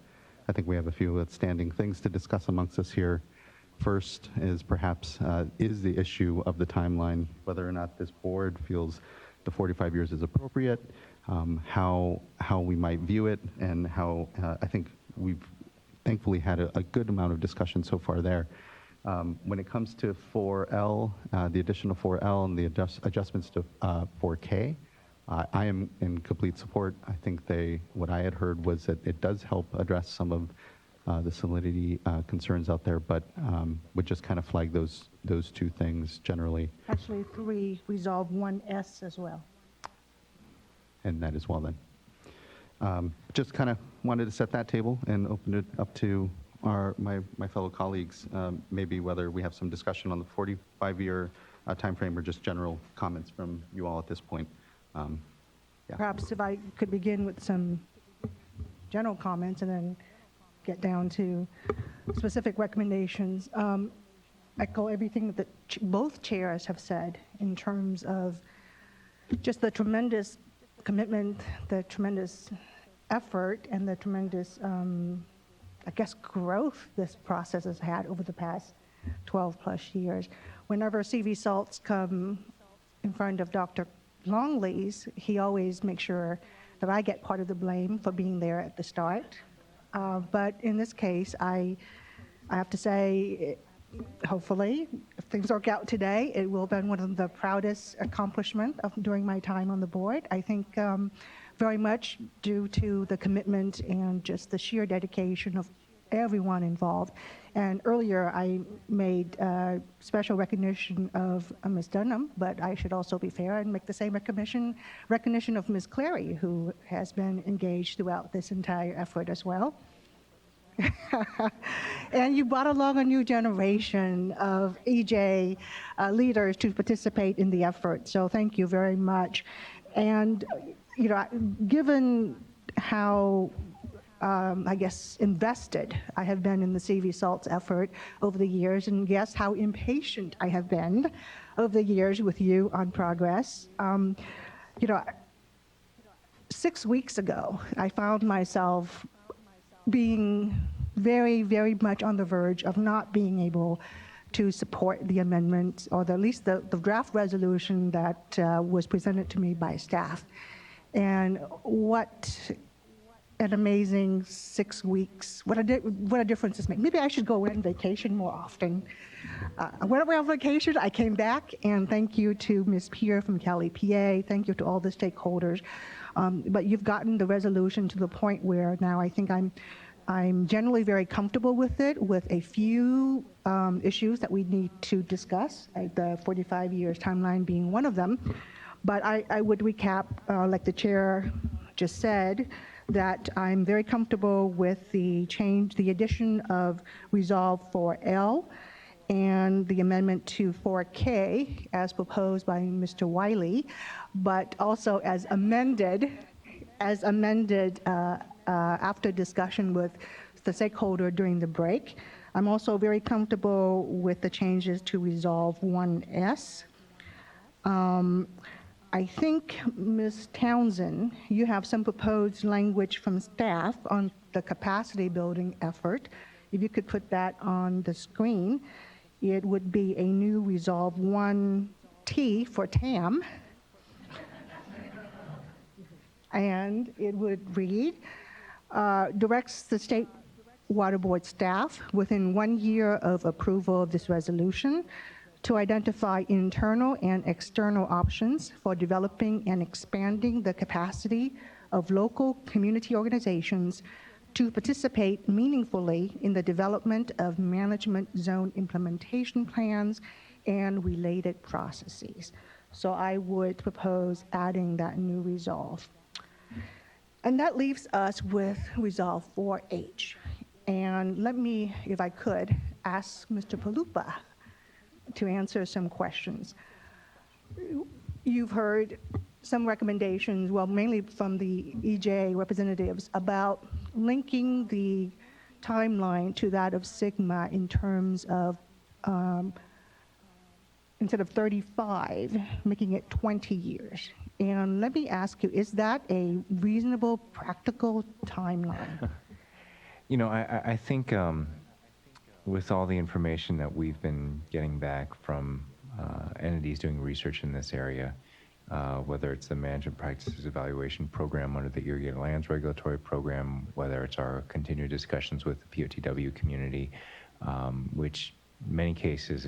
I think we have a few outstanding things to discuss amongst us here. First is perhaps is the issue of the timeline, whether or not this board feels the 45 years is appropriate, how we might view it, and how I think we've thankfully had a good amount of discussion so far there. When it comes to 4L, the additional 4L and the adjustments to 4K, I am in complete support. I think what I had heard was that it does help address some of the salinity concerns out there, but would just kind of flag those two things generally, Actually, 3, resolve 1S as well. and that as well then. Just kind of wanted to set that table and open it up to my fellow colleagues, maybe whether we have some discussion on the 45-year timeframe or just general comments from you all at this point. Yeah. Perhaps if I could begin with some general comments and then get down to specific recommendations. Echo everything that both chairs have said in terms of just the tremendous commitment, the tremendous effort, and the tremendous, I guess, growth this process has had over the past 12 plus years. Whenever CV salts come in front of Dr. Longley's, he always makes sure that I get part of the blame for being there at the start. But in this case, I have to say, hopefully, if things work out today, it will have been one of the proudest accomplishments during my time on the board. I think very much due to the commitment and just the sheer dedication of everyone involved. And earlier, I made special recognition of Ms. Dunham, but I should also be fair and make the same recognition of Ms. Clary, who has been engaged throughout this entire effort as well. And you brought along a new generation of EJ leaders to participate in the effort, so thank you very much. And, you know, given how I guess, invested I have been in the CV salts effort over the years, and guess how impatient I have been over the years with you on progress. You know, 6 weeks ago, I found myself being very, very much on the verge of not being able to support the amendment, or at least the draft resolution that was presented to me by staff. And what an amazing 6 weeks. What a difference this makes. Maybe I should go on vacation more often. When I went on vacation, I came back, and thank you to Ms. Pierre from Cali, PA. Thank you to all the stakeholders. But you've gotten the resolution to the point where now I think I'm generally very comfortable with it, with a few issues that we need to discuss, the 45 years timeline being one of them. But I would recap, like the chair just said, that I'm very comfortable with the addition of Resolve 4L and the amendment to 4K as proposed by Mr. Wiley, but also as amended after discussion with the stakeholder during the break. I'm also very comfortable with the changes to Resolve 1S. I think, Ms. Townsend, you have some proposed language from staff on the capacity building effort. If you could put that on the screen, it would be a new Resolve 1T for TAM. And it would read, directs the State Water Board staff within 1 year of approval of this resolution to identify internal and external options for developing and expanding the capacity of local community organizations to participate meaningfully in the development of management zone implementation plans and related processes. So I would propose adding that new resolve. And that leaves us with Resolve 4H. And let me, if I could, ask Mr. Palupa to answer some questions. You've heard some recommendations, well, mainly from the EJ representatives, about linking the timeline to that of Sigma in terms of, instead of 35, making it 20 years. And let me ask you, is that a reasonable, practical timeline? You know, I think with all the information that we've been getting back from entities doing research in this area, whether it's the Management Practices Evaluation Program under the Irrigated Lands Regulatory Program, whether it's our continued discussions with the POTW community, which in many cases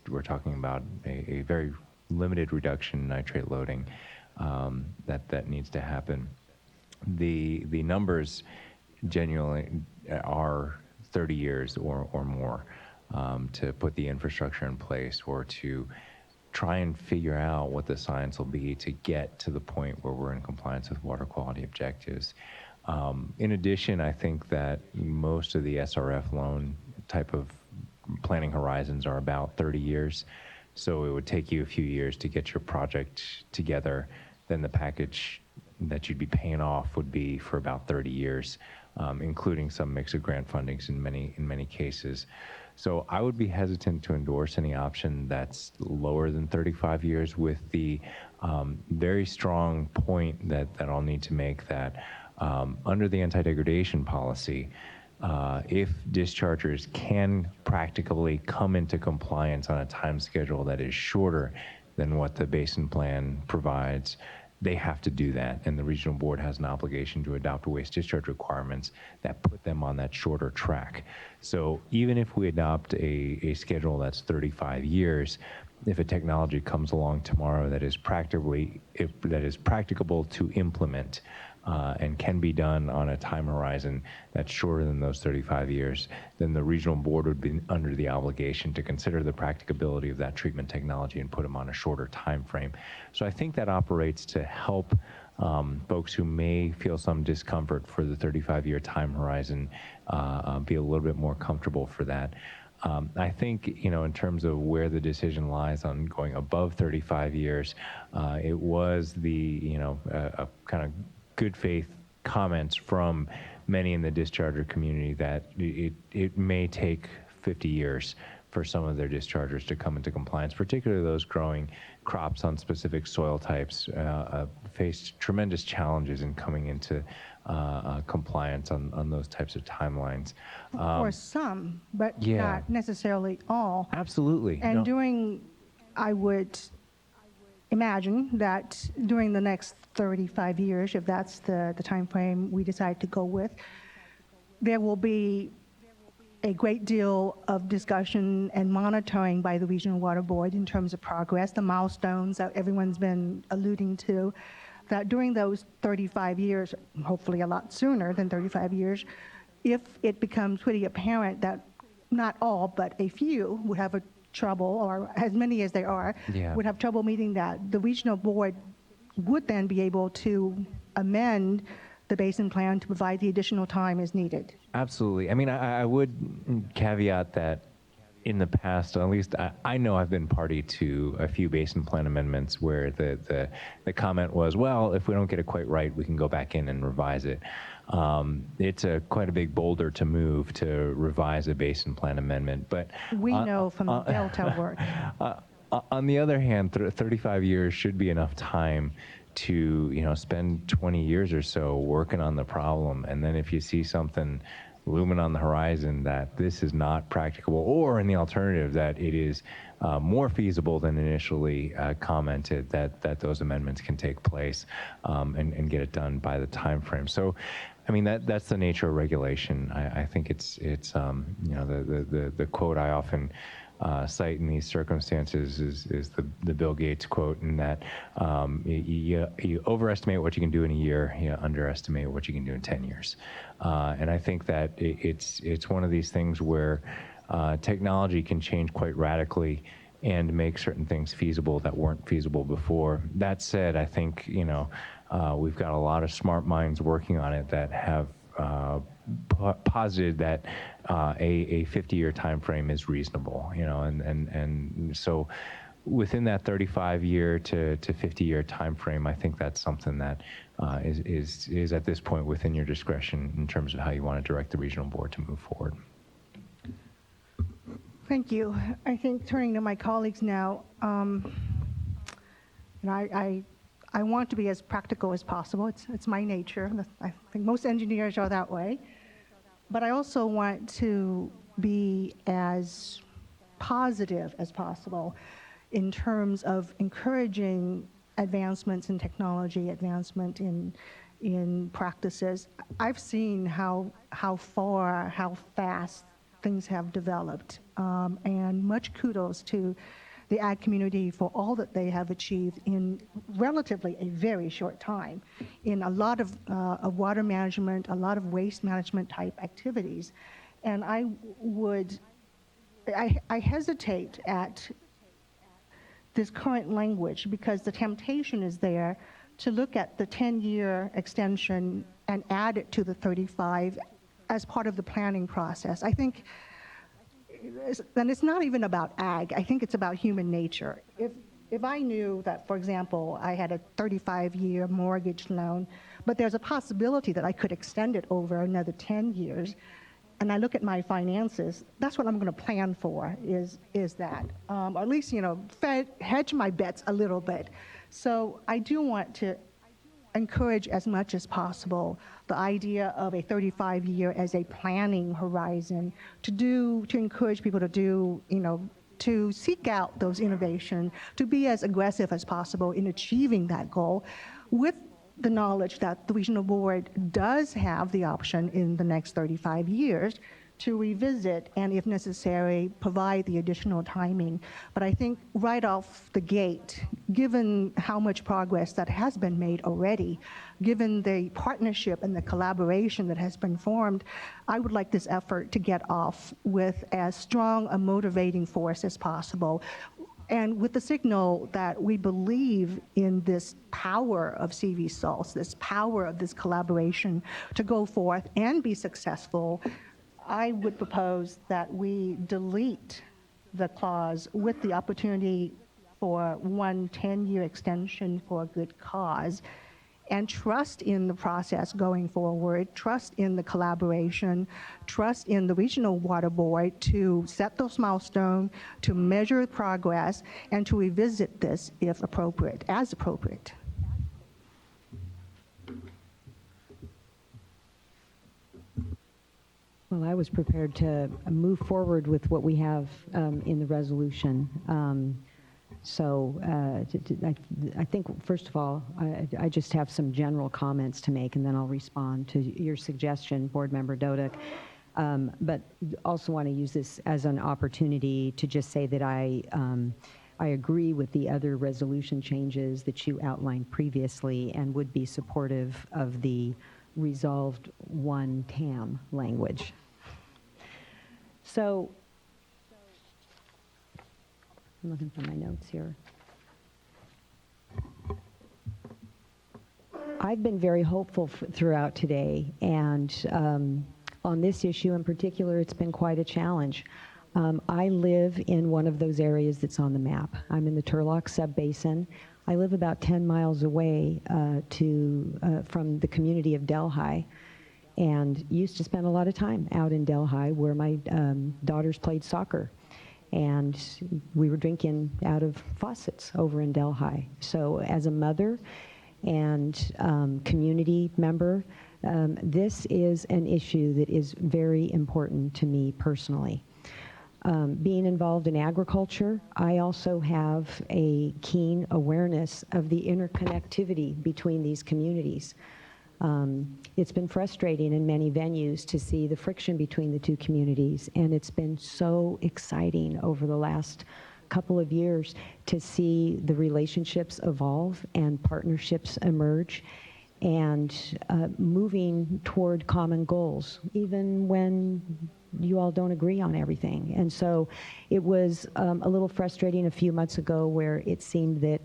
we're talking about a very limited reduction in nitrate loading that needs to happen. The numbers genuinely are 30 years or more to put the infrastructure in place or to try and figure out what the science will be to get to the point where we're in compliance with water quality objectives. In addition, I think that most of the SRF loan type of planning horizons are about 30 years. So it would take you a few years to get your project together. Then the package that you'd be paying off would be for about 30 years, including some mix of grant fundings in many cases. So I would be hesitant to endorse any option that's lower than 35 years, with the very strong point that I'll need to make that under the anti-degradation policy, if dischargers can practically come into compliance on a time schedule that is shorter than what the basin plan provides, they have to do that, and the regional board has an obligation to adopt waste discharge requirements that put them on that shorter track. So even if we adopt a schedule that's 35 years, if a technology comes along tomorrow that is practicable to implement and can be done on a time horizon that's shorter than those 35 years, then the regional board would be under the obligation to consider the practicability of that treatment technology and put them on a shorter time frame. So I think that operates to help folks who may feel some discomfort for the 35-year time horizon be a little bit more comfortable for that. I think, in terms of where the decision lies on going above 35 years, it was the, a kind of good faith comments from many in the discharger community that it may take 50 years for some of their dischargers to come into compliance, particularly those growing crops on specific soil types faced tremendous challenges in coming into compliance on those types of timelines. For some, but yeah. not necessarily all. Absolutely. And No. I would imagine that during the next 35 years, if that's the time frame we decide to go with, there will be a great deal of discussion and monitoring by the Regional Water Board in terms of progress, the milestones that everyone's been alluding to, that during those 35 years, hopefully a lot sooner than 35 years, if it becomes pretty apparent that not all, but a few would have a trouble, or as many as there are, Yeah. would have trouble meeting that, the Regional Board would then be able to amend the basin plan to provide the additional time as needed. Absolutely. I mean, I would caveat that in the past, at least I know I've been party to a few basin plan amendments where the comment was, well, if we don't get it quite right, we can go back in and revise it. It's quite a big boulder to move to revise a basin plan amendment, but We know from the Delta work. On the other hand, 35 years should be enough time to spend 20 years or so working on the problem, and then if you see something looming on the horizon that this is not practicable, or in the alternative that it is more feasible than initially commented, that those amendments can take place and get it done by the time frame. So I mean, that's the nature of regulation. I think it's the quote I often cite in these circumstances is the Bill Gates quote, in that you overestimate what you can do in a year, you underestimate what you can do in 10 years. And I think that it's one of these things where technology can change quite radically and make certain things feasible that weren't feasible before. That said, I think we've got a lot of smart minds working on it that have posited that a 50-year time frame is reasonable, and so within that 35-year to 50-year time frame, I think that's something that is at this point within your discretion in terms of how you want to direct the regional board to move forward. Thank you. I think turning to my colleagues now, I want to be as practical as possible. It's my nature. I think most engineers are that way. But I also want to be as positive as possible in terms of encouraging advancements in technology, advancement in practices, I've seen how fast things have developed, and much kudos to the ag community for all that they have achieved in relatively a very short time in a lot of water management, a lot of waste management type activities. And I hesitate at this current language because the temptation is there to look at the 10-year extension and add it to the 35 as part of the planning process. I think, and it's not even about ag, I think it's about human nature. If I knew that, for example, I had a 35-year mortgage loan, but there's a possibility that I could extend it over another 10 years, and I look at my finances, that's what I'm going to plan for, is that. Or at least, hedge my bets a little bit. So I do want to encourage as much as possible the idea of a 35-year as a planning horizon to encourage people to do, to seek out those innovations, to be as aggressive as possible in achieving that goal, with the knowledge that the regional board does have the option in the next 35 years to revisit and, if necessary, provide the additional timing. But I think right off the gate, given how much progress that has been made already, given the partnership and the collaboration that has been formed, I would like this effort to get off with as strong a motivating force as possible, and with the signal that we believe in this power of CV salts, this power of this collaboration to go forth and be successful. I would propose that we delete the clause with the opportunity for one 10-year extension for a good cause, and trust in the process going forward, trust in the collaboration, trust in the Regional Water Board to set those milestones, to measure progress, and to revisit this if appropriate, as appropriate. Well, I was prepared to move forward with what we have in the resolution. I think, first of all, I just have some general comments to make, and then I'll respond to your suggestion, Board Member Dodick. But also want to use this as an opportunity to just say that I agree with the other resolution changes that you outlined previously and would be supportive of the resolved one TAM language. So, I'm looking for my notes here. I've been very hopeful throughout today, and on this issue in particular, it's been quite a challenge. I live in one of those areas that's on the map. I'm in the Turlock Sub-Basin. I live about 10 miles away from the community of Delhi, and used to spend a lot of time out in Delhi where my daughters played soccer. And we were drinking out of faucets over in Delhi. So as a mother and community member, this is an issue that is very important to me personally. Being involved in agriculture, I also have a keen awareness of the interconnectivity between these communities. It's been frustrating in many venues to see the friction between the two communities, and it's been so exciting over the last couple of years to see the relationships evolve and partnerships emerge, and moving toward common goals, even when you all don't agree on everything. And so it was a little frustrating a few months ago where it seemed that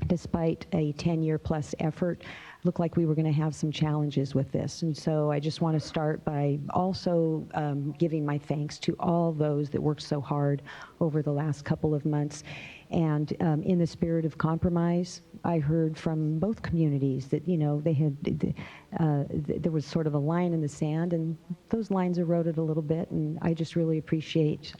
despite a 10-year plus effort, looked like we were going to have some challenges with this. And so I just want to start by also giving my thanks to all those that worked so hard over the last couple of months. And in the spirit of compromise, I heard from both communities that, they had, there was sort of a line in the sand, and those lines eroded a little bit, and I just really appreciate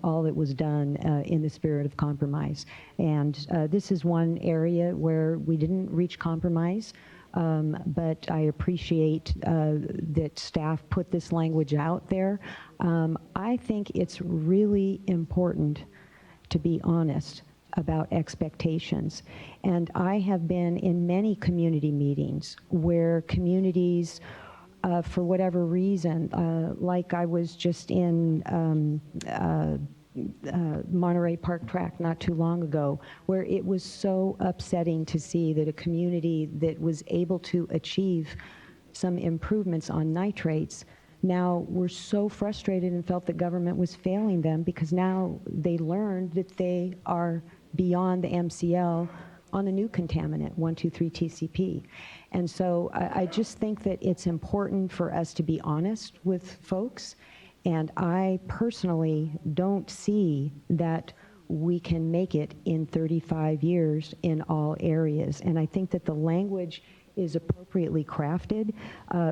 all that was done in the spirit of compromise. And this is one area where we didn't reach compromise, but I appreciate that staff put this language out there. I think it's really important to be honest about expectations. And I have been in many community meetings where communities, for whatever reason, like I was just in Monterey Park Tract not too long ago, where it was so upsetting to see that a community that was able to achieve some improvements on nitrates now were so frustrated and felt that government was failing them because now they learned that they are beyond the MCL on the new contaminant, 1,2,3-TCP. And so I just think that it's important for us to be honest with folks. And I personally don't see that we can make it in 35 years in all areas. And I think that the language is appropriately crafted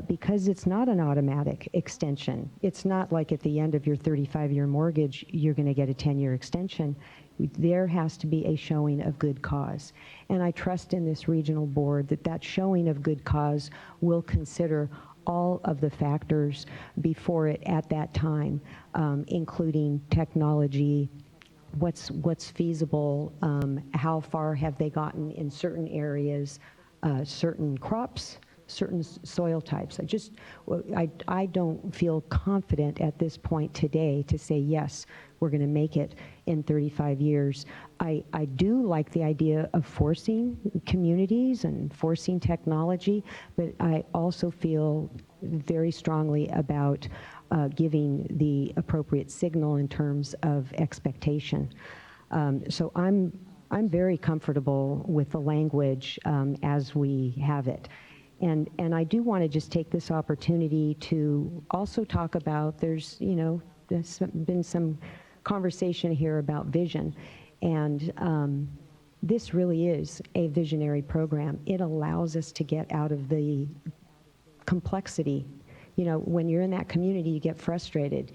because it's not an automatic extension. It's not like at the end of your 35-year mortgage, you're going to get a 10-year extension. There has to be a showing of good cause. And I trust in this regional board that that showing of good cause will consider all of the factors before it at that time, including technology, what's feasible, how far have they gotten in certain areas, certain crops, certain soil types. I don't feel confident at this point today to say, yes, we're going to make it in 35 years. I do like the idea of forcing communities and forcing technology, but I also feel very strongly about giving the appropriate signal in terms of expectation. So I'm very comfortable with the language as we have it. And I do want to just take this opportunity to also talk about, there's been some conversation here about vision. And this really is a visionary program. It allows us to get out of the complexity. When you're in that community, you get frustrated.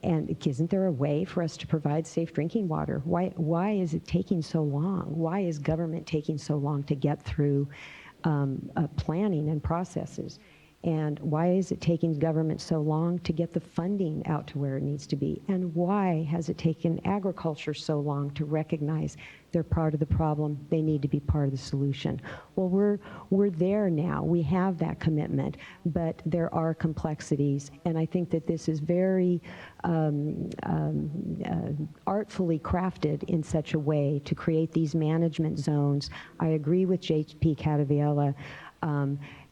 And isn't there a way for us to provide safe drinking water? Why is it taking so long? Why is government taking so long to get through planning and processes? And why is it taking government so long to get the funding out to where it needs to be? And why has it taken agriculture so long to recognize they're part of the problem, they need to be part of the solution? Well, we're there now. We have that commitment, but there are complexities. And I think that this is very artfully crafted in such a way to create these management zones. I agree with J.P. Cataviella.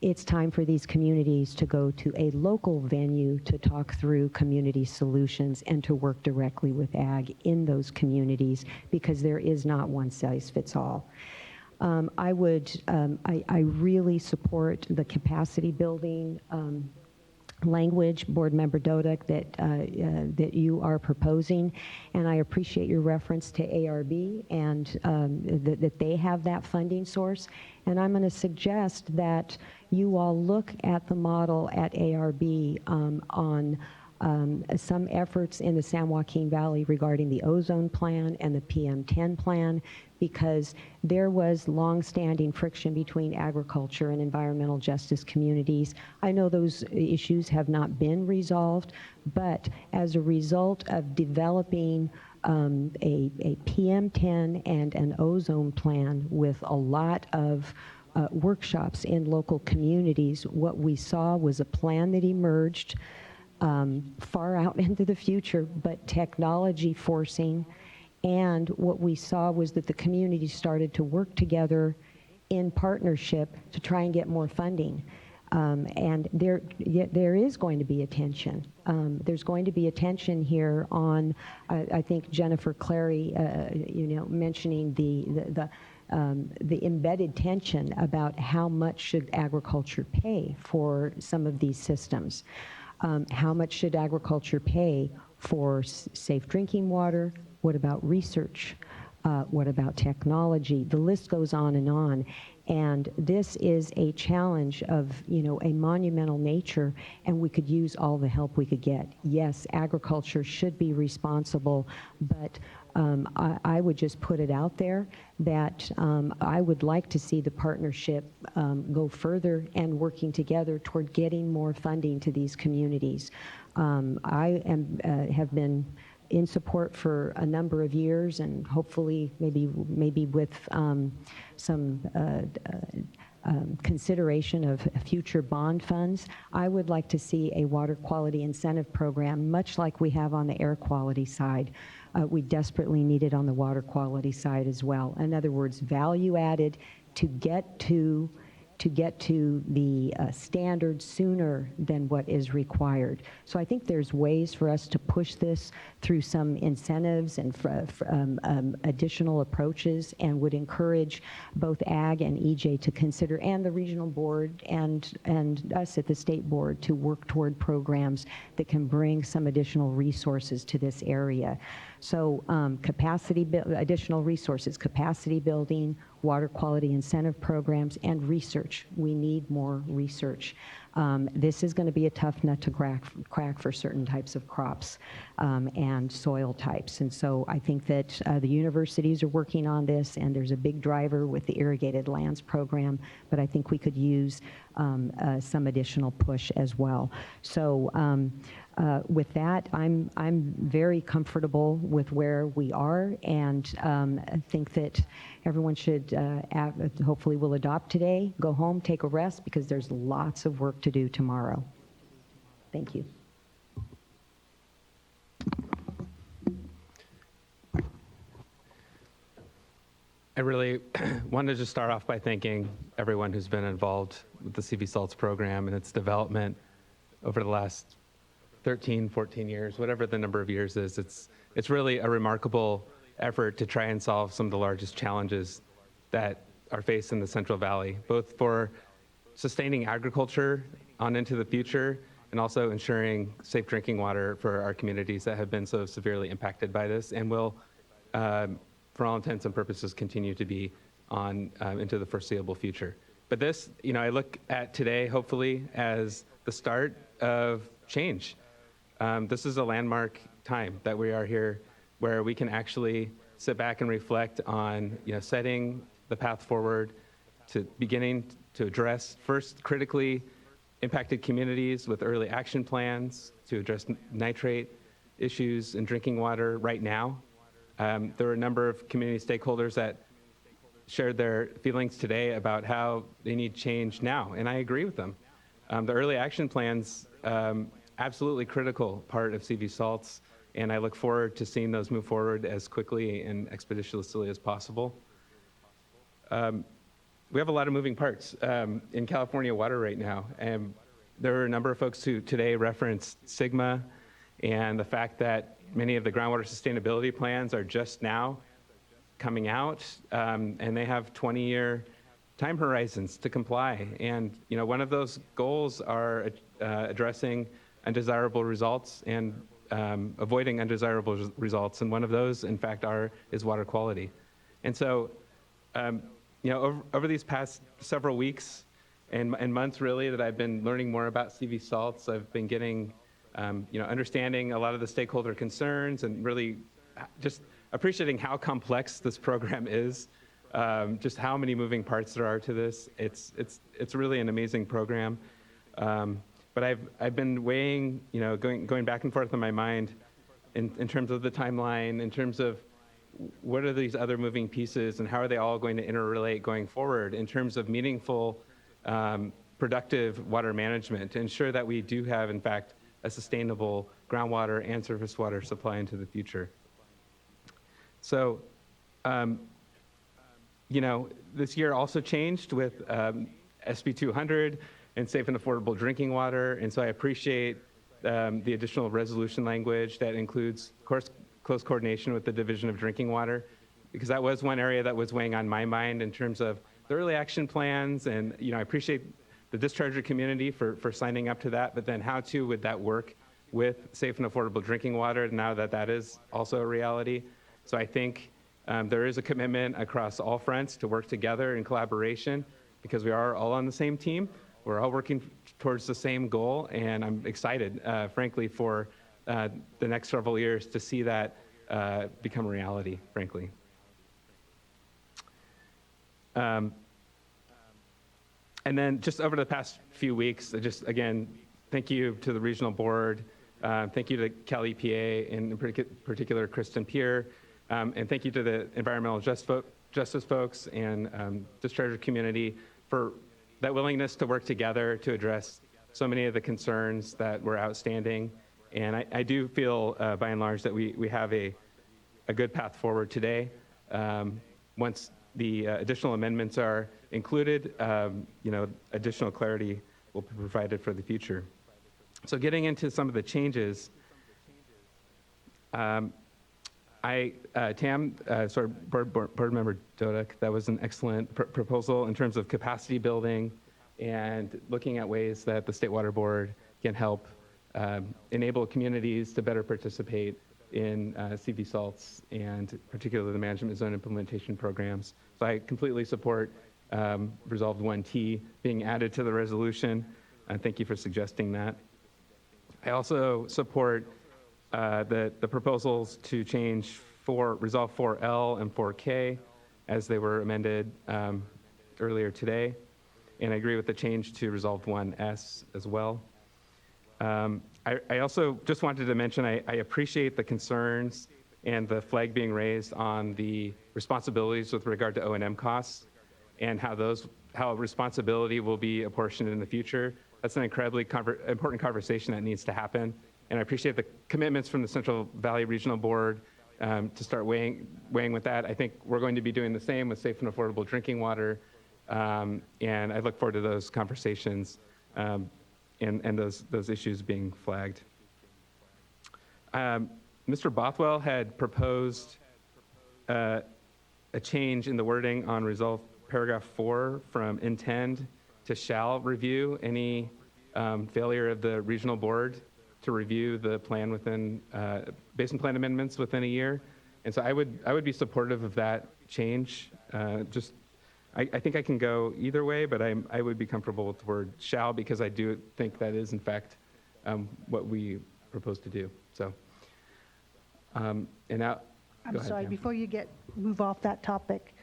It's time for these communities to go to a local venue to talk through community solutions and to work directly with ag in those communities, because there is not one size fits all. I really support the capacity building language, Board Member Dodek, that you are proposing, and I appreciate your reference to ARB and that they have that funding source. And I'm going to suggest that you all look at the model at ARB on some efforts in the San Joaquin Valley regarding the ozone plan and the PM10 plan, because there was long-standing friction between agriculture and environmental justice communities. I know those issues have not been resolved, but as a result of developing a PM10 and an ozone plan with a lot of workshops in local communities, what we saw was a plan that emerged far out into the future, but technology forcing. And what we saw was that the community started to work together in partnership to try and get more funding. And there is going to be a tension. There's going to be a tension here on, I think Jennifer Clary, mentioning the embedded tension about how much should agriculture pay for some of these systems. How much should agriculture pay for safe drinking water? What about research? What about technology? The list goes on. And this is a challenge of, a monumental nature, and we could use all the help we could get. Yes, agriculture should be responsible, but I would just put it out there that I would like to see the partnership go further and working together toward getting more funding to these communities. I have been in support for a number of years, and hopefully maybe with some consideration of future bond funds. I would like to see a water quality incentive program, much like we have on the air quality side. We desperately need it on the water quality side as well. In other words, value added to get to the standard sooner than what is required. So I think there's ways for us to push this through some incentives and additional approaches, and would encourage both AG and EJ to consider, and the regional board and us at the state board, to work toward programs that can bring some additional resources to this area. So additional resources, capacity building, water quality incentive programs, and research. We need more research. This is going to be a tough nut to crack for certain types of crops and soil types. And so I think that the universities are working on this, and there's a big driver with the irrigated lands program, but I think we could use some additional push as well. So with that, I'm very comfortable with where we are, and I think that everyone should hopefully will adopt today, go home, take a rest, because there's lots of work to do tomorrow. Thank you. I really wanted to start off by thanking everyone who's been involved with the CV Salts program and its development over the last 13, 14 years, whatever the number of years is. It's really a remarkable effort to try and solve some of the largest challenges that are faced in the Central Valley, both for sustaining agriculture on into the future and also ensuring safe drinking water for our communities that have been so severely impacted by this and will, for all intents and purposes, continue to be on into the foreseeable future. But this, I look at today, hopefully, as the start of change. This is a landmark time that we are here, where we can actually sit back and reflect on, setting the path forward to beginning to address first critically impacted communities with early action plans to address nitrate issues in drinking water right now. There were a number of community stakeholders that shared their feelings today about how they need change now, and I agree with them. The early action plans, absolutely critical part of CV Salts, and I look forward to seeing those move forward as quickly and expeditiously as possible. We have a lot of moving parts in California water right now, and there are a number of folks who today referenced SGMA and the fact that many of the groundwater sustainability plans are just now coming out, and they have 20-year time horizons to comply. And one of those goals are addressing undesirable results and avoiding undesirable results, and one of those, in fact, is water quality. And so, over these past several weeks and months, really, that I've been learning more about CV Salts, I've been getting, understanding a lot of the stakeholder concerns, and really just appreciating how complex this program is, just how many moving parts there are to this. It's really an amazing program. But I've been weighing, going back and forth in my mind in terms of the timeline, in terms of what are these other moving pieces and how are they all going to interrelate going forward in terms of meaningful, productive water management to ensure that we do have, in fact, a sustainable groundwater and surface water supply into the future. So, this year also changed with SB 200 and safe and affordable drinking water, and so I appreciate the additional resolution language that includes, of course, close coordination with the Division of Drinking Water, because that was one area that was weighing on my mind in terms of the early action plans, and I appreciate the discharger community for signing up to that, but then how would that work with safe and affordable drinking water now that that is also a reality? So I think there is a commitment across all fronts to work together in collaboration, because we are all on the same team. We're all working towards the same goal, and I'm excited, frankly, for the next several years to see that become a reality, frankly. And then just over the past few weeks, again, thank you to the regional board, Thank you to Cal EPA, and in particular Kristen Peer, and thank you to the environmental justice folks and discharger community for that willingness to work together to address so many of the concerns that were outstanding. And I do feel, by and large, that we have a good path forward today. Once the additional amendments are included, additional clarity will be provided for the future. So getting into some of the changes, Board Member Dodek, that was an excellent proposal in terms of capacity building and looking at ways that the State Water Board can help enable communities to better participate in CV salts and particularly the management zone implementation programs. So I completely support Resolved 1T being added to the resolution. Thank you for suggesting that. I also support the proposals to change Resolve 4L and 4K as they were amended earlier today. And I agree with the change to Resolve 1S as well. I also just wanted to mention I appreciate the concerns and the flag being raised on the responsibilities with regard to O&M costs and how responsibility will be apportioned in the future. That's an incredibly important conversation that needs to happen. And I appreciate the commitments from the Central Valley Regional Board to start weighing with that. I think we're going to be doing the same with safe and affordable drinking water. And I look forward to those conversations and those issues being flagged. Mr. Bothwell had proposed a change in the wording on Resolve Paragraph 4 from intend to shall review any failure of the regional board to review the plan within basin plan amendments within a year. And so I would be supportive of that change. I think I can go either way, but I would be comfortable with the word shall because I do think that is in fact what we propose to do. So, and now, I'm sorry, before you move off that topic,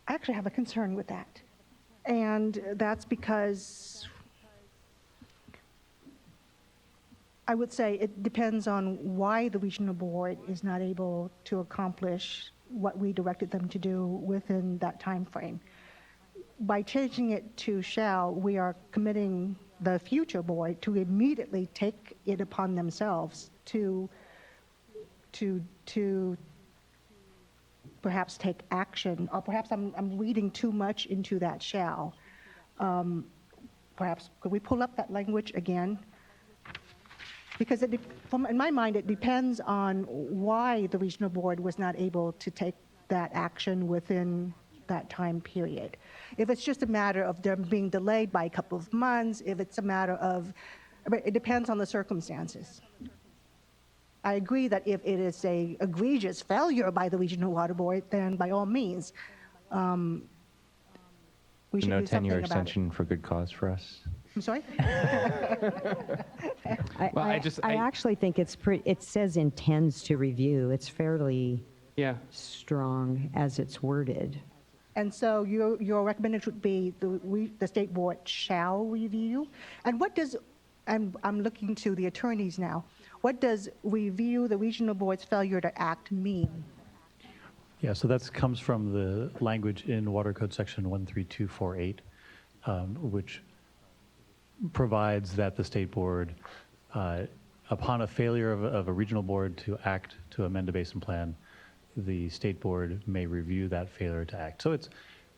I actually have a concern with that. And that's because I would say it depends on why the regional board is not able to accomplish what we directed them to do within that time frame. By changing it to shall, we are committing the future board to immediately take it upon themselves to perhaps take action, or perhaps I'm reading too much into that shall. Perhaps could we pull up that language again? Because in my mind, it depends on why the regional board was not able to take that action within that time period. If it's just a matter of them being delayed by a couple of months, if it's a matter of, it depends on the circumstances. I agree that if it is a egregious failure by the regional water board, then by all means, we should No do something 10-year about it. extension for good cause for us. I'm sorry? I actually think it says intends to review. It's fairly strong as it's worded. And so your recommendation would be the state board shall review? And what does, and I'm looking to the attorneys now, what does review the regional board's failure to act mean? Yeah, so that comes from the language in Water Code Section 13248, which provides that the state board, upon a failure of a regional board to act to amend a basin plan, the state board may review that failure to act. So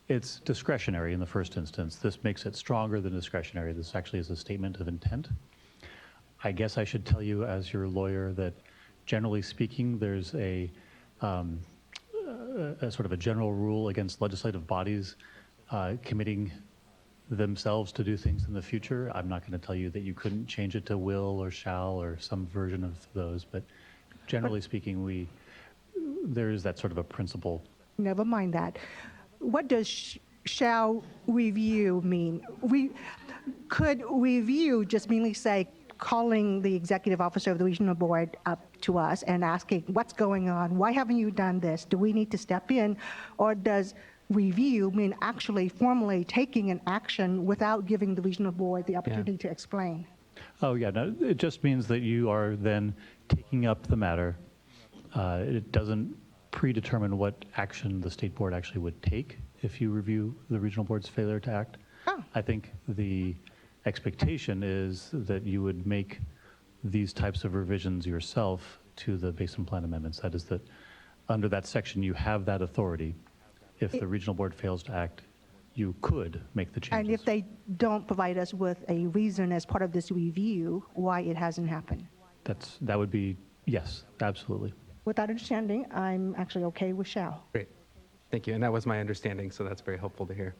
it's discretionary in the first instance. This makes it stronger than discretionary. This actually is a statement of intent. I guess I should tell you as your lawyer that generally speaking, there's a sort of a general rule against legislative bodies committing themselves to do things in the future. I'm not going to tell you that you couldn't change it to will or shall or some version of those, but generally speaking, there is that sort of a principle. Never mind that. What does shall review mean? Could review just merely say calling the executive officer of the regional board up to us and asking what's going on? Why haven't you done this? Do we need to step in? Or does review mean actually formally taking an action without giving the regional board the opportunity to explain? Oh, yeah, no, it just means that you are then taking up the matter. It doesn't predetermine what action the state board actually would take if you review the regional board's failure to act. I think the expectation is that you would make these types of revisions yourself to the basin plan amendments. That is that under that section, you have that authority. If the regional board fails to act, you could make the changes. And if they don't provide us with a reason as part of this review why it hasn't happened? That would be, yes, absolutely. With that understanding, I'm actually okay with shall. Great. Thank you. And that was my understanding, so that's very helpful to hear.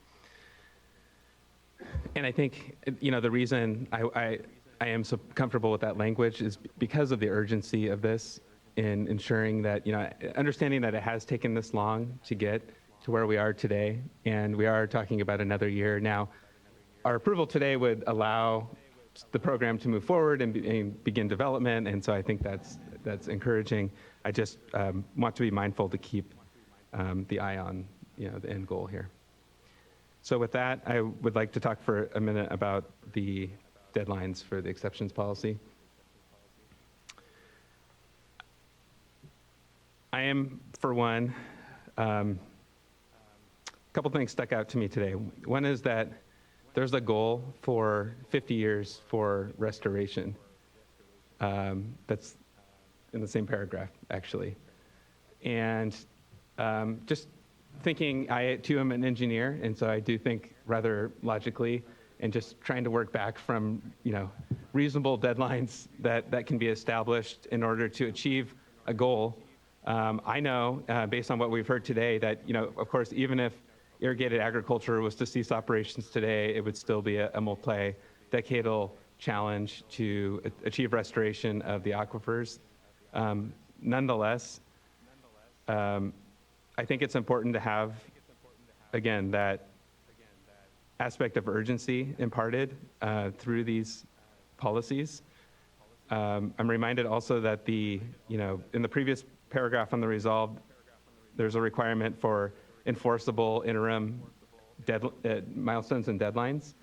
And I think, the reason I am so comfortable with that language is because of the urgency of this in ensuring that, understanding that it has taken this long to get to where we are today, and we are talking about another year. Now, our approval today would allow the program to move forward and begin development, and so I think that's encouraging. I just want to be mindful to keep the eye on, the end goal here. So with that, I would like to talk for a minute about the deadlines for the exceptions policy. I am, for one, a couple things stuck out to me today. One is that there's a goal for 50 years for restoration. That's in the same paragraph, actually. And just thinking, I too am an engineer, and so I do think rather logically, and just trying to work back from, reasonable deadlines that can be established in order to achieve a goal. I know, based on what we've heard today, that, of course, even if irrigated agriculture was to cease operations today, it would still be a multi-decadal challenge to achieve restoration of the aquifers. Nonetheless, I think it's important to have, again, that aspect of urgency imparted through these policies. I'm reminded also that in the previous paragraph on the resolve, there's a requirement for enforceable interim milestones and deadlines.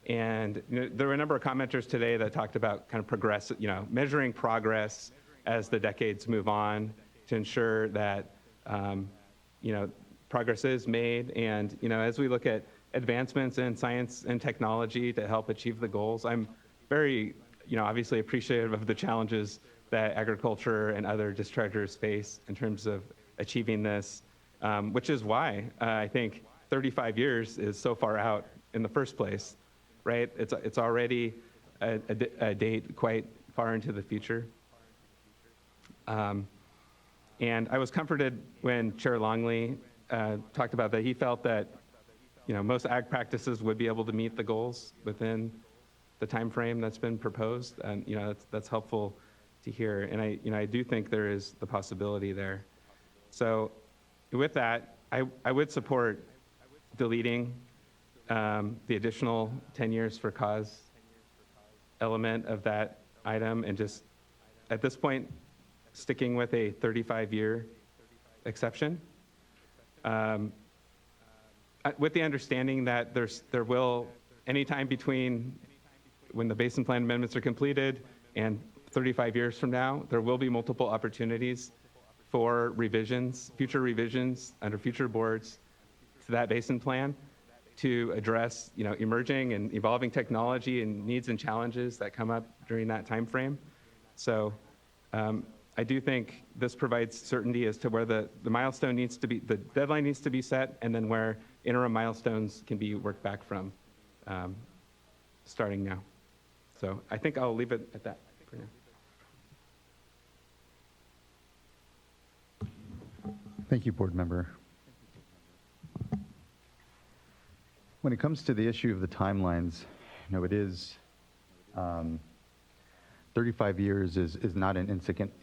And there were a number of commenters today that talked about kind of measuring progress as the decades move on to ensure that progress is made. And as we look at advancements in science and technology to help achieve the goals, I'm very obviously appreciative of the challenges that agriculture and other dischargers face in terms of achieving this, which is why I think 35 years is so far out in the first place, right? It's already a date quite far into the future. And I was comforted when Chair Longley talked about that. He felt that most ag practices would be able to meet the goals within the time frame that's been proposed, and that's helpful to hear. And I do think there is the possibility there. So with that, I would support deleting the additional 10 years for cause element of that item, and just at this point sticking with a 35-year exception, with the understanding that there will, anytime between when the basin plan amendments are completed and 35 years from now, there will be multiple opportunities for revisions, future revisions under future boards to that basin plan to address, emerging and evolving technology and needs and challenges that come up during that time frame. So I do think this provides certainty as to where the milestone needs to be, the deadline needs to be set, and then where interim milestones can be worked back from starting now. So I think I'll leave it at that for now. Thank you, Board Member. When it comes to the issue of the timelines, it is 35 years is not an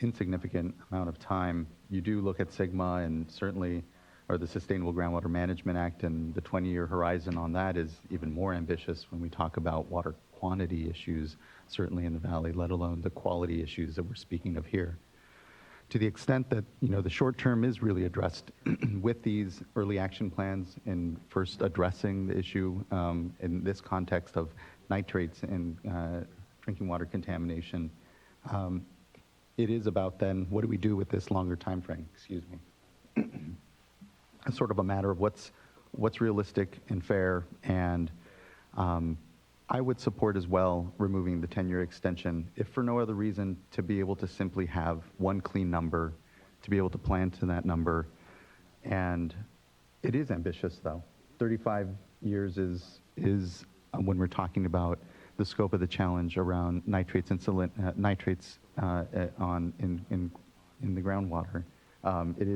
insignificant amount of time. You do look at SGMA and certainly, or the Sustainable Groundwater Management Act, and the 20-year horizon on that is even more ambitious when we talk about water quantity issues, certainly in the valley, let alone the quality issues that we're speaking of here. To the extent that, the short term is really addressed with these early action plans and first addressing the issue in this context of nitrates and drinking water contamination. It is about then, what do we do with this longer time frame? Excuse me. It's sort of a matter of what's realistic and fair, and I would support as well removing the 10-year extension, if for no other reason, to be able to simply have one clean number, to be able to plan to that number. And it is ambitious, though. 35 years is when we're talking about the scope of the challenge around nitrates and nitrates in the groundwater. It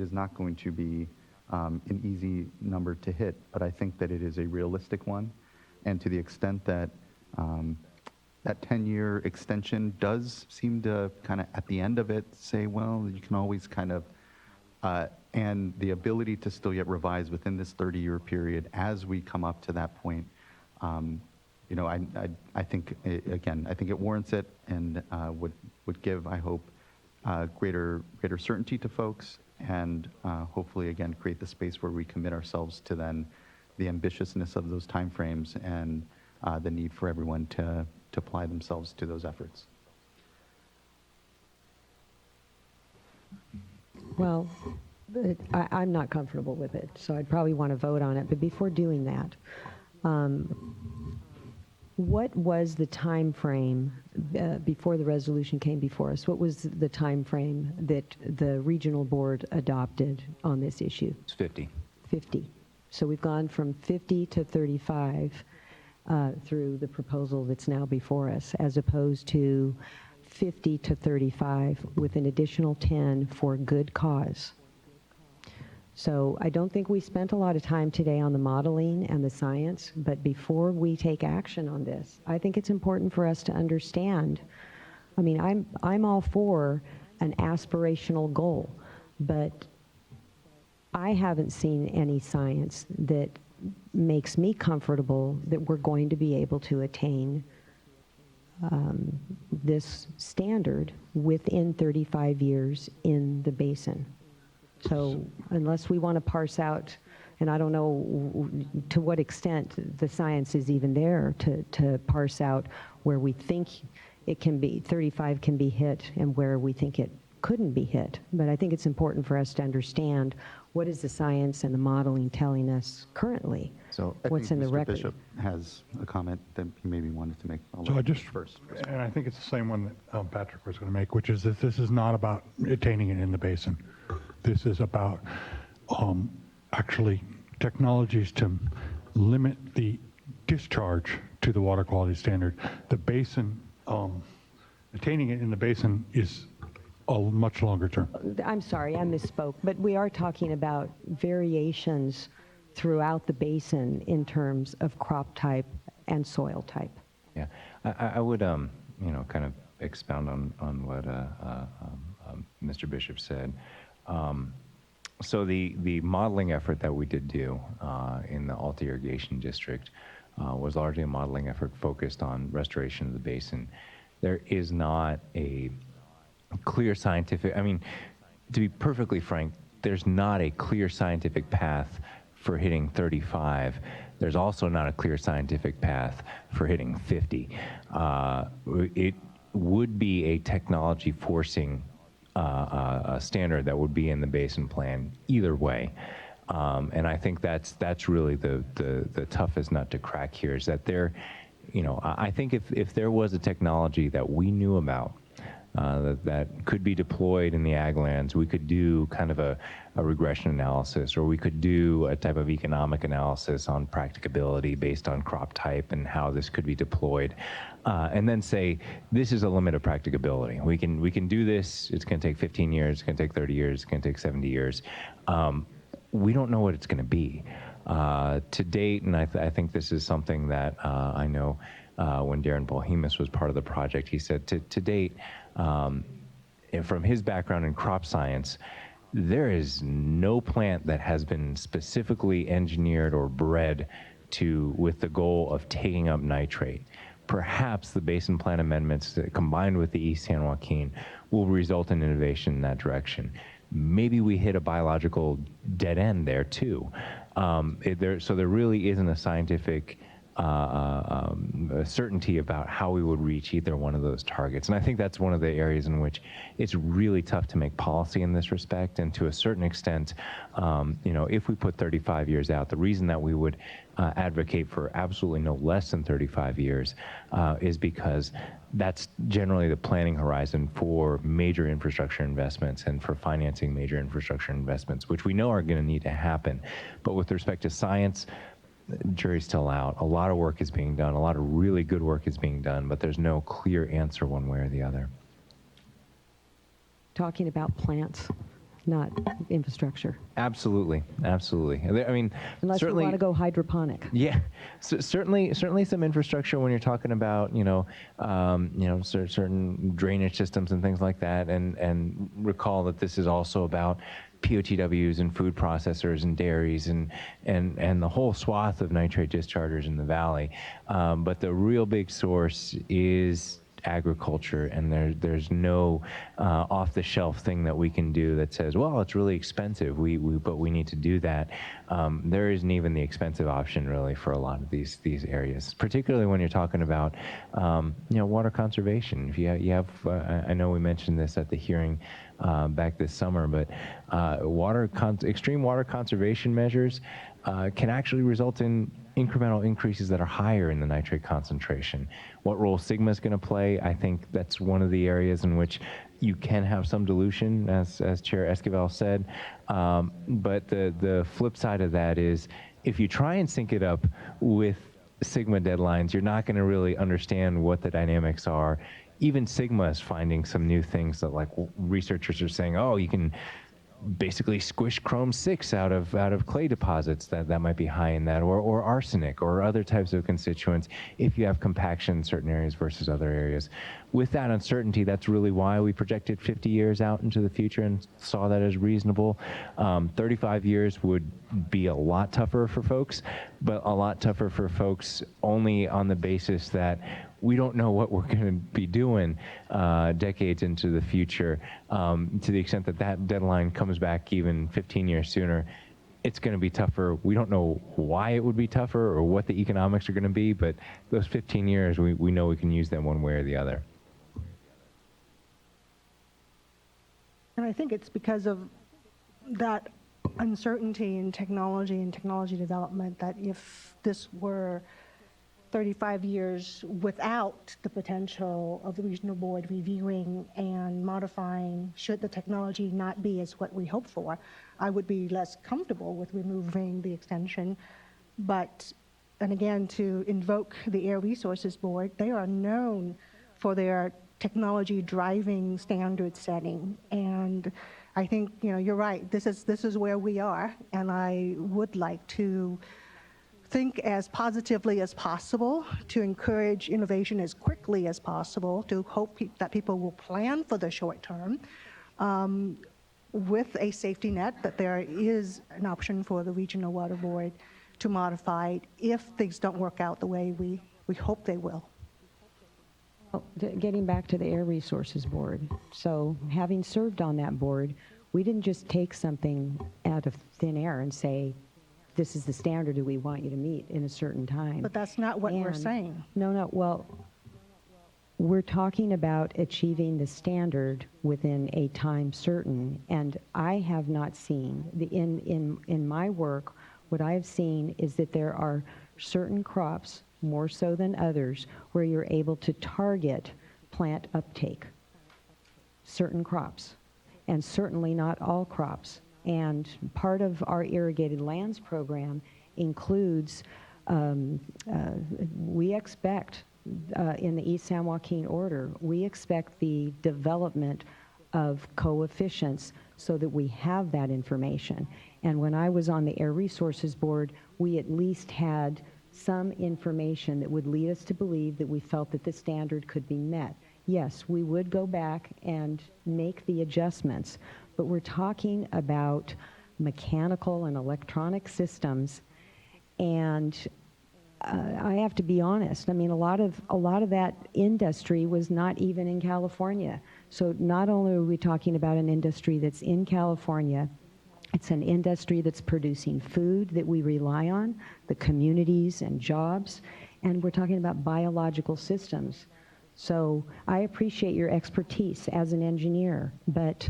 is not going to be an easy number to hit, but I think that it is a realistic one. And to the extent that that 10-year extension does seem to kind of, at the end of it, say, well, you can always kind of, and the ability to still yet revise within this 30-year period as we come up to that point, you know, I think, again, I think it warrants it, and would give, I hope, greater certainty to folks, and hopefully, again, create the space where we commit ourselves to then the ambitiousness of those timeframes and the need for everyone to apply themselves to those efforts. Well, I'm not comfortable with it, so I'd probably want to vote on it. But before doing that, what was the time frame before the resolution came before us? What was the time frame that the regional board adopted on this issue? It's 50. 50. So we've gone from 50 to 35 through the proposal that's now before us, as opposed to 50 to 35 with an additional 10 for good cause. So I don't think we spent a lot of time today on the modeling and the science, but before we take action on this, I think it's important for us to understand. I mean, I'm all for an aspirational goal, but I haven't seen any science that makes me comfortable that we're going to be able to attain this standard within 35 years in the basin. So unless we want to parse out, and I don't know to what extent the science is even there to parse out where we think it can be, 35 can be hit, and where we think it couldn't be hit. But I think it's important for us to understand what is the science and the modeling telling us currently. So I what's think in the Mr. record. Bishop has a comment that he maybe wanted to make. So I just, first. and I think it's the same one that Patrick was going to make, which is that this is not about attaining it in the basin. This is about actually technologies to limit the discharge to the water quality standard. The basin, attaining it in the basin is a much longer term. I'm sorry, I misspoke, but we are talking about variations throughout the basin in terms of crop type and soil type. Yeah, I would, you know, kind of expound on what Mr. Bishop said. So the modeling effort that we did do in the Alta Irrigation District was largely a modeling effort focused on restoration of the basin. There is not a clear scientific, I mean, to be perfectly frank, there's not a clear scientific path for hitting 35. There's also not a clear scientific path for hitting 50. It would be a technology forcing a standard that would be in the basin plan either way. And I think that's really the toughest nut to crack here, is that there, you know, I think if there was a technology that we knew about that could be deployed in the ag lands, we could do kind of a regression analysis, or we could do a type of economic analysis on practicability based on crop type and how this could be deployed, and then say, this is a limit of practicability. We can do this. It's going to take 15 years. It's going to take 30 years. It's going to take 70 years. We don't know what it's going to be. To date, and I think this is something that I know when Darren Polhemus was part of the project, he said to date, and from his background in crop science, there is no plant that has been specifically engineered or bred with the goal of taking up nitrate. Perhaps the basin plan amendments that, combined with the East San Joaquin, will result in innovation in that direction. Maybe we hit a biological dead end there too. So there really isn't a scientific certainty about how we would reach either one of those targets. And I think that's one of the areas in which it's really tough to make policy in this respect. And to a certain extent, if we put 35 years out, the reason that we would advocate for absolutely no less than 35 years is because that's generally the planning horizon for major infrastructure investments and for financing major infrastructure investments, which we know are going to need to happen. But with respect to science, the jury's still out. A lot of work is being done. A lot of really good work is being done, but there's no clear answer one way or the other. Talking about plants, not infrastructure. Absolutely, absolutely. I mean, Unless we certainly, want to go hydroponic. yeah, certainly some infrastructure when you're talking about certain drainage systems and things like that, and recall that this is also about POTWs and food processors and dairies and the whole swath of nitrate dischargers in the valley. But the real big source is agriculture, and there's no off-the-shelf thing that we can do that says, well, it's really expensive, but we need to do that. There isn't even the expensive option really for a lot of these areas, particularly when you're talking about water conservation. If you have I know we mentioned this at the hearing back this summer, but extreme water conservation measures can actually result in incremental increases that are higher in the nitrate concentration. What role Sigma is going to play, I think that's one of the areas in which you can have some dilution, as Chair Esquivel said. But the flip side of that is if you try and sync it up with Sigma deadlines, you're not going to really understand what the dynamics are. Even Sigma is finding some new things that, like, researchers are saying, oh, you can basically squish chrome-6 out of clay deposits that might be high in that, or arsenic or other types of constituents if you have compaction in certain areas versus other areas. With that uncertainty, that's really why we projected 50 years out into the future and saw that as reasonable. 35 years would be a lot tougher for folks, but a lot tougher for folks only on the basis that we don't know what we're going to be doing decades into the future. To the extent that that deadline comes back even 15 years sooner, it's going to be tougher. We don't know why it would be tougher or what the economics are going to be, but those 15 years, we know we can use them one way or the other. And I think it's because of that uncertainty in technology and technology development that if this were 35 years without the potential of the regional board reviewing and modifying, should the technology not be as what we hope for, I would be less comfortable with removing the extension. But, and again, to invoke the Air Resources Board, they are known for their technology driving standard setting. And I think, you're right, this is where we are, and I would like to think as positively as possible, to encourage innovation as quickly as possible, to hope that people will plan for the short term with a safety net, that there is an option for the Regional Water Board to modify it if things don't work out the way we hope they will. Well, getting back to the Air Resources Board, so having served on that board, we didn't just take something out of thin air and say, this is the standard that we want you to meet in a certain time. But that's not what we're saying. No, well, we're talking about achieving the standard within a time certain, and I have not seen, in my work, what I've seen is that there are certain crops, more so than others, where you're able to target plant uptake. Certain crops, and certainly not all crops. And part of our irrigated lands program includes, we expect, in the East San Joaquin order, we expect the development of coefficients so that we have that information. And when I was on the Air Resources Board, we at least had some information that would lead us to believe that we felt that the standard could be met. Yes, we would go back and make the adjustments, but we're talking about mechanical and electronic systems, and I have to be honest. I mean, a lot of that industry was not even in California. So not only are we talking about an industry that's in California, it's an industry that's producing food that we rely on, the communities and jobs, and we're talking about biological systems. So I appreciate your expertise as an engineer, but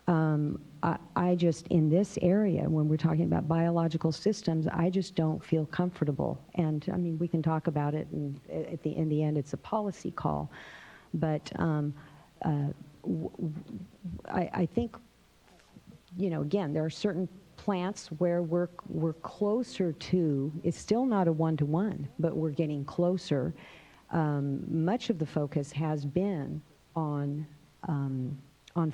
I just, in this area, when we're talking about biological systems, I just don't feel comfortable. And I mean, we can talk about it, and in the end, it's a policy call. But I think, you know, again, there are certain plants where we're closer to, it's still not a one-to-one, but we're getting closer. Much of the focus has been on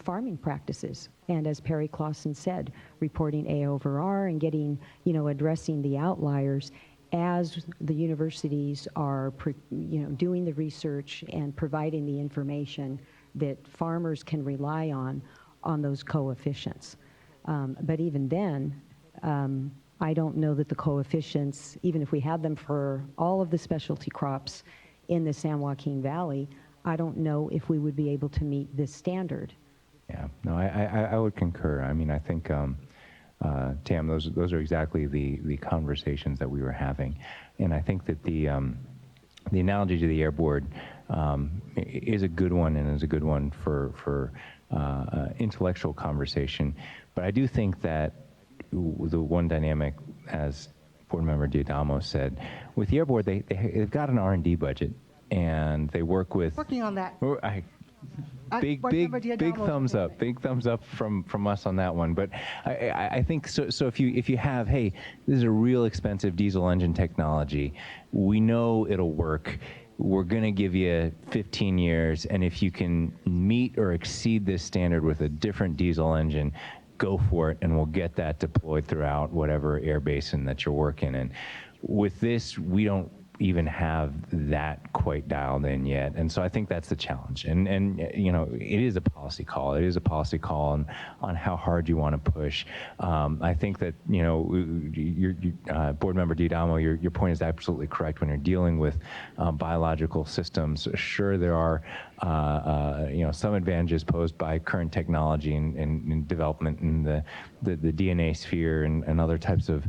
farming practices. And as Perry Clausen said, reporting A over R and getting, you know, addressing the outliers as the universities are, you know, doing the research and providing the information that farmers can rely on those coefficients. But even then, I don't know that the coefficients, even if we had them for all of the specialty crops in the San Joaquin Valley, I don't know if we would be able to meet this standard. Yeah, no, I would concur. I mean, I think, Tam, those are exactly the conversations that we were having. And I think that the analogy to the Air Board is a good one, and is a good one for intellectual conversation. But I do think that the one dynamic, as Board Member D'Adamo said, with the Air Board, they've got an R&D budget, and they work with... Working on that. Big thumbs up. Big thumbs up from us on that one. But I think so. If you have, hey, this is a real expensive diesel engine technology, we know it'll work. We're going to give you 15 years, and if you can meet or exceed this standard with a different diesel engine, go for it, and we'll get that deployed throughout whatever air basin that you're working in. With this, we don't even have that quite dialed in yet, and so I think that's the challenge. And you know, it is a policy call. It is a policy call on how hard you want to push. I think that, you know, Board Member D'Adamo, your point is absolutely correct. When you're dealing with biological systems, sure, there are you know, some advantages posed by current technology and development in the DNA sphere and other types of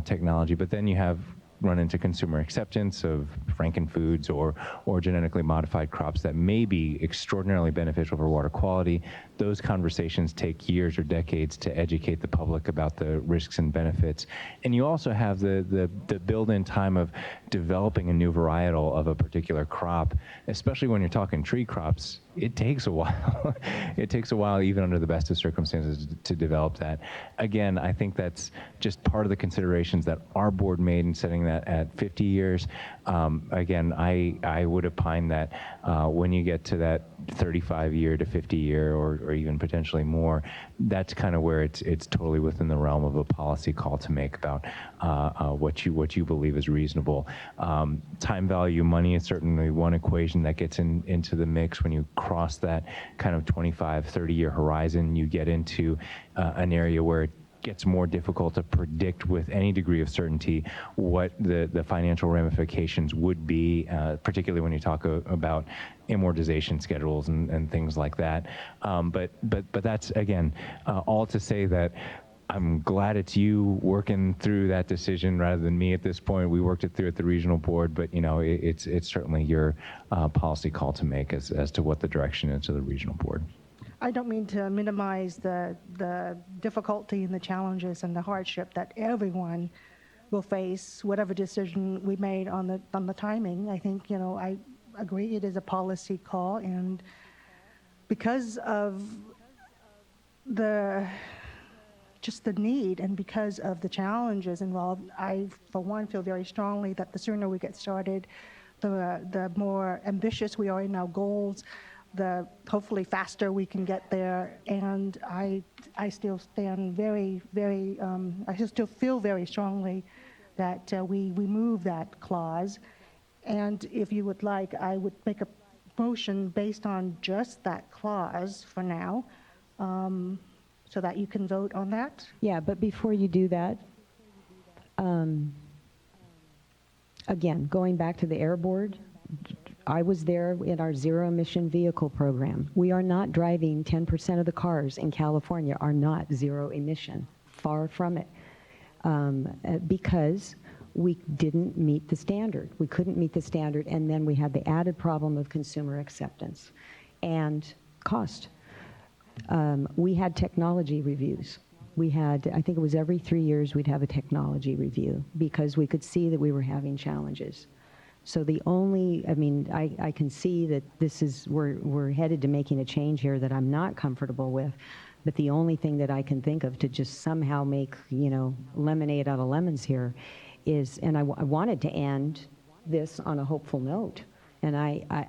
technology, but then you have run into consumer acceptance of frankenfoods or genetically modified crops that may be extraordinarily beneficial for water quality. Those conversations take years or decades to educate the public about the risks and benefits. And you also have the build-in time of developing a new varietal of a particular crop, especially when you're talking tree crops. It takes a while. It takes a while, even under the best of circumstances, to develop that. Again, I think that's just part of the considerations that our board made in setting that at 50 years. Again, I would opine that when you get to that 35-year to 50-year, or even potentially more, that's kind of where it's totally within the realm of a policy call to make about what you believe is reasonable. Time value money is certainly one equation that gets into the mix. When you cross that kind of 25, 30-year horizon, you get into an area where it gets more difficult to predict with any degree of certainty what the financial ramifications would be, particularly when you talk about amortization schedules and things like that. But that's, again, all to say that I'm glad it's you working through that decision rather than me at this point. We worked it through at the regional board, but you know, it's certainly your policy call to make as to what the direction is to the regional board. I don't mean to minimize the difficulty and the challenges and the hardship that everyone will face, whatever decision we made on the timing. I think, you know, I agree it is a policy call, and because of just the need and because of the challenges involved, I, for one, feel very strongly that the sooner we get started, the more ambitious we are in our goals, the hopefully faster we can get there. And I still stand very, very, I still feel very strongly that we move that clause. And if you would like, I would make a motion based on just that clause for now, so that you can vote on that. Yeah, but before you do that, again, going back to the Air Board, I was there in our zero emission vehicle program. We are not driving 10% of the cars in California are not zero emission, far from it. Because we didn't meet the standard. We couldn't meet the standard, and then we had the added problem of consumer acceptance and cost. We had technology reviews. We had, I think it was every 3 years we'd have a technology review because we could see that we were having challenges. So the only, I mean, I can see that this is, we're headed to making a change here that I'm not comfortable with, but the only thing that I can think of to just somehow make, you know, lemonade out of lemons here is, and I wanted to end this on a hopeful note, and I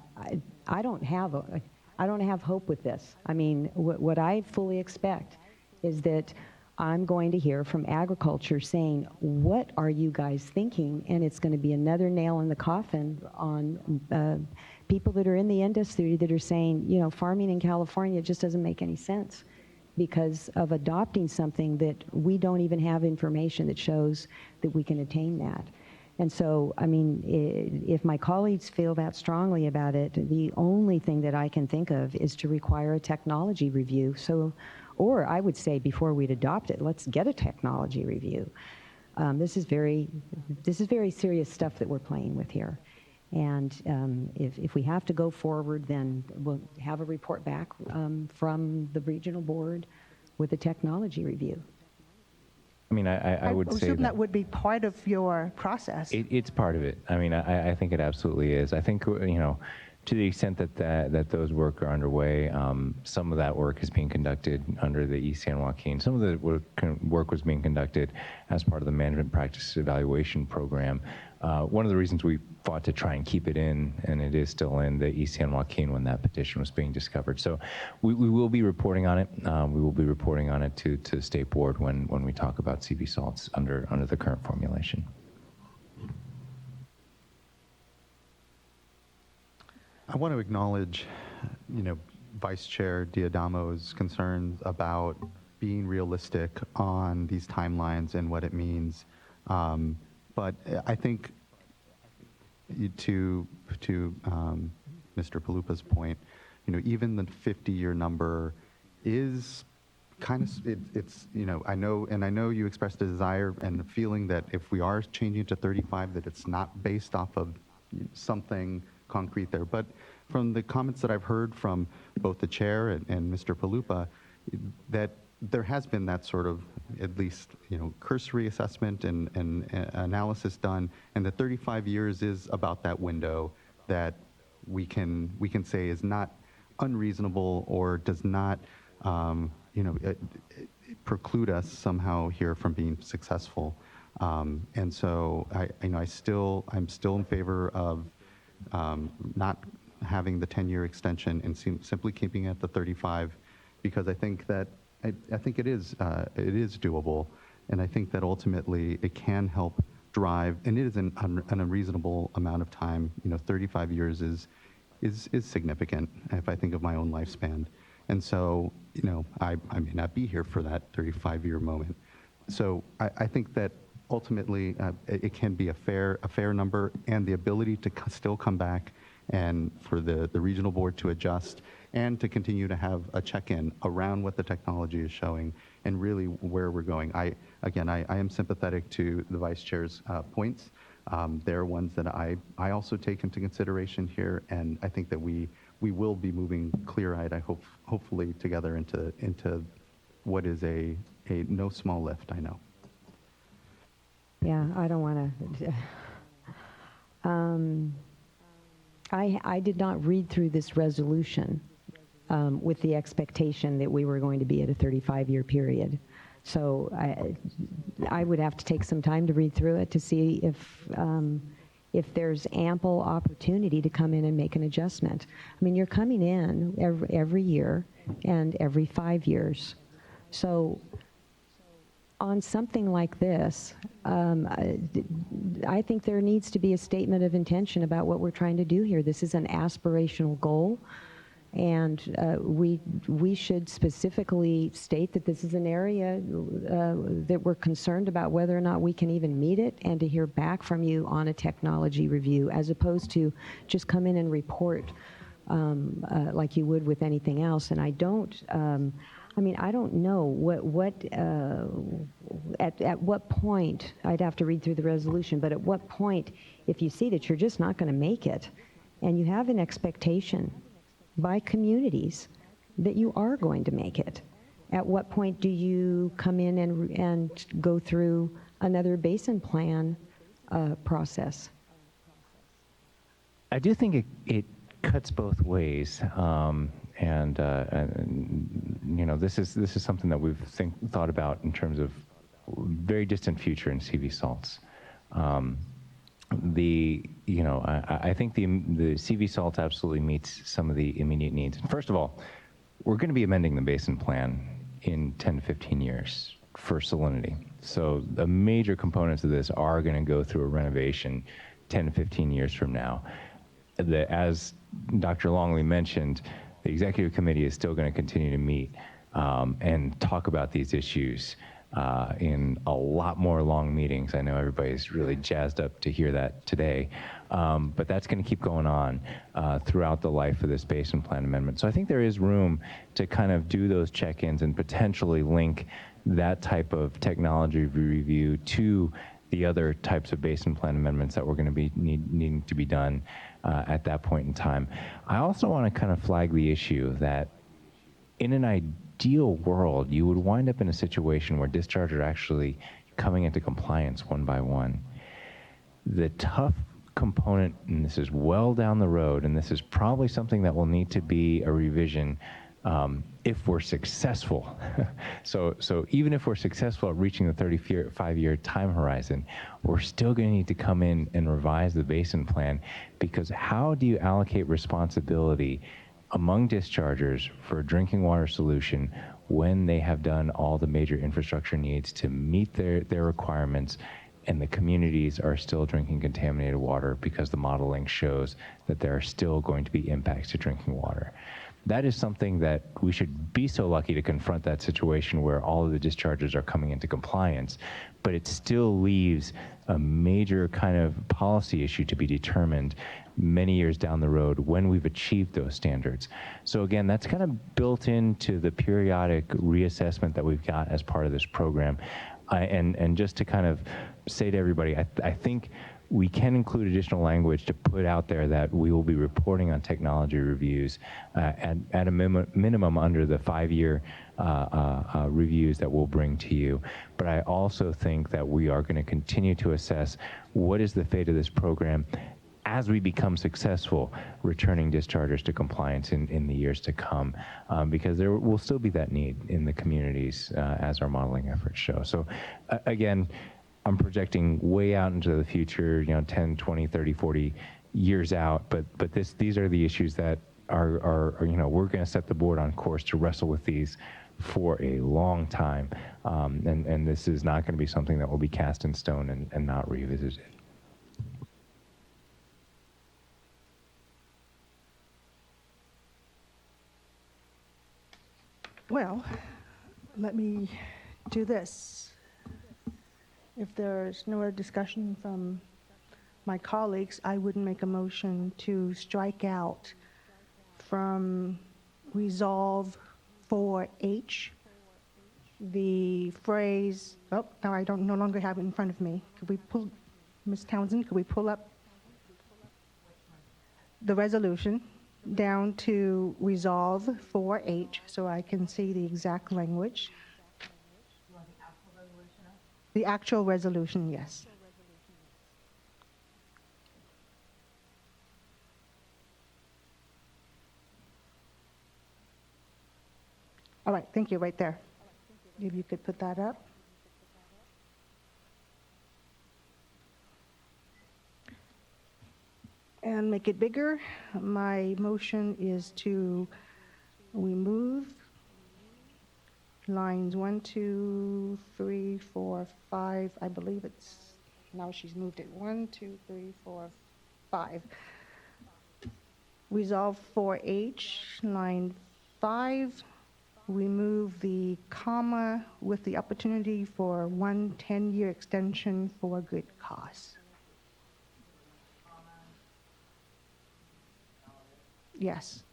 don't have hope with this. I mean, what I fully expect is that I'm going to hear from agriculture saying, what are you guys thinking? And it's going to be another nail in the coffin on people that are in the industry that are saying, you know, farming in California just doesn't make any sense because of adopting something that we don't even have information that shows that we can attain that. And so, I mean, if my colleagues feel that strongly about it, the only thing that I can think of is to require a technology review. So, or I would say before we'd adopt it, let's get a technology review. This is very serious stuff that we're playing with here. And if we have to go forward, then we'll have a report back from the regional board with a technology review. I mean, I would say assume that would be part of your process. It's part of it. I mean, I think it absolutely is. I think, you know, to the extent that those work are underway, some of that work is being conducted under the East San Joaquin. Some of the work was being conducted as part of the management practice evaluation program. One of the reasons we fought to try and keep it in, and it is still in, the East San Joaquin when that petition was being discovered. So we will be reporting on it. We will be reporting on it to the state board when we talk about CV salts under the current formulation. I want to acknowledge, you know, Vice Chair Diadamo's concerns about being realistic on these timelines and what it means. But I think to Mr. Palupa's point, you know, even the 50-year number is kind of, it's, you know, I know you expressed a desire and a feeling that if we are changing it to 35, that it's not based off of something concrete there. But from the comments that I've heard from both the chair and Mr. Palupa, that there has been that sort of, at least, you know, cursory assessment and analysis done, and the 35 years is about that window that we can say is not unreasonable or does not, you know, preclude us somehow here from being successful. And so I'm still in favor of not having the 10-year extension and simply keeping it at the 35, because I think that I think it is doable, and I think that ultimately it can help drive, and it is an unreasonable amount of time. You know, 35 years is significant if I think of my own lifespan, and so, you know, I may not be here for that 35-year moment. So I think that ultimately it can be a fair number, and the ability to still come back and for the regional board to adjust and to continue to have a check-in around what the technology is showing and really where we're going. I am sympathetic to the vice chair's points. They're ones that I also take into consideration here, and I think that we will be moving clear-eyed, hopefully together into what is a no small lift, I know. Yeah, I don't want to. I did not read through this resolution with the expectation that we were going to be at a 35-year period. So I would have to take some time to read through it to see if there's ample opportunity to come in and make an adjustment. I mean, you're coming in every year and every 5 years. So on something like this, I think there needs to be a statement of intention about what we're trying to do here. This is an aspirational goal, and we should specifically state that this is an area that we're concerned about whether or not we can even meet it, and to hear back from you on a technology review, as opposed to just come in and report like you would with anything else. And I don't know at what point, I'd have to read through the resolution, but at what point, if you see that you're just not going to make it, and you have an expectation by communities that you are going to make it, at what point do you come in and go through another basin plan process? I do think it cuts both ways, and you know, this is something that we've thought about in terms of very distant future in CV salts. You know, I think the CV salt absolutely meets some of the immediate needs. First of all, we're going to be amending the basin plan in 10 to 15 years for salinity. So the major components of this are going to go through a renovation 10 to 15 years from now. As Dr. Longley mentioned, the executive committee is still going to continue to meet and talk about these issues in a lot more long meetings. I know everybody's really jazzed up to hear that today, but that's going to keep going on throughout the life of this basin plan amendment. So I think there is room to kind of do those check-ins and potentially link that type of technology review to the other types of basin plan amendments that we're going to be needing to be done at that point in time. I also want to kind of flag the issue that in an ideal world, you would wind up in a situation where discharges are actually coming into compliance one by one. The tough component, and this is well down the road, and this is probably something that will need to be a revision if we're successful. So even if we're successful at reaching the 35-year time horizon, we're still going to need to come in and revise the basin plan, because how do you allocate responsibility among dischargers for a drinking water solution when they have done all the major infrastructure needs to meet their requirements, and the communities are still drinking contaminated water because the modeling shows that there are still going to be impacts to drinking water? That is something that we should be so lucky to confront, that situation where all of the discharges are coming into compliance, but it still leaves a major kind of policy issue to be determined many years down the road when we've achieved those standards. So again, that's kind of built into the periodic reassessment that we've got as part of this program. And just to kind of say to everybody, I think we can include additional language to put out there that we will be reporting on technology reviews at a minimum under the 5-year reviews that we'll bring to you. But I also think that we are going to continue to assess what is the fate of this program as we become successful returning dischargers to compliance in the years to come, because there will still be that need in the communities as our modeling efforts show. So again, I'm projecting way out into the future, 10, 20, 30, 40 years out, but these are the issues that are we're going to set the board on course to wrestle with these for a long time, and this is not going to be something that will be cast in stone and not revisited. Well, let me do this. If there's no other discussion from my colleagues, I would make a motion to strike out from Resolve 4H the phrase, oh, now I no longer have it in front of me. Could we pull, Ms. Townsend, could we pull up the resolution down to Resolve 4H so I can see the exact language? The actual resolution, yes. All right, thank you, right there. If you could put that up. And make it bigger. My motion is to remove lines 1, 2, 3, 4, 5. I believe it's, now she's moved it. 1, 2, 3, 4, 5. Resolve 4H, line 5. Remove the comma with the opportunity for 1 10-year extension for good cause. Yes,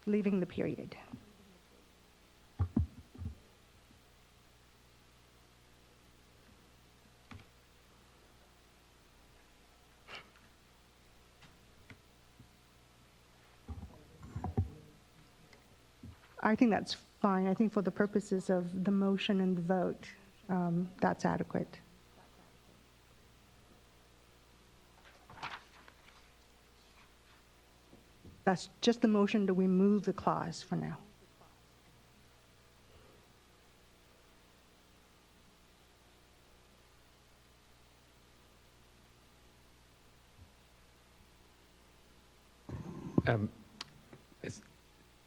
leaving the period. I think that's fine. I think for the purposes of the motion and the vote, that's adequate. That's just the motion to remove the clause for now.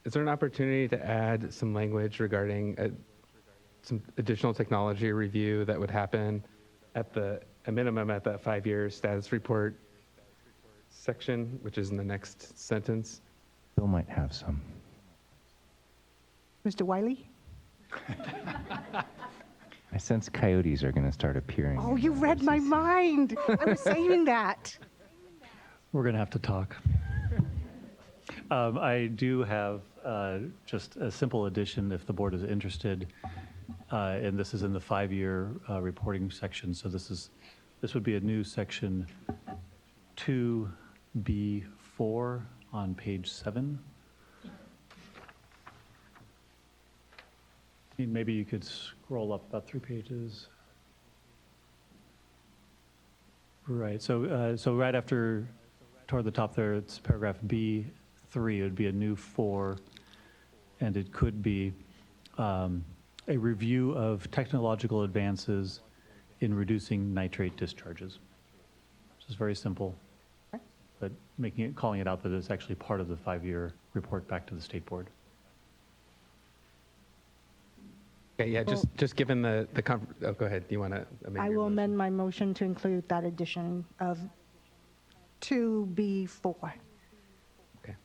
Is there an opportunity to add some language regarding some additional technology review that would happen at a minimum at that 5-year status report section, which is in the next sentence? Bill might have some. Mr. Wiley? I sense coyotes are going to start appearing. Oh, you read my mind. I was saying that. We're going to have to talk. I do have just a simple addition if the board is interested, and this is in the 5-year reporting section. So this would be a new section 2B4 on page 7. Maybe you could scroll up about 3 pages. Right. So right after, toward the top there, it's paragraph B3. It would be a new 4, and it could be a review of technological advances in reducing nitrate discharges. It's very simple, but calling it out that it's actually part of the 5-year report back to the state board. Okay, yeah, just given oh, go ahead. Do you want to amend I your will motion? amend my motion to include that addition of 2B4. Okay.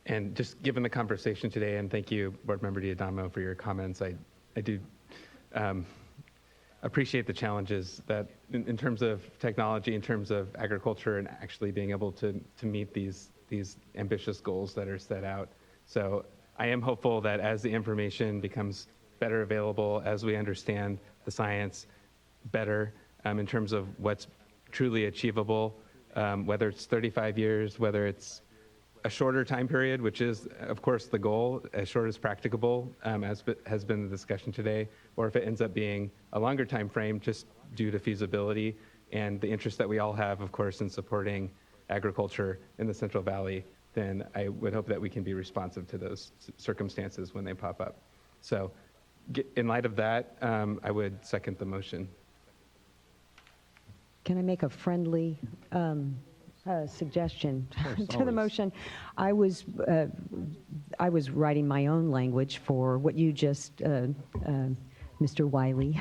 And just given the conversation today, and thank you, Board Member Diadamo, for your comments, I do appreciate the challenges that in terms of technology, in terms of agriculture, and actually being able to meet these ambitious goals that are set out. So I am hopeful that as the information becomes better available, as we understand the science better in terms of what's truly achievable, whether it's 35 years, whether it's a shorter time period, which is, of course, the goal, as short as practicable, as has been the discussion today, or if it ends up being a longer time frame just due to feasibility and the interest that we all have, of course, in supporting agriculture in the Central Valley, then I would hope that we can be responsive to those circumstances when they pop up. So in light of that, I would second the motion. Can I make a friendly suggestion course, to the always. motion? I was writing my own language for what you just, Mr. Wiley,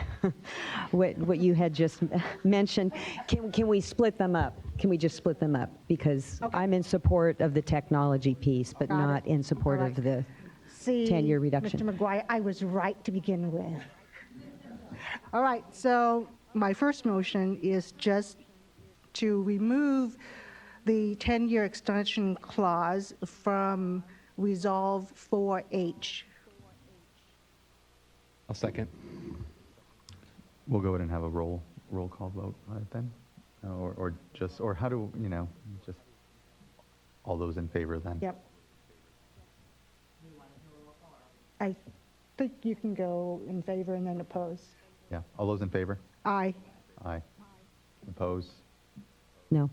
what you had just mentioned. Can we split them up? Can we just split them up? Because I'm in support of the technology piece, but not in support of the See, 10-year reduction. Mr. McGuire, I was right to begin with. All right, so my first motion is just to remove the 10-year extension clause from Resolve 4H. I'll second. We'll go ahead and have a roll call vote then, or how do just all those in favor then? Yep. I think you can go in favor and then oppose. Yeah. All those in favor? Aye. Aye. Oppose? No.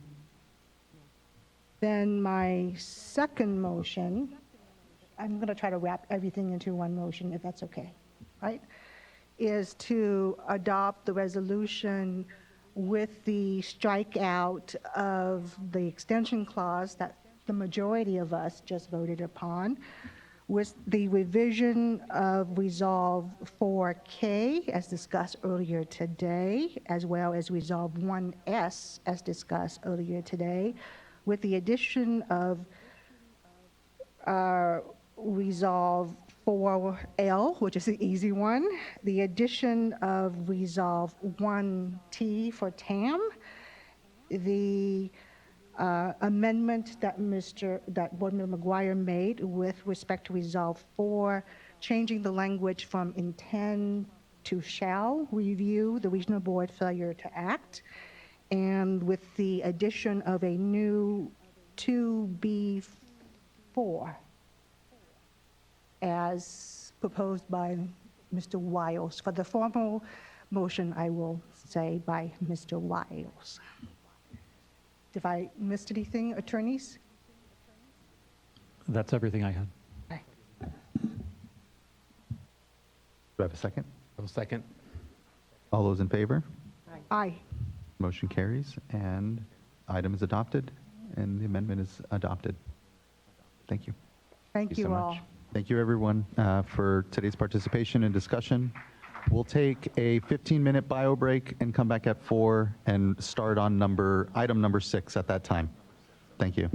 Then my second motion, I'm going to try to wrap everything into one motion, if that's okay, right? Is to adopt the resolution with the strikeout of the extension clause that the majority of us just voted upon, with the revision of Resolve 4K, as discussed earlier today, as well as Resolve 1S, as discussed earlier today, with the addition of Resolve 4L, which is the easy one, the addition of Resolve 1T for TAM, the amendment that Board Member McGuire made with respect to Resolve 4, changing the language from intend to shall review the regional board failure to act, and with the addition of a new 2B4. as proposed by Mr. Wiles. For the formal motion, I will say by Mr. Wiles. If I missed anything, attorneys? That's everything I had. Do I have a second? I will second. All those in favor? Aye. Motion carries, and item is adopted, and the amendment is adopted. Thank you. Thank you so all. much. Thank you, everyone, for today's participation and discussion. We'll take a 15-minute bio break and come back at 4 and start on item number 6 at that time. Thank you.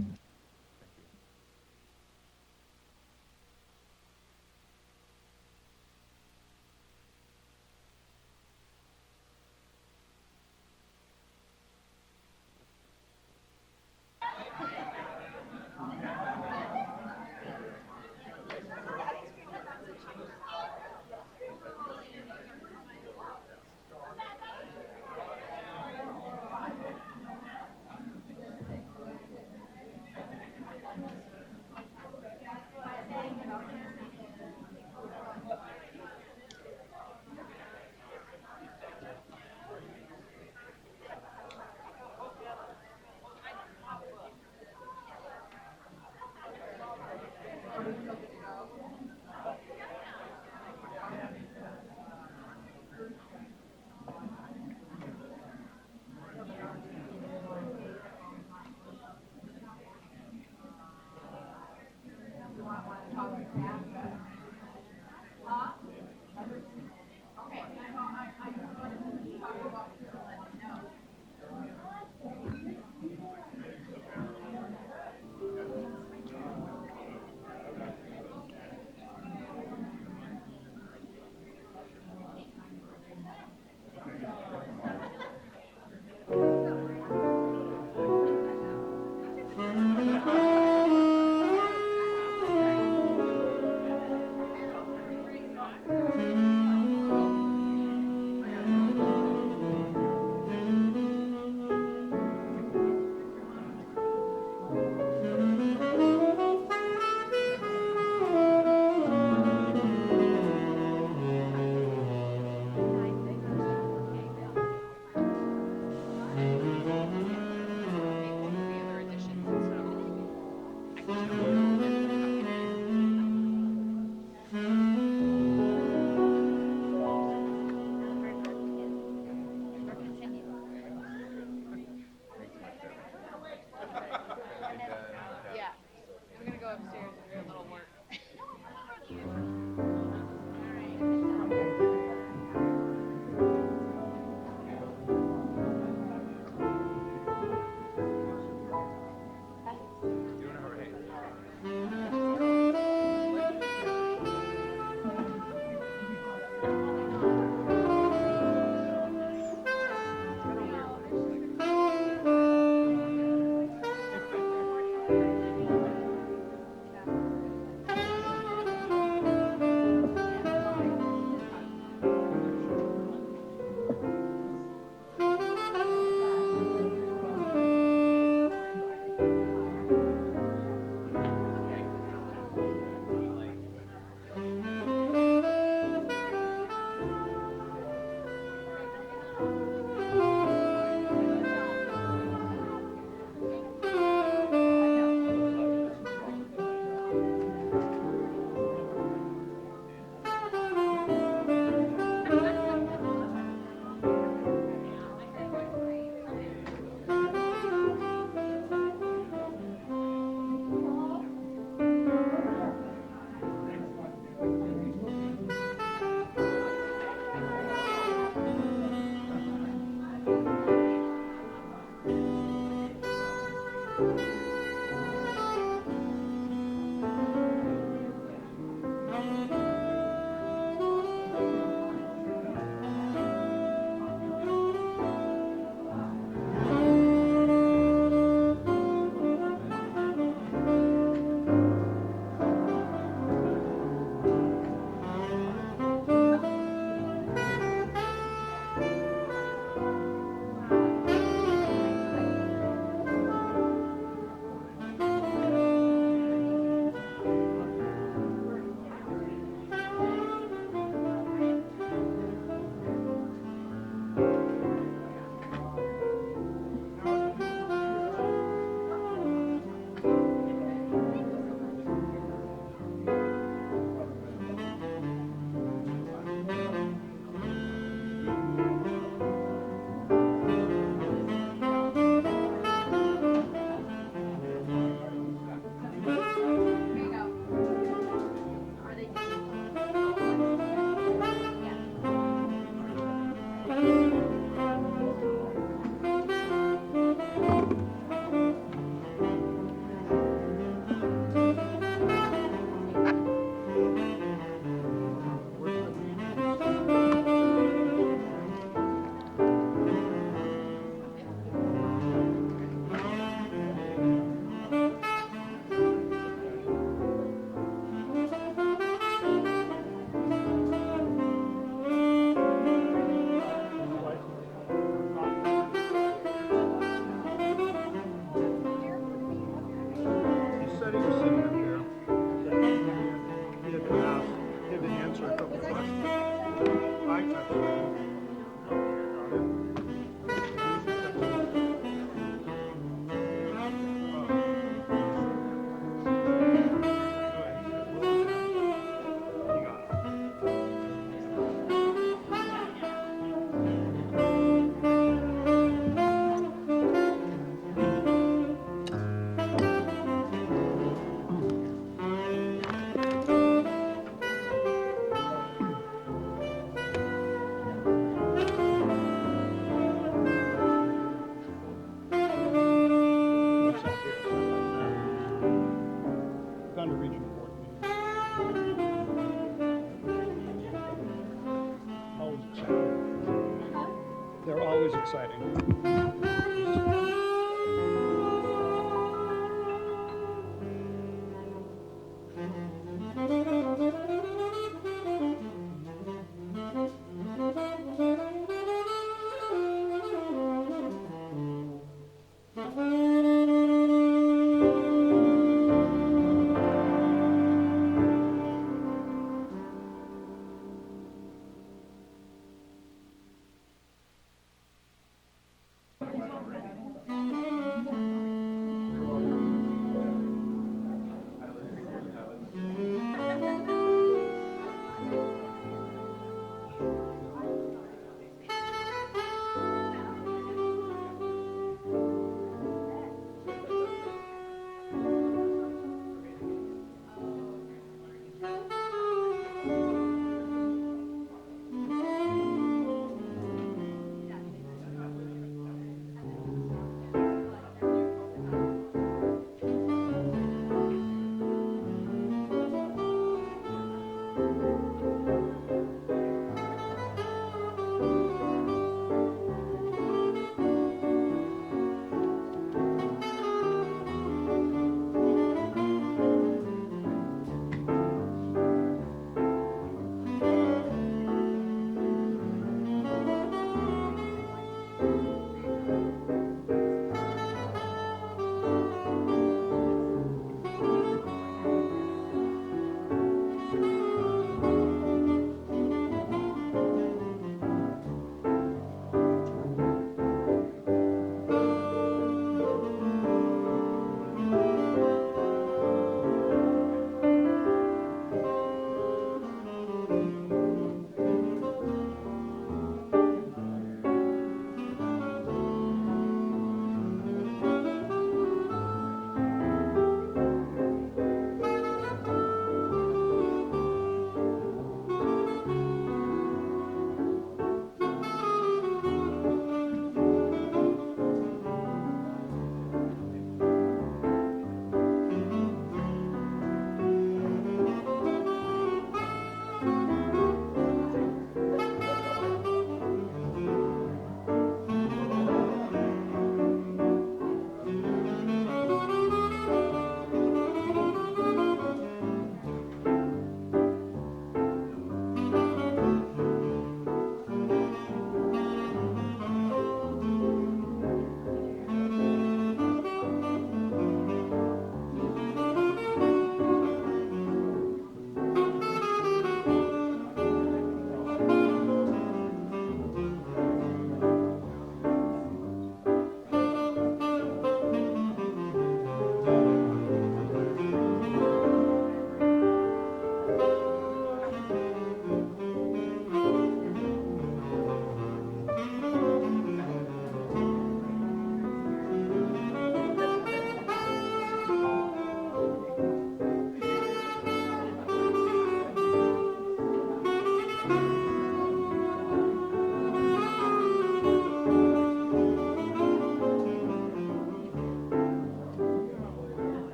They're always exciting.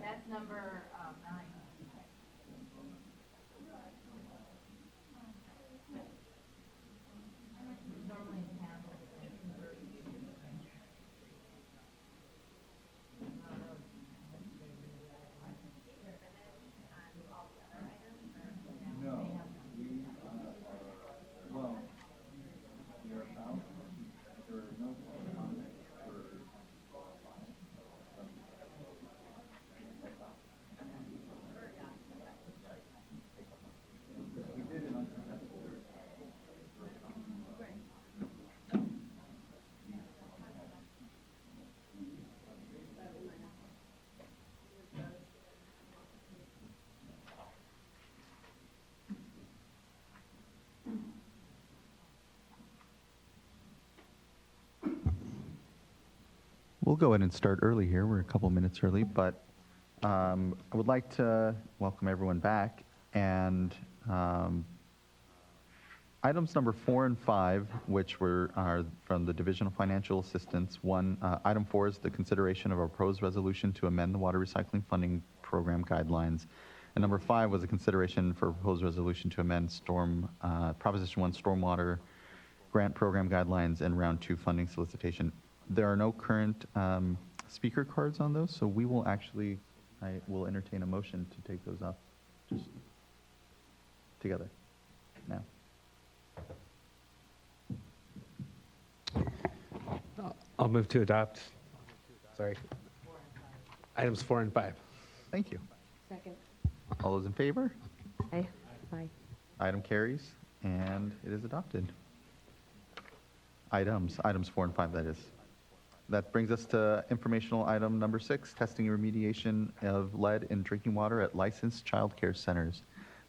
That's number 9. We'll go ahead and start early here. We're a couple minutes early, but I would like to welcome everyone back. And items number 4 and 5, which are from the Division of Financial Assistance. Item 4 is the consideration of a proposed resolution to amend the Water Recycling Funding Program guidelines. And number 5 was a consideration for a proposed resolution to amend Proposition 1 Stormwater Grant Program guidelines and Round 2 funding solicitation. There are no current speaker cards on those, so we will I will entertain a motion to take those up just together now. I'll move to adopt, items 4 and 5. Thank you. Second. All those in favor? Aye. Aye. Item carries, and it is adopted. Items 4 and 5, that is. That brings us to informational item number 6, testing and remediation of lead in drinking water at licensed child care centers.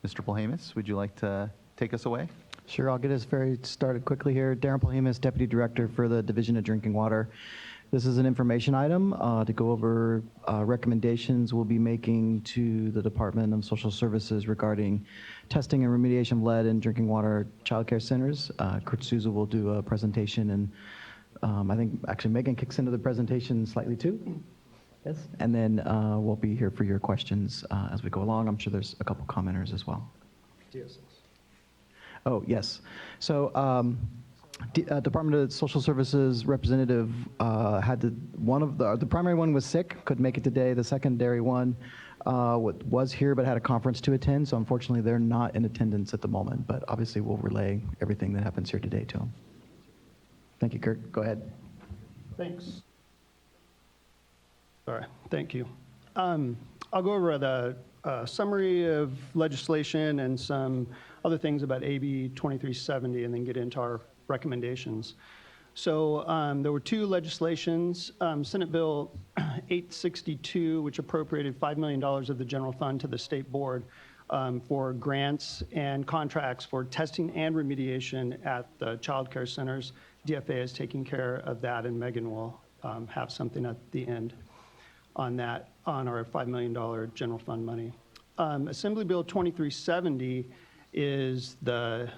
Mr. Polhamus, would you like to take us away? Sure, I'll get us started quickly here. Darren Polhamus, Deputy Director for the Division of Drinking Water. This is an information item to go over recommendations we'll be making to the Department of Social Services regarding testing and remediation of lead in drinking water child care centers. Kurt Souza will do a presentation, and I think actually Megan kicks into the presentation slightly too. Yes. And then we'll be here for your questions as we go along. I'm sure there's a couple commenters as well. Oh, yes. So Department of Social Services representative had the primary one was sick, couldn't make it today. The secondary one was here but had a conference to attend, so unfortunately they're not in attendance at the moment, but obviously we'll relay everything that happens here today to them. Thank you, Kurt. Go ahead. Thanks. All right, thank you. I'll go over the summary of legislation and some other things about AB 2370 and then get into our recommendations. So there were 2 legislations, Senate Bill 862, which appropriated $5 million of the general fund to the state board for grants and contracts for testing and remediation at the child care centers. DFA is taking care of that, and Megan will have something at the end on that, on our $5 million general fund money. Assembly Bill 2370 is the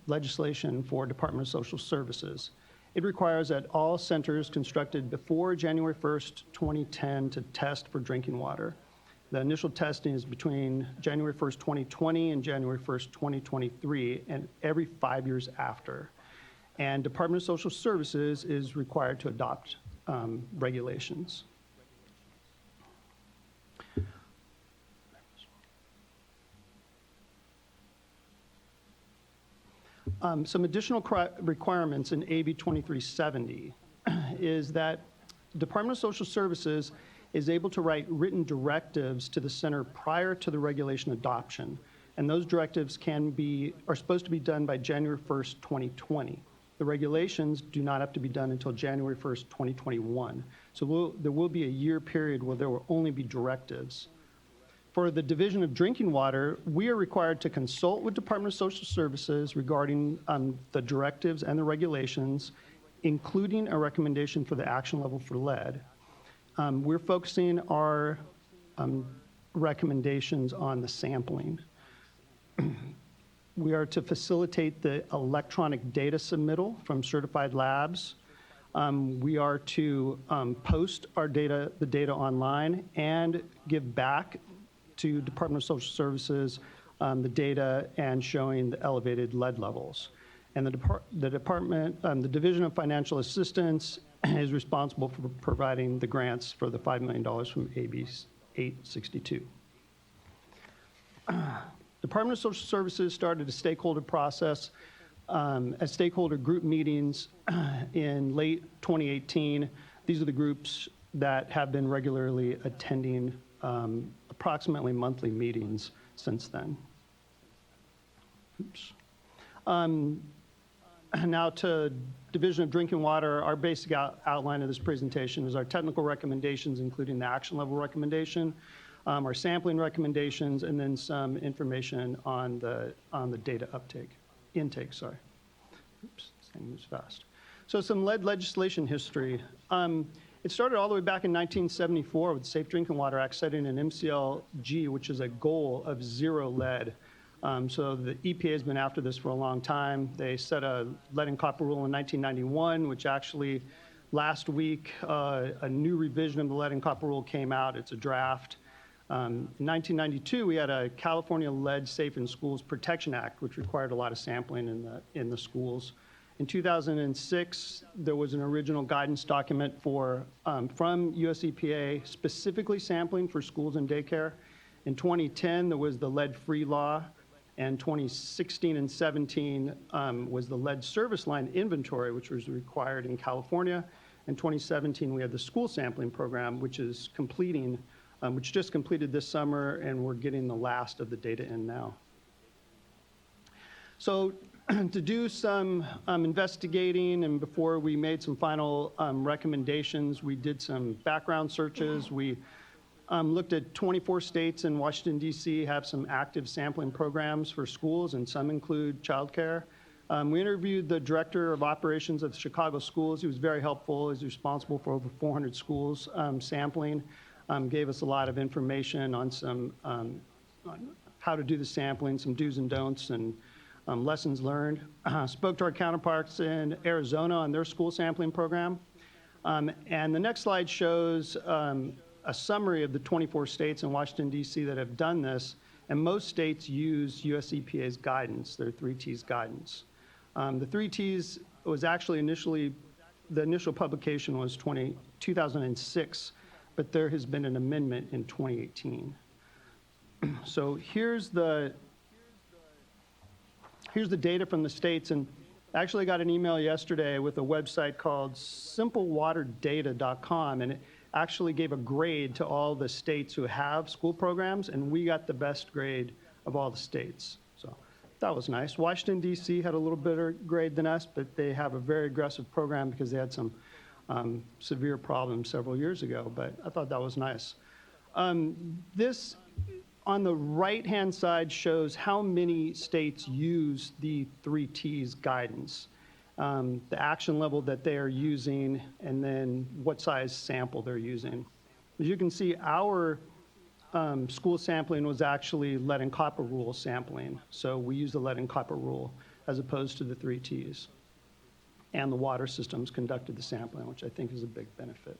legislation for Department of Social Services. It requires that all centers constructed before January 1st, 2010 to test for drinking water. The initial testing is between January 1st, 2020 and January 1st, 2023, and every 5 years after. And Department of Social Services is required to adopt regulations. Some additional requirements in AB 2370 is that Department of Social Services is able to write written directives to the center prior to the regulation adoption. And those directives are supposed to be done by January 1st, 2020. The regulations do not have to be done until January 1st, 2021. So there will be a year period where there will only be directives. For the Division of Drinking Water, we are required to consult with Department of Social Services regarding the directives and the regulations, including a recommendation for the action level for lead. We're focusing our recommendations on the sampling. We are to facilitate the electronic data submittal from certified labs. We are to post our data, the data online, and give back to Department of Social Services the data and showing the elevated lead levels. And the Division of Financial Assistance is responsible for providing the grants for the $5 million from AB 862. Department of Social Services started a stakeholder process at stakeholder group meetings in late 2018. These are the groups that have been regularly attending approximately monthly meetings since then. Oops. Now to Division of Drinking Water, our basic outline of this presentation is our technical recommendations, including the action level recommendation, our sampling recommendations, and then some information on the data intake. Sorry. Oops, this thing moves fast. So some lead legislation history. It started all the way back in 1974 with the Safe Drinking Water Act setting an MCLG, which is a goal of 0 lead. So the EPA has been after this for a long time. They set a lead and copper rule in 1991, which actually last week a new revision of the lead and copper rule came out. It's a draft. In 1992, we had a California Lead Safe in Schools Protection Act, which required a lot of sampling in the schools. In 2006, there was an original guidance document from US EPA specifically sampling for schools and daycare. In 2010, there was the lead-free law, and 2016 and 17 was the lead service line inventory, which was required in California. In 2017, we had the school sampling program, which is completing, which just completed this summer, and we're getting the last of the data in now. So to do some investigating, and before we made some final recommendations, we did some background searches. We looked at 24 states and Washington, D.C. have some active sampling programs for schools, and some include childcare. We interviewed the director of operations of Chicago schools. He was very helpful. He's responsible for over 400 schools sampling. Gave us a lot of information on some on how to do the sampling, some do's and don'ts, and lessons learned. Spoke to our counterparts in Arizona on their school sampling program. And the next slide shows a summary of the 24 states in Washington, D.C. that have done this, and most states use US EPA's guidance, their 3Ts guidance. The 3Ts was actually the initial publication was 2006, but there has been an amendment in 2018. So here's the data from the states, and I actually got an email yesterday with a website called simplewaterdata.com, and it actually gave a grade to all the states who have school programs, and we got the best grade of all the states. So that was nice. Washington, D.C. had a little better grade than us, but they have a very aggressive program because they had some severe problems several years ago, but I thought that was nice. This on the right-hand side shows how many states use the 3Ts guidance, the action level that they are using, and then what size sample they're using. As you can see, our school sampling was actually lead and copper rule sampling, so we use the lead and copper rule as opposed to the 3Ts. And the water systems conducted the sampling, which I think is a big benefit.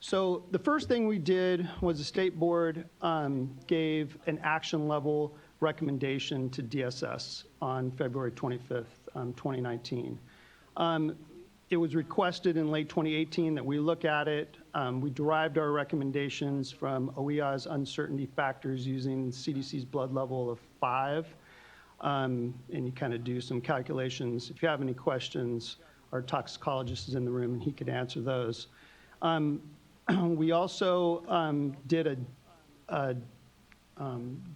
So the first thing we did was the state board gave an action level recommendation to DSS on February 25th, 2019. It was requested in late 2018 that we look at it. We derived our recommendations from OEA's uncertainty factors using CDC's blood level of 5. And you kind of do some calculations. If you have any questions, our toxicologist is in the room and he could answer those. We also did a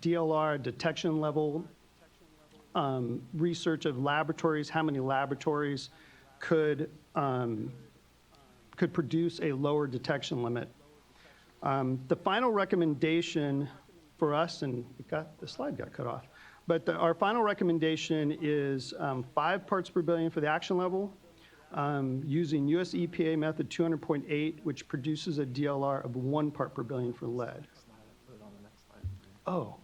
DLR detection level research of laboratories, how many laboratories could produce a lower detection limit. The final recommendation for us, and the slide got cut off, but our final recommendation is 5 parts per billion for the action level, using US EPA method 200.8, which produces a DLR of 1 part per billion for lead. Oh,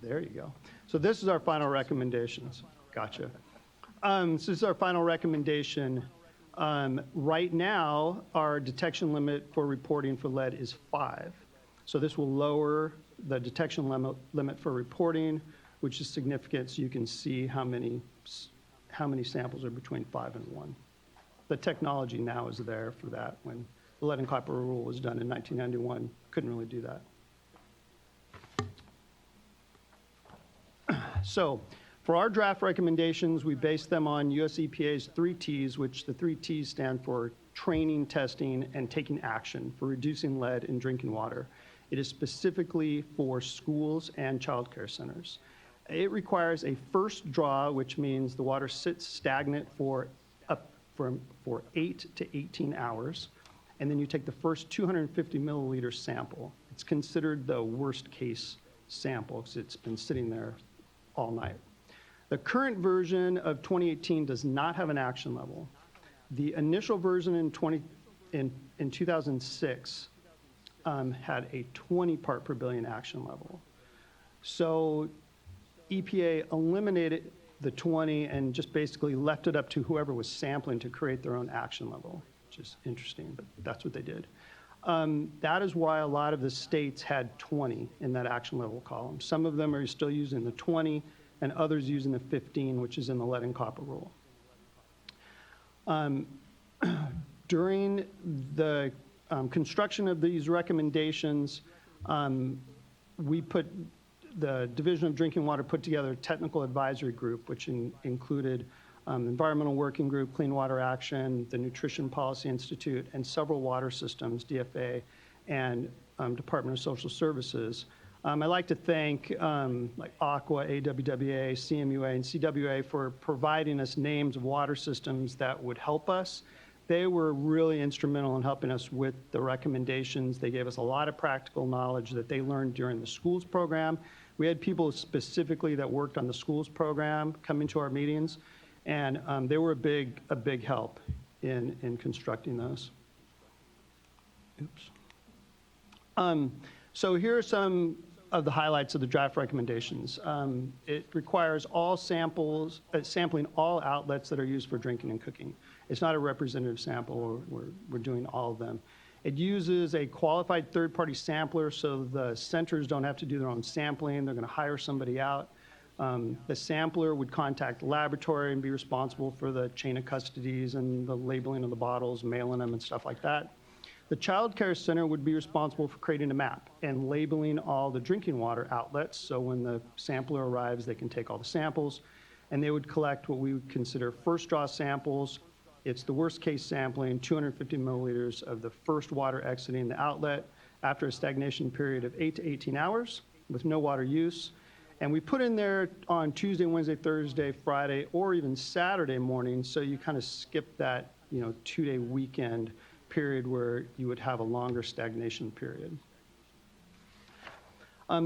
there you go. So this is our final recommendations. Gotcha. So this is our final recommendation. Right now, our detection limit for reporting for lead is 5. So this will lower the detection limit for reporting, which is significant, so you can see how many samples are between 5 and 1. The technology now is there for that. When the lead and copper rule was done in 1991, couldn't really do that. So for our draft recommendations, we based them on US EPA's 3 Ts, which the 3 Ts stand for training, testing, and taking action for reducing lead in drinking water. It is specifically for schools and child care centers. It requires a first draw, which means the water sits stagnant for 8 to 18 hours, and then you take the first 250 milliliter sample. It's considered the worst case sample because it's been sitting there all night. The current version of 2018 does not have an action level. The initial version in 2006 had a 20 part per billion action level. So EPA eliminated the 20 and just basically left it up to whoever was sampling to create their own action level, which is interesting, but that's what they did. That is why a lot of the states had 20 in that action level column. Some of them are still using the 20 and others using the 15, which is in the lead and copper rule. During the construction of these recommendations, the Division of Drinking Water put together a technical advisory group, which included Environmental Working Group, Clean Water Action, the Nutrition Policy Institute, and several water systems, DFA, and Department of Social Services. I'd like to thank like Aqua, AWWA, CMUA, and CWA for providing us names of water systems that would help us. They were really instrumental in helping us with the recommendations. They gave us a lot of practical knowledge that they learned during the schools program. We had people specifically that worked on the schools program come into our meetings, and they were a big help in constructing those. Oops. So here are some of the highlights of the draft recommendations. It requires all sampling all outlets that are used for drinking and cooking. It's not a representative sample, we're doing all of them. It uses a qualified third-party sampler, so the centers don't have to do their own sampling. They're going to hire somebody out. The sampler would contact the laboratory and be responsible for the chain of custodies and the labeling of the bottles, mailing them and stuff like that. The child care center would be responsible for creating a map and labeling all the drinking water outlets, so when the sampler arrives, they can take all the samples, and they would collect what we would consider first draw samples. It's the worst case sampling, 250 milliliters of the first water exiting the outlet after a stagnation period of 8 to 18 hours with no water use. And we put in there on Tuesday, Wednesday, Thursday, Friday, or even Saturday morning, so you kind of skip that 2-day weekend period where you would have a longer stagnation period.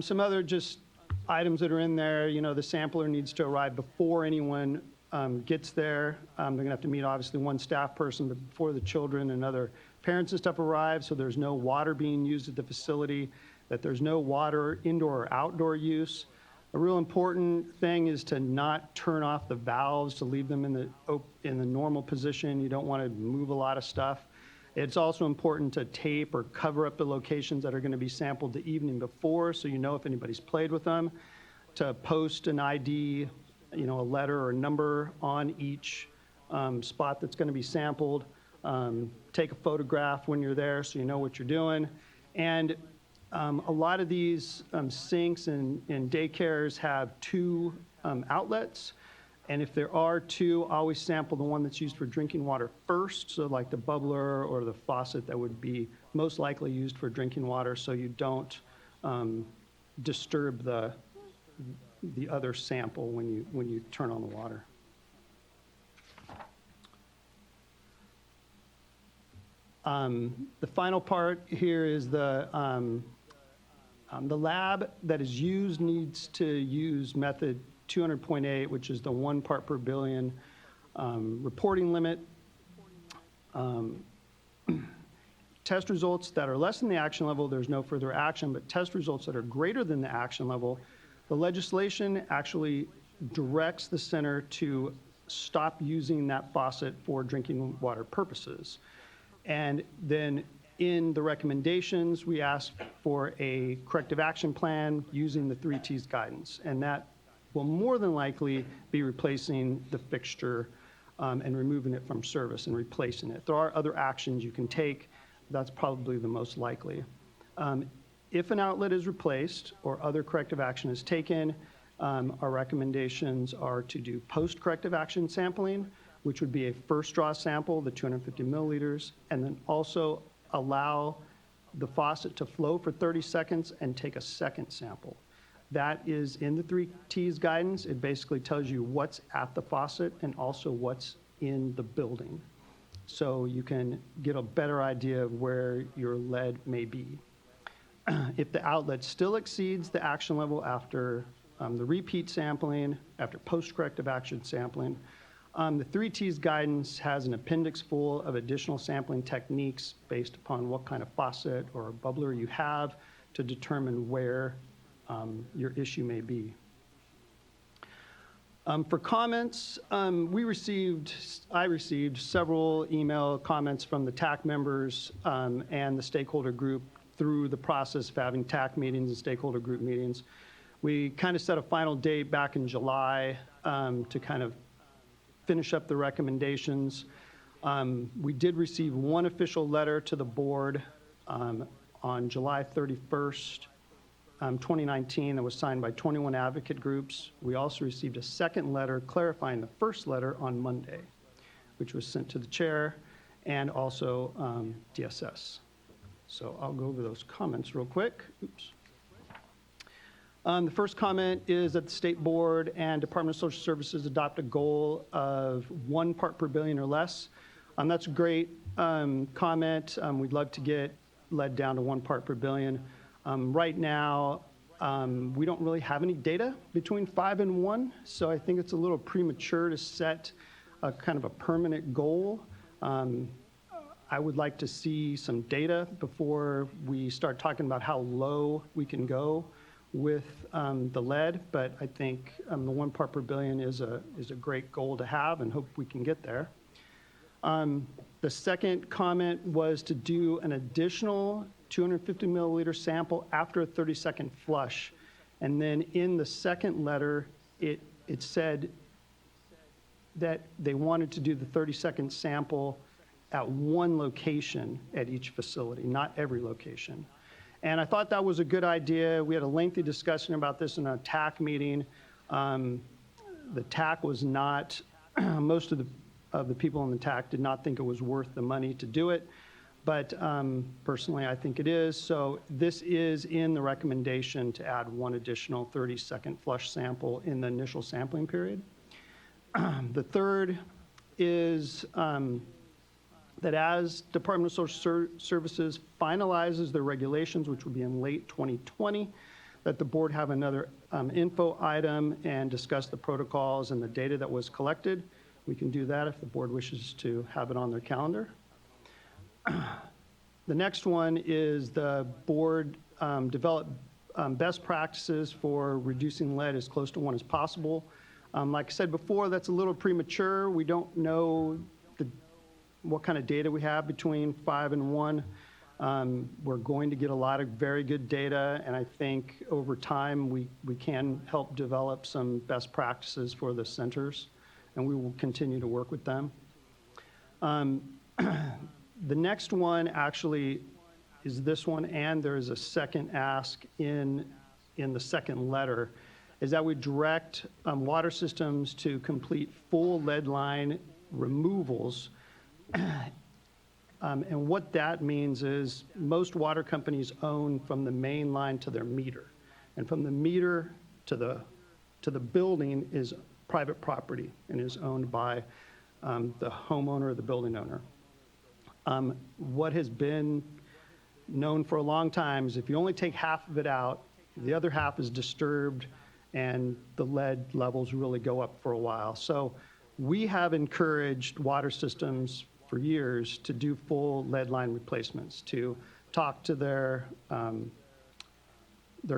Some other just items that are in there, the sampler needs to arrive before anyone gets there. They're going to have to meet, obviously, one staff person before the children and other parents and stuff arrive, so there's no water being used at the facility, that there's no water indoor or outdoor use. A real important thing is to not turn off the valves, to leave them in the normal position. You don't want to move a lot of stuff. It's also important to tape or cover up the locations that are going to be sampled the evening before, so you know if anybody's played with them. To post an ID, a letter or a number on each spot that's going to be sampled. Take a photograph when you're there so you know what you're doing. And a lot of these sinks and daycares have 2 outlets. And if there are 2, always sample the one that's used for drinking water first, so like the bubbler or the faucet that would be most likely used for drinking water, so you don't disturb the other sample when you turn on the water. The final part here is the lab that is used needs to use method 200.8, which is the 1 part per billion. reporting limit. Test results that are less than the action level, there's no further action, but test results that are greater than the action level, the legislation actually directs the center to stop using that faucet for drinking water purposes. And then in the recommendations, we ask for a corrective action plan using the 3Ts guidance. And that will more than likely be replacing the fixture and removing it from service and replacing it. There are other actions you can take. That's probably the most likely. If an outlet is replaced or other corrective action is taken, our recommendations are to do post-corrective action sampling, which would be a first draw sample, the 250 milliliters, and then also allow the faucet to flow for 30 seconds and take a second sample. That is in the 3Ts guidance. It basically tells you what's at the faucet and also what's in the building. So you can get a better idea of where your lead may be. If the outlet still exceeds the action level after the repeat sampling, after post-corrective action sampling, the 3Ts guidance has an appendix full of additional sampling techniques based upon what kind of faucet or bubbler you have to determine where your issue may be. For comments, I received several email comments from the TAC members and the stakeholder group through the process of having TAC meetings and stakeholder group meetings. We kind of set a final date back in July to kind of finish up the recommendations. We did receive one official letter to the board on July 31st, 2019, that was signed by 21 advocate groups. We also received a second letter clarifying the first letter on Monday, which was sent to the chair and also DSS. So I'll go over those comments real quick. Oops. The first comment is that the State Board and Department of Social Services adopt a goal of 1 part per billion or less. That's a great comment. We'd love to get lead down to 1 part per billion. Right now, we don't really have any data between 5 and 1, so I think it's a little premature to set a kind of a permanent goal. I would like to see some data before we start talking about how low we can go with the lead, but I think the 1 part per billion is a great goal to have and hope we can get there. The second comment was to do an additional 250 milliliter sample after a 30-second flush. And then in the second letter, it said that they wanted to do the 30-second sample at one location at each facility, not every location. And I thought that was a good idea. We had a lengthy discussion about this in a TAC meeting. The TAC was not, most of the people in the TAC did not think it was worth the money to do it. But personally, I think it is. So this is in the recommendation to add one additional 30-second flush sample in the initial sampling period. The third is that as Department of Social Services finalizes their regulations, which will be in late 2020, that the board have another info item and discuss the protocols and the data that was collected. We can do that if the board wishes to have it on their calendar. The next one is the board develop best practices for reducing lead as close to 1 as possible. Like I said before, that's a little premature. We don't know what kind of data we have between 5 and 1. We're going to get a lot of very good data, and I think over time we can help develop some best practices for the centers, and we will continue to work with them. The next one actually is this one, and there is a second ask in the second letter, is that we direct water systems to complete full lead line removals. And what that means is most water companies own from the main line to their meter. And from the meter to the building is private property and is owned by the homeowner or the building owner. What has been known for a long time is if you only take half of it out, the other half is disturbed and the lead levels really go up for a while. So we have encouraged water systems for years to do full lead line replacements, to talk to their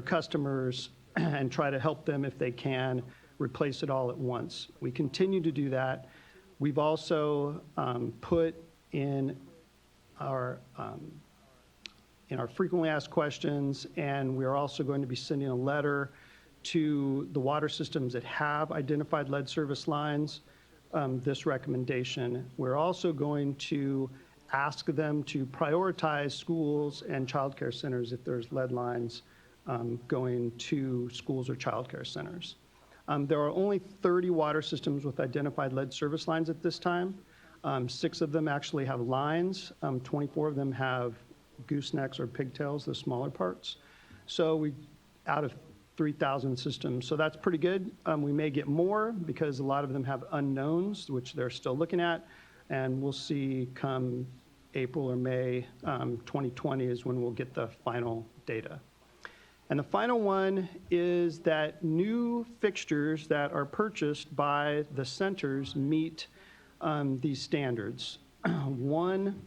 customers and try to help them if they can replace it all at once. We continue to do that. We've also put in our frequently asked questions, and we are also going to be sending a letter to the water systems that have identified lead service lines, this recommendation. We're also going to ask them to prioritize schools and childcare centers if there's lead lines going to schools or childcare centers. There are only 30 water systems with identified lead service lines at this time. 6 of them actually have lines. 24 of them have goosenecks or pigtails, the smaller parts. So out of 3,000 systems. So that's pretty good. We may get more because a lot of them have unknowns, which they're still looking at. And we'll see come April or May 2020 is when we'll get the final data. And the final one is that new fixtures that are purchased by the centers meet these standards. One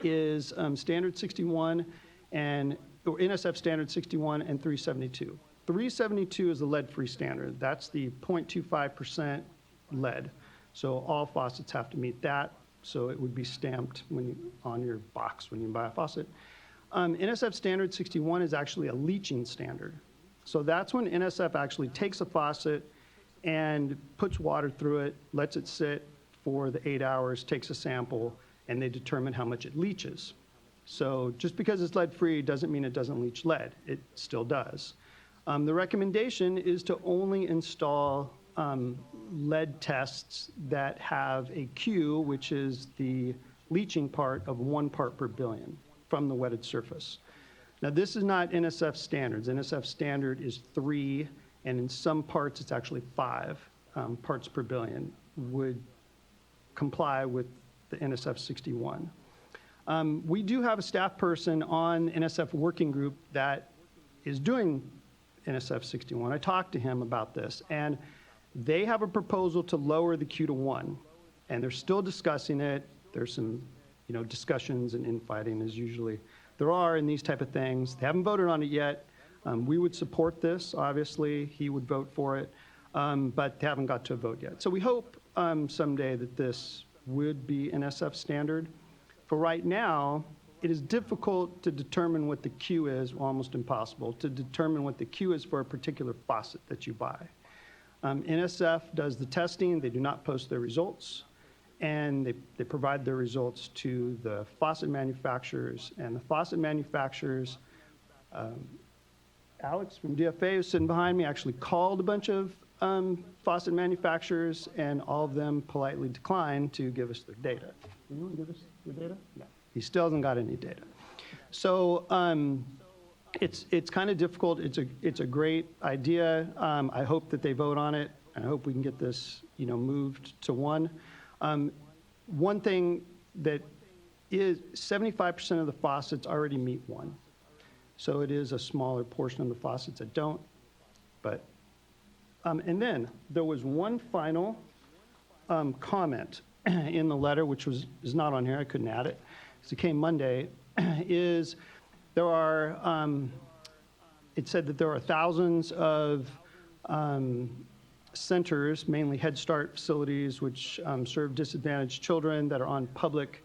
is Standard 61 or NSF Standard 61 and 372. 372 is the lead-free standard. That's the 0.25% lead. So all faucets have to meet that. So it would be stamped on your box when you buy a faucet. NSF Standard 61 is actually a leaching standard. So that's when NSF actually takes a faucet and puts water through it, lets it sit for the 8 hours, takes a sample, and they determine how much it leaches. So just because it's lead-free doesn't mean it doesn't leach lead. It still does. The recommendation is to only install lead tests that have a Q, which is the leaching part of 1 part per billion from the wetted surface. Now, this is not NSF standards. NSF standard is 3, and in some parts, it's actually 5 parts per billion would comply with the NSF 61. We do have a staff person on NSF working group that is doing NSF 61. I talked to him about this, and they have a proposal to lower the Q to 1, and they're still discussing it. There's some discussions and infighting as usually there are in these type of things. They haven't voted on it yet. We would support this, obviously. He would vote for it, but they haven't got to a vote yet. So we hope someday that this would be NSF standard. For right now, it is difficult to determine what the Q is, almost impossible, to determine what the Q is for a particular faucet that you buy. NSF does the testing. They do not post their results. And they provide their results to the faucet manufacturers. And the faucet manufacturers, Alex from DFA, who's sitting behind me, actually called a bunch of faucet manufacturers, and all of them politely declined to give us their data. You want to give us your data? No. He still hasn't got any data. So it's kind of difficult. It's a great idea. I hope that they vote on it. I hope we can get this moved to 1. One thing that is 75% of the faucets already meet 1. So it is a smaller portion of the faucets that don't. But, and then there was one final comment in the letter, which is not on here. I couldn't add it because it came Monday, is there are, it said that there are thousands of centers, mainly Head Start facilities, which serve disadvantaged children that are on public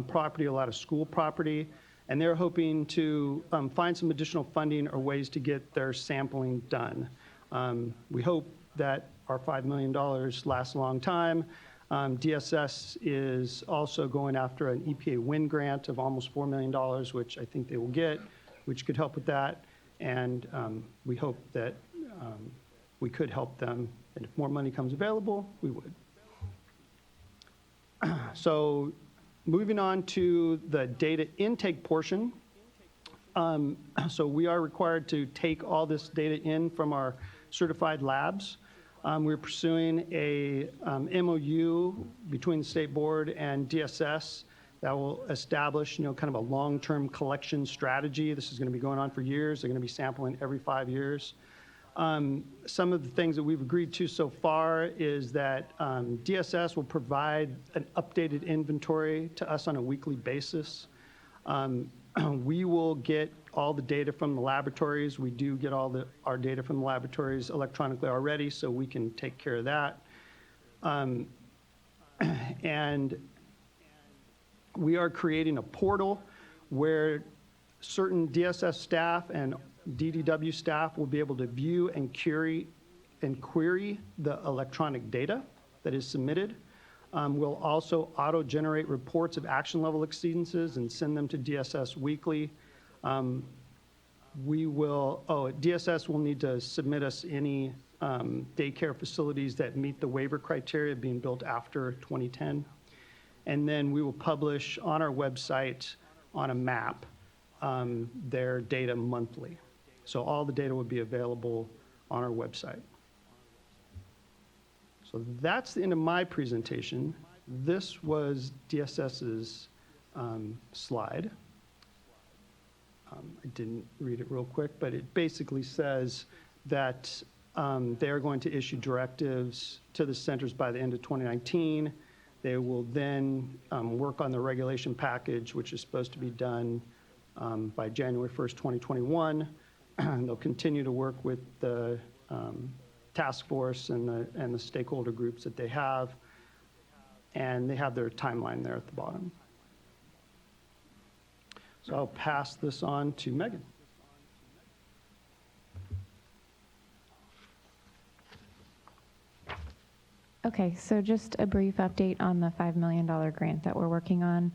property, a lot of school property, and they're hoping to find some additional funding or ways to get their sampling done. We hope that our $5 million lasts a long time. DSS is also going after an EPA wind grant of almost $4 million, which I think they will get, which could help with that, and we hope that we could help them. And if more money comes available, we would. So moving on to the data intake portion. So we are required to take all this data in from our certified labs. We're pursuing a MOU between the State Board and DSS that will establish, kind of a long-term collection strategy. This is going to be going on for years. They're going to be sampling every 5 years. Some of the things that we've agreed to so far is that DSS will provide an updated inventory to us on a weekly basis. We will get all the data from the laboratories. We do get our data from the laboratories electronically already, so we can take care of that. And we are creating a portal where certain DSS staff and DDW staff will be able to view and query the electronic data that is submitted. We'll also auto-generate reports of action level exceedances and send them to DSS weekly. DSS will need to submit us any daycare facilities that meet the waiver criteria being built after 2010. And then we will publish on our website on a map their data monthly. So all the data will be available on our website. So that's the end of my presentation. This was DSS's slide. I didn't read it real quick, but it basically says that they are going to issue directives to the centers by the end of 2019. They will then work on the regulation package, which is supposed to be done by January 1st, 2021. They'll continue to work with the task force and the stakeholder groups that they have, and they have their timeline there at the bottom. So I'll pass this on to Megan. Okay, so just a brief update on the $5 million grant that we're working on.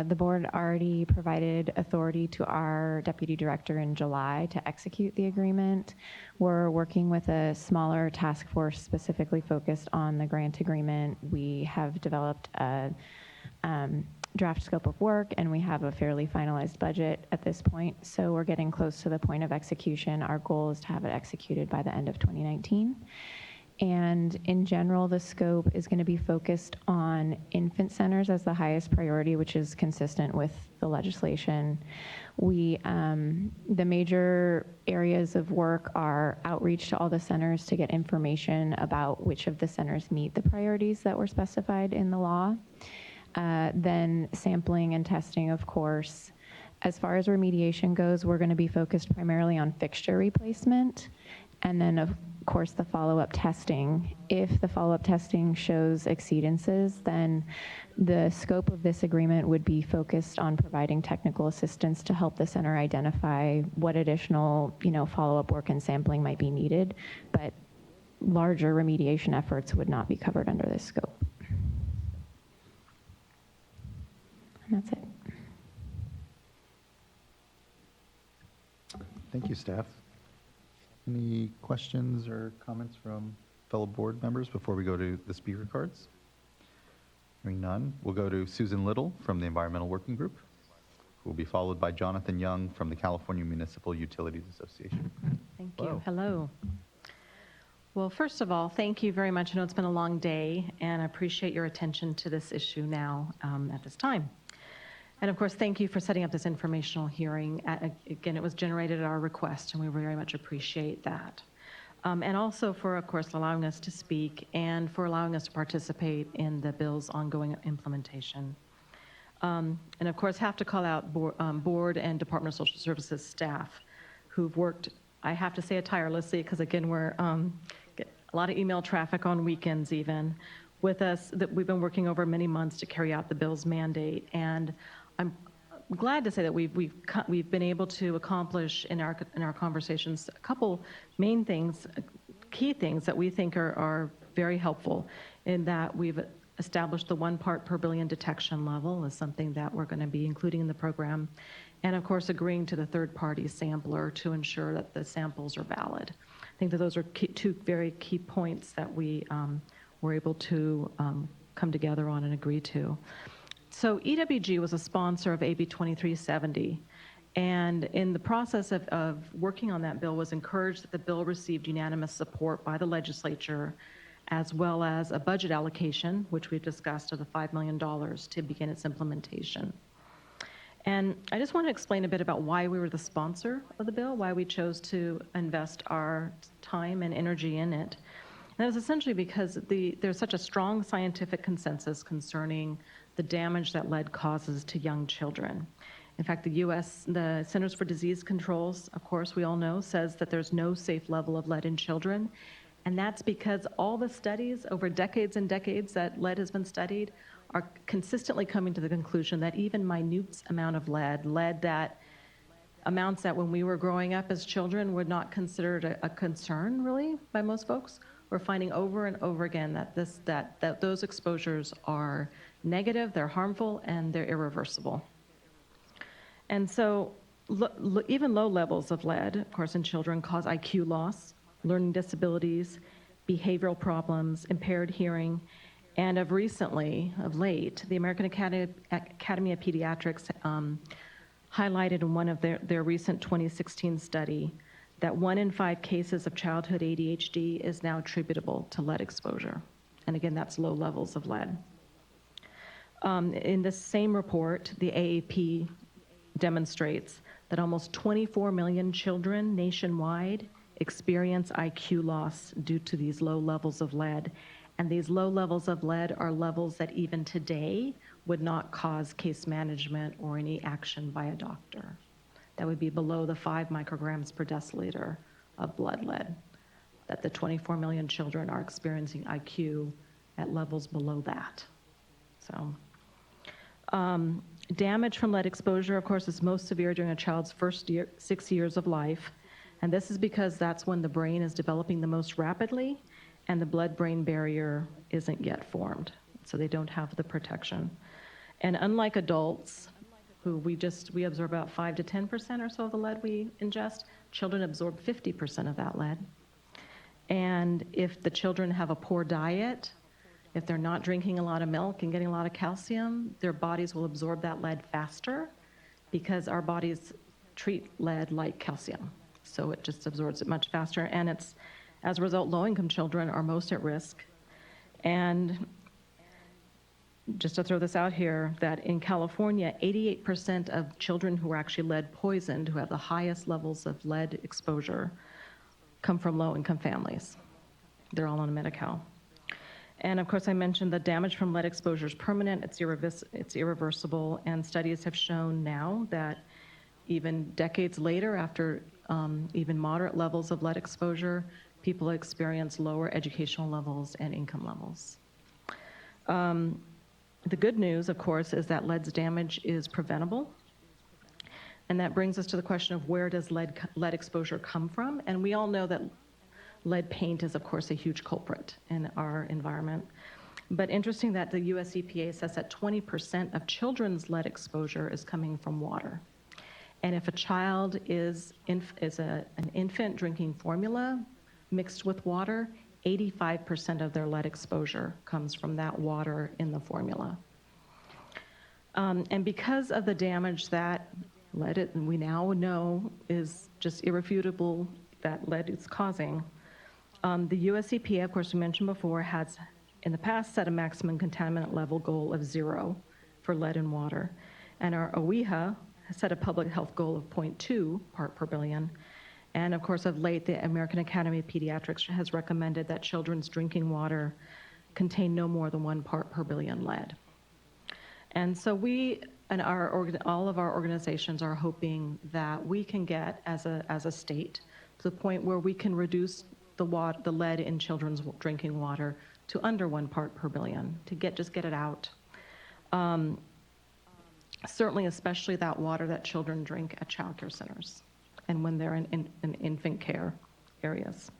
The board already provided authority to our deputy director in July to execute the agreement. We're working with a smaller task force specifically focused on the grant agreement. We have developed a draft scope of work, and we have a fairly finalized budget at this point. So we're getting close to the point of execution. Our goal is to have it executed by the end of 2019. And in general, the scope is going to be focused on infant centers as the highest priority, which is consistent with the legislation. The major areas of work are outreach to all the centers to get information about which of the centers meet the priorities that were specified in the law. Then sampling and testing, of course. As far as remediation goes, we're going to be focused primarily on fixture replacement. And then, of course, the follow-up testing. If the follow-up testing shows exceedances, then the scope of this agreement would be focused on providing technical assistance to help the center identify what additional, follow-up work and sampling might be needed. But larger remediation efforts would not be covered under this scope. And that's it. Thank you, staff. Any questions or comments from fellow board members before we go to the speaker cards? Hearing none, we'll go to Susan Little from the Environmental Working Group, who will be followed by Jonathan Young from the California Municipal Utilities Association. Thank you. Hello. Well, first of all, thank you very much. I know it's been a long day, and I appreciate your attention to this issue now at this time. And of course, thank you for setting up this informational hearing. Again, it was generated at our request, and we very much appreciate that. And also for, of course, allowing us to speak and for allowing us to participate in the bill's ongoing implementation. And of course, have to call out board and Department of Social Services staff who've worked, I have to say it tirelessly, because again, we're get a lot of email traffic on weekends even, with us, that we've been working over many months to carry out the bill's mandate. And I'm glad to say that we've been able to accomplish in our conversations a couple main things, key things that we think are very helpful, in that we've established the 1 part per billion detection level as something that we're going to be including in the program, and of course agreeing to the third-party sampler to ensure that the samples are valid. I think that those are two very key points that we were able to come together on and agree to. So EWG was a sponsor of AB 2370, and in the process of working on that bill was encouraged that the bill received unanimous support by the legislature, as well as a budget allocation, which we've discussed, of the $5 million to begin its implementation. And I just want to explain a bit about why we were the sponsor of the bill, why we chose to invest our time and energy in it. And that was essentially because there's such a strong scientific consensus concerning the damage that lead causes to young children. In fact, the Centers for Disease Controls, of course, we all know, says that there's no safe level of lead in children. And that's because all the studies over decades and decades that lead has been studied are consistently coming to the conclusion that even minute amount of lead that amounts that when we were growing up as children were not considered a concern really by most folks, we're finding over and over again that those exposures are negative, they're harmful, and they're irreversible. And so even low levels of lead, of course, in children cause IQ loss, learning disabilities, behavioral problems, impaired hearing, and of late, the American Academy of Pediatrics highlighted in one of their recent 2016 study that 1 in 5 cases of childhood ADHD is now attributable to lead exposure. And again, that's low levels of lead. In this same report, the AAP demonstrates that almost 24 million children nationwide experience IQ loss due to these low levels of lead. And these low levels of lead are levels that even today would not cause case management or any action by a doctor. That would be below the 5 micrograms per deciliter of blood lead, that the 24 million children are experiencing IQ at levels below that. So, damage from lead exposure, of course, is most severe during a child's first 6 years of life. And this is because that's when the brain is developing the most rapidly and the blood-brain barrier isn't yet formed. So they don't have the protection. And unlike adults, who we absorb about 5 to 10% or so of the lead we ingest, children absorb 50% of that lead. And if the children have a poor diet, if they're not drinking a lot of milk and getting a lot of calcium, their bodies will absorb that lead faster because our bodies treat lead like calcium. So it just absorbs it much faster. And as a result, low-income children are most at risk. And just to throw this out here, that in California, 88% of children who are actually lead poisoned, who have the highest levels of lead exposure, come from low-income families. They're all on Medi-Cal. And of course, I mentioned the damage from lead exposure is permanent, it's irreversible, and studies have shown now that even decades later, after even moderate levels of lead exposure, people experience lower educational levels and income levels. The good news, of course, is that lead's damage is preventable. And that brings us to the question of where does lead exposure come from? And we all know that lead paint is, of course, a huge culprit in our environment. But interesting that the US EPA says that 20% of children's lead exposure is coming from water. And if a child is an infant drinking formula mixed with water, 85% of their lead exposure comes from that water in the formula. And because of the damage that lead, we now know is just irrefutable that lead is causing, the US EPA, of course, we mentioned before, has in the past set a maximum contaminant level goal of 0 for lead in water. And our OEHA has set a public health goal of 0.2 part per billion. And of course, of late, the American Academy of Pediatrics has recommended that children's drinking water contain no more than 1 part per billion lead. And so we and all of our organizations are hoping that we can get, as a state, to the point where we can reduce the lead in children's drinking water to under 1 part per billion, to just get it out. Certainly, especially that water that children drink at child care centers and when they're in infant care areas.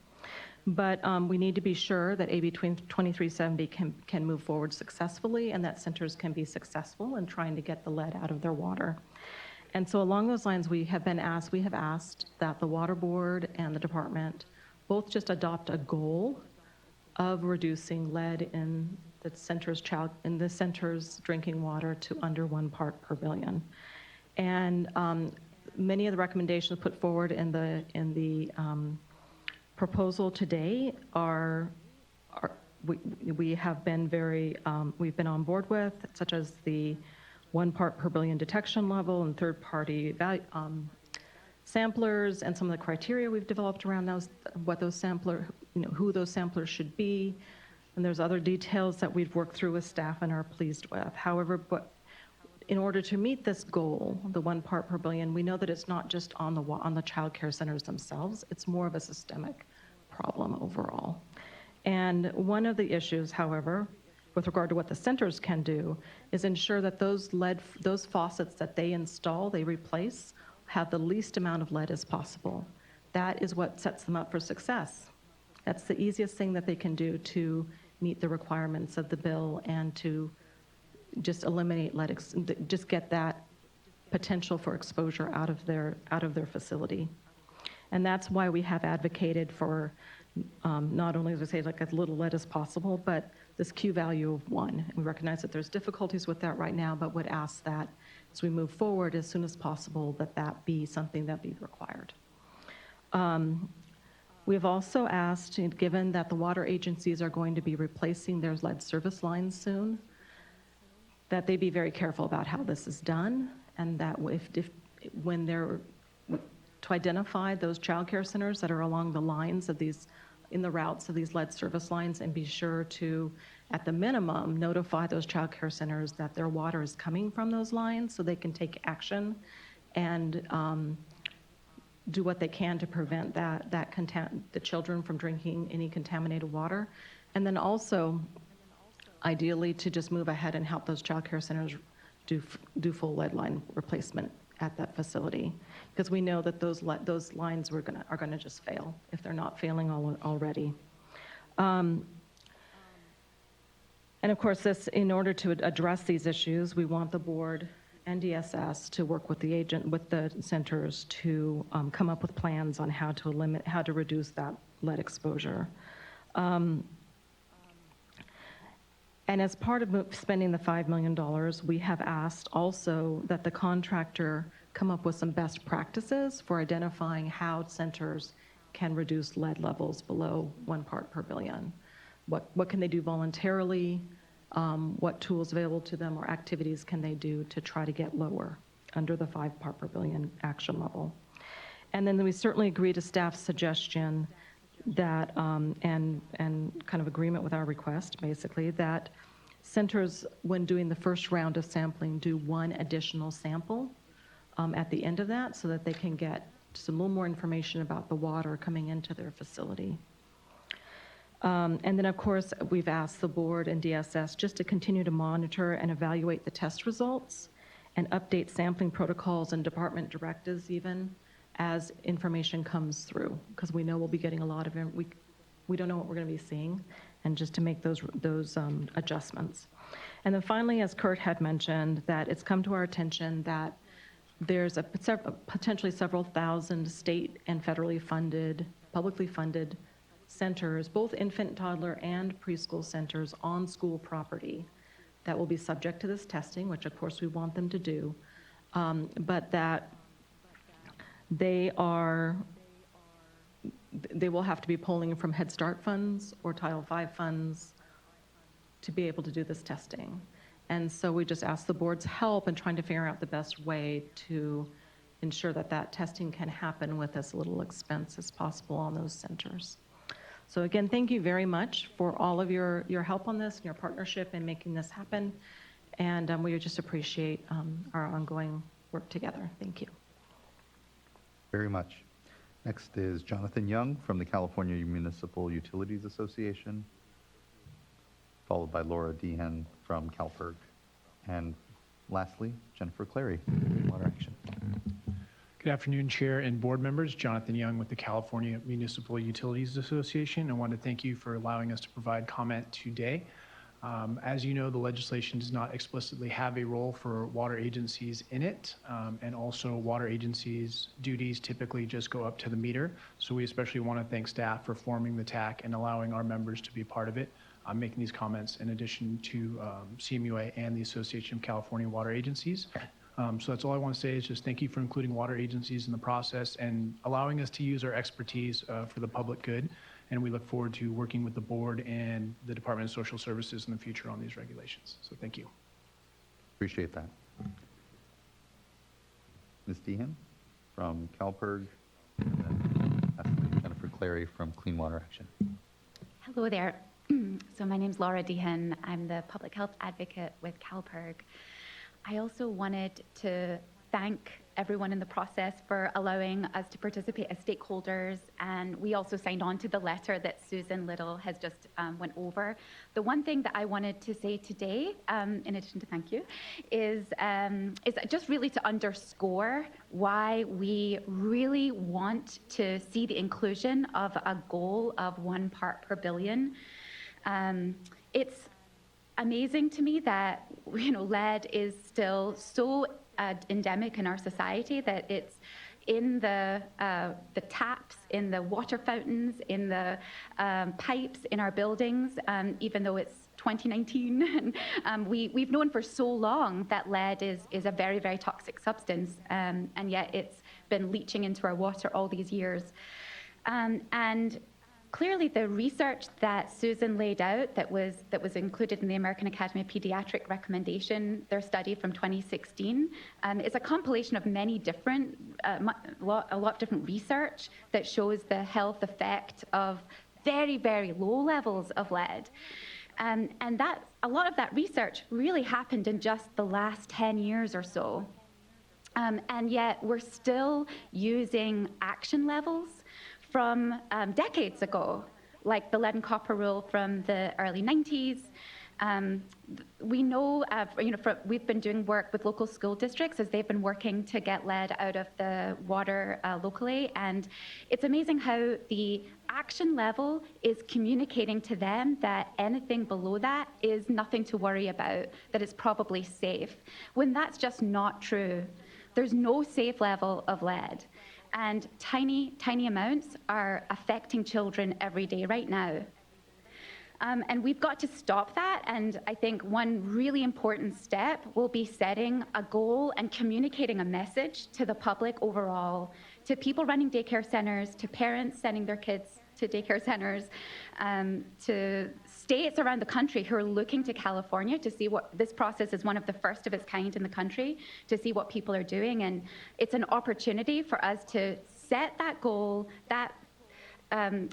But we need to be sure that AB 2370 can move forward successfully and that centers can be successful in trying to get the lead out of their water. And so along those lines, we have asked that the Water Board and the department both just adopt a goal of reducing lead in the center's drinking water to under 1 part per billion. And many of the recommendations put forward in the proposal today we have been we've been on board with, such as the 1 part per billion detection level and third-party samplers, and some of the criteria we've developed around those, what those who those samplers should be. And there's other details that we've worked through with staff and are pleased with. However, but in order to meet this goal, the 1 part per billion, we know that it's not just on the child care centers themselves. It's more of a systemic problem overall. And one of the issues, however, with regard to what the centers can do, is ensure that those faucets that they install, they replace, have the least amount of lead as possible. That is what sets them up for success. That's the easiest thing that they can do to meet the requirements of the bill and to just eliminate lead, just get that potential for exposure out of their facility. And that's why we have advocated for not only, as I say, like as little lead as possible, but this Q value of 1. We recognize that there's difficulties with that right now, but would ask that as we move forward as soon as possible, that be something that be required. We have also asked, given that the water agencies are going to be replacing their lead service lines soon, that they be very careful about how this is done, and that when they're to identify those child care centers that are along the lines of these, in the routes of these lead service lines, and be sure to, at the minimum, notify those child care centers that their water is coming from those lines so they can take action and do what they can to prevent the children from drinking any contaminated water. And then also, ideally, to just move ahead and help those child care centers do full lead line replacement at that facility, because we know that those lines are going to just fail if they're not failing already. And of course, in order to address these issues, we want the board and DSS to work with the centers to come up with plans on how to reduce that lead exposure. And as part of spending the $5 million, we have asked also that the contractor come up with some best practices for identifying how centers can reduce lead levels below 1 part per billion. What can they do voluntarily? What tools available to them or activities can they do to try to get lower under the 5 part per billion action level? And then we certainly agree to staff's suggestion that, and kind of agreement with our request, basically, that centers, when doing the first round of sampling, do 1 additional sample at the end of that so that they can get just a little more information about the water coming into their facility. And then, of course, we've asked the board and DSS just to continue to monitor and evaluate the test results and update sampling protocols and department directives even as information comes through, because we know we'll be getting a lot of, we don't know what we're going to be seeing, and just to make those adjustments. And then finally, as Kurt had mentioned, that it's come to our attention that there's potentially several thousand state and federally funded, publicly funded centers, both infant, toddler, and preschool centers on school property that will be subject to this testing, which of course we want them to do, but that they will have to be pulling from Head Start funds or Title V funds to be able to do this testing. And so we just ask the board's help in trying to figure out the best way to ensure that that testing can happen with as little expense as possible on those centers. So again, thank you very much for all of your help on this and your partnership in making this happen. And we just appreciate our ongoing work together. Thank you. Very much. Next is Jonathan Young from the California Municipal Utilities Association, followed by Laura Dehan from CalPERG, and lastly, Jennifer Clary, Water Action. Good afternoon, Chair and board members. Jonathan Young with the California Municipal Utilities Association. I want to thank you for allowing us to provide comment today. As you know, the legislation does not explicitly have a role for water agencies in it, and also water agencies' duties typically just go up to the meter. So we especially want to thank staff for forming the TAC and allowing our members to be part of it. I'm making these comments in addition to CMUA and the Association of California Water Agencies. So that's all I want to say is just thank you for including water agencies in the process and allowing us to use our expertise for the public good. And we look forward to working with the board and the Department of Social Services in the future on these regulations. So thank you. Appreciate that. Ms. Dehan from CalPERG, and then lastly, Jennifer Clary from Clean Water Action. Hello there. So my name's Laura Dehan. I'm the public health advocate with CalPERG. I also wanted to thank everyone in the process for allowing us to participate as stakeholders, and we also signed on to the letter that Susan Little has just went over. The one thing that I wanted to say today, in addition to thank you, is just really to underscore why we really want to see the inclusion of a goal of 1 part per billion. It's amazing to me that lead is still so endemic in our society that it's in the taps, in the water fountains, in the pipes in our buildings, even though it's 2019. And we've known for so long that lead is a very, very toxic substance, and yet it's been leaching into our water all these years. And clearly, the research that Susan laid out that was included in the American Academy of Pediatric recommendation, their study from 2016, is a compilation of many different, a lot of different research that shows the health effect of very, very low levels of lead. And that a lot of that research really happened in just the last 10 years or so. And yet we're still using action levels from decades ago, like the lead and copper rule from the early 90s. We know, we've been doing work with local school districts as they've been working to get lead out of the water locally. And it's amazing how the action level is communicating to them that anything below that is nothing to worry about, that it's probably safe, when that's just not true. There's no safe level of lead. And tiny, tiny amounts are affecting children every day right now. And we've got to stop that. And I think one really important step will be setting a goal and communicating a message to the public overall, to people running daycare centers, to parents sending their kids to daycare centers, to states around the country who are looking to California to see what this process is, one of the first of its kind in the country, to see what people are doing. And it's an opportunity for us to set that goal, that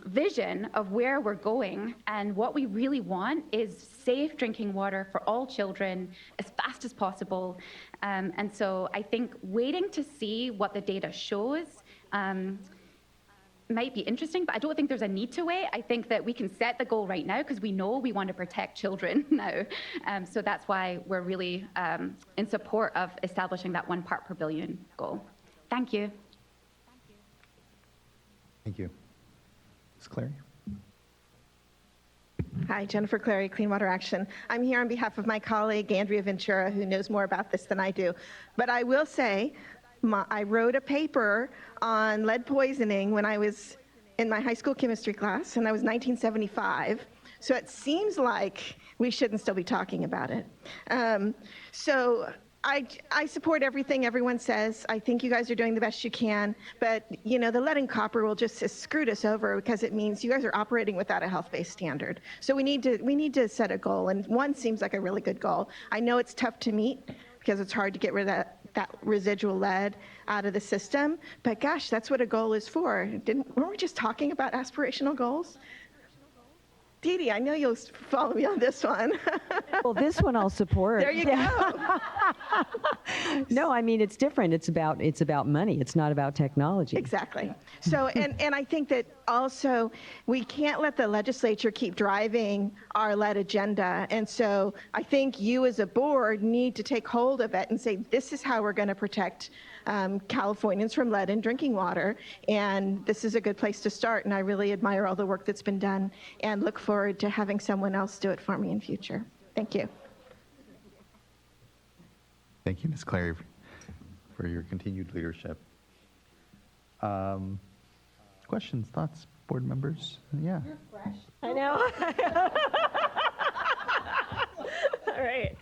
vision of where we're going. And what we really want is safe drinking water for all children as fast as possible. And so I think waiting to see what the data shows might be interesting, but I don't think there's a need to wait. I think that we can set the goal right now because we know we want to protect children now. So that's why we're really in support of establishing that 1 part per billion goal. Thank you. Thank you. Ms. Clary? Hi, Jennifer Clary, Clean Water Action. I'm here on behalf of my colleague, Andrea Ventura, who knows more about this than I do. But I will say, I wrote a paper on lead poisoning when I was in my high school chemistry class, and that was 1975. So it seems like we shouldn't still be talking about it. So I support everything everyone says. I think you guys are doing the best you can. But, the lead and copper will just screwed us over because it means you guys are operating without a health-based standard. So we need to set a goal, and 1 seems like a really good goal. I know it's tough to meet because it's hard to get rid of that residual lead out of the system. But gosh, that's what a goal is for. Weren't we just talking about aspirational goals? Dee Dee, I know you'll follow me on this one. Well, this one I'll support. There you go. No, I mean, it's different. It's about money. It's not about technology. Exactly. So, and I think that also we can't let the legislature keep driving our lead agenda. And so I think you as a board need to take hold of it and say, this is how we're going to protect Californians from lead in drinking water. And this is a good place to start. And I really admire all the work that's been done and look forward to having someone else do it for me in future. Thank you. Thank you, Ms. Clary, for your continued leadership. Questions, thoughts, board members? Yeah. You're fresh. I know. All right.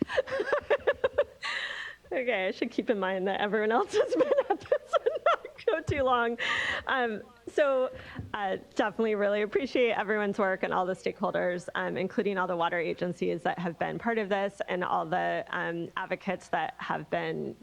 Okay, I should keep in mind that everyone else has been at this and not go too long. So Definitely really appreciate everyone's work and all the stakeholders, including all the water agencies that have been part of this and all the advocates that have been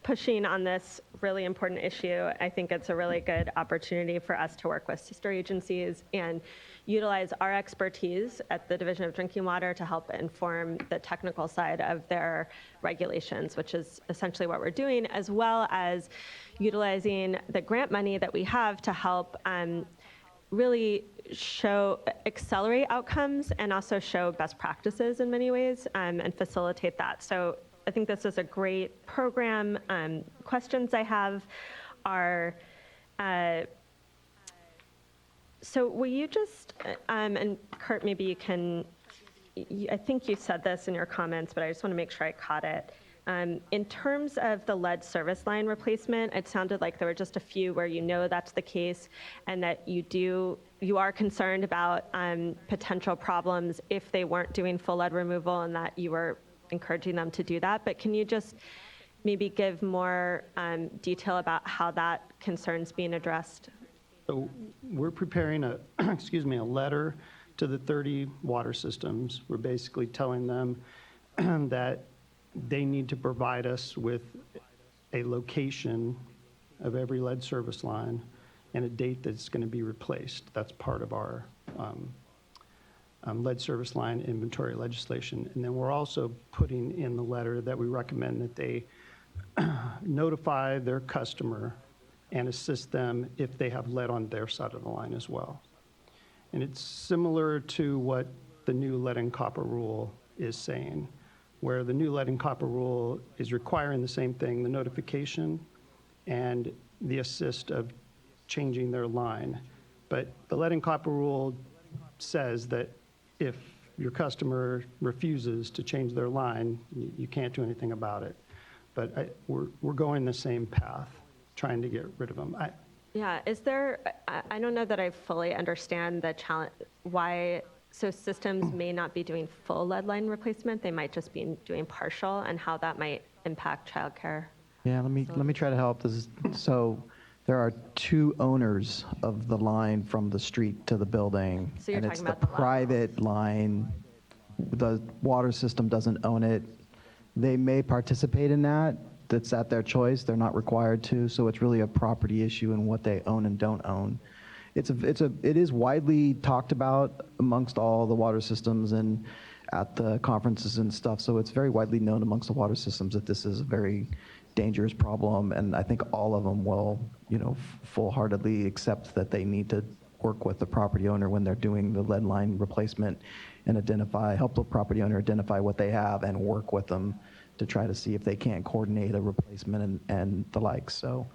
pushing on this really important issue. I think it's a really good opportunity for us to work with sister agencies and utilize our expertise at the Division of Drinking Water to help inform the technical side of their regulations, which is essentially what we're doing, as well as utilizing the grant money that we have to help really accelerate outcomes and also show best practices in many ways and facilitate that. So I think this is a great program. Questions I have are, so will you just, and Kurt, maybe you can, I think you said this in your comments, but I just want to make sure I caught it. In terms of the lead service line replacement, it sounded like there were just a few where you know that's the case and that you are concerned about potential problems if they weren't doing full lead removal and that you were encouraging them to do that. But can you just maybe give more detail about how that concern's being addressed? So we're preparing a, excuse me, a letter to the 30 water systems. We're basically telling them that they need to provide us with a location of every lead service line and a date that's going to be replaced. That's part of our lead service line inventory legislation. And then we're also putting in the letter that we recommend that they notify their customer and assist them if they have lead on their side of the line as well. And it's similar to what the new lead and copper rule is saying, where the new lead and copper rule is requiring the same thing, the notification and the assist of changing their line. But the lead and copper rule says that if your customer refuses to change their line, you can't do anything about it. But we're going the same path, trying to get rid of them. Yeah, is there, I don't know that I fully understand the challenge, why, so systems may not be doing full lead line replacement, they might just be doing partial, and how that might impact childcare. Yeah, let me try to help. So there are two owners of the line from the street to the building. So you're and it's talking the about the lateral. private line. The water system doesn't own it. They may participate in that. That's at their choice. They're not required to. So it's really a property issue in what they own and don't own. It is widely talked about amongst all the water systems and at the conferences and stuff. So it's very widely known amongst the water systems that this is a very dangerous problem. And I think all of them will, full-heartedly accept that they need to work with the property owner when they're doing the lead line replacement and help the property owner identify what they have and work with them to try to see if they can't coordinate a replacement and the like. So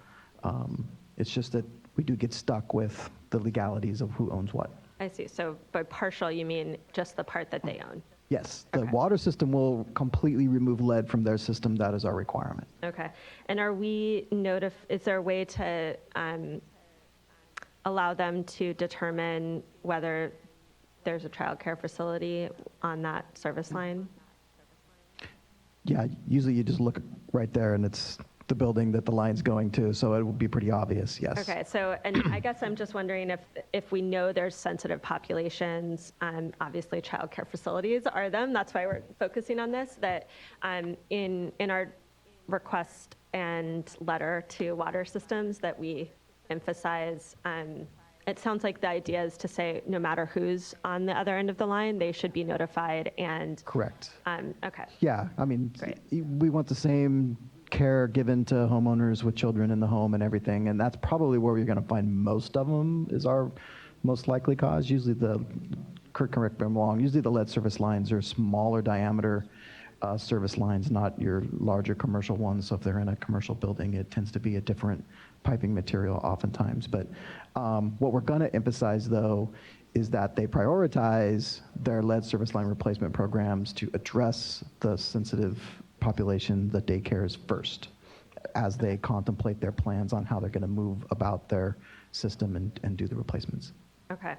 it's just that we do get stuck with the legalities of who owns what. I see, so by partial, you mean just the part that they own? Yes, the water system will completely remove lead from their system. That is our requirement. Okay, and are we is there a way to allow them to determine whether there's a childcare facility on that service line? Yeah, usually you just look right there and it's the building that the line's going to, so it would be pretty obvious, yes. Okay, so, and I guess I'm just wondering if we know there's sensitive populations, obviously childcare facilities are them, that's why we're focusing on this, that in our request and letter to water systems that we emphasize, it sounds like the idea is to say no matter who's on the other end of the line, they should be notified and. Correct. Okay. Yeah, I mean, Great. we want the same care given to homeowners with children in the home and everything, and that's probably where you're going to find most of them is our most likely cause. Usually correct me if I'm wrong, usually the lead service lines are smaller diameter service lines, not your larger commercial ones. So if they're in a commercial building, it tends to be a different piping material oftentimes. But what we're going to emphasize, though, is that they prioritize their lead service line replacement programs to address the sensitive population, the daycares first, as they contemplate their plans on how they're going to move about their system and do the replacements. Okay.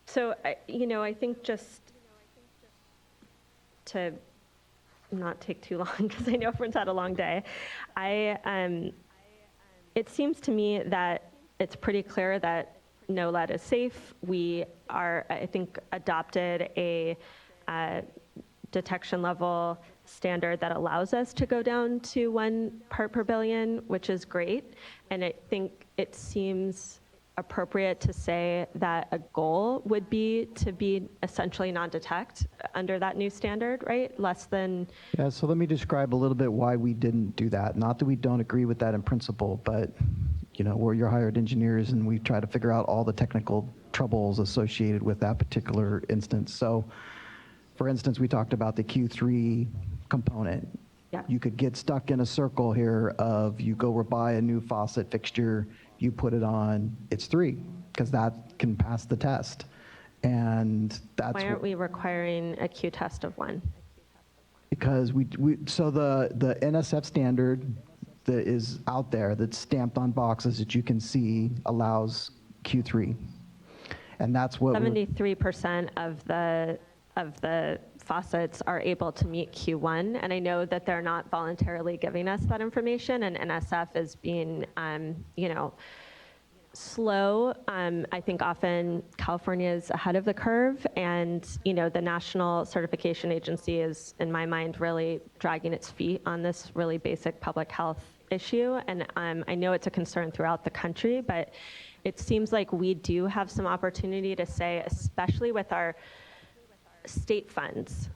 So, I think just to not take too long, because I know everyone's had a long day, it seems to me that it's pretty clear that no lead is safe. We are, I think, adopted a detection level standard that allows us to go down to 1 part per billion, which is great. And I think it seems appropriate to say that a goal would be to be essentially non-detect under that new standard, right? Less than. Yeah, so let me describe a little bit why we didn't do that. Not that we don't agree with that in principle, but we're your hired engineers and we try to figure out all the technical troubles associated with that particular instance. So for instance, we talked about the Q3 component. Yeah. You could get stuck in a circle here of you go buy a new faucet fixture, you put it on, it's 3, because that can pass the test. And that's Why aren't we requiring a Q test of 1? because so the NSF standard that is out there that's stamped on boxes that you can see allows Q3. And that's what 73% of the faucets are able to meet Q1, and I know that they're not voluntarily giving us that information, and NSF is being, slow. I think often California is ahead of the curve, and the National Certification Agency is, in my mind, really dragging its feet on this really basic public health issue. And I know it's a concern throughout the country, but it seems like we do have some opportunity to say, especially with our state funds,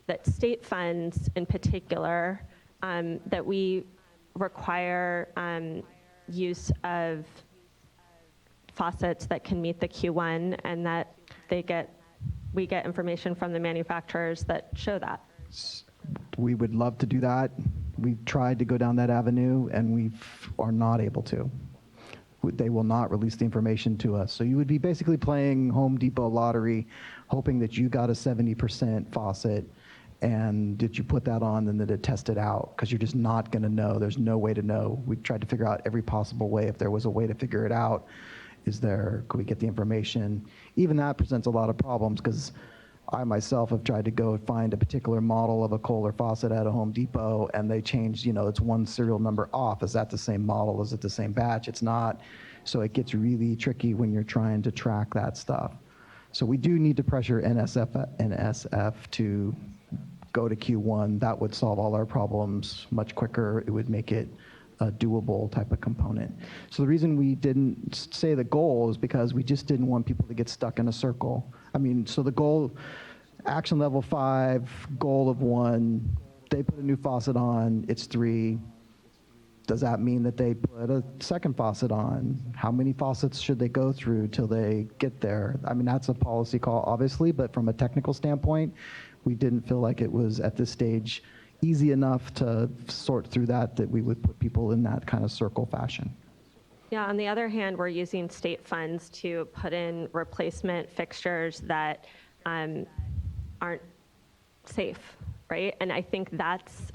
that state funds in particular, that we require use of faucets that can meet the Q1, and that we get information from the manufacturers that show that. we would love to do that. We've tried to go down that avenue and we are not able to. They will not release the information to us. So you would be basically playing Home Depot lottery, hoping that you got a 70% faucet and that you put that on and that it tested out, because you're just not going to know. There's no way to know. We've tried to figure out every possible way. If there was a way to figure it out, could we get the information? Even that presents a lot of problems, because I myself have tried to go find a particular model of a Kohler faucet at a Home Depot, and they changed, it's one serial number off. Is that the same model? Is it the same batch? It's not. So it gets really tricky when you're trying to track that stuff. So we do need to pressure NSF to go to Q1. That would solve all our problems much quicker. It would make it a doable type of component. So the reason we didn't say the goal is because we just didn't want people to get stuck in a circle. So the goal, action level 5, goal of 1, they put a new faucet on, it's 3. Does that mean that they put a second faucet on? How many faucets should they go through till they get there? That's a policy call, obviously, but from a technical standpoint, we didn't feel like it was at this stage easy enough to sort through that we would put people in that kind of circle fashion. Yeah, on the other hand, we're using state funds to put in replacement fixtures that aren't safe, right? And I think that's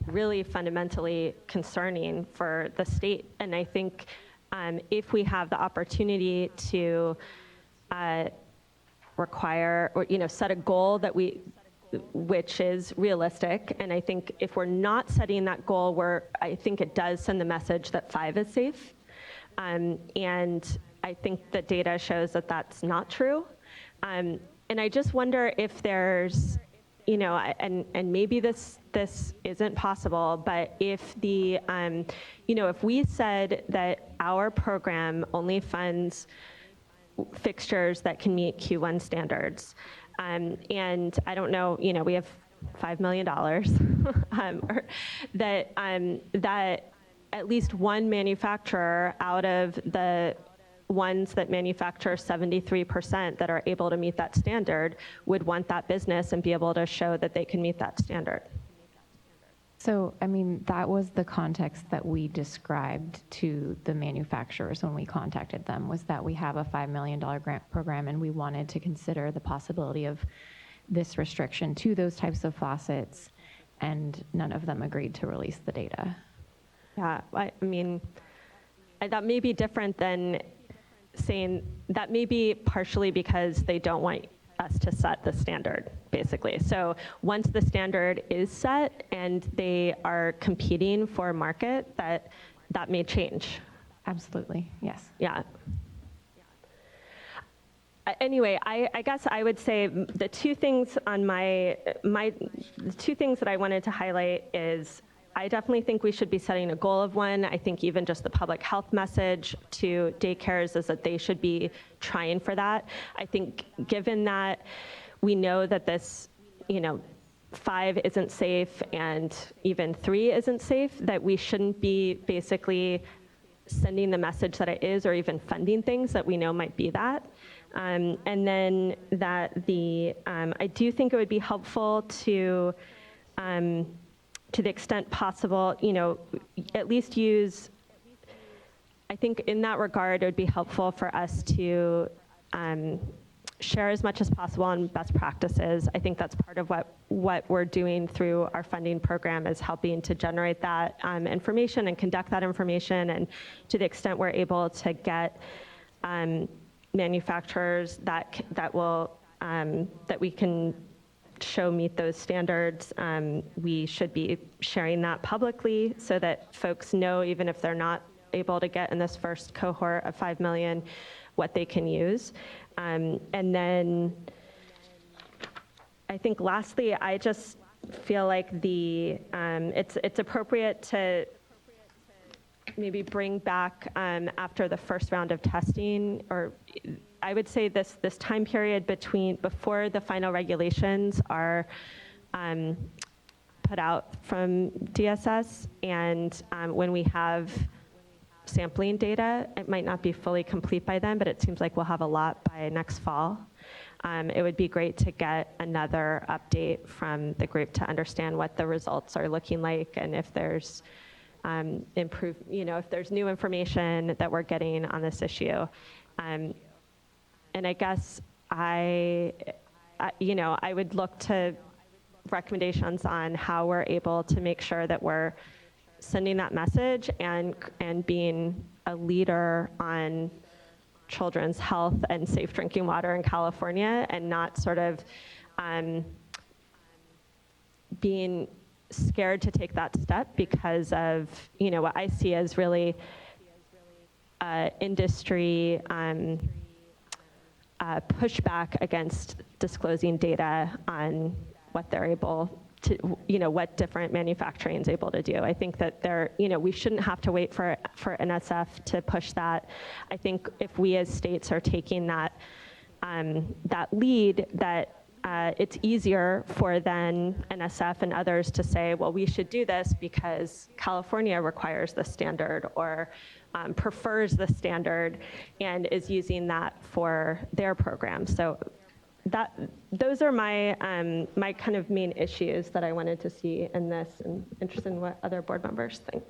really fundamentally concerning for the state. And I think if we have the opportunity to require or set a goal which is realistic, and I think if we're not setting that goal, I think it does send the message that 5 is safe. And I think the data shows that that's not true. And I just wonder if there's, and maybe this isn't possible, but if if we said that our program only funds fixtures that can meet Q1 standards, and I don't know, we have $5 million, that at least one manufacturer out of the ones that manufacture 73% that are able to meet that standard would want that business and be able to show that they can meet that standard. So, that was the context that we described to the manufacturers when we contacted them, was that we have a $5 million grant program and we wanted to consider the possibility of this restriction to those types of faucets, and none of them agreed to release the data. Yeah, that may be different than saying that may be partially because they don't want us to set the standard, basically. So once the standard is set and they are competing for a market, that may change. Absolutely, yes. Yeah. Anyway, I guess I would say the two things on the two things that I wanted to highlight is I definitely think we should be setting a goal of one. I think even just the public health message to daycares is that they should be trying for that. I think given that we know that this, 5 isn't safe and even 3 isn't safe, that we shouldn't be basically sending the message that it is or even funding things that we know might be that. And then that I do think it would be helpful to the extent possible, at least use, I think in that regard, it would be helpful for us to share as much as possible on best practices. I think that's part of what we're doing through our funding program is helping to generate that information and conduct that information. And to the extent we're able to get manufacturers that we can show meet those standards, we should be sharing that publicly so that folks know, even if they're not able to get in this first cohort of 5 million, what they can use. And then I think lastly, I just feel like it's appropriate to maybe bring back after the first round of testing, or I would say this time period before the final regulations are put out from DSS and when we have sampling data. It might not be fully complete by then, but it seems like we'll have a lot by next fall. It would be great to get another update from the group to understand what the results are looking like and if there's if there's new information that we're getting on this issue. And I guess I would look to recommendations on how we're able to make sure that we're sending that message and being a leader on children's health and safe drinking water in California, and not sort of being scared to take that step because of what I see as really industry pushback against disclosing data on what they're able to, what different manufacturing is able to do. I think that we shouldn't have to wait for NSF to push that. I think if we as states are taking that lead, that it's easier for then NSF and others to say, well, we should do this because California requires the standard or prefers the standard and is using that for their program. So those are my kind of main issues that I wanted to see in this, and interested in what other board members think.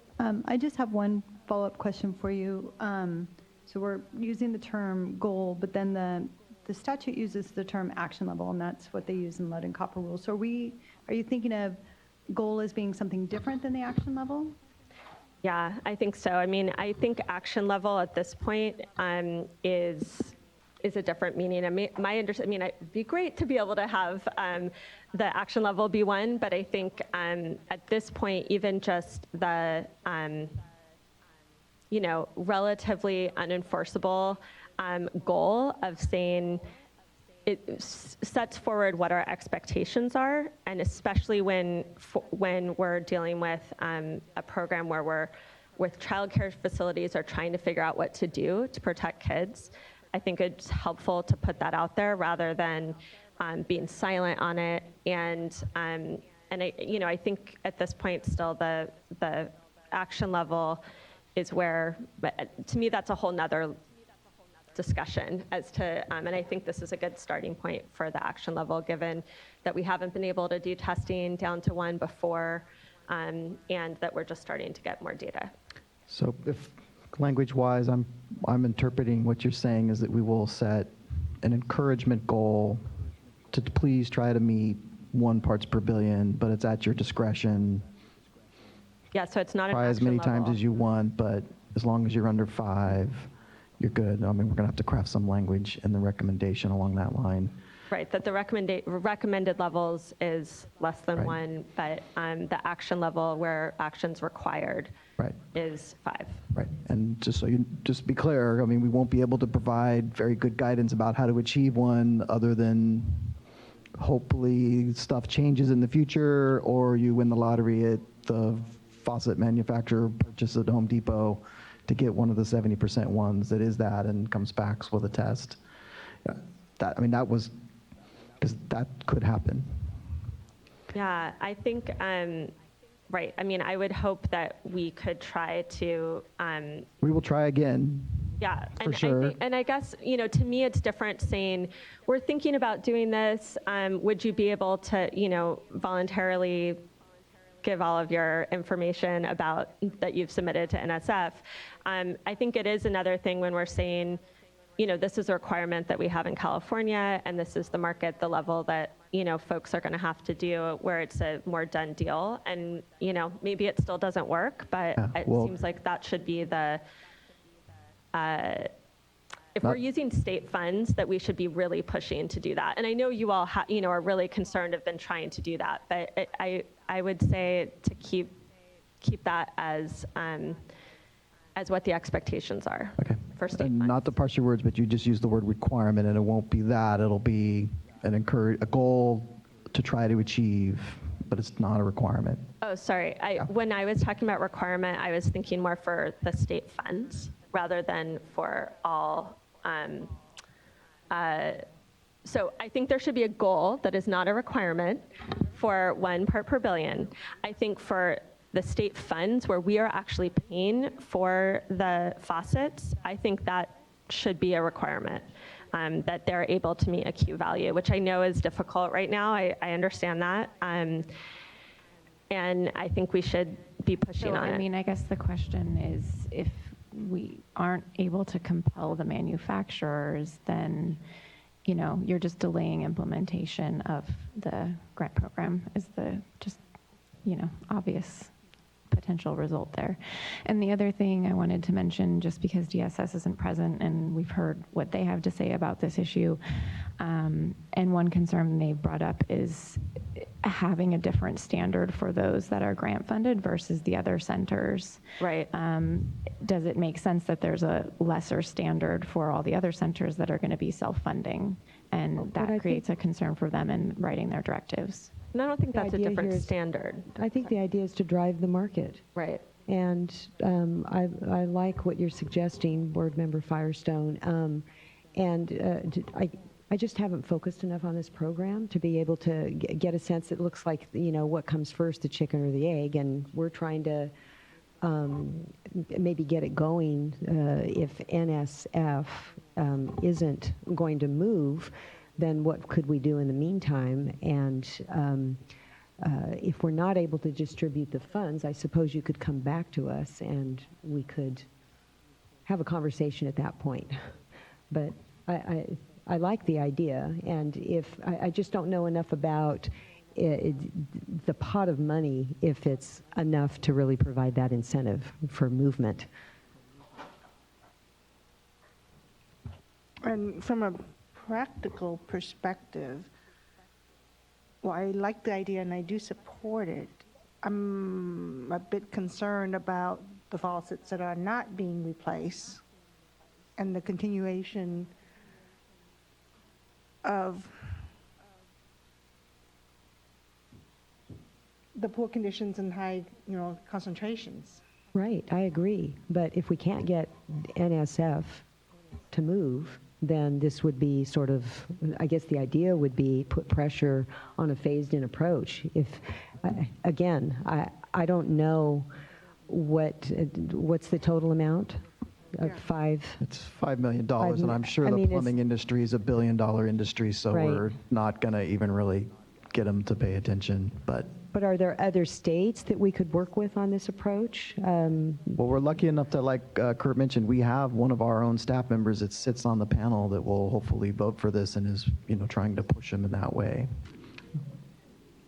I just have one follow-up question for you. So we're using the term goal, but then the statute uses the term action level, and that's what they use in lead and copper rules. So are you thinking of goal as being something different than the action level? Yeah, I think so. I mean, I think action level at this point is a different meaning. It'd be great to be able to have the action level be one, but I think at this point, even just the relatively unenforceable goal of saying it sets forward what our expectations are, and especially when we're dealing with a program where we're with childcare facilities are trying to figure out what to do to protect kids. I think it's helpful to put that out there rather than being silent on it. And I think at this point still the action level is where, but to me that's a whole nother discussion as to, and I think this is a good starting point for the action level, given that we haven't been able to do testing down to 1 before, and that we're just starting to get more data. So if language-wise, I'm interpreting what you're saying is that we will set an encouragement goal to please try to meet 1 parts per billion, but it's at your discretion. Yeah, so it's not an Try as action many level. times as you want, but as long as you're under 5, you're good. I mean, we're going to have to craft some language in the recommendation along that line. Right, that the recommended levels is less than Right. 1, but the action level where action's required Right. is 5. Right. And just so you, just be clear, I mean, we won't be able to provide very good guidance about how to achieve one other than hopefully stuff changes in the future, or you win the lottery at the faucet manufacturer purchase at Home Depot to get one of the 70% ones that is that and comes back with a test. Yeah, that, I mean, that was, because that could happen. Yeah, I think, right, I mean, I would hope that we could try to, We will try again. yeah. For and sure. and I guess, you know, to me, it's different saying, we're thinking about doing this. Would you be able to, you know, voluntarily give all of your information about that you've submitted to NSF? I think it is another thing when we're saying, you know, this is a requirement that we have in California, and this is the market, the level that, you know, folks are going to have to do, where it's a more done deal. And, you know, maybe it still doesn't work, but it seems like that should be the, if we're using state funds, that we should be really pushing to do that. And I know you all, you know, are really concerned, have been trying to do that, but I would say to keep that as what the expectations are for state And funds. not to parse your words, but you just used the word requirement, and it won't be that. It'll be a goal to try to achieve, but it's not a requirement. Oh, sorry. When I was talking about requirement, I was thinking more for the state funds rather than for all. So I think there should be a goal that is not a requirement for 1 part per billion. I think for the state funds where we are actually paying for the faucets, I think that should be a requirement, that they're able to meet a Q value, which I know is difficult right now. I understand that. And I think we should be pushing on it. I mean, I guess the question is, if we aren't able to compel the manufacturers, then, you know, you're just delaying implementation of the grant program is the just, you know, obvious potential result there. And the other thing I wanted to mention, just because DSS isn't present and we've heard what they have to say about this issue, and one concern they brought up is having a different standard for those that are grant funded versus the other centers. Right. Does it make sense that there's a lesser standard for all the other centers that are going to be self-funding? And that creates a concern for them in writing their directives. And I don't think that's a idea different here is- standard. I think the idea is to drive the market. Right. And I like what you're suggesting, Board Member Firestone. I just haven't focused enough on this program to be able to get a sense. It looks like, you know, what comes first, the chicken or the egg, and we're trying to maybe get it going. If NSF isn't going to move, then what could we do in the meantime? And if we're not able to distribute the funds, I suppose you could come back to us and we could have a conversation at that point. But I like the idea, and if I just don't know enough about the pot of money, if it's enough to really provide that incentive for movement. And from a practical perspective, well, I like the idea and I do support it. I'm a bit concerned about the faucets that are not being replaced and the continuation of the poor conditions and high, you know, concentrations. Right, I agree. But if we can't get NSF to move, then this would be sort of, I guess the idea would be put pressure on a phased-in approach. If, again, I don't know what's the total amount of It's $5 million, and I'm sure I the mean, plumbing industry is a billion-dollar industry, so Right. we're not going to even really get them to pay attention. But are there other states that we could work with on this approach? well, we're lucky enough to, like Kurt mentioned, we have one of our own staff members that sits on the panel that will hopefully vote for this and is, you know, trying to push them in that way.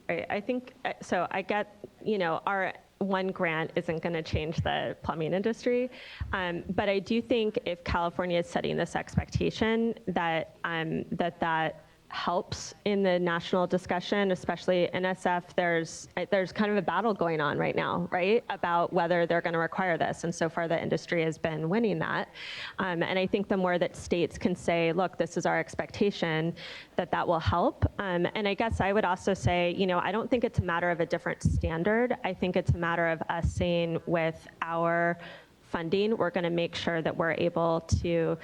Right. I think, so I get, you know, our one grant isn't going to change the plumbing industry. But I do think if California is setting this expectation that helps in the national discussion, especially NSF. There's kind of a battle going on right now, right, about whether they're going to require this. And so far, the industry has been winning that. And I think the more that states can say, look, this is our expectation, that will help. And I guess I would also say, I don't think it's a matter of a different standard. I think it's a matter of us saying with our funding, we're going to make sure that we're able to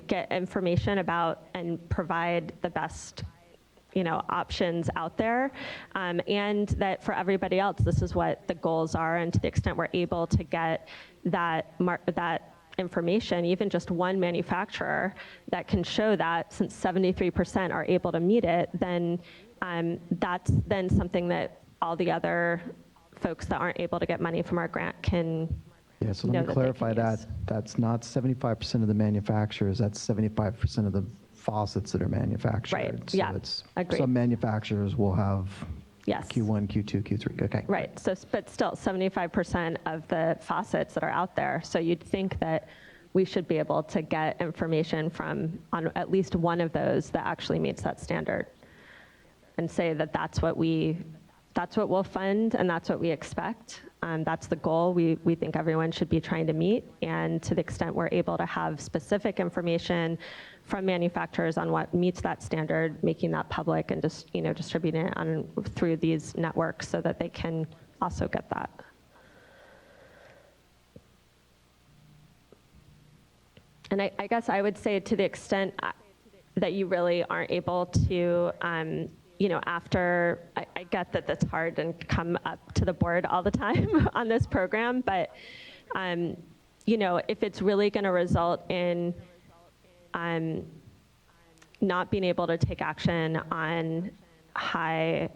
get information about and provide the best options out there, and that for everybody else, this is what the goals are, and to the extent we're able to get that information, even just one manufacturer that can show that, since 73% are able to meet it, then that's then something that all the other folks that aren't able to get money from our grant can. Yeah, so let me clarify that. That's not 75% of the manufacturers, that's 75% of the faucets that are manufactured. Right, so yeah, it's, agreed. some manufacturers will have Yes. Q1, Q2, Q3, okay. Right, so, but still 75% of the faucets that are out there. So you'd think that we should be able to get information on at least one of those that actually meets that standard, and say that that's what we'll fund and that's what we expect. That's the goal we think everyone should be trying to meet. And to the extent we're able to have specific information from manufacturers on what meets that standard, making that public and just, distributing it through these networks so that they can also get that. And I guess I would say, to the extent that you really aren't able to, after, I get that that's hard and come up to the board all the time on this program, but, if it's really going to result in not being able to take action on high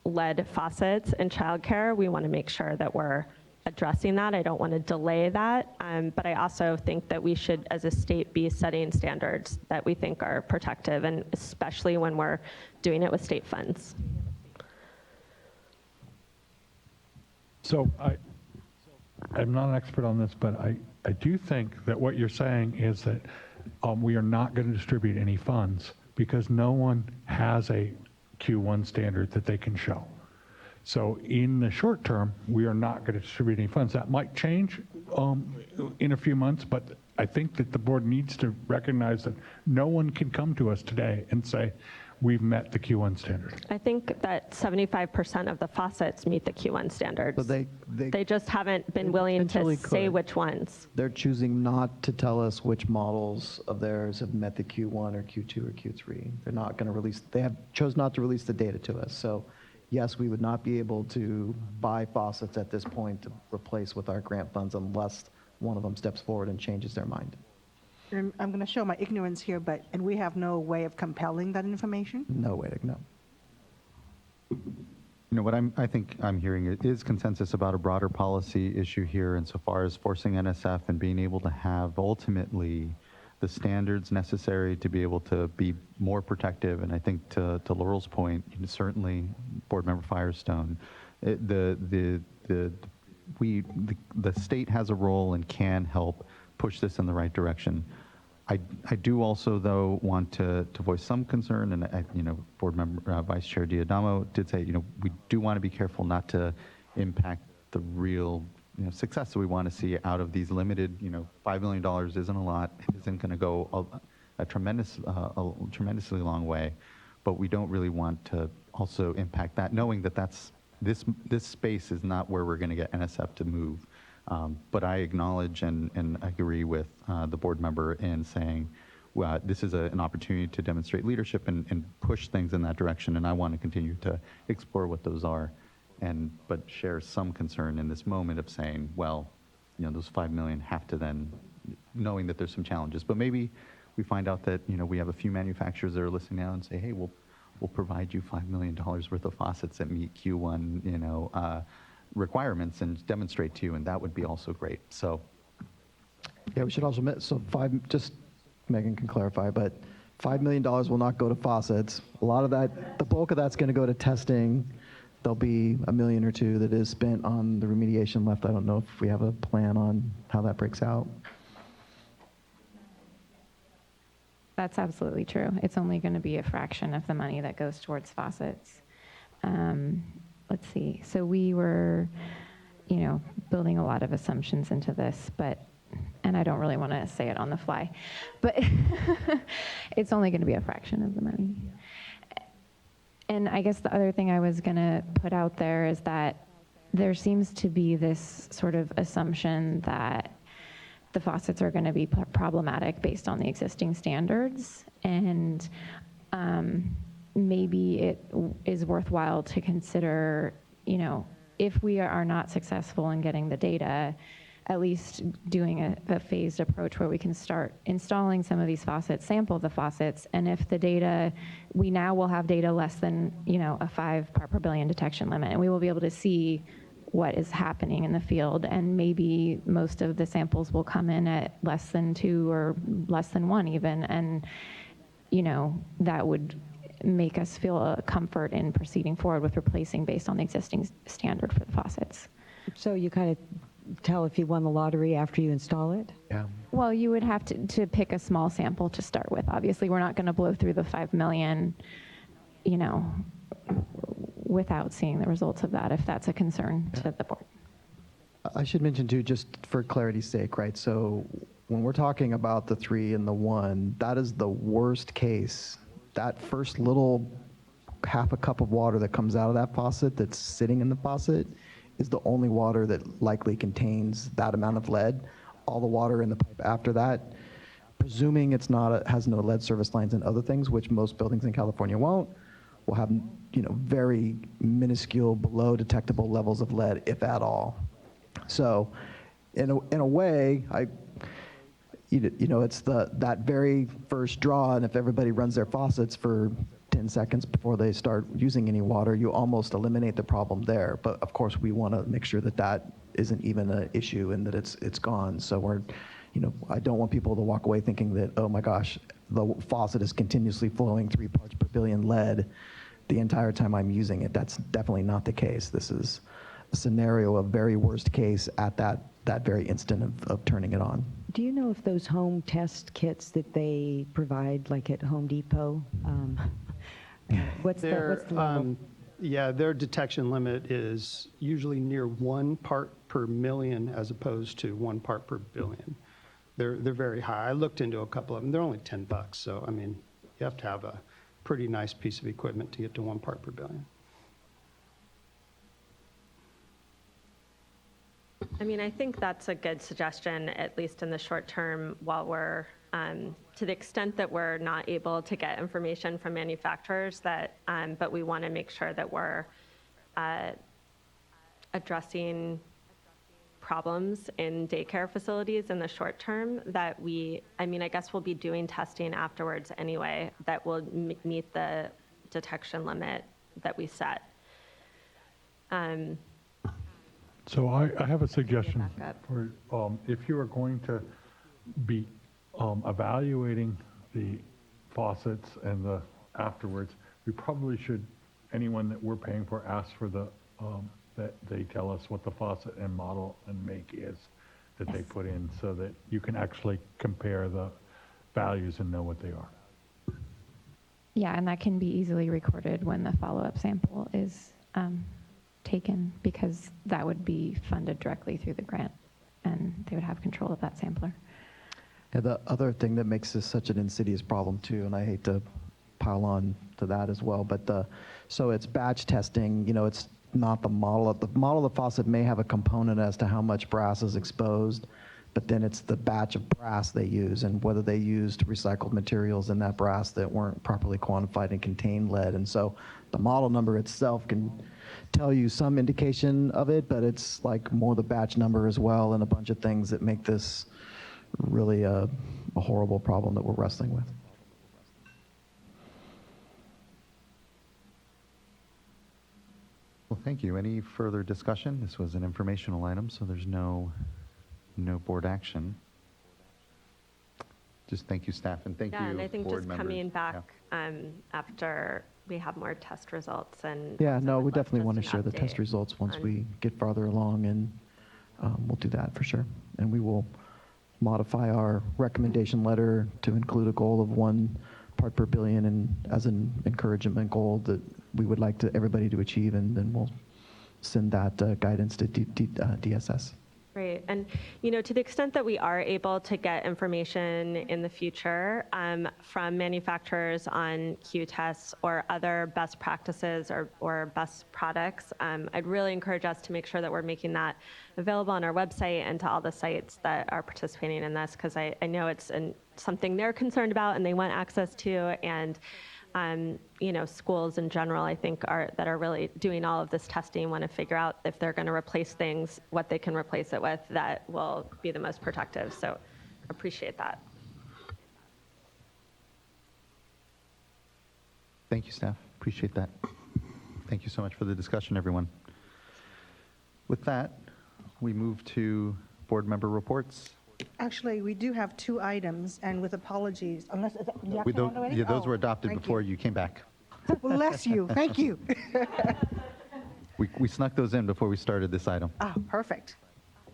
lead faucets in childcare, we want to make sure that we're addressing that. I don't want to delay that, but I also think that we should, as a state, be setting standards that we think are protective, and especially when we're doing it with state funds. So I'm not an expert on this, but I do think that what you're saying is that we are not going to distribute any funds because no one has a Q1 standard that they can show. So in the short term, we are not going to distribute any funds. That might change in a few months, but I think that the board needs to recognize that no one can come to us today and say, we've met the Q1 standard. I think that 75% of the faucets meet the Q1 standards. But they just haven't been willing to say which ones. They're choosing not to tell us which models of theirs have met the Q1 or Q2 or Q3. They're not going to release, chose not to release the data to us. So yes, we would not be able to buy faucets at this point to replace with our grant funds unless one of them steps forward and changes their mind. I'm going to show my ignorance here, and we have no way of compelling that information? No way to know. What I think I'm hearing is consensus about a broader policy issue here insofar as forcing NSF and being able to have ultimately the standards necessary to be able to be more protective. And I think to Laurel's point, certainly Board Member Firestone, the state has a role and can help push this in the right direction. I do also, though, want to voice some concern, and Board Member Vice Chair Diadamo did say, we do want to be careful not to impact the real success that we want to see out of these limited. $5 million isn't a lot; it isn't going to go a tremendously long way, but we don't really want to also impact that, knowing that this space is not where we're going to get NSF to move. But I acknowledge and agree with the board member in saying this is an opportunity to demonstrate leadership and push things in that direction, and I want to continue to explore what those are, but share some concern in this moment of saying, well, those $5 million have to then, knowing that there's some challenges, but maybe we find out that we have a few manufacturers that are listening now and say, hey, we'll provide you $5 million worth of faucets that meet Q1, requirements and demonstrate to you, and that would be also great. So, yeah, we should also admit, so just Megan can clarify, but $5 million will not go to faucets. A lot of that, the bulk of that's going to go to testing. There'll be $1 million or $2 million that is spent on the remediation left. I don't know if we have a plan on how that breaks out. That's absolutely true. It's only going to be a fraction of the money that goes towards faucets. Let's see. So we were, building a lot of assumptions into this, and I don't really want to say it on the fly, but it's only going to be a fraction of the money. And I guess the other thing I was going to put out there is that there seems to be this sort of assumption that the faucets are going to be problematic based on the existing standards. And maybe it is worthwhile to consider, if we are not successful in getting the data, at least doing a phased approach where we can start installing some of these faucets, sample the faucets, and if the data, we now will have data less than, a 5 part per billion detection limit, and we will be able to see what is happening in the field, and maybe most of the samples will come in at less than 2 or less than 1 even, and, that would make us feel a comfort in proceeding forward with replacing based on the existing standard for the faucets. So you kind of tell if you won the lottery after you install it? Yeah. Well, you would have to pick a small sample to start with. Obviously, we're not going to blow through the 5 million, without seeing the results of that, if that's a concern to the board. I should mention too, just for clarity's sake, right? So when we're talking about the 3 and the 1, that is the worst case. That first little half a cup of water that comes out of that faucet that's sitting in the faucet is the only water that likely contains that amount of lead. All the water in the pipe after that, presuming it's not has no lead service lines and other things, which most buildings in California won't, will have very minuscule, below detectable levels of lead, if at all. So, in a way, it's that very first draw, and if everybody runs their faucets for 10 seconds before they start using any water, you almost eliminate the problem there. But of course, we want to make sure that that isn't even an issue and that it's gone. So I don't want people to walk away thinking that, oh my gosh, the faucet is continuously flowing 3 parts per billion lead the entire time I'm using it. That's definitely not the case. This is a scenario of very worst case at that very instant of turning it on. Do you know if those home test kits that they provide, like at Home Depot, what's the level? Yeah, their detection limit is usually near 1 part per million as opposed to 1 part per billion. They're very high. I looked into a couple of them. They're only $10, so I mean, you have to have a pretty nice piece of equipment to get to 1 part per billion. I mean, I think that's a good suggestion, at least in the short term, while we're, to the extent that we're not able to get information from manufacturers, but we want to make sure that we're addressing problems in daycare facilities in the short term, I guess we'll be doing testing afterwards anyway that will meet the detection limit that we set. So I have a suggestion for if you are going to be evaluating the faucets and the afterwards, we probably should, anyone that we're paying for, ask for that they tell us what the faucet and model and make is that they put in, so that you can actually compare the values and know what they are. Yeah, and that can be easily recorded when the follow-up sample is taken, because that would be funded directly through the grant, and they would have control of that sampler. Yeah, the other thing that makes this such an insidious problem too, and I hate to pile on to that as well, but so it's batch testing. It's not the model. The model of the faucet may have a component as to how much brass is exposed, but then it's the batch of brass they use and whether they used recycled materials in that brass that weren't properly quantified and contained lead. And so the model number itself can tell you some indication of it, but it's like more the batch number as well, and a bunch of things that make this really a horrible problem that we're wrestling with. Well, thank you. Any further discussion? This was an informational item, so there's no board action. Just thank you, staff, and thank you, Yeah, and I think board just members. coming back after we have more test results and. Yeah, no, we would love definitely want to just an share the test update results once on- we get farther along, and we'll do that for sure. And we will modify our recommendation letter to include a goal of 1 part per billion and as an encouragement goal that we would like everybody to achieve, and then we'll send that guidance to DSS. Great. And, to the extent that we are able to get information in the future from manufacturers on Q tests or other best practices or best products, I'd really encourage us to make sure that we're making that available on our website and to all the sites that are participating in this, because I know it's something they're concerned about and they want access to. And schools in general, I think, that are really doing all of this testing want to figure out if they're going to replace things, what they can replace it with that will be the most protective. So appreciate that. Thank you, staff. Appreciate that. Thank you so much for the discussion, everyone. With that, we move to board member reports. Actually, we do have 2 items, and with apologies, unless, do you have We to don't- already? yeah, those Oh, were adopted thank before you. you came back. Bless you, thank you. We snuck those in before we started this item. Ah, perfect.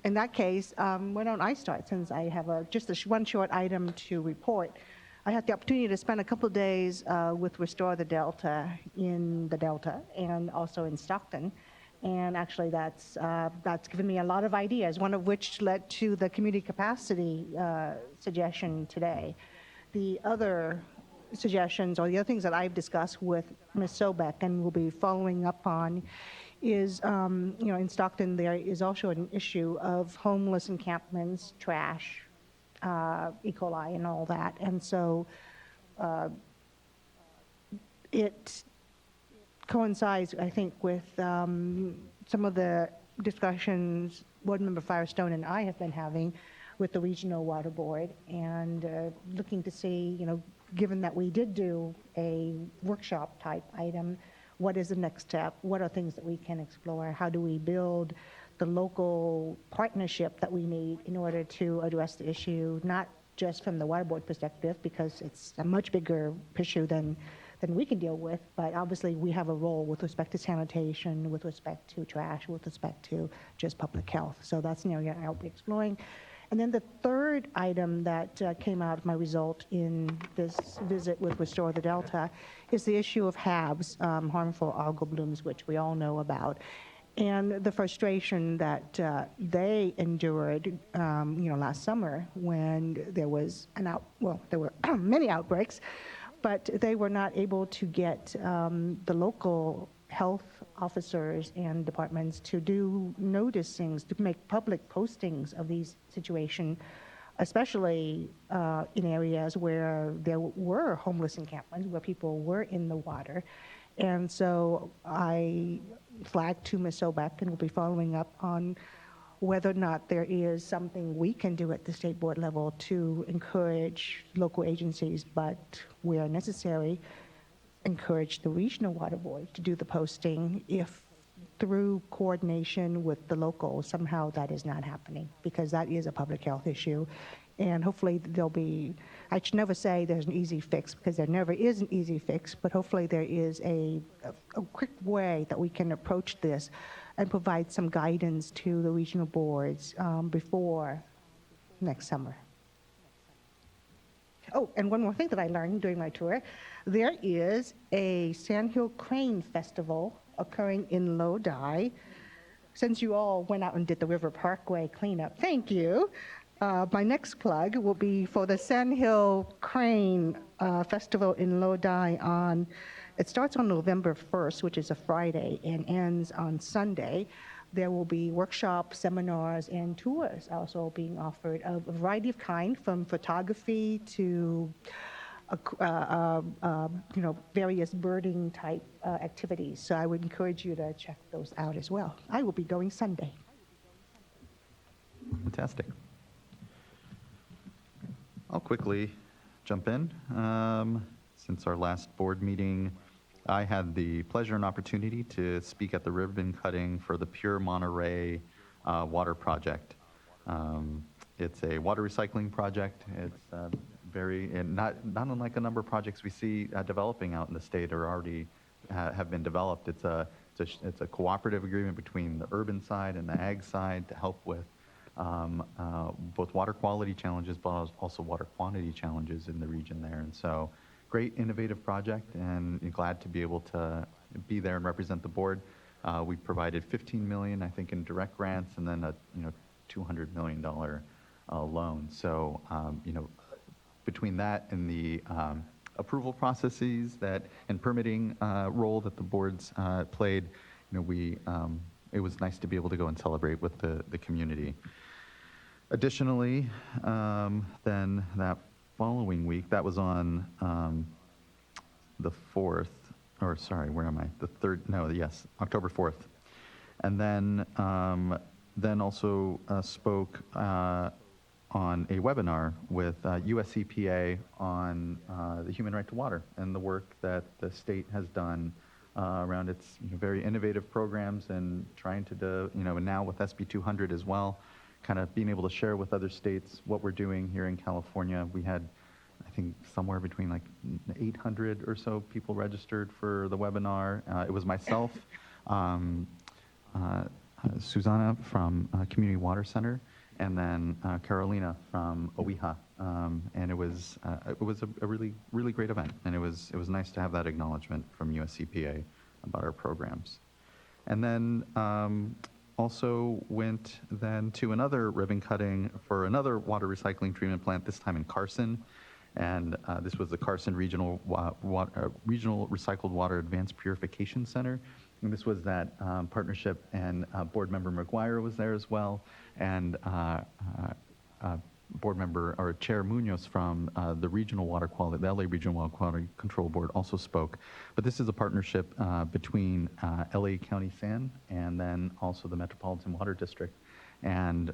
In that case, why don't I start, since I have just one short item to report. I had the opportunity to spend a couple of days with Restore the Delta in the Delta and also in Stockton. And actually, that's given me a lot of ideas, one of which led to the community capacity suggestion today. The other suggestions, or the other things that I've discussed with Ms. Sobek and will be following up on, is, in Stockton, there is also an issue of homeless encampments, trash, E. coli, and all that. And so it coincides, I think, with some of the discussions Board Member Firestone and I have been having with the Regional Water Board, and looking to see, given that we did do a workshop type item, what is the next step? What are things that we can explore? How do we build the local partnership that we need in order to address the issue, not just from the Water Board perspective, because it's a much bigger issue than we can deal with, but obviously we have a role with respect to sanitation, with respect to trash, with respect to just public health. So that's an area I'll be exploring. And then the third item that came out of my result in this visit with Restore the Delta is the issue of HABs, harmful algal blooms, which we all know about, and the frustration that they endured, last summer when there was there were many outbreaks, but they were not able to get the local health officers and departments to do noticings, to make public postings of these situations, especially in areas where there were homeless encampments, where people were in the water. And so I flagged to Ms. Sobek and will be following up on whether or not there is something we can do at the state board level to encourage local agencies, but where necessary, encourage the regional water board to do the posting if through coordination with the local, somehow that is not happening, because that is a public health issue. And hopefully there'll be, I should never say there's an easy fix, because there never is an easy fix, but hopefully there is a quick way that we can approach this and provide some guidance to the regional boards before next summer. Oh, and one more thing that I learned during my tour, there is a Sandhill Crane Festival occurring in Lodi. Since you all went out and did the River Parkway cleanup, thank you. My next plug will be for the Sandhill Crane Festival in Lodi it starts on November 1st, which is a Friday, and ends on Sunday. There will be workshops, seminars, and tours also being offered of a variety of kind, from photography to various birding type activities. So I would encourage you to check those out as well. I will be going Sunday. Fantastic. I'll quickly jump in. Since our last board meeting, I had the pleasure and opportunity to speak at the ribbon cutting for the Pure Monterey water project. It's a water recycling project. It's not unlike a number of projects we see developing out in the state or already have been developed. It's a cooperative agreement between the urban side and the ag side to help with both water quality challenges, but also water quantity challenges in the region there. And so, great innovative project, and glad to be able to be there and represent the board. We provided $15 million, I think, in direct grants, and then a $200 million loan. So, between that and the approval processes and permitting role that the boards played, it was nice to be able to go and celebrate with the community. Additionally, then that following week, that was on the 4th, or sorry, where am I? The 3rd, no, yes, October 4th. And then also spoke on a webinar with USEPA on the human right to water and the work that the state has done around its very innovative programs and trying to, and now with SB 200 as well, kind of being able to share with other states what we're doing here in California. We had, I think, somewhere between like 800 or so people registered for the webinar. It was myself, Susanna from Community Water Center, and then Carolina from OEHA. And it was a really, really great event. And it was nice to have that acknowledgement from USCPA about our programs. And then also went then to another ribbon cutting for another water recycling treatment plant, this time in Carson. And this was the Carson Regional Recycled Water Advanced Purification Center. And this was that partnership, and board member McGuire was there as well, and board member or Chair Munoz from the Regional Water Quality, the LA Regional Water Quality Control Board also spoke. But this is a partnership between LA County SAN and then also the Metropolitan Water District. And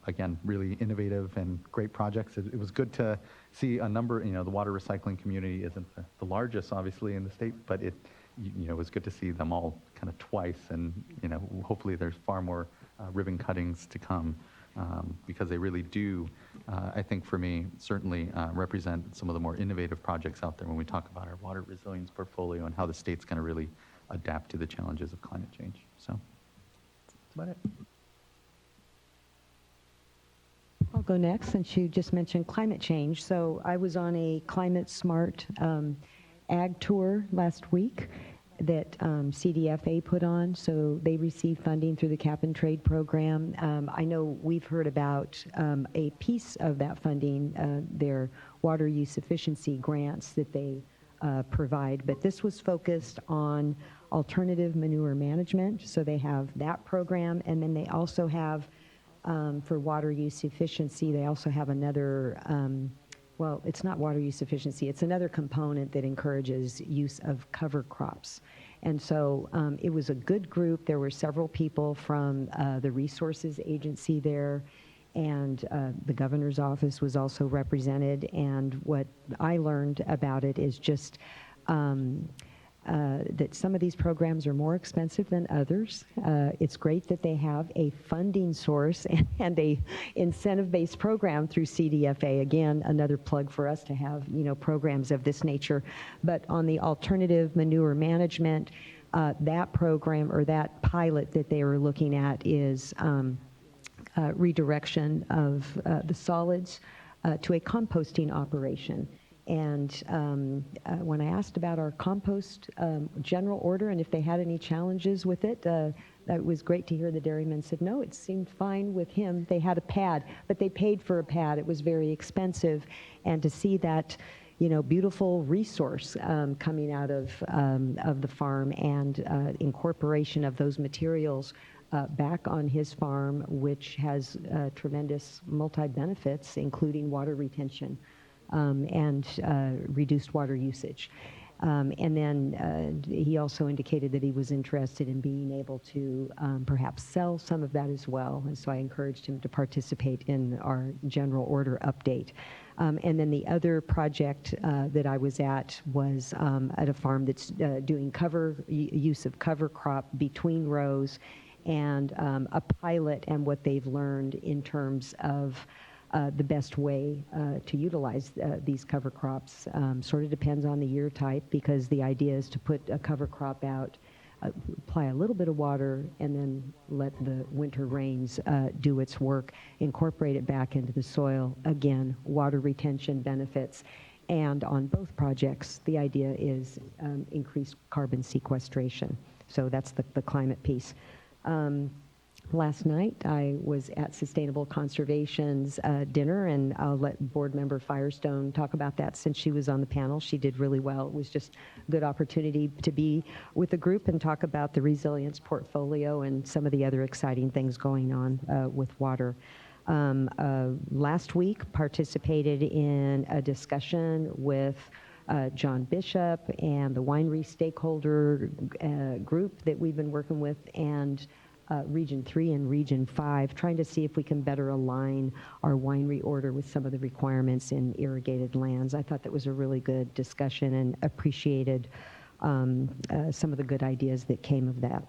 again, really innovative and great projects. It was good to see a number, the water recycling community isn't the largest, obviously, in the state, but it was good to see them all kind of twice. And, hopefully there's far more ribbon cuttings to come because they really do, I think for me, certainly represent some of the more innovative projects out there when we talk about our water resilience portfolio and how the state's going to really adapt to the challenges of climate change. So that's about it. I'll go next, since you just mentioned climate change. So I was on a climate smart ag tour last week that CDFA put on. So they received funding through the Cap and Trade program. I know we've heard about a piece of that funding, their water use efficiency grants that they provide, but this was focused on alternative manure management. So they have that program, and then they also have for water use efficiency, they also have another, well, it's not water use efficiency, it's another component that encourages use of cover crops. And so it was a good group. There were several people from the resources agency there, and the governor's office was also represented. And what I learned about it is just that some of these programs are more expensive than others. It's great that they have a funding source and a incentive-based program through CDFA. Again, another plug for us to have, programs of this nature. But on the alternative manure management, that program or that pilot that they were looking at is redirection of the solids to a composting operation. And when I asked about our compost general order and if they had any challenges with it, that was great to hear. The dairyman said, no, it seemed fine with him. They had a pad, but they paid for a pad. It was very expensive. And to see that, beautiful resource coming out of the farm and incorporation of those materials back on his farm, which has tremendous multi-benefits, including water retention. And reduced water usage. And then he also indicated that he was interested in being able to perhaps sell some of that as well. And so I encouraged him to participate in our general order update. And then the other project that I was at was at a farm that's doing use of cover crop between rows, and a pilot and what they've learned in terms of the best way to utilize these cover crops. Sort of depends on the year type, because the idea is to put a cover crop out apply a little bit of water and then let the winter rains do its work, incorporate it back into the soil. Again, water retention benefits. And on both projects, the idea is increased carbon sequestration. So that's the climate piece. Last night, I was at Sustainable Conservation's dinner, and I'll let Board Member Firestone talk about that since she was on the panel. She did really well. It was just a good opportunity to be with the group and talk about the resilience portfolio and some of the other exciting things going on with water. Last week, participated in a discussion with John Bishop and the winery stakeholder group that we've been working with, and Region 3 and Region 5, trying to see if we can better align our winery order with some of the requirements in irrigated lands. I thought that was a really good discussion and appreciated some of the good ideas that came of that.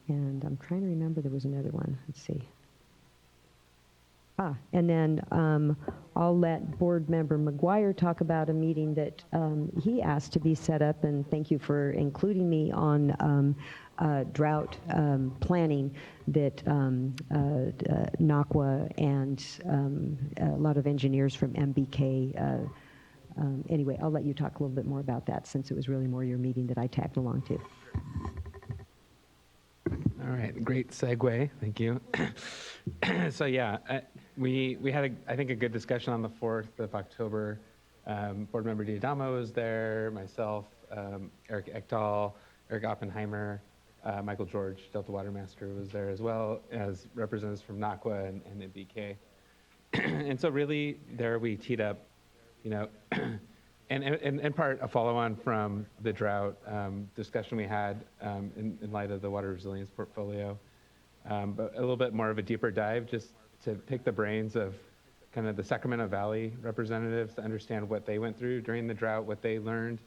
And I'm trying to remember, there was another one. Let's see. And then I'll let Board Member McGuire talk about a meeting that he asked to be set up, and thank you for including me on drought planning that NACWA and a lot of engineers from MBK. Anyway, I'll let you talk a little bit more about that since it was really more your meeting that I tagged along to. All right, great segue. Thank you. So yeah, we had, I think, a good discussion on the 4th of October. Board Member Diadamo was there, myself, Eric Ekdahl, Eric Oppenheimer, Michael George, Delta Water Master, was there, as well as representatives from NACWA and MBK. And so really there we teed up, you know, and in part a follow-on from the drought discussion we had in light of the water resilience portfolio, but a little bit more of a deeper dive just to pick the brains of kind of the Sacramento Valley representatives to understand what they went through during the drought, what they learned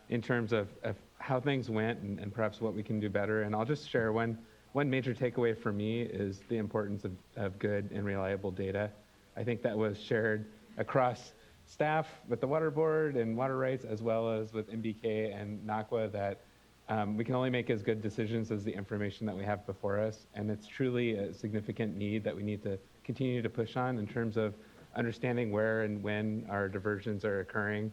in terms of how things went and perhaps what we can do better. And I'll just share one major takeaway for me is the importance of good and reliable data. I think that was shared across staff with the Water Board and Water Rights, as well as with MBK and NACWA, that we can only make as good decisions as the information that we have before us. And it's truly a significant need that we need to continue to push on in terms of understanding where and when our diversions are occurring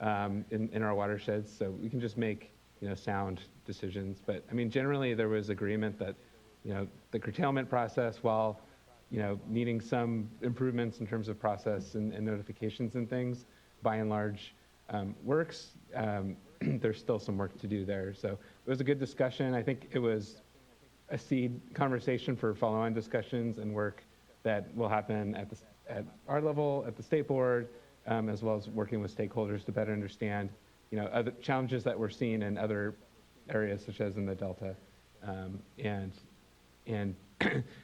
in our watersheds, so we can just make, you know, sound decisions. But I mean, generally there was agreement that, you know, the curtailment process, while, you know, needing some improvements in terms of process and notifications and things, by and large works. There's still some work to do there. So it was a good discussion. I think it was a seed conversation for follow-on discussions and work that will happen at our level, at the state board, as well as working with stakeholders to better understand, you know, other challenges that we're seeing in other areas, such as in the Delta. And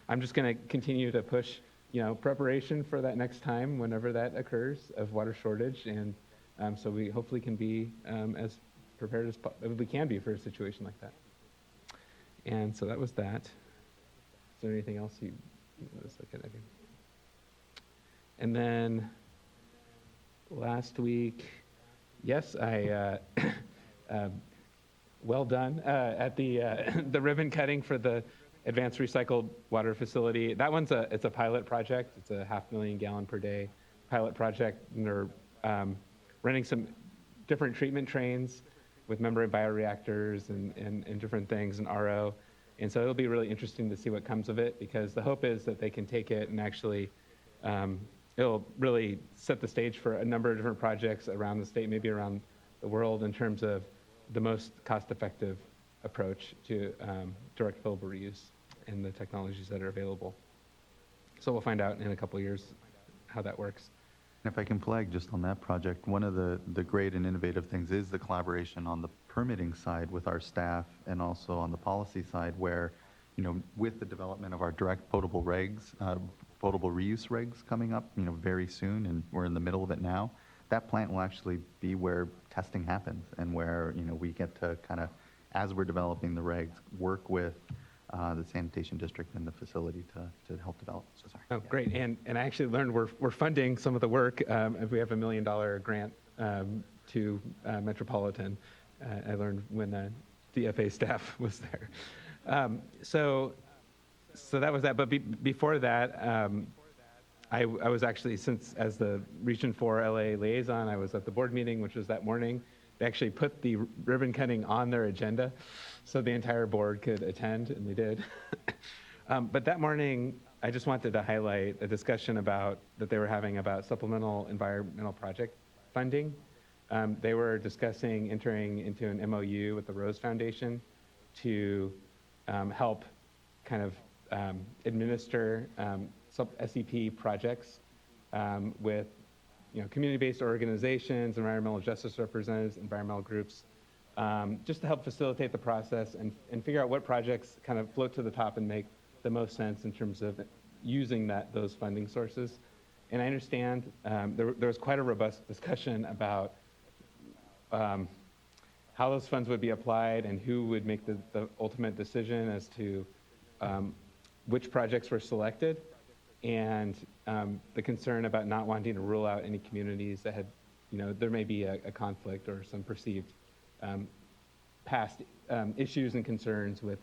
I'm just going to continue to push, you know, preparation for that next time, whenever that occurs, of water shortage. And so we hopefully can be as prepared as we can be for a situation like that. And so that was that. Is there anything else you was looking at? And then last week, yes, I well done at the ribbon cutting for the Advanced Recycled Water Facility. That one's it's a pilot project. It's a 500,000 gallon per day pilot project. And they're running some different treatment trains with membrane bioreactors and different things, and RO. And so it'll be really interesting to see what comes of it, because the hope is that they can take it and actually, it'll really set the stage for a number of different projects around the state, maybe around the world, in terms of the most cost-effective approach to direct fillable reuse and the technologies that are available. So we'll find out in a couple of years how that works. If I can flag just on that project, one of the great and innovative things is the collaboration on the permitting side with our staff, and also on the policy side, where, you know, with the development of our direct potable regs, potable reuse regs coming up, you know, very soon, and we're in the middle of it now, that plant will actually be where testing happens, and where, you know, we get to kind of, as we're developing the regs, work with the sanitation district and the facility to help develop. So sorry. Oh, great. And I actually learned we're funding some of the work. We have $1 million grant to Metropolitan. I learned when DFA staff was there. So that was that. But before that, I was actually, since as the Region 4 LA liaison, I was at the board meeting, which was that morning. They actually put the ribbon cutting on their agenda so the entire board could attend, and they did. But that morning, I just wanted to highlight a discussion that they were having about supplemental environmental project funding. They were discussing entering into an MOU with the Rose Foundation to help kind of administer SEP projects with community-based organizations, environmental justice representatives, environmental groups, just to help facilitate the process and figure out what projects kind of float to the top and make the most sense in terms of using those funding sources. And I understand there was quite a robust discussion about how those funds would be applied and who would make the ultimate decision as to which projects were selected, and the concern about not wanting to rule out any communities that had, there may be a conflict or some perceived past issues and concerns with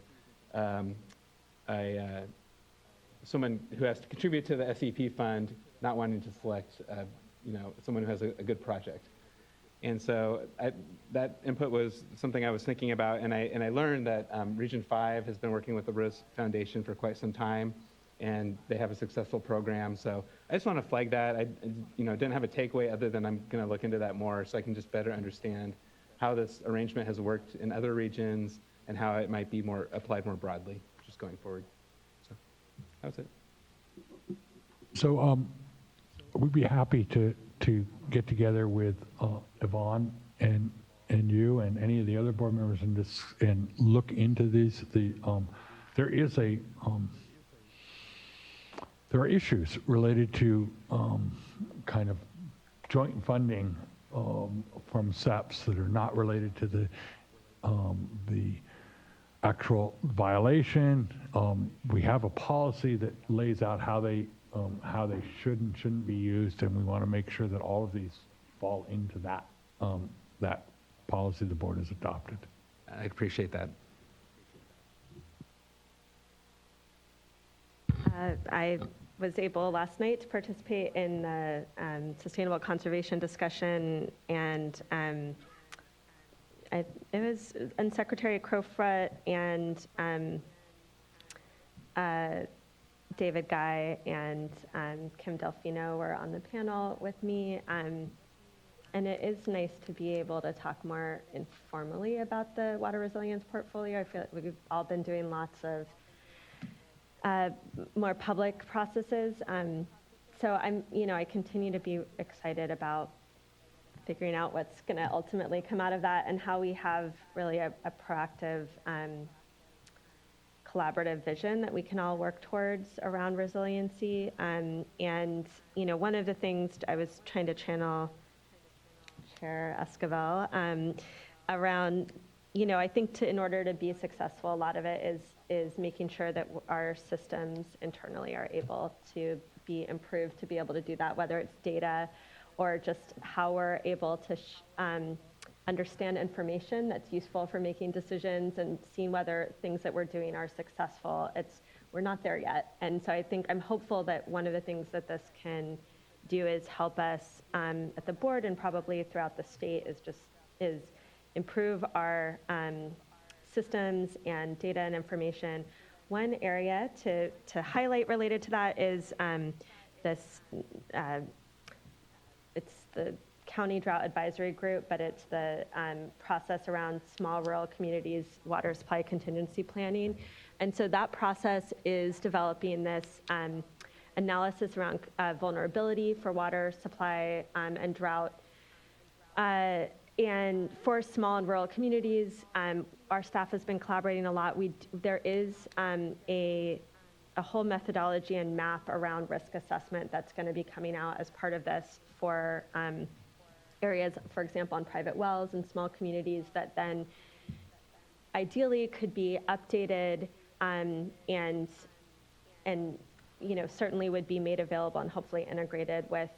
someone who has to contribute to the SEP fund not wanting to select, someone who has a good project. And so that input was something I was thinking about, and I learned that Region 5 has been working with the Rose Foundation for quite some time, and they have a successful program. So I just want to flag that. I didn't have a takeaway other than I'm going to look into that more so I can just better understand how this arrangement has worked in other regions and how it might be applied more broadly just going forward. So that was it. So we'd be happy to get together with Yvonne and you and any of the other board members and look into these. There are issues related to kind of joint funding from SEPs that are not related to the actual violation. We have a policy that lays out how they should and shouldn't be used, and we want to make sure that all of these fall into that policy the board has adopted. I appreciate that. I was able last night to participate in the sustainable conservation discussion, and it was and Secretary Crowfoot and David Guy and Kim Delfino were on the panel with me, and it is nice to be able to talk more informally about the water resilience portfolio. I feel like we've all been doing lots of more public processes. So I continue to be excited about figuring out what's going to ultimately come out of that and how we have really a proactive, collaborative vision that we can all work towards around resiliency. And one of the things I was trying to channel Chair Esquivel around, I think in order to be successful, a lot of it is making sure that our systems internally are able to be improved to be able to do that, whether it's data or just how we're able to understand information that's useful for making decisions and seeing whether things that we're doing are successful. We're not there yet. And so I'm hopeful that one of the things that this can do is help us at the board and probably throughout the state is improve our systems and data and information. One area to highlight related to that is it's the County Drought Advisory Group, but it's the process around small rural communities water supply contingency planning. And so that process is developing this analysis around vulnerability for water supply and drought. And for small and rural communities, our staff has been collaborating a lot. There is a whole methodology and map around risk assessment that's going to be coming out as part of this for areas, for example, on private wells and small communities that then ideally could be updated and certainly would be made available and hopefully integrated with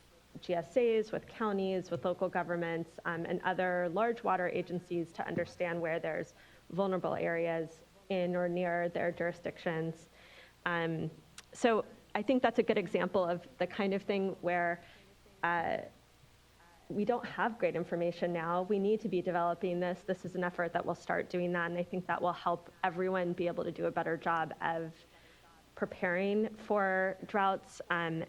GSAs, with counties, with local governments, and other large water agencies to understand where there's vulnerable areas in or near their jurisdictions. So I think that's a good example of the kind of thing where we don't have great information now. We need to be developing this. This is an effort that will start doing that, and I think that will help everyone be able to do a better job of preparing for droughts and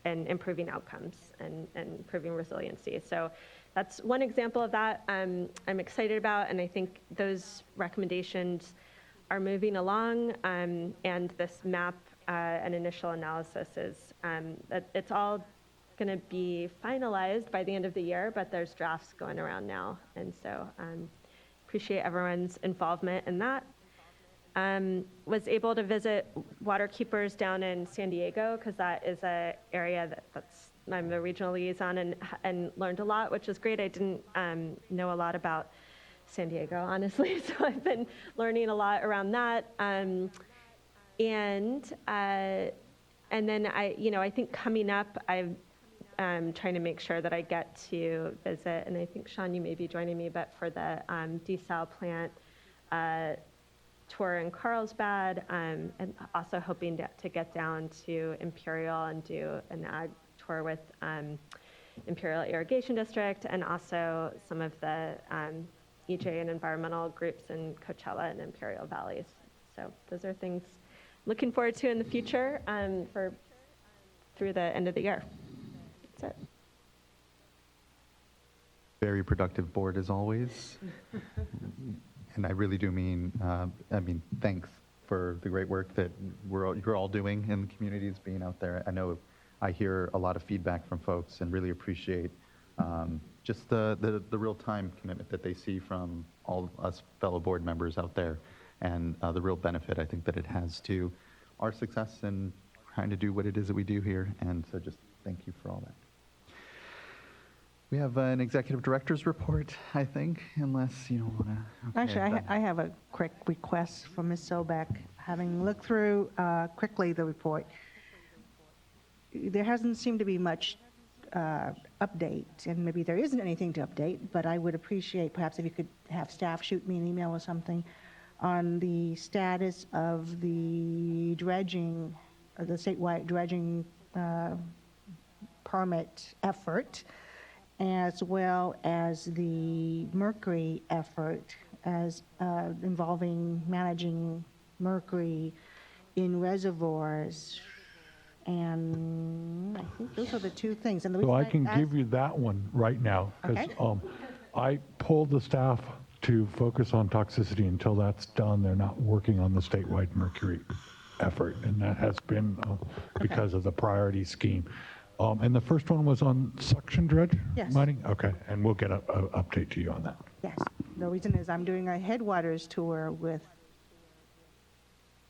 improving outcomes and improving resiliency. So that's one example of that I'm excited about, and I think those recommendations are moving along, and this map and initial analysis is, it's all going to be finalized by the end of the year, but there's drafts going around now, and so appreciate everyone's involvement in that. Was able to visit water keepers down in San Diego because that is an area I'm the regional liaison and learned a lot, which is great. I didn't know a lot about San Diego, honestly, so I've been learning a lot around that. And then I think coming up, I'm trying to make sure that I get to visit, and I think Sean, you may be joining me, but for the desal plant tour in Carlsbad, and also hoping to get down to Imperial and do an ag tour with Imperial Irrigation District, and also some of the EJ and environmental groups in Coachella and Imperial Valleys. So those are things looking forward to in the future through the end of the year. That's it. Very productive board as always. And I really do mean, thanks for the great work that you're all doing in the communities, being out there. I know I hear a lot of feedback from folks and really appreciate just the real-time commitment that they see from all us fellow board members out there, and the real benefit I think that it has to our success in trying to do what it is that we do here. And so just thank you for all that. We have an executive director's report, I think, unless you want to. Actually, I have a quick request from Ms. Sobek. Having looked through quickly the report, there hasn't seemed to be much update, and maybe there isn't anything to update, but I would appreciate perhaps if you could have staff shoot me an email or something on the status of the dredging, the statewide dredging permit effort, as well as the mercury effort as involving managing mercury in reservoirs. And I think those are the two things. And the So reason I can asked- give you that one right now, because Okay. I pulled the staff to focus on toxicity. Until that's done, they're not working on the statewide mercury effort, and that has been because of the priority scheme. And the first one was on suction dredge Yes. mining? Okay, and we'll get an update to you on that. Yes. The reason is I'm doing a Headwaters tour with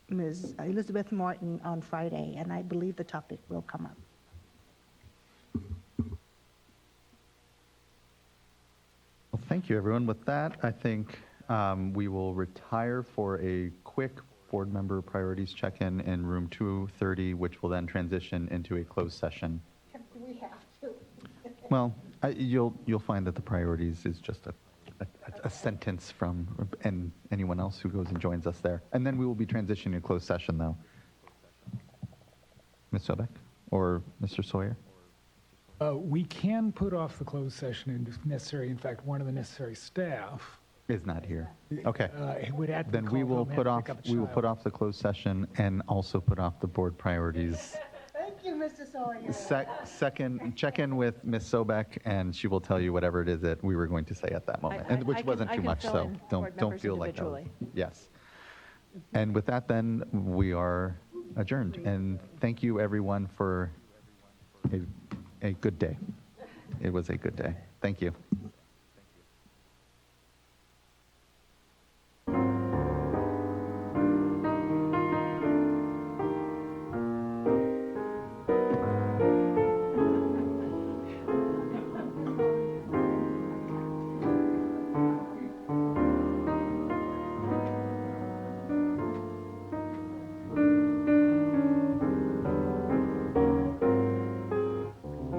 Ms. Elizabeth Martin on Friday, and I believe the topic will come up. Well, thank you, everyone. With that, I think we will retire for a quick board member priorities check-in in room 230, which will then transition into a closed session. Do we have to? Well, you'll find that the priorities is just a sentence from and anyone else who goes and joins us there. And then we will be transitioning to closed session, though. Ms. Sobek or Mr. Sawyer? We can put off the closed session if necessary. In fact, one of the necessary staff Is not here. Okay. would have to be Then we called will home and put have off, to pick up a we will child. put off the closed session and also put off the board priorities. Thank you, Mr. Sawyer. Second, check in with Ms. Sobek, and she will tell you whatever it is that we were going to say at that moment, and which wasn't too much, so don't feel like that. Yes. And with that, then, we are adjourned. And thank you, everyone, for a good day. It was a good day. Thank you.